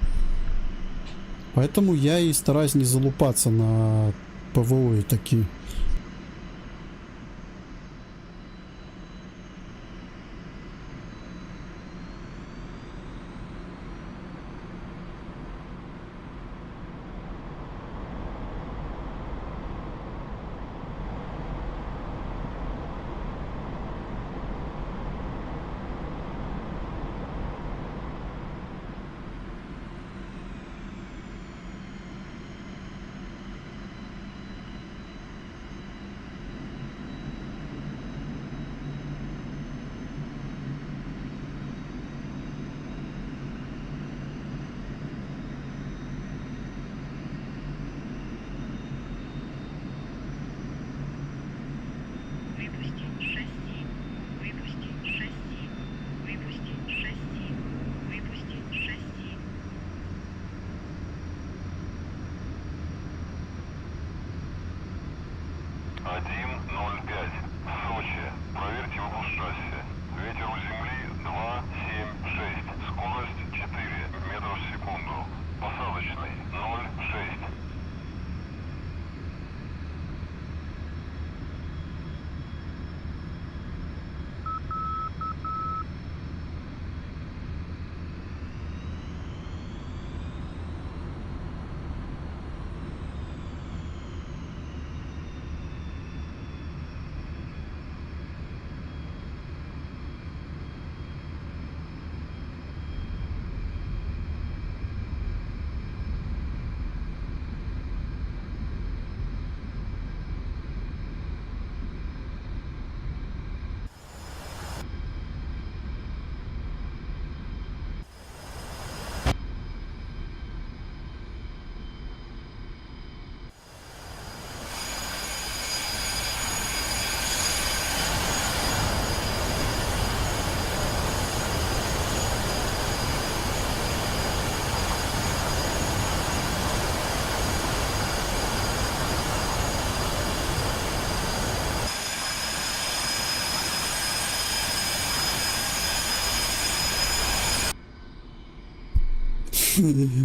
Поэтому я и стараюсь не залупаться на ПВО и такие.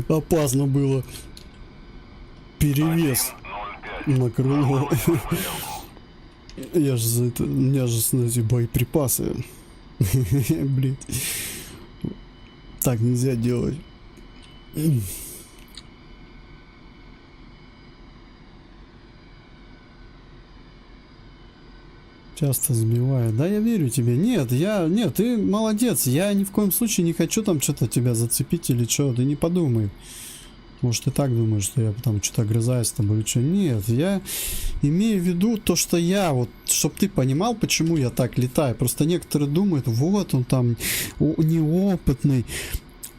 Опасно было. Перевес 105. на крыло. Проверку. Я же за это... У меня же, знаете, боеприпасы. Блин. Так нельзя делать. Часто сбиваю. Да, я верю тебе. Нет, нет, ты молодец. Я ни в коем случае не хочу там что-то тебя зацепить или что. Ты не подумай. Может, ты так думаешь, что я там что-то огрызаюсь с тобой или что. Нет, я имею в виду то, что я вот, чтобы ты понимал, почему я так летаю. Просто некоторые думают, вот он там неопытный.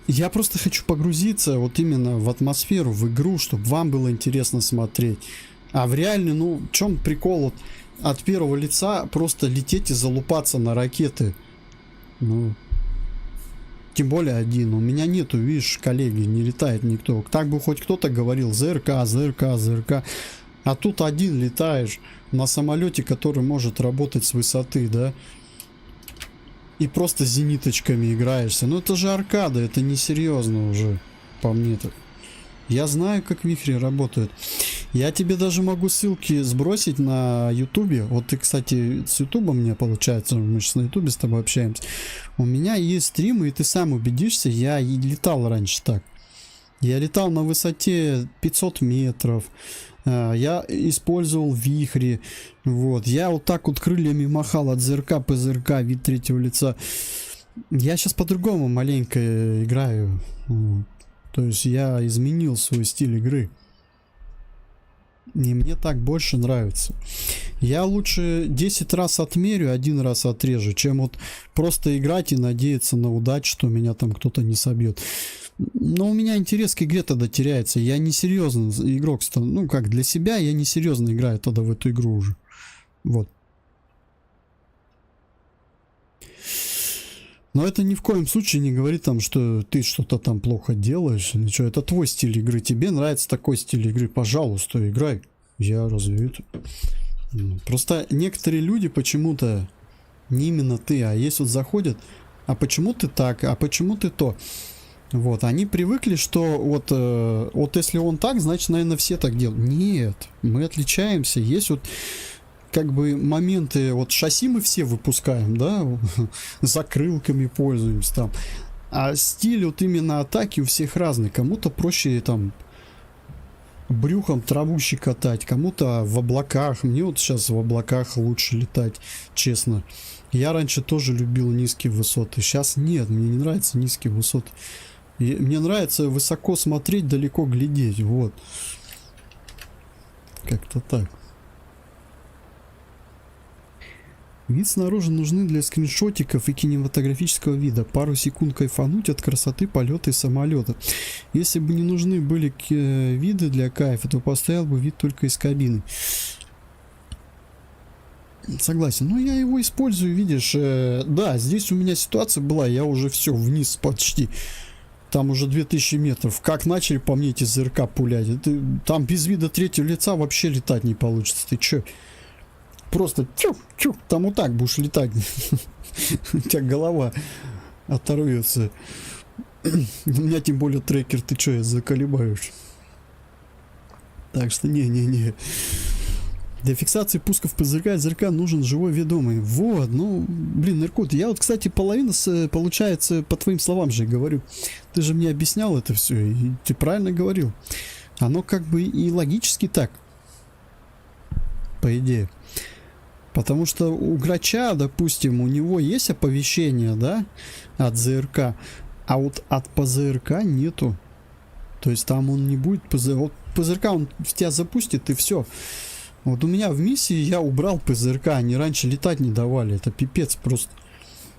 Я просто хочу погрузиться вот именно в атмосферу, в игру, чтобы вам было интересно смотреть. А в реальный, ну, в чем прикол вот от первого лица просто лететь и залупаться на ракеты. Ну, тем более один. У меня нету, видишь, коллеги, не летает никто. Так бы хоть кто-то говорил, ЗРК, ЗРК, ЗРК. А тут один летаешь на самолете, который может работать с высоты, да? И просто зениточками играешься. Ну это же аркада, это несерьезно уже, по мне так. Я знаю, как вихри работают. Я тебе даже могу ссылки сбросить на ютубе. Вот ты, кстати, с ютуба мне получается, мы сейчас на ютубе с тобой общаемся. У меня есть стримы, и ты сам убедишься, я и летал раньше так. Я летал на высоте 500 метров. Я использовал вихри. Вот. Я вот так вот крыльями махал от ЗРК, ПЗРК, вид третьего лица. Я сейчас по-другому маленько играю. То есть я изменил свой стиль игры. И мне так больше нравится. Я лучше 10 раз отмерю, 1 раз отрежу, чем вот просто играть и надеяться на удачу, что меня там кто-то не собьет. Но у меня интерес к игре тогда теряется. Я не серьезный игрок. Ну как, для себя я не серьезно играю тогда в эту игру уже. Вот. Но это ни в коем случае не говорит там, что ты что-то там плохо делаешь или что. Это твой стиль игры. Тебе нравится такой стиль игры, пожалуйста, играй. Я разве это... Просто некоторые люди почему-то, не именно ты, а есть вот заходят, а почему ты так, а почему ты то. Вот, они привыкли, что вот если он так, значит, наверное, все так делают. Нет, мы отличаемся. Есть вот как бы моменты, вот шасси мы все выпускаем, да, закрылками пользуемся там. А стиль вот именно атаки у всех разный. Кому-то проще там брюхом траву щекотать, кому-то в облаках. Мне вот сейчас в облаках лучше летать, честно. Я раньше тоже любил низкие высоты. Сейчас нет, мне не нравятся низкие высоты. И мне нравится высоко смотреть, далеко глядеть. Вот. Как-то так. Вид снаружи нужны для скриншотиков и кинематографического вида. Пару секунд кайфануть от красоты полета и самолета. Если бы не нужны были виды для кайфа, то поставил бы вид только из кабины. Согласен. Но я его использую, видишь. Да, здесь у меня ситуация была. Я уже все вниз почти. Там уже 2000 метров. Как начали по мне эти ЗРК пулять. Там без вида третьего лица вообще летать не получится. Ты чё? Просто чух, там вот так будешь летать. У тебя голова оторвется. У меня тем более трекер, ты что, я заколебаюсь. Так что не. Для фиксации пусков ПЗРК и ЗРК нужен живой ведомый. Вот, ну, блин, Иркут, я вот, кстати, половина, получается, по твоим словам же говорю. Ты же мне объяснял это все, и ты правильно говорил. Оно как бы и логически так. По идее. Потому что у Грача, допустим, у него есть оповещение, да, от ЗРК, а вот от ПЗРК нету. То есть там он не будет вот ПЗРК, он в тебя запустит и все. Вот у меня в миссии я убрал ПЗРК, они раньше летать не давали, это пипец просто.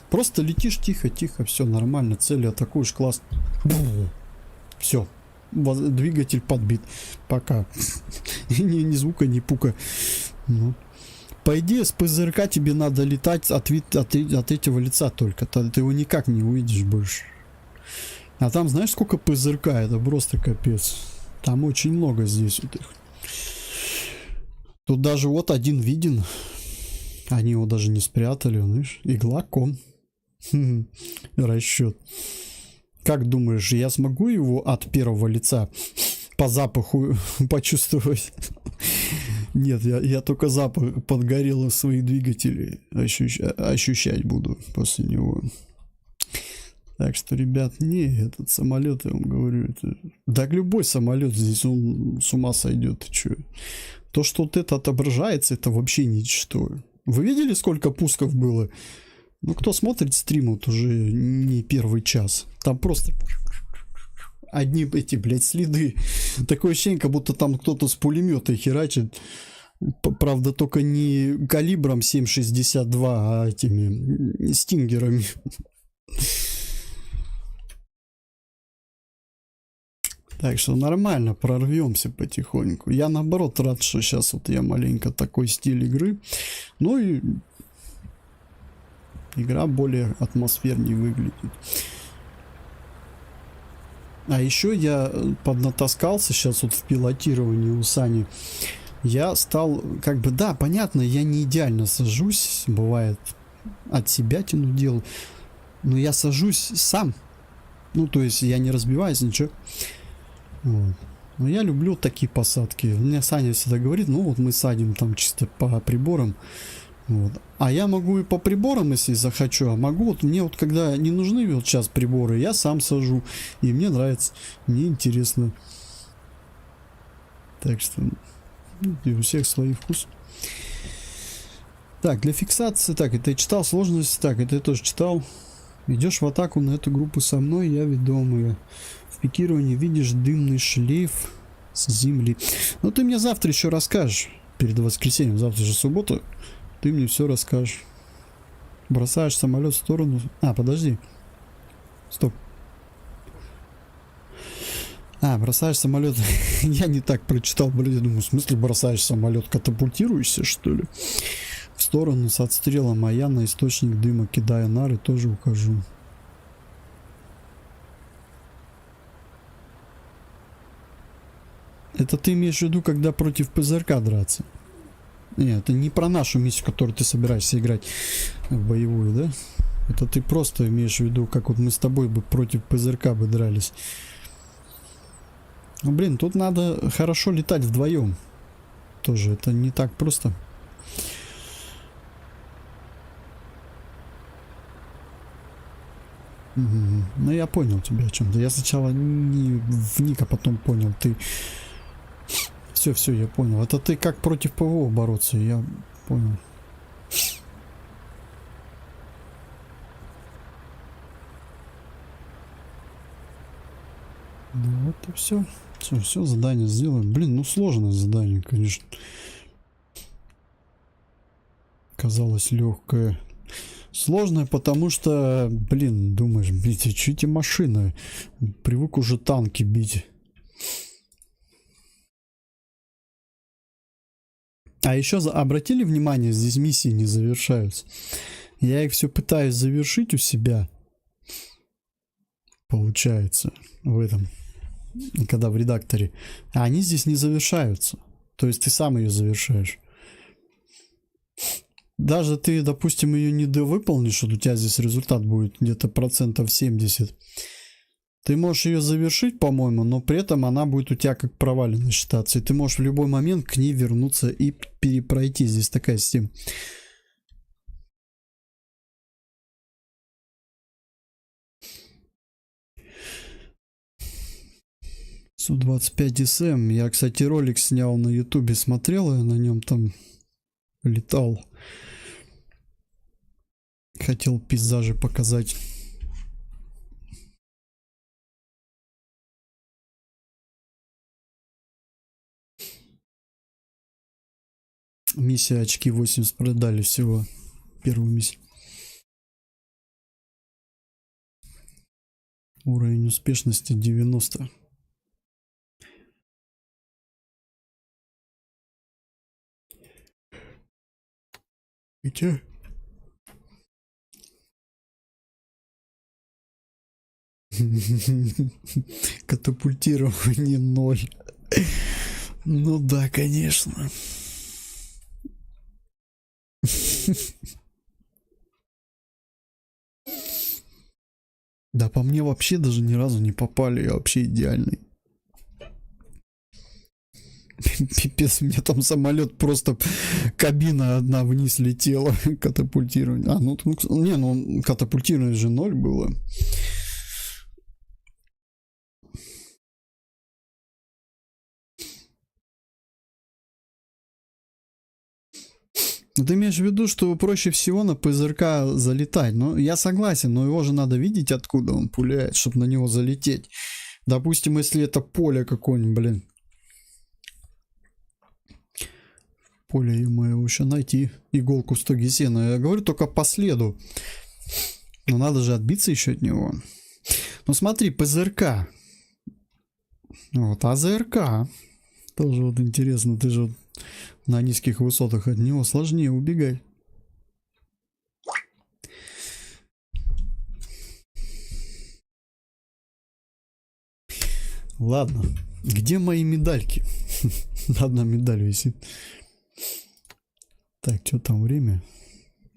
Просто летишь тихо, все нормально, цель атакуешь, класс. Все, двигатель подбит, пока. Ни звука, ни пука. Ну. По идее, с ПЗРК тебе надо летать от третьего лица только. Ты его никак не увидишь больше. А там знаешь, сколько ПЗРК? Это просто капец. Там очень много здесь вот их. Тут даже вот один виден. Они его даже не спрятали, знаешь. Иглаком. Расчет. Как думаешь, я смогу его от первого лица по запаху почувствовать? Нет, я только запах подгорелых своих двигателей ощущать буду после него. Так что, ребят, не, этот самолет, я вам говорю, это... Да любой самолет здесь, он с ума сойдет, ты чё? То, что вот это отображается, это вообще ничто. Вы видели, сколько пусков было? Ну, кто смотрит стрим, вот уже не первый час. Там просто одни эти, блядь, следы. Такое ощущение, как будто там кто-то с пулемета херачит. Правда, только не калибром 7,62, а этими стингерами. Так что нормально, прорвемся потихоньку. Я наоборот рад, что сейчас вот я маленько такой стиль игры. Ну и игра более атмосфернее выглядит. А еще я поднатаскался сейчас вот в пилотировании у Сани. Я стал, как бы, да, понятно, я не идеально сажусь. Бывает, от себя тяну дело. Но я сажусь сам. Ну, то есть я не разбиваюсь, ничего. Вот. Но я люблю такие посадки. Мне Саня всегда говорит, ну вот мы садим там чисто по приборам. Вот. А я могу и по приборам, если захочу. А могу, вот мне вот когда не нужны вот сейчас приборы, я сам сажу. И мне нравится, мне интересно. Так что и у всех свои вкусы. Так, для фиксации. Так, это я читал. Сложность. Так, это я тоже читал. Идешь в атаку на эту группу со мной, я ведомая. В пикировании видишь дымный шлейф с земли. Ну ты мне завтра еще расскажешь. Перед воскресеньем, завтра же суббота. Ты мне все расскажешь. Бросаешь самолет в сторону. А, подожди. Стоп. А, бросаешь самолет. Я не так прочитал, блин. Думаю, в смысле бросаешь самолет? Катапультируешься, что ли? В сторону с отстрелом, а я на источник дыма, кидая нары, тоже ухожу. Это ты имеешь в виду, когда против ПЗРК драться? Нет, это не про нашу миссию, которую ты собираешься играть в боевую, да? Это ты просто имеешь в виду, как вот мы с тобой бы против ПЗРК бы дрались. Ну, блин, тут надо хорошо летать вдвоем. Тоже это не так просто. Ну, я понял тебя о чем-то. Я сначала не вник, а потом понял. Ты... Все, я понял. Это ты как против ПВО бороться, я понял. Ну вот и все. Все, задание сделаем. Блин, ну сложное задание, конечно. Казалось легкое. Сложное, потому что, блин, думаешь, бить, а что эти машины? Привык уже танки бить. А еще обратили внимание, здесь миссии не завершаются. Я их все пытаюсь завершить у себя. Получается, в этом, когда в редакторе. А они здесь не завершаются. То есть ты сам ее завершаешь. Даже ты, допустим, ее не довыполнишь, вот у тебя здесь результат будет где-то 70%. Ты можешь ее завершить, по-моему, но при этом она будет у тебя как провалена считаться. И ты можешь в любой момент к ней вернуться и перепройти. Здесь такая система. Су-25СМ. Я, кстати, ролик снял на ютубе, смотрел, я на нем там летал. Хотел пейзажи показать. Миссия очки 80 продали всего. Первую миссию. Уровень успешности 90. Где? Катапультирование 0. Ну да, конечно. Да по мне вообще даже ни разу не попали, я вообще идеальный. Пипец, мне там самолет просто кабина одна вниз летела, катапультирование. А, ну, не, ну катапультирование же 0 было. Ну, ты имеешь в виду, что проще всего на ПЗРК залетать. Ну, я согласен, но его же надо видеть, откуда он пуляет, чтобы на него залететь. Допустим, если это поле какое-нибудь, блин. Поле, ё-моё, еще найти иголку в стоге сена. Я говорю только по следу. Но надо же отбиться еще от него. Ну, смотри, ПЗРК. Вот, АЗРК. Тоже вот интересно, ты же на низких высотах от него сложнее убегать. Ладно, где мои медальки? Одна медаль висит. Так, что там время?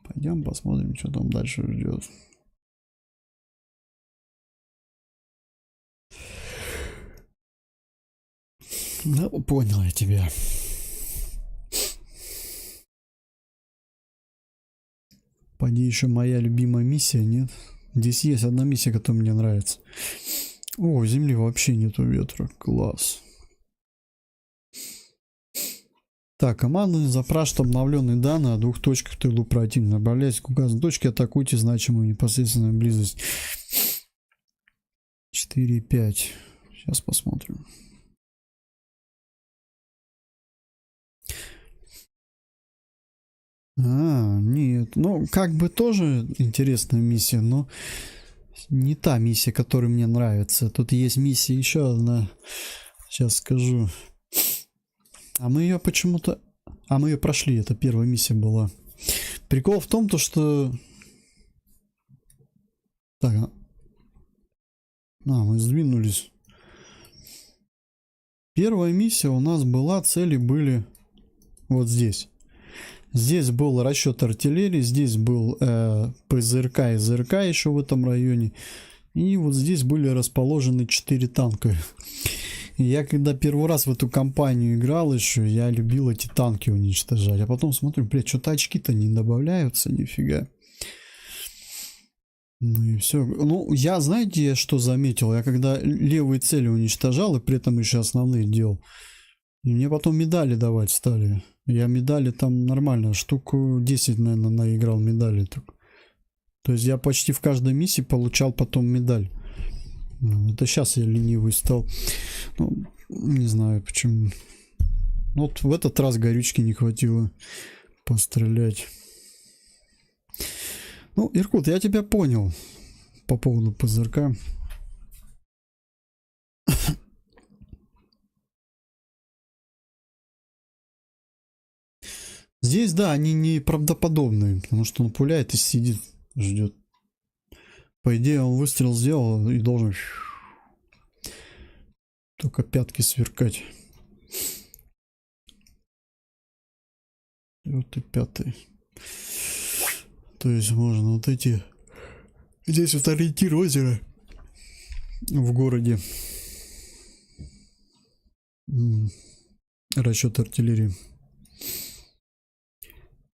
Пойдем посмотрим, что там дальше ждет. Ну, понял я тебя. Пойди еще моя любимая миссия, нет? Здесь есть одна миссия, которая мне нравится. О, земли вообще нету ветра. Класс. Так, команды запрашивают обновленные данные о 2 точках в тылу противника. Направляйтесь к указанной точке, атакуйте значимую непосредственную близость. 4,5. Сейчас посмотрим. А, нет. Ну, как бы тоже интересная миссия, но не та миссия, которая мне нравится. Тут есть миссия еще одна. Сейчас скажу. А мы ее почему-то... А мы ее прошли, это первая миссия была. Прикол в том, то, что... Так. Мы сдвинулись. Первая миссия у нас была, цели были вот здесь. Здесь был расчет артиллерии, здесь был ПЗРК и ЗРК еще в этом районе. И вот здесь были расположены 4 танка. Я когда первый раз в эту кампанию играл еще, я любил эти танки уничтожать. А потом смотрю, блядь, что-то очки-то не добавляются, нифига. Ну и все. Ну, я, знаете, что заметил? Я когда левые цели уничтожал, и при этом еще основные делал, и мне потом медали давать стали. Я медали там нормально, штуку 10, наверное, наиграл медали. То есть я почти в каждой миссии получал потом медаль. Это сейчас я ленивый стал. Ну, не знаю почему. Вот в этот раз горючки не хватило пострелять. Ну, Иркут, я тебя понял по поводу ПЗРК. Здесь, да, они неправдоподобные, потому что он пуляет и сидит, ждет. По идее, он выстрел сделал и должен только пятки сверкать. Вот и пятый. То есть можно вот эти... Здесь вот ориентир озера в городе. Расчет артиллерии.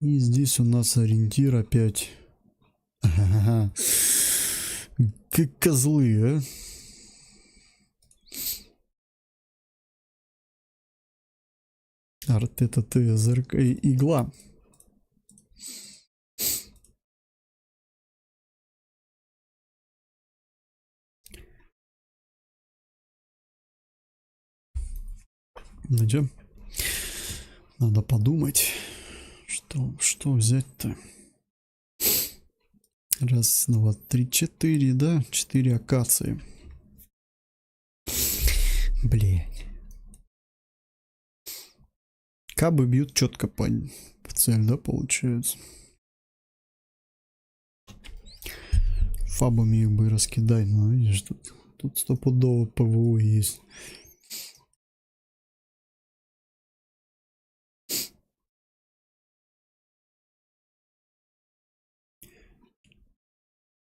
И здесь у нас ориентир опять. Ага. Как козлы, а? Арт это ты, ЗРК, игла. Ну чё? Надо подумать, что взять-то. Раз, два, три, 4, да? 4 акации. Блять. Кабы бьют четко по цель, да, получается? Фабами их бы раскидать, но видишь, тут стопудово ПВО есть.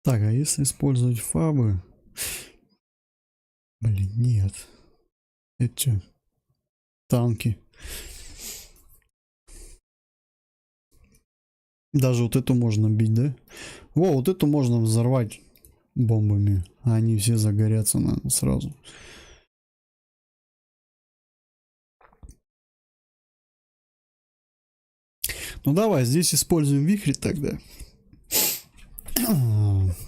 Так, а если использовать фабы, Блин, нет. Это чё? Танки. Даже вот эту можно бить, да? Во, вот эту можно взорвать бомбами. А они все загорятся, наверное, сразу. Ну давай, здесь используем вихрь тогда.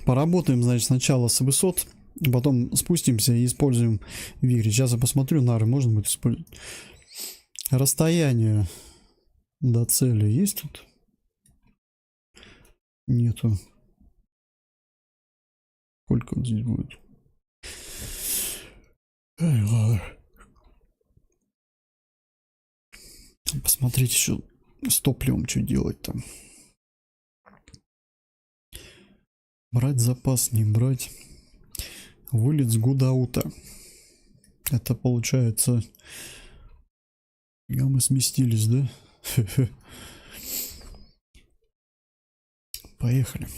Поработаем, значит, сначала с высот, потом спустимся и используем вихрь. Сейчас я посмотрю, нары можно будет использовать. Расстояние до цели есть тут? Нету. Сколько вот здесь будет? Ай, ладно. Посмотреть еще с топливом, что делать там. Брать запас, не брать. Вылет с Гудаута. Это получается... Мы сместились, да? Поехали.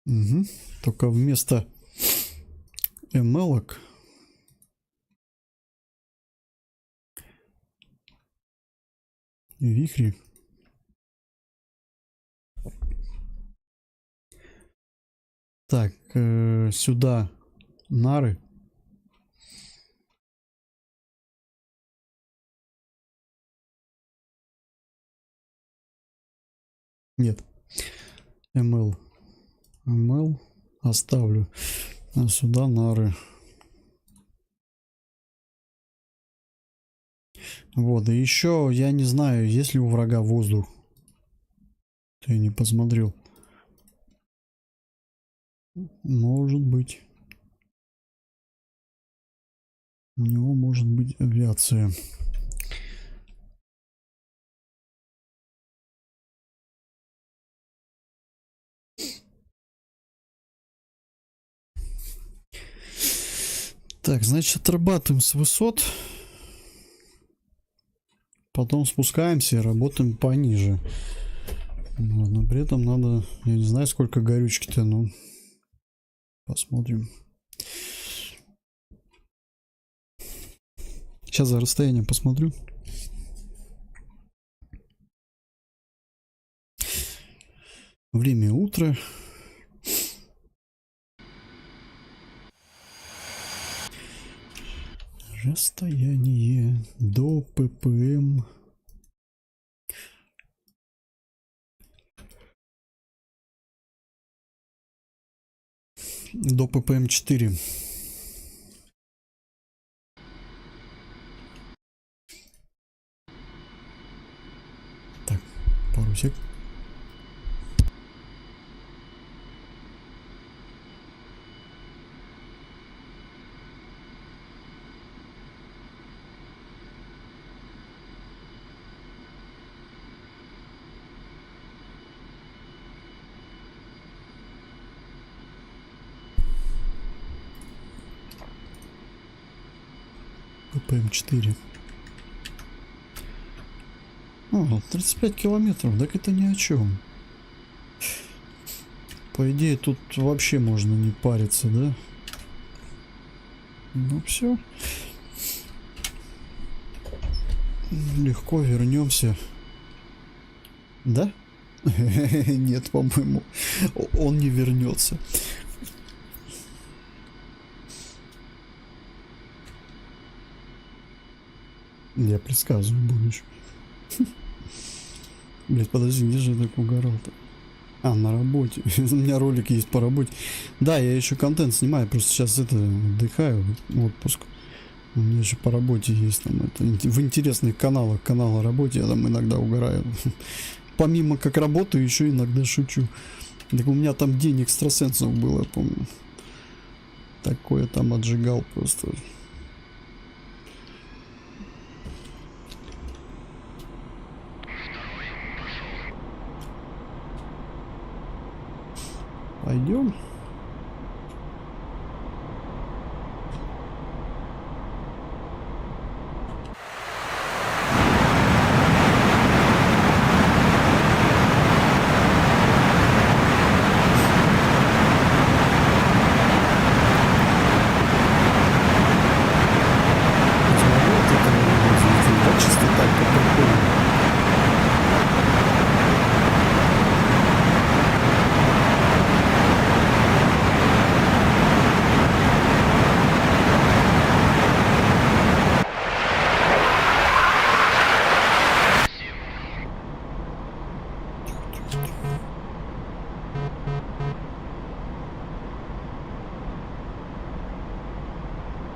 Угу. Только вместо ML-ок вихри. Так, сюда нары. Нет. ML оставлю. А сюда нары. Вот, и еще я не знаю, есть ли у врага воздух. Я не посмотрел. Может быть. У него может быть авиация. Так, значит, отрабатываем с высот. Потом спускаемся и работаем пониже. Но при этом надо... Я не знаю, сколько горючки-то, но... Посмотрим. Сейчас за расстояние посмотрю. Время утро. Расстояние до ППМ. До ППМ 4. Так, пару сек. ППМ 4. О, 35 километров, так это ни о чем. По идее, тут вообще можно не париться, да? Ну все. Легко вернемся. Да? Нет, по-моему, он не вернется. Я предсказываю будущее. Блять, подожди, где же я так угорал-то? А, на работе. У меня ролик есть по работе. Да, я еще контент снимаю, просто сейчас это отдыхаю, отпуск. У меня еще по работе есть там это. В интересных каналах, канал о работе, я там иногда угораю. Помимо как работаю, еще иногда шучу. Так у меня там день экстрасенсов было, я помню. Такое там отжигал просто. Пойдем.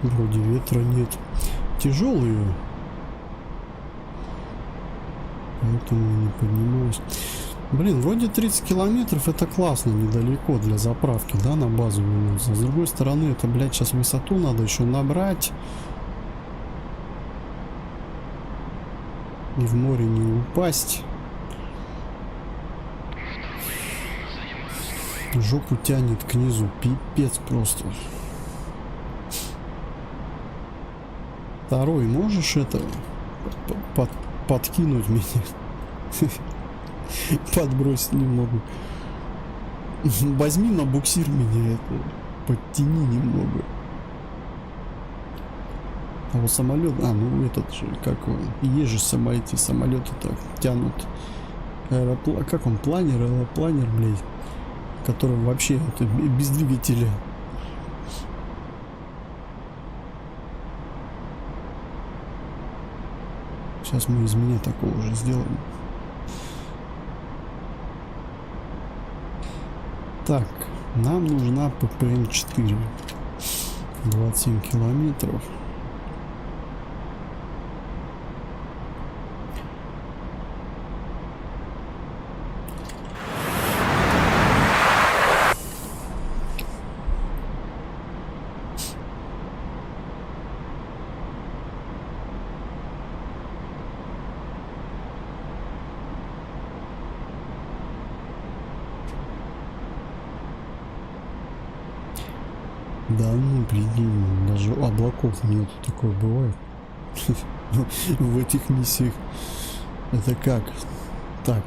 Вроде ветра нет. Тяжелые. Поэтому не поднимаюсь. Блин, вроде 30 километров это классно, недалеко для заправки, да, на базу вернуться. А с другой стороны, это, блядь, сейчас высоту надо еще набрать. И в море не упасть. Жопу тянет к низу, пипец просто. Второй, можешь это подкинуть меня? Подбросить немного. Возьми на буксир меня, это подтяни немного. А вот самолет, ну этот же, как он, есть же самолеты так тянут. Как он, планер, аэропланер, блядь, который вообще это без двигателя. Сейчас мы из меня такого же сделаем. Так, нам нужна ППМ-4. 27 километров. Да ну блин, даже облаков нет, такое бывает. В этих миссиях. Это как? Так.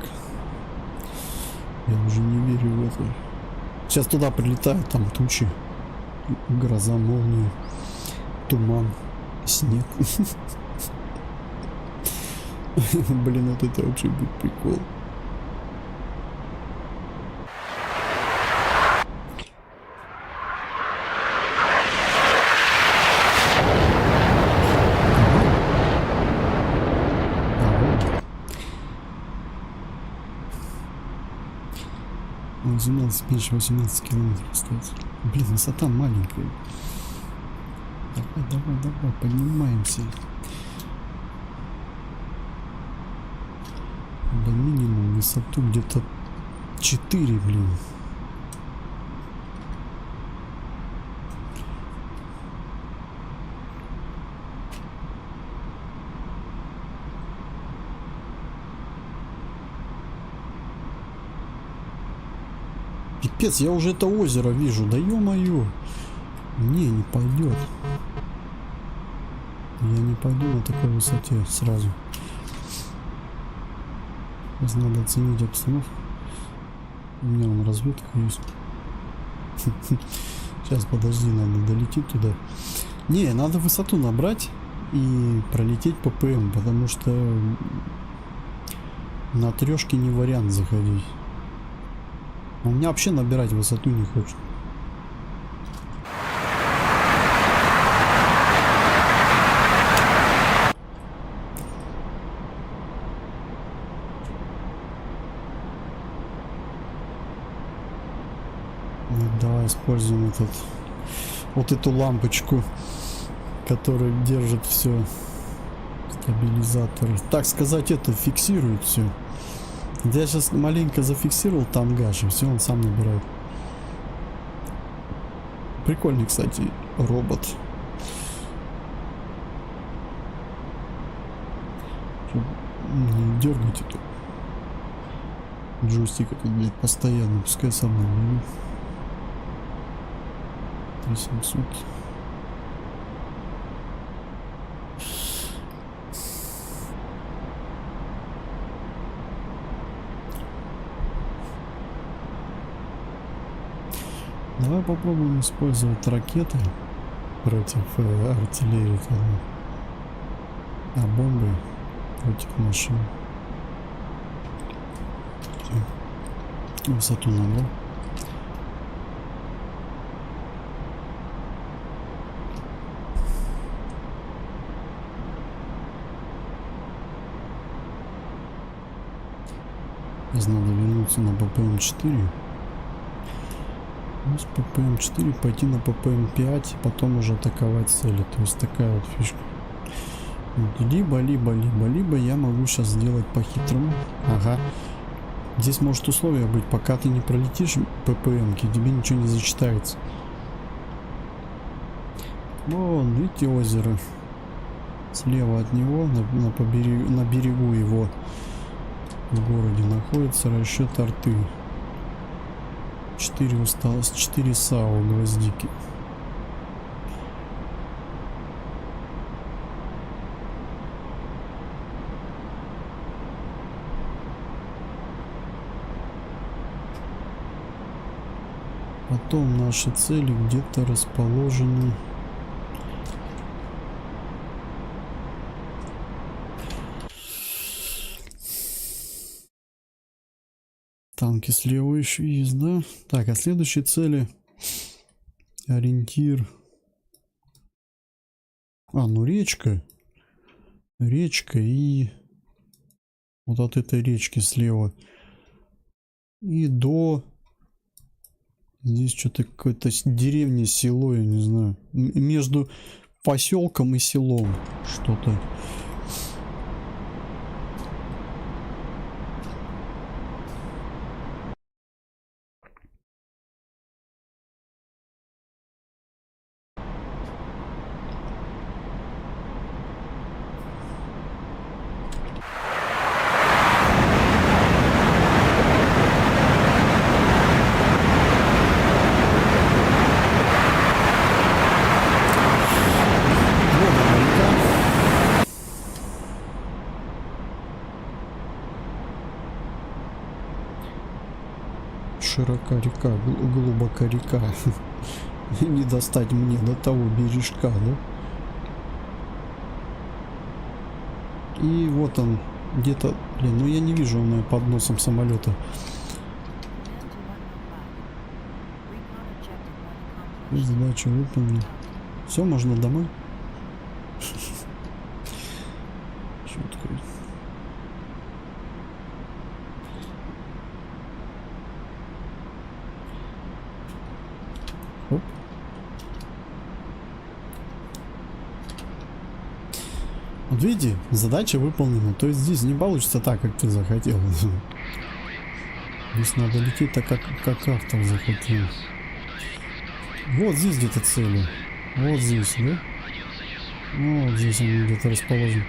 Я уже не верю в это. Сейчас туда прилетают, там тучи. Гроза, молния. Туман. Снег. Блин, вот это вообще будет прикол. Изумился, меньше 18 километров остается. Блин, высота маленькая. Давай, поднимаемся. До минимум высоту где-то 4, блин. Пипец, я уже это озеро вижу, да ё-моё. Не пойдет. Я не пойду на такой высоте сразу. Сейчас надо оценить обстановку. У меня вон разведка есть. Сейчас, подожди, надо долететь туда. Не, надо высоту набрать и пролететь по ПМ, потому что на трешке не вариант заходить. У меня вообще набирать высоту не хочет. Ну, давай используем вот эту лампочку, которая держит все. Стабилизатор. Так сказать, это фиксирует все. Я сейчас маленько зафиксировал тангаж, и все, он сам набирает. Прикольный, кстати, робот. Не дергайте тут. Джойстик этот, блядь, постоянно, пускай сам наберет. 3700. Давай попробуем использовать ракеты против артиллерии, а бомбы против машин. Высоту надо. Сейчас надо вернуться на ППМ-4. С ППМ-4 пойти на ППМ-5, потом уже атаковать цели. То есть такая вот фишка. Либо я могу сейчас сделать по-хитрому. Ага. Здесь может условие быть, пока ты не пролетишь ППМ-ки, тебе ничего не зачитается. Вон, видите, озеро. Слева от него, на берегу его в городе находится расчет арты. 4 осталось, 4 САУ гвоздики. Потом наши цели где-то расположены. Танки слева еще есть, да? Так, а следующие цели. Ориентир. Ну речка. Речка и вот от этой речки слева. И до... Здесь что-то какое-то деревня, село, я не знаю. Между поселком и селом что-то. Широка река, глубока река. Не достать мне до того бережка, да? И вот он где-то, блин, ну я не вижу он под носом самолета. Задача выполнена. Все, можно домой. Что такое? Оп. Вот видите, задача выполнена. То есть здесь не получится так, как ты захотел. Здесь надо лететь так, как автор захотел. Вот здесь где-то цели. Вот здесь, да? Вот здесь они где-то расположены.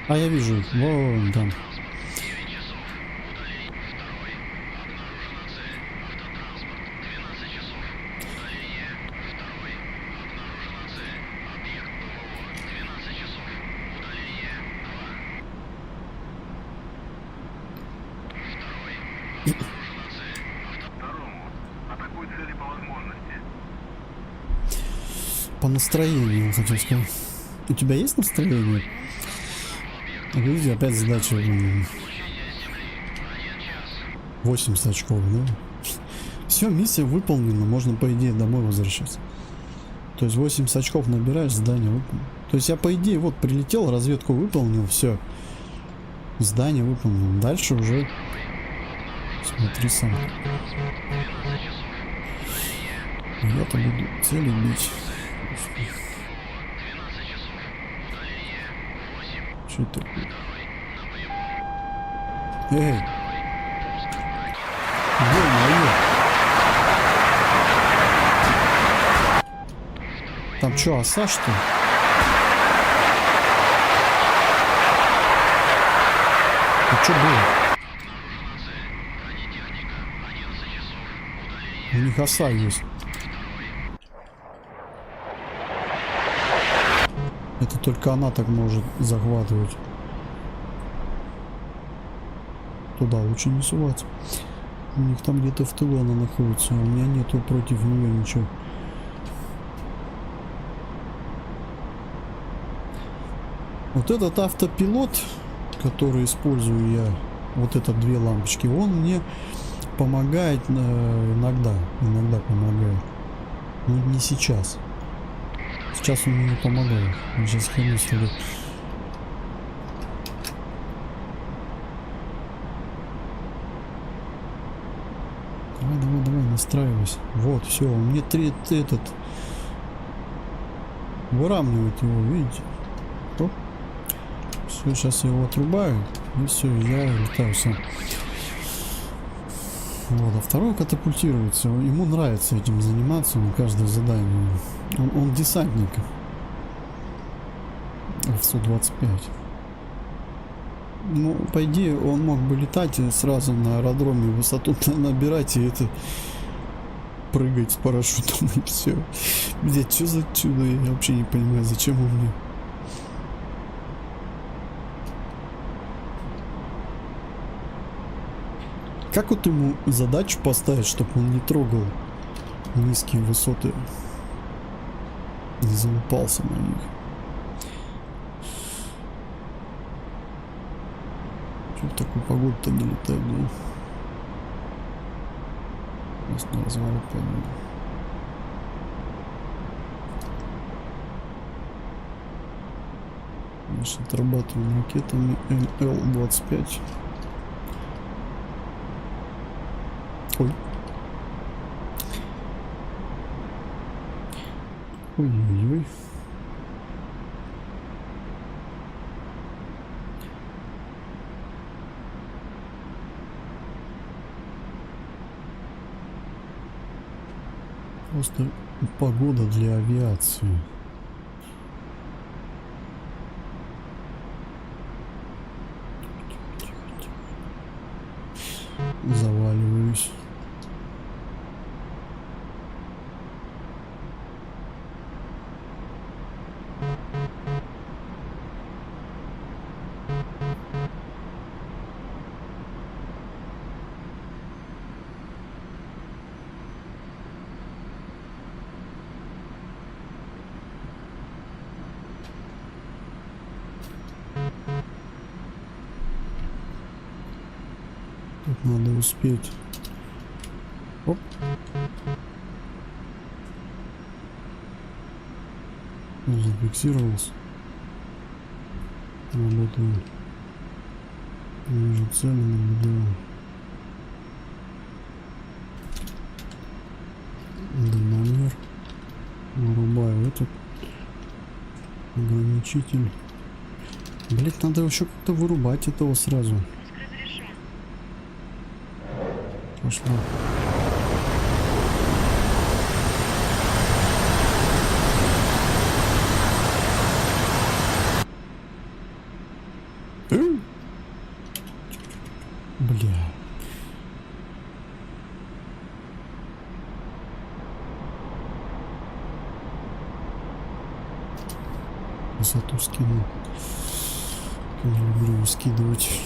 А я вижу их. Вон там. По настроению, хотел сказать. У тебя есть настроение? Видите, опять задача 80 очков, да? Все, миссия выполнена, можно по идее домой возвращаться. То есть 80 очков набираешь, задание выполнено. То есть я по идее вот прилетел, разведку выполнил, все. Задание выполнено. Дальше уже смотри сам. Я-то буду цели бить. Что это такое? Эй! Ё-моё! Там что, оса, что ли? А что было? У них оса есть. Это только она так может захватывать. Туда лучше не суваться. У них там где-то в тылу она находится. А у меня нету против нее ничего. Вот этот автопилот, который использую я, вот это две лампочки, он мне помогает иногда помогает. Но не сейчас. Сейчас он мне не помогает. Он сейчас хрень стреляет. Давай, давай, давай. настраивайся. Вот, все, он мне этот выравнивает его, видите? Оп. Все, сейчас я его отрубаю. И все, я летаю сам. Вот, а второй катапультируется. Ему нравится этим заниматься, на каждое задание. Он десантник. В 125. Ну, по идее, он мог бы летать и сразу на аэродроме высоту набирать и это прыгать с парашютом и все. Блять, что за чудо? Я вообще не понимаю, зачем он мне. Как вот ему задачу поставить, чтобы он не трогал низкие высоты, не залупался на них? Что в такую погоду-то не летает, да? Сейчас на разворот пойду. Значит, отрабатываем ракетами НЛ-25. Ой. Ой-ой-ой. Просто погода для авиации. Заваливаюсь. Тут надо успеть. Оп. Зафиксировался. Работаю. Вижу цели, наблюдаю. Дальномер. Вырубаю этот ограничитель. Блять, надо еще как-то вырубать этого сразу. Пошло. Бля. Высоту скину. Я люблю скидывать.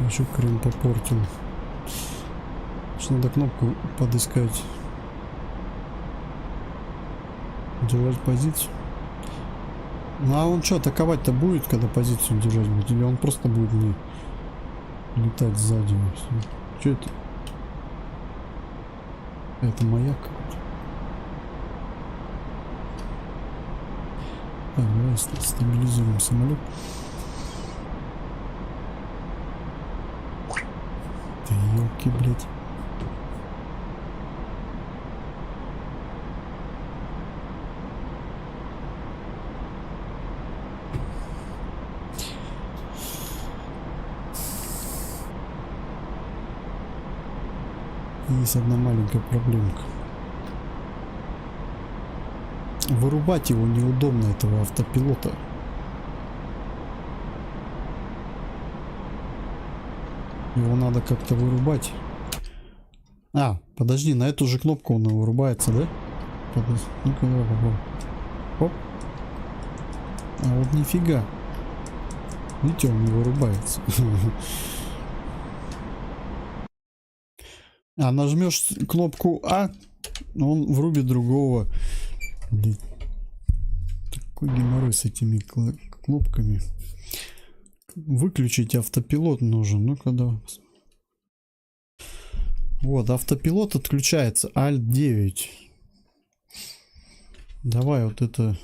Еще крем попортил. Что надо кнопку подыскать. Держать позицию. Ну а он что, атаковать-то будет, когда позицию держать будет? Или он просто будет мне летать сзади? Что это? Это маяк какой-то. Так, давай стабилизируем самолет. Да ёлки, блядь. Есть одна маленькая проблемка. Вырубать его неудобно, этого автопилота. Его надо как-то вырубать. А, подожди, на эту же кнопку он вырубается, да? Ну-ка, давай попробуем. Оп. А вот нифига. Видите, он не вырубается. А нажмешь кнопку А, он врубит другого. Блин. Такой геморрой с этими кнопками. Выключить автопилот нужен. Ну-ка, давай. Вот, автопилот отключается. Alt 9. Давай вот это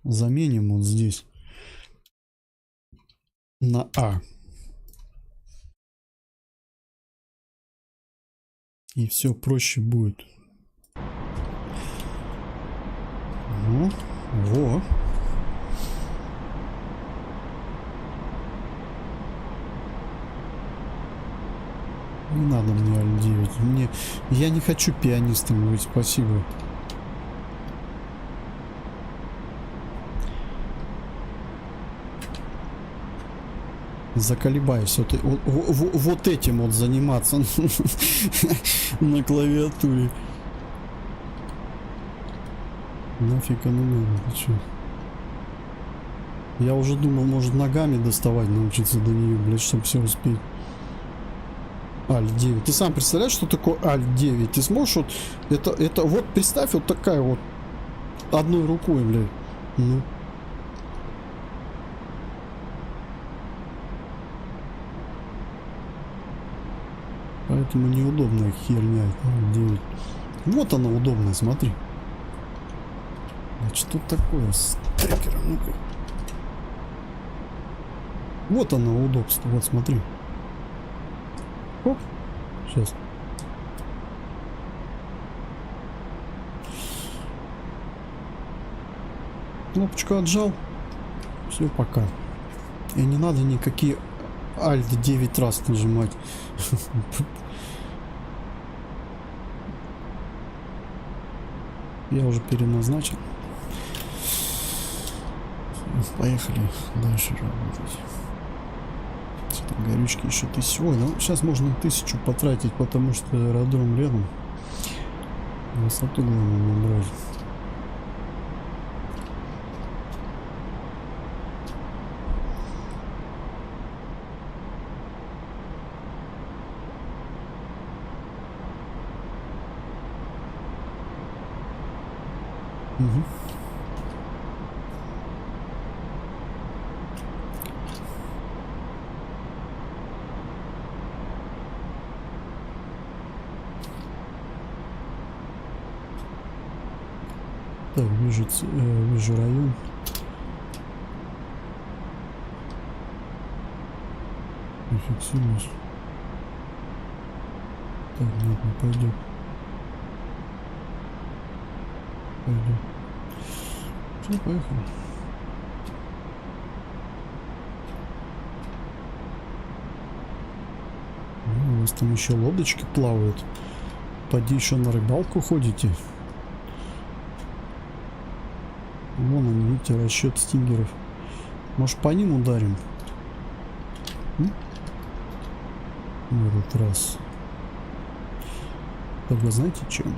заменим вот здесь. На А. И все проще будет. Ну, во. Не надо мне L9. Я не хочу пианистом быть, спасибо. Заколебаюсь вот этим вот заниматься на клавиатуре. Нафиг оно надо, ты чё? Я уже думал, может ногами доставать научиться до нее, блядь, чтобы все успеть. Alt-9. Ты сам представляешь, что такое Alt-9? Ты сможешь вот... Это вот представь, вот такая вот одной рукой, блядь. Ну. Поэтому неудобная херня. Alt-9. Вот она удобная, смотри. А что такое с трекером? Ну-ка. Вот оно удобство. Вот смотри. Оп. Сейчас. Кнопочку отжал. Все, пока. И не надо никакие Alt 9 раз нажимать. Я уже переназначил. Поехали дальше работать. Что-то горючки еще 1000. Ой, ну сейчас можно 1000 потратить, потому что аэродром рядом. Высоту главное набрать. Угу. Так, вижу район. Фиксируешь. Так, нет, не пойдет. Пойдет. Все, поехали. У вас там еще лодочки плавают. Поди еще на рыбалку ходите. Вон он, видите, расчет стингеров. Может, по ним ударим? В этот раз. Тогда знаете, чем?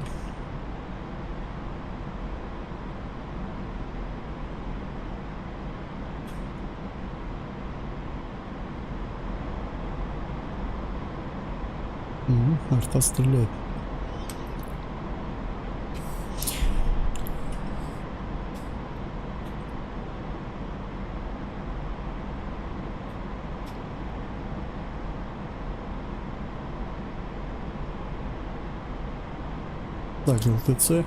Арта стреляет. Так, ЛТЦ.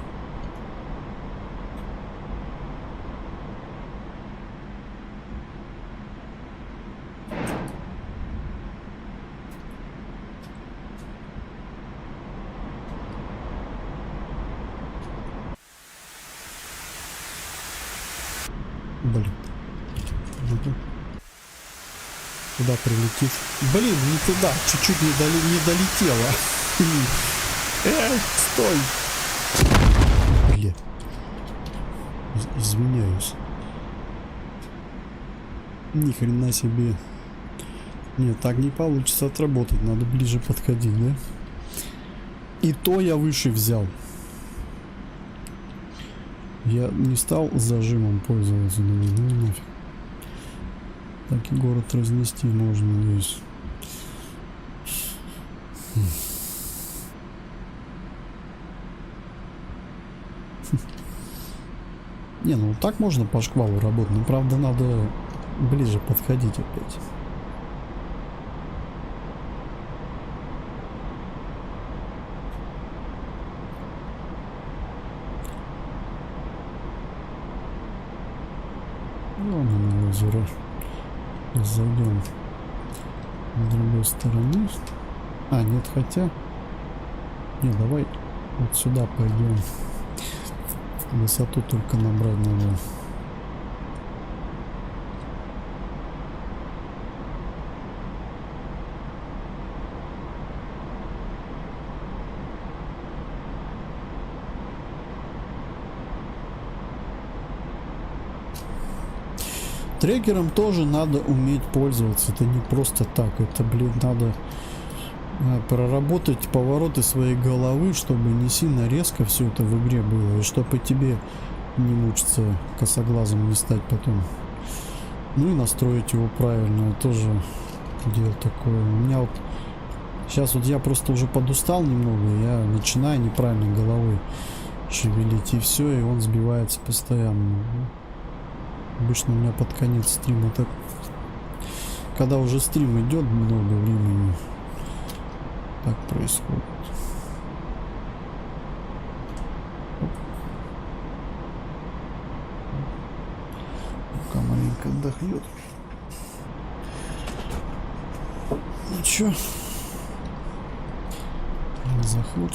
Блин. Куда прилетит? Блин, не туда. Чуть-чуть не долетело. Стой. Блин. Извиняюсь. Ни хрена себе. Нет, так не получится отработать. Надо ближе подходить, да? И то я выше взял. Я не стал зажимом пользоваться. Ну нафиг. Так и город разнести можно весь. Не, ну так можно по шквалу работать, но правда надо ближе подходить опять. Ладно, на озеро зайдем с другой стороны. А, нет, хотя Не, давай вот сюда пойдем. Высоту только набрать надо. Трекером тоже надо уметь пользоваться. Это не просто так. Это, блин, надо проработать повороты своей головы, чтобы не сильно резко все это в игре было. И чтобы тебе не мучиться косоглазом, не стать потом. Ну и настроить его правильно. Тоже дело такое. У меня вот сейчас вот я просто уже подустал немного. Я начинаю неправильно головой шевелить. И все, и он сбивается постоянно. Обычно у меня под конец стрима так, когда уже стрим идет много времени, так происходит. Пока маленько отдохнет. Ничего. Заход.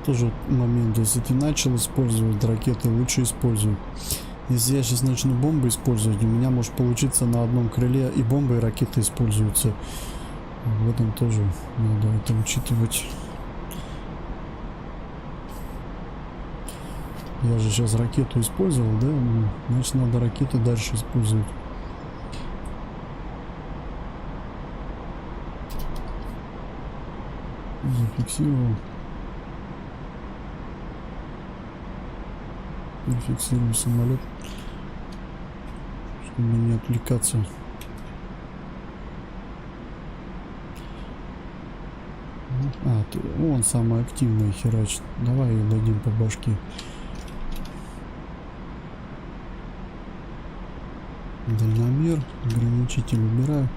Тоже момент, если ты начал использовать ракеты, лучше используй. Если я сейчас начну бомбы использовать, у меня может получиться на одном крыле и бомбы, и ракеты используются. В этом тоже надо это учитывать. Я же сейчас ракету использовал, да? Значит, надо ракеты дальше использовать. Зафиксировал. Фиксируем самолет, чтобы не отвлекаться. Он самый активный херачит. Давай ее дадим по башке. Дальномер, ограничитель убираю.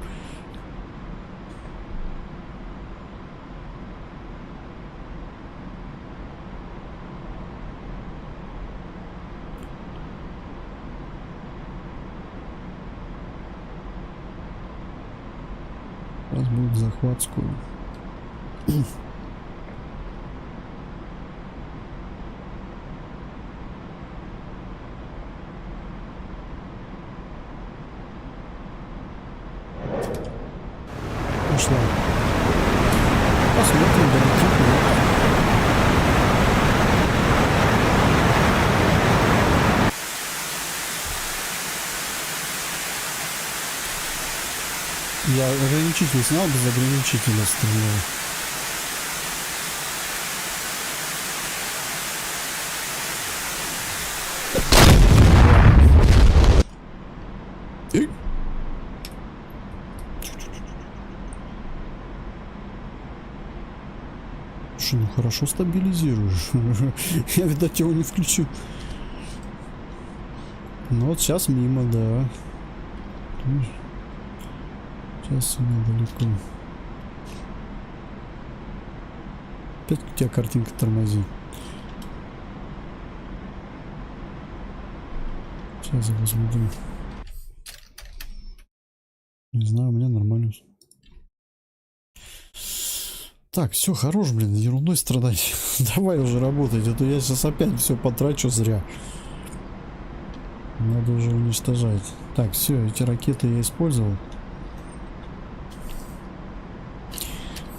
Сейчас будет захват скоро. Пошла. Посмотрим, долетит. Я ограничитель снял, без ограничителя стрелял. Слушай, ну хорошо стабилизируешь. Я, видать, его не включил. Ну вот сейчас мимо, да. Сейчас недалеко. Опять у тебя картинка тормозит. Сейчас я посмотрю. Не знаю, у меня нормально. Так, все, хорош, блин, ерундой страдать. Давай уже работать, а то я сейчас опять все потрачу зря. Надо уже уничтожать. Так, все, эти ракеты я использовал.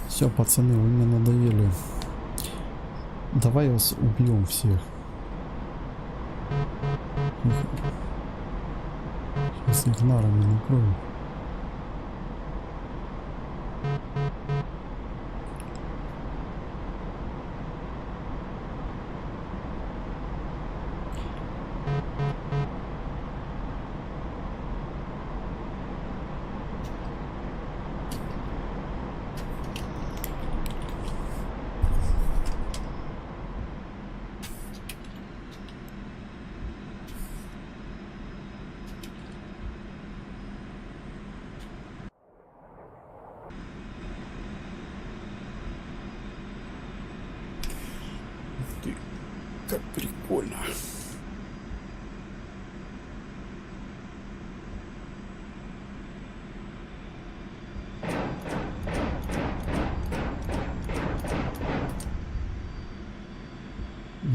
Все, пацаны, вы мне надоели. Давай вас убьем всех. Сейчас их нарами накрою. Как прикольно.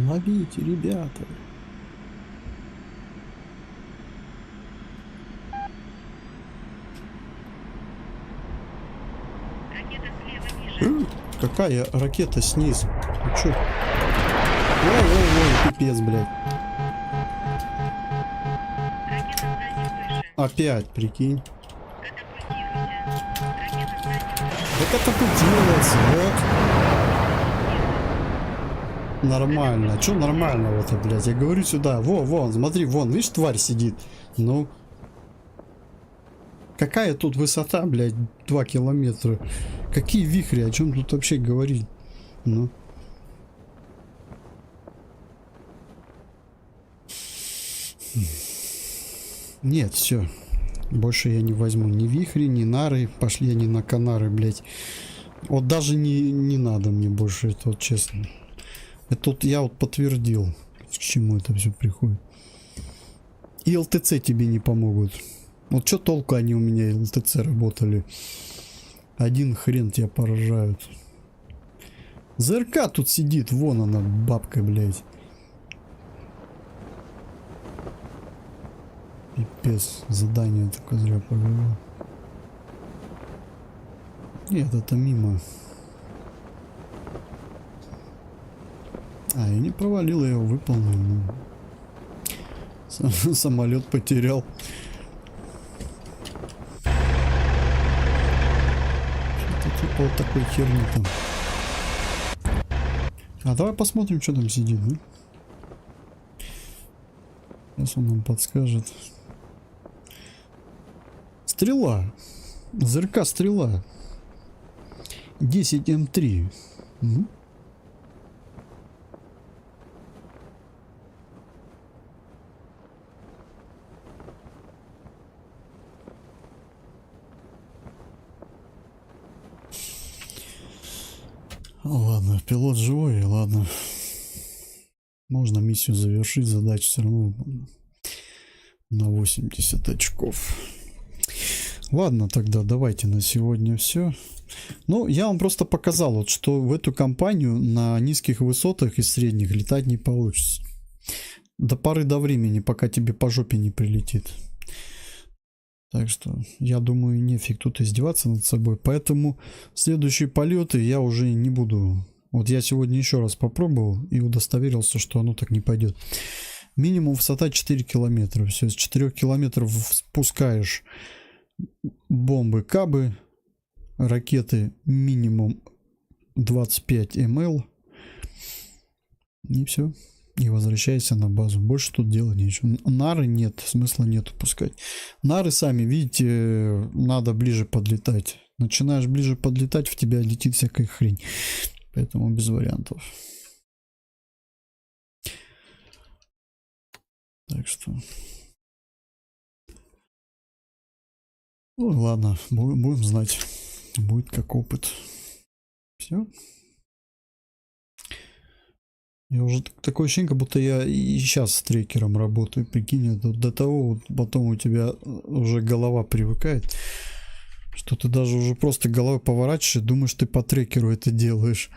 Ловите, ребята. Какая ракета снизу? Ну чё? Ой, пипец, блядь. Опять, прикинь. Да катапультируется, вот. Нормально. Чё нормального-то, блядь? Я говорю сюда. Вон, смотри, вон, видишь, тварь сидит. Ну. Какая тут высота, блядь, 2 километра? Какие вихри? О чем тут вообще говорить? Ну. Нет, все. Больше я не возьму ни вихри, ни нары. Пошли они на Канары, блядь. Вот даже не надо мне больше это, вот честно. Это вот я вот подтвердил, к чему это все приходит. И ЛТЦ тебе не помогут. Вот что толку они у меня ЛТЦ работали? Один хрен тебя поражают. ЗРК тут сидит, вон она, бабка, блядь. Пипец, задание такое зря провел. Нет, это мимо. А, я не провалил, я его выполнил. Самолет потерял. Что-то типа вот такой херни там. А давай посмотрим, что там сидит, да? Сейчас он нам подскажет. Стрела. ЗРК стрела. 10 М3. Угу. Ладно, пилот живой, ладно. Можно миссию завершить, задачу все равно на 80 очков. Ладно, тогда давайте на сегодня все. Ну, я вам просто показал, вот, что в эту компанию на низких высотах и средних летать не получится. До поры до времени, пока тебе по жопе не прилетит. Так что, я думаю, нефиг тут издеваться над собой. Поэтому следующие полеты я уже не буду. Вот я сегодня еще раз попробовал и удостоверился, что оно так не пойдет. Минимум высота 4 километра. Все, с 4 километров спускаешь бомбы, кабы, ракеты минимум 25 мл. И все. И возвращайся на базу. Больше тут делать нечего. Нары нет, смысла нет пускать. Нары сами, видите, надо ближе подлетать. Начинаешь ближе подлетать, в тебя летит всякая хрень. Поэтому без вариантов. Так что... Ну ладно, будем знать. Будет как опыт. Все. Я уже такое ощущение, как будто я и сейчас с трекером работаю. Прикинь, это до того, вот потом у тебя уже голова привыкает, что ты даже уже просто головой поворачиваешь и думаешь, ты по трекеру это делаешь.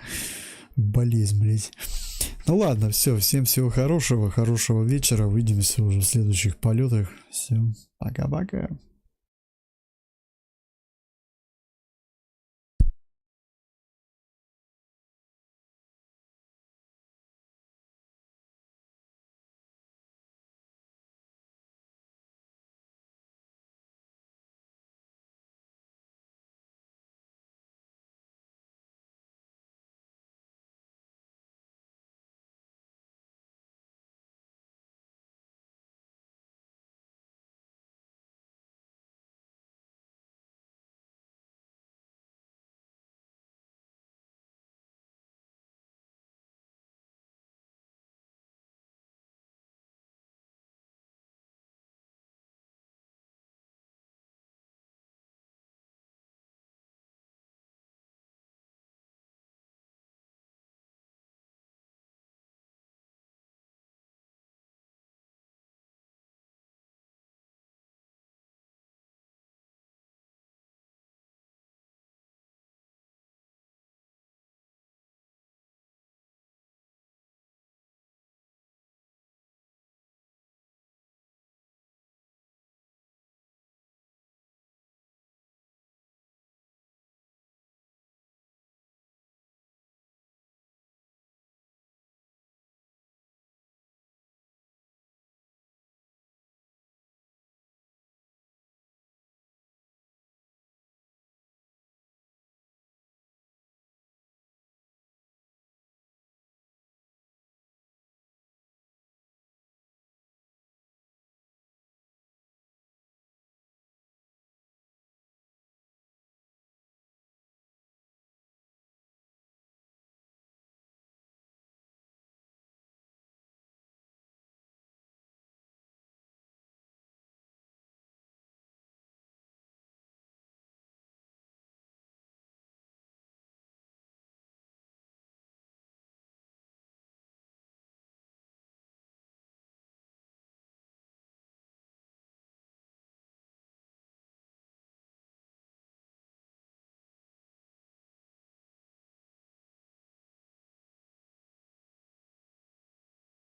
Болезнь, блядь. Ну ладно, все, всем всего хорошего, хорошего вечера. Увидимся уже в следующих полетах. Все, пока-пока.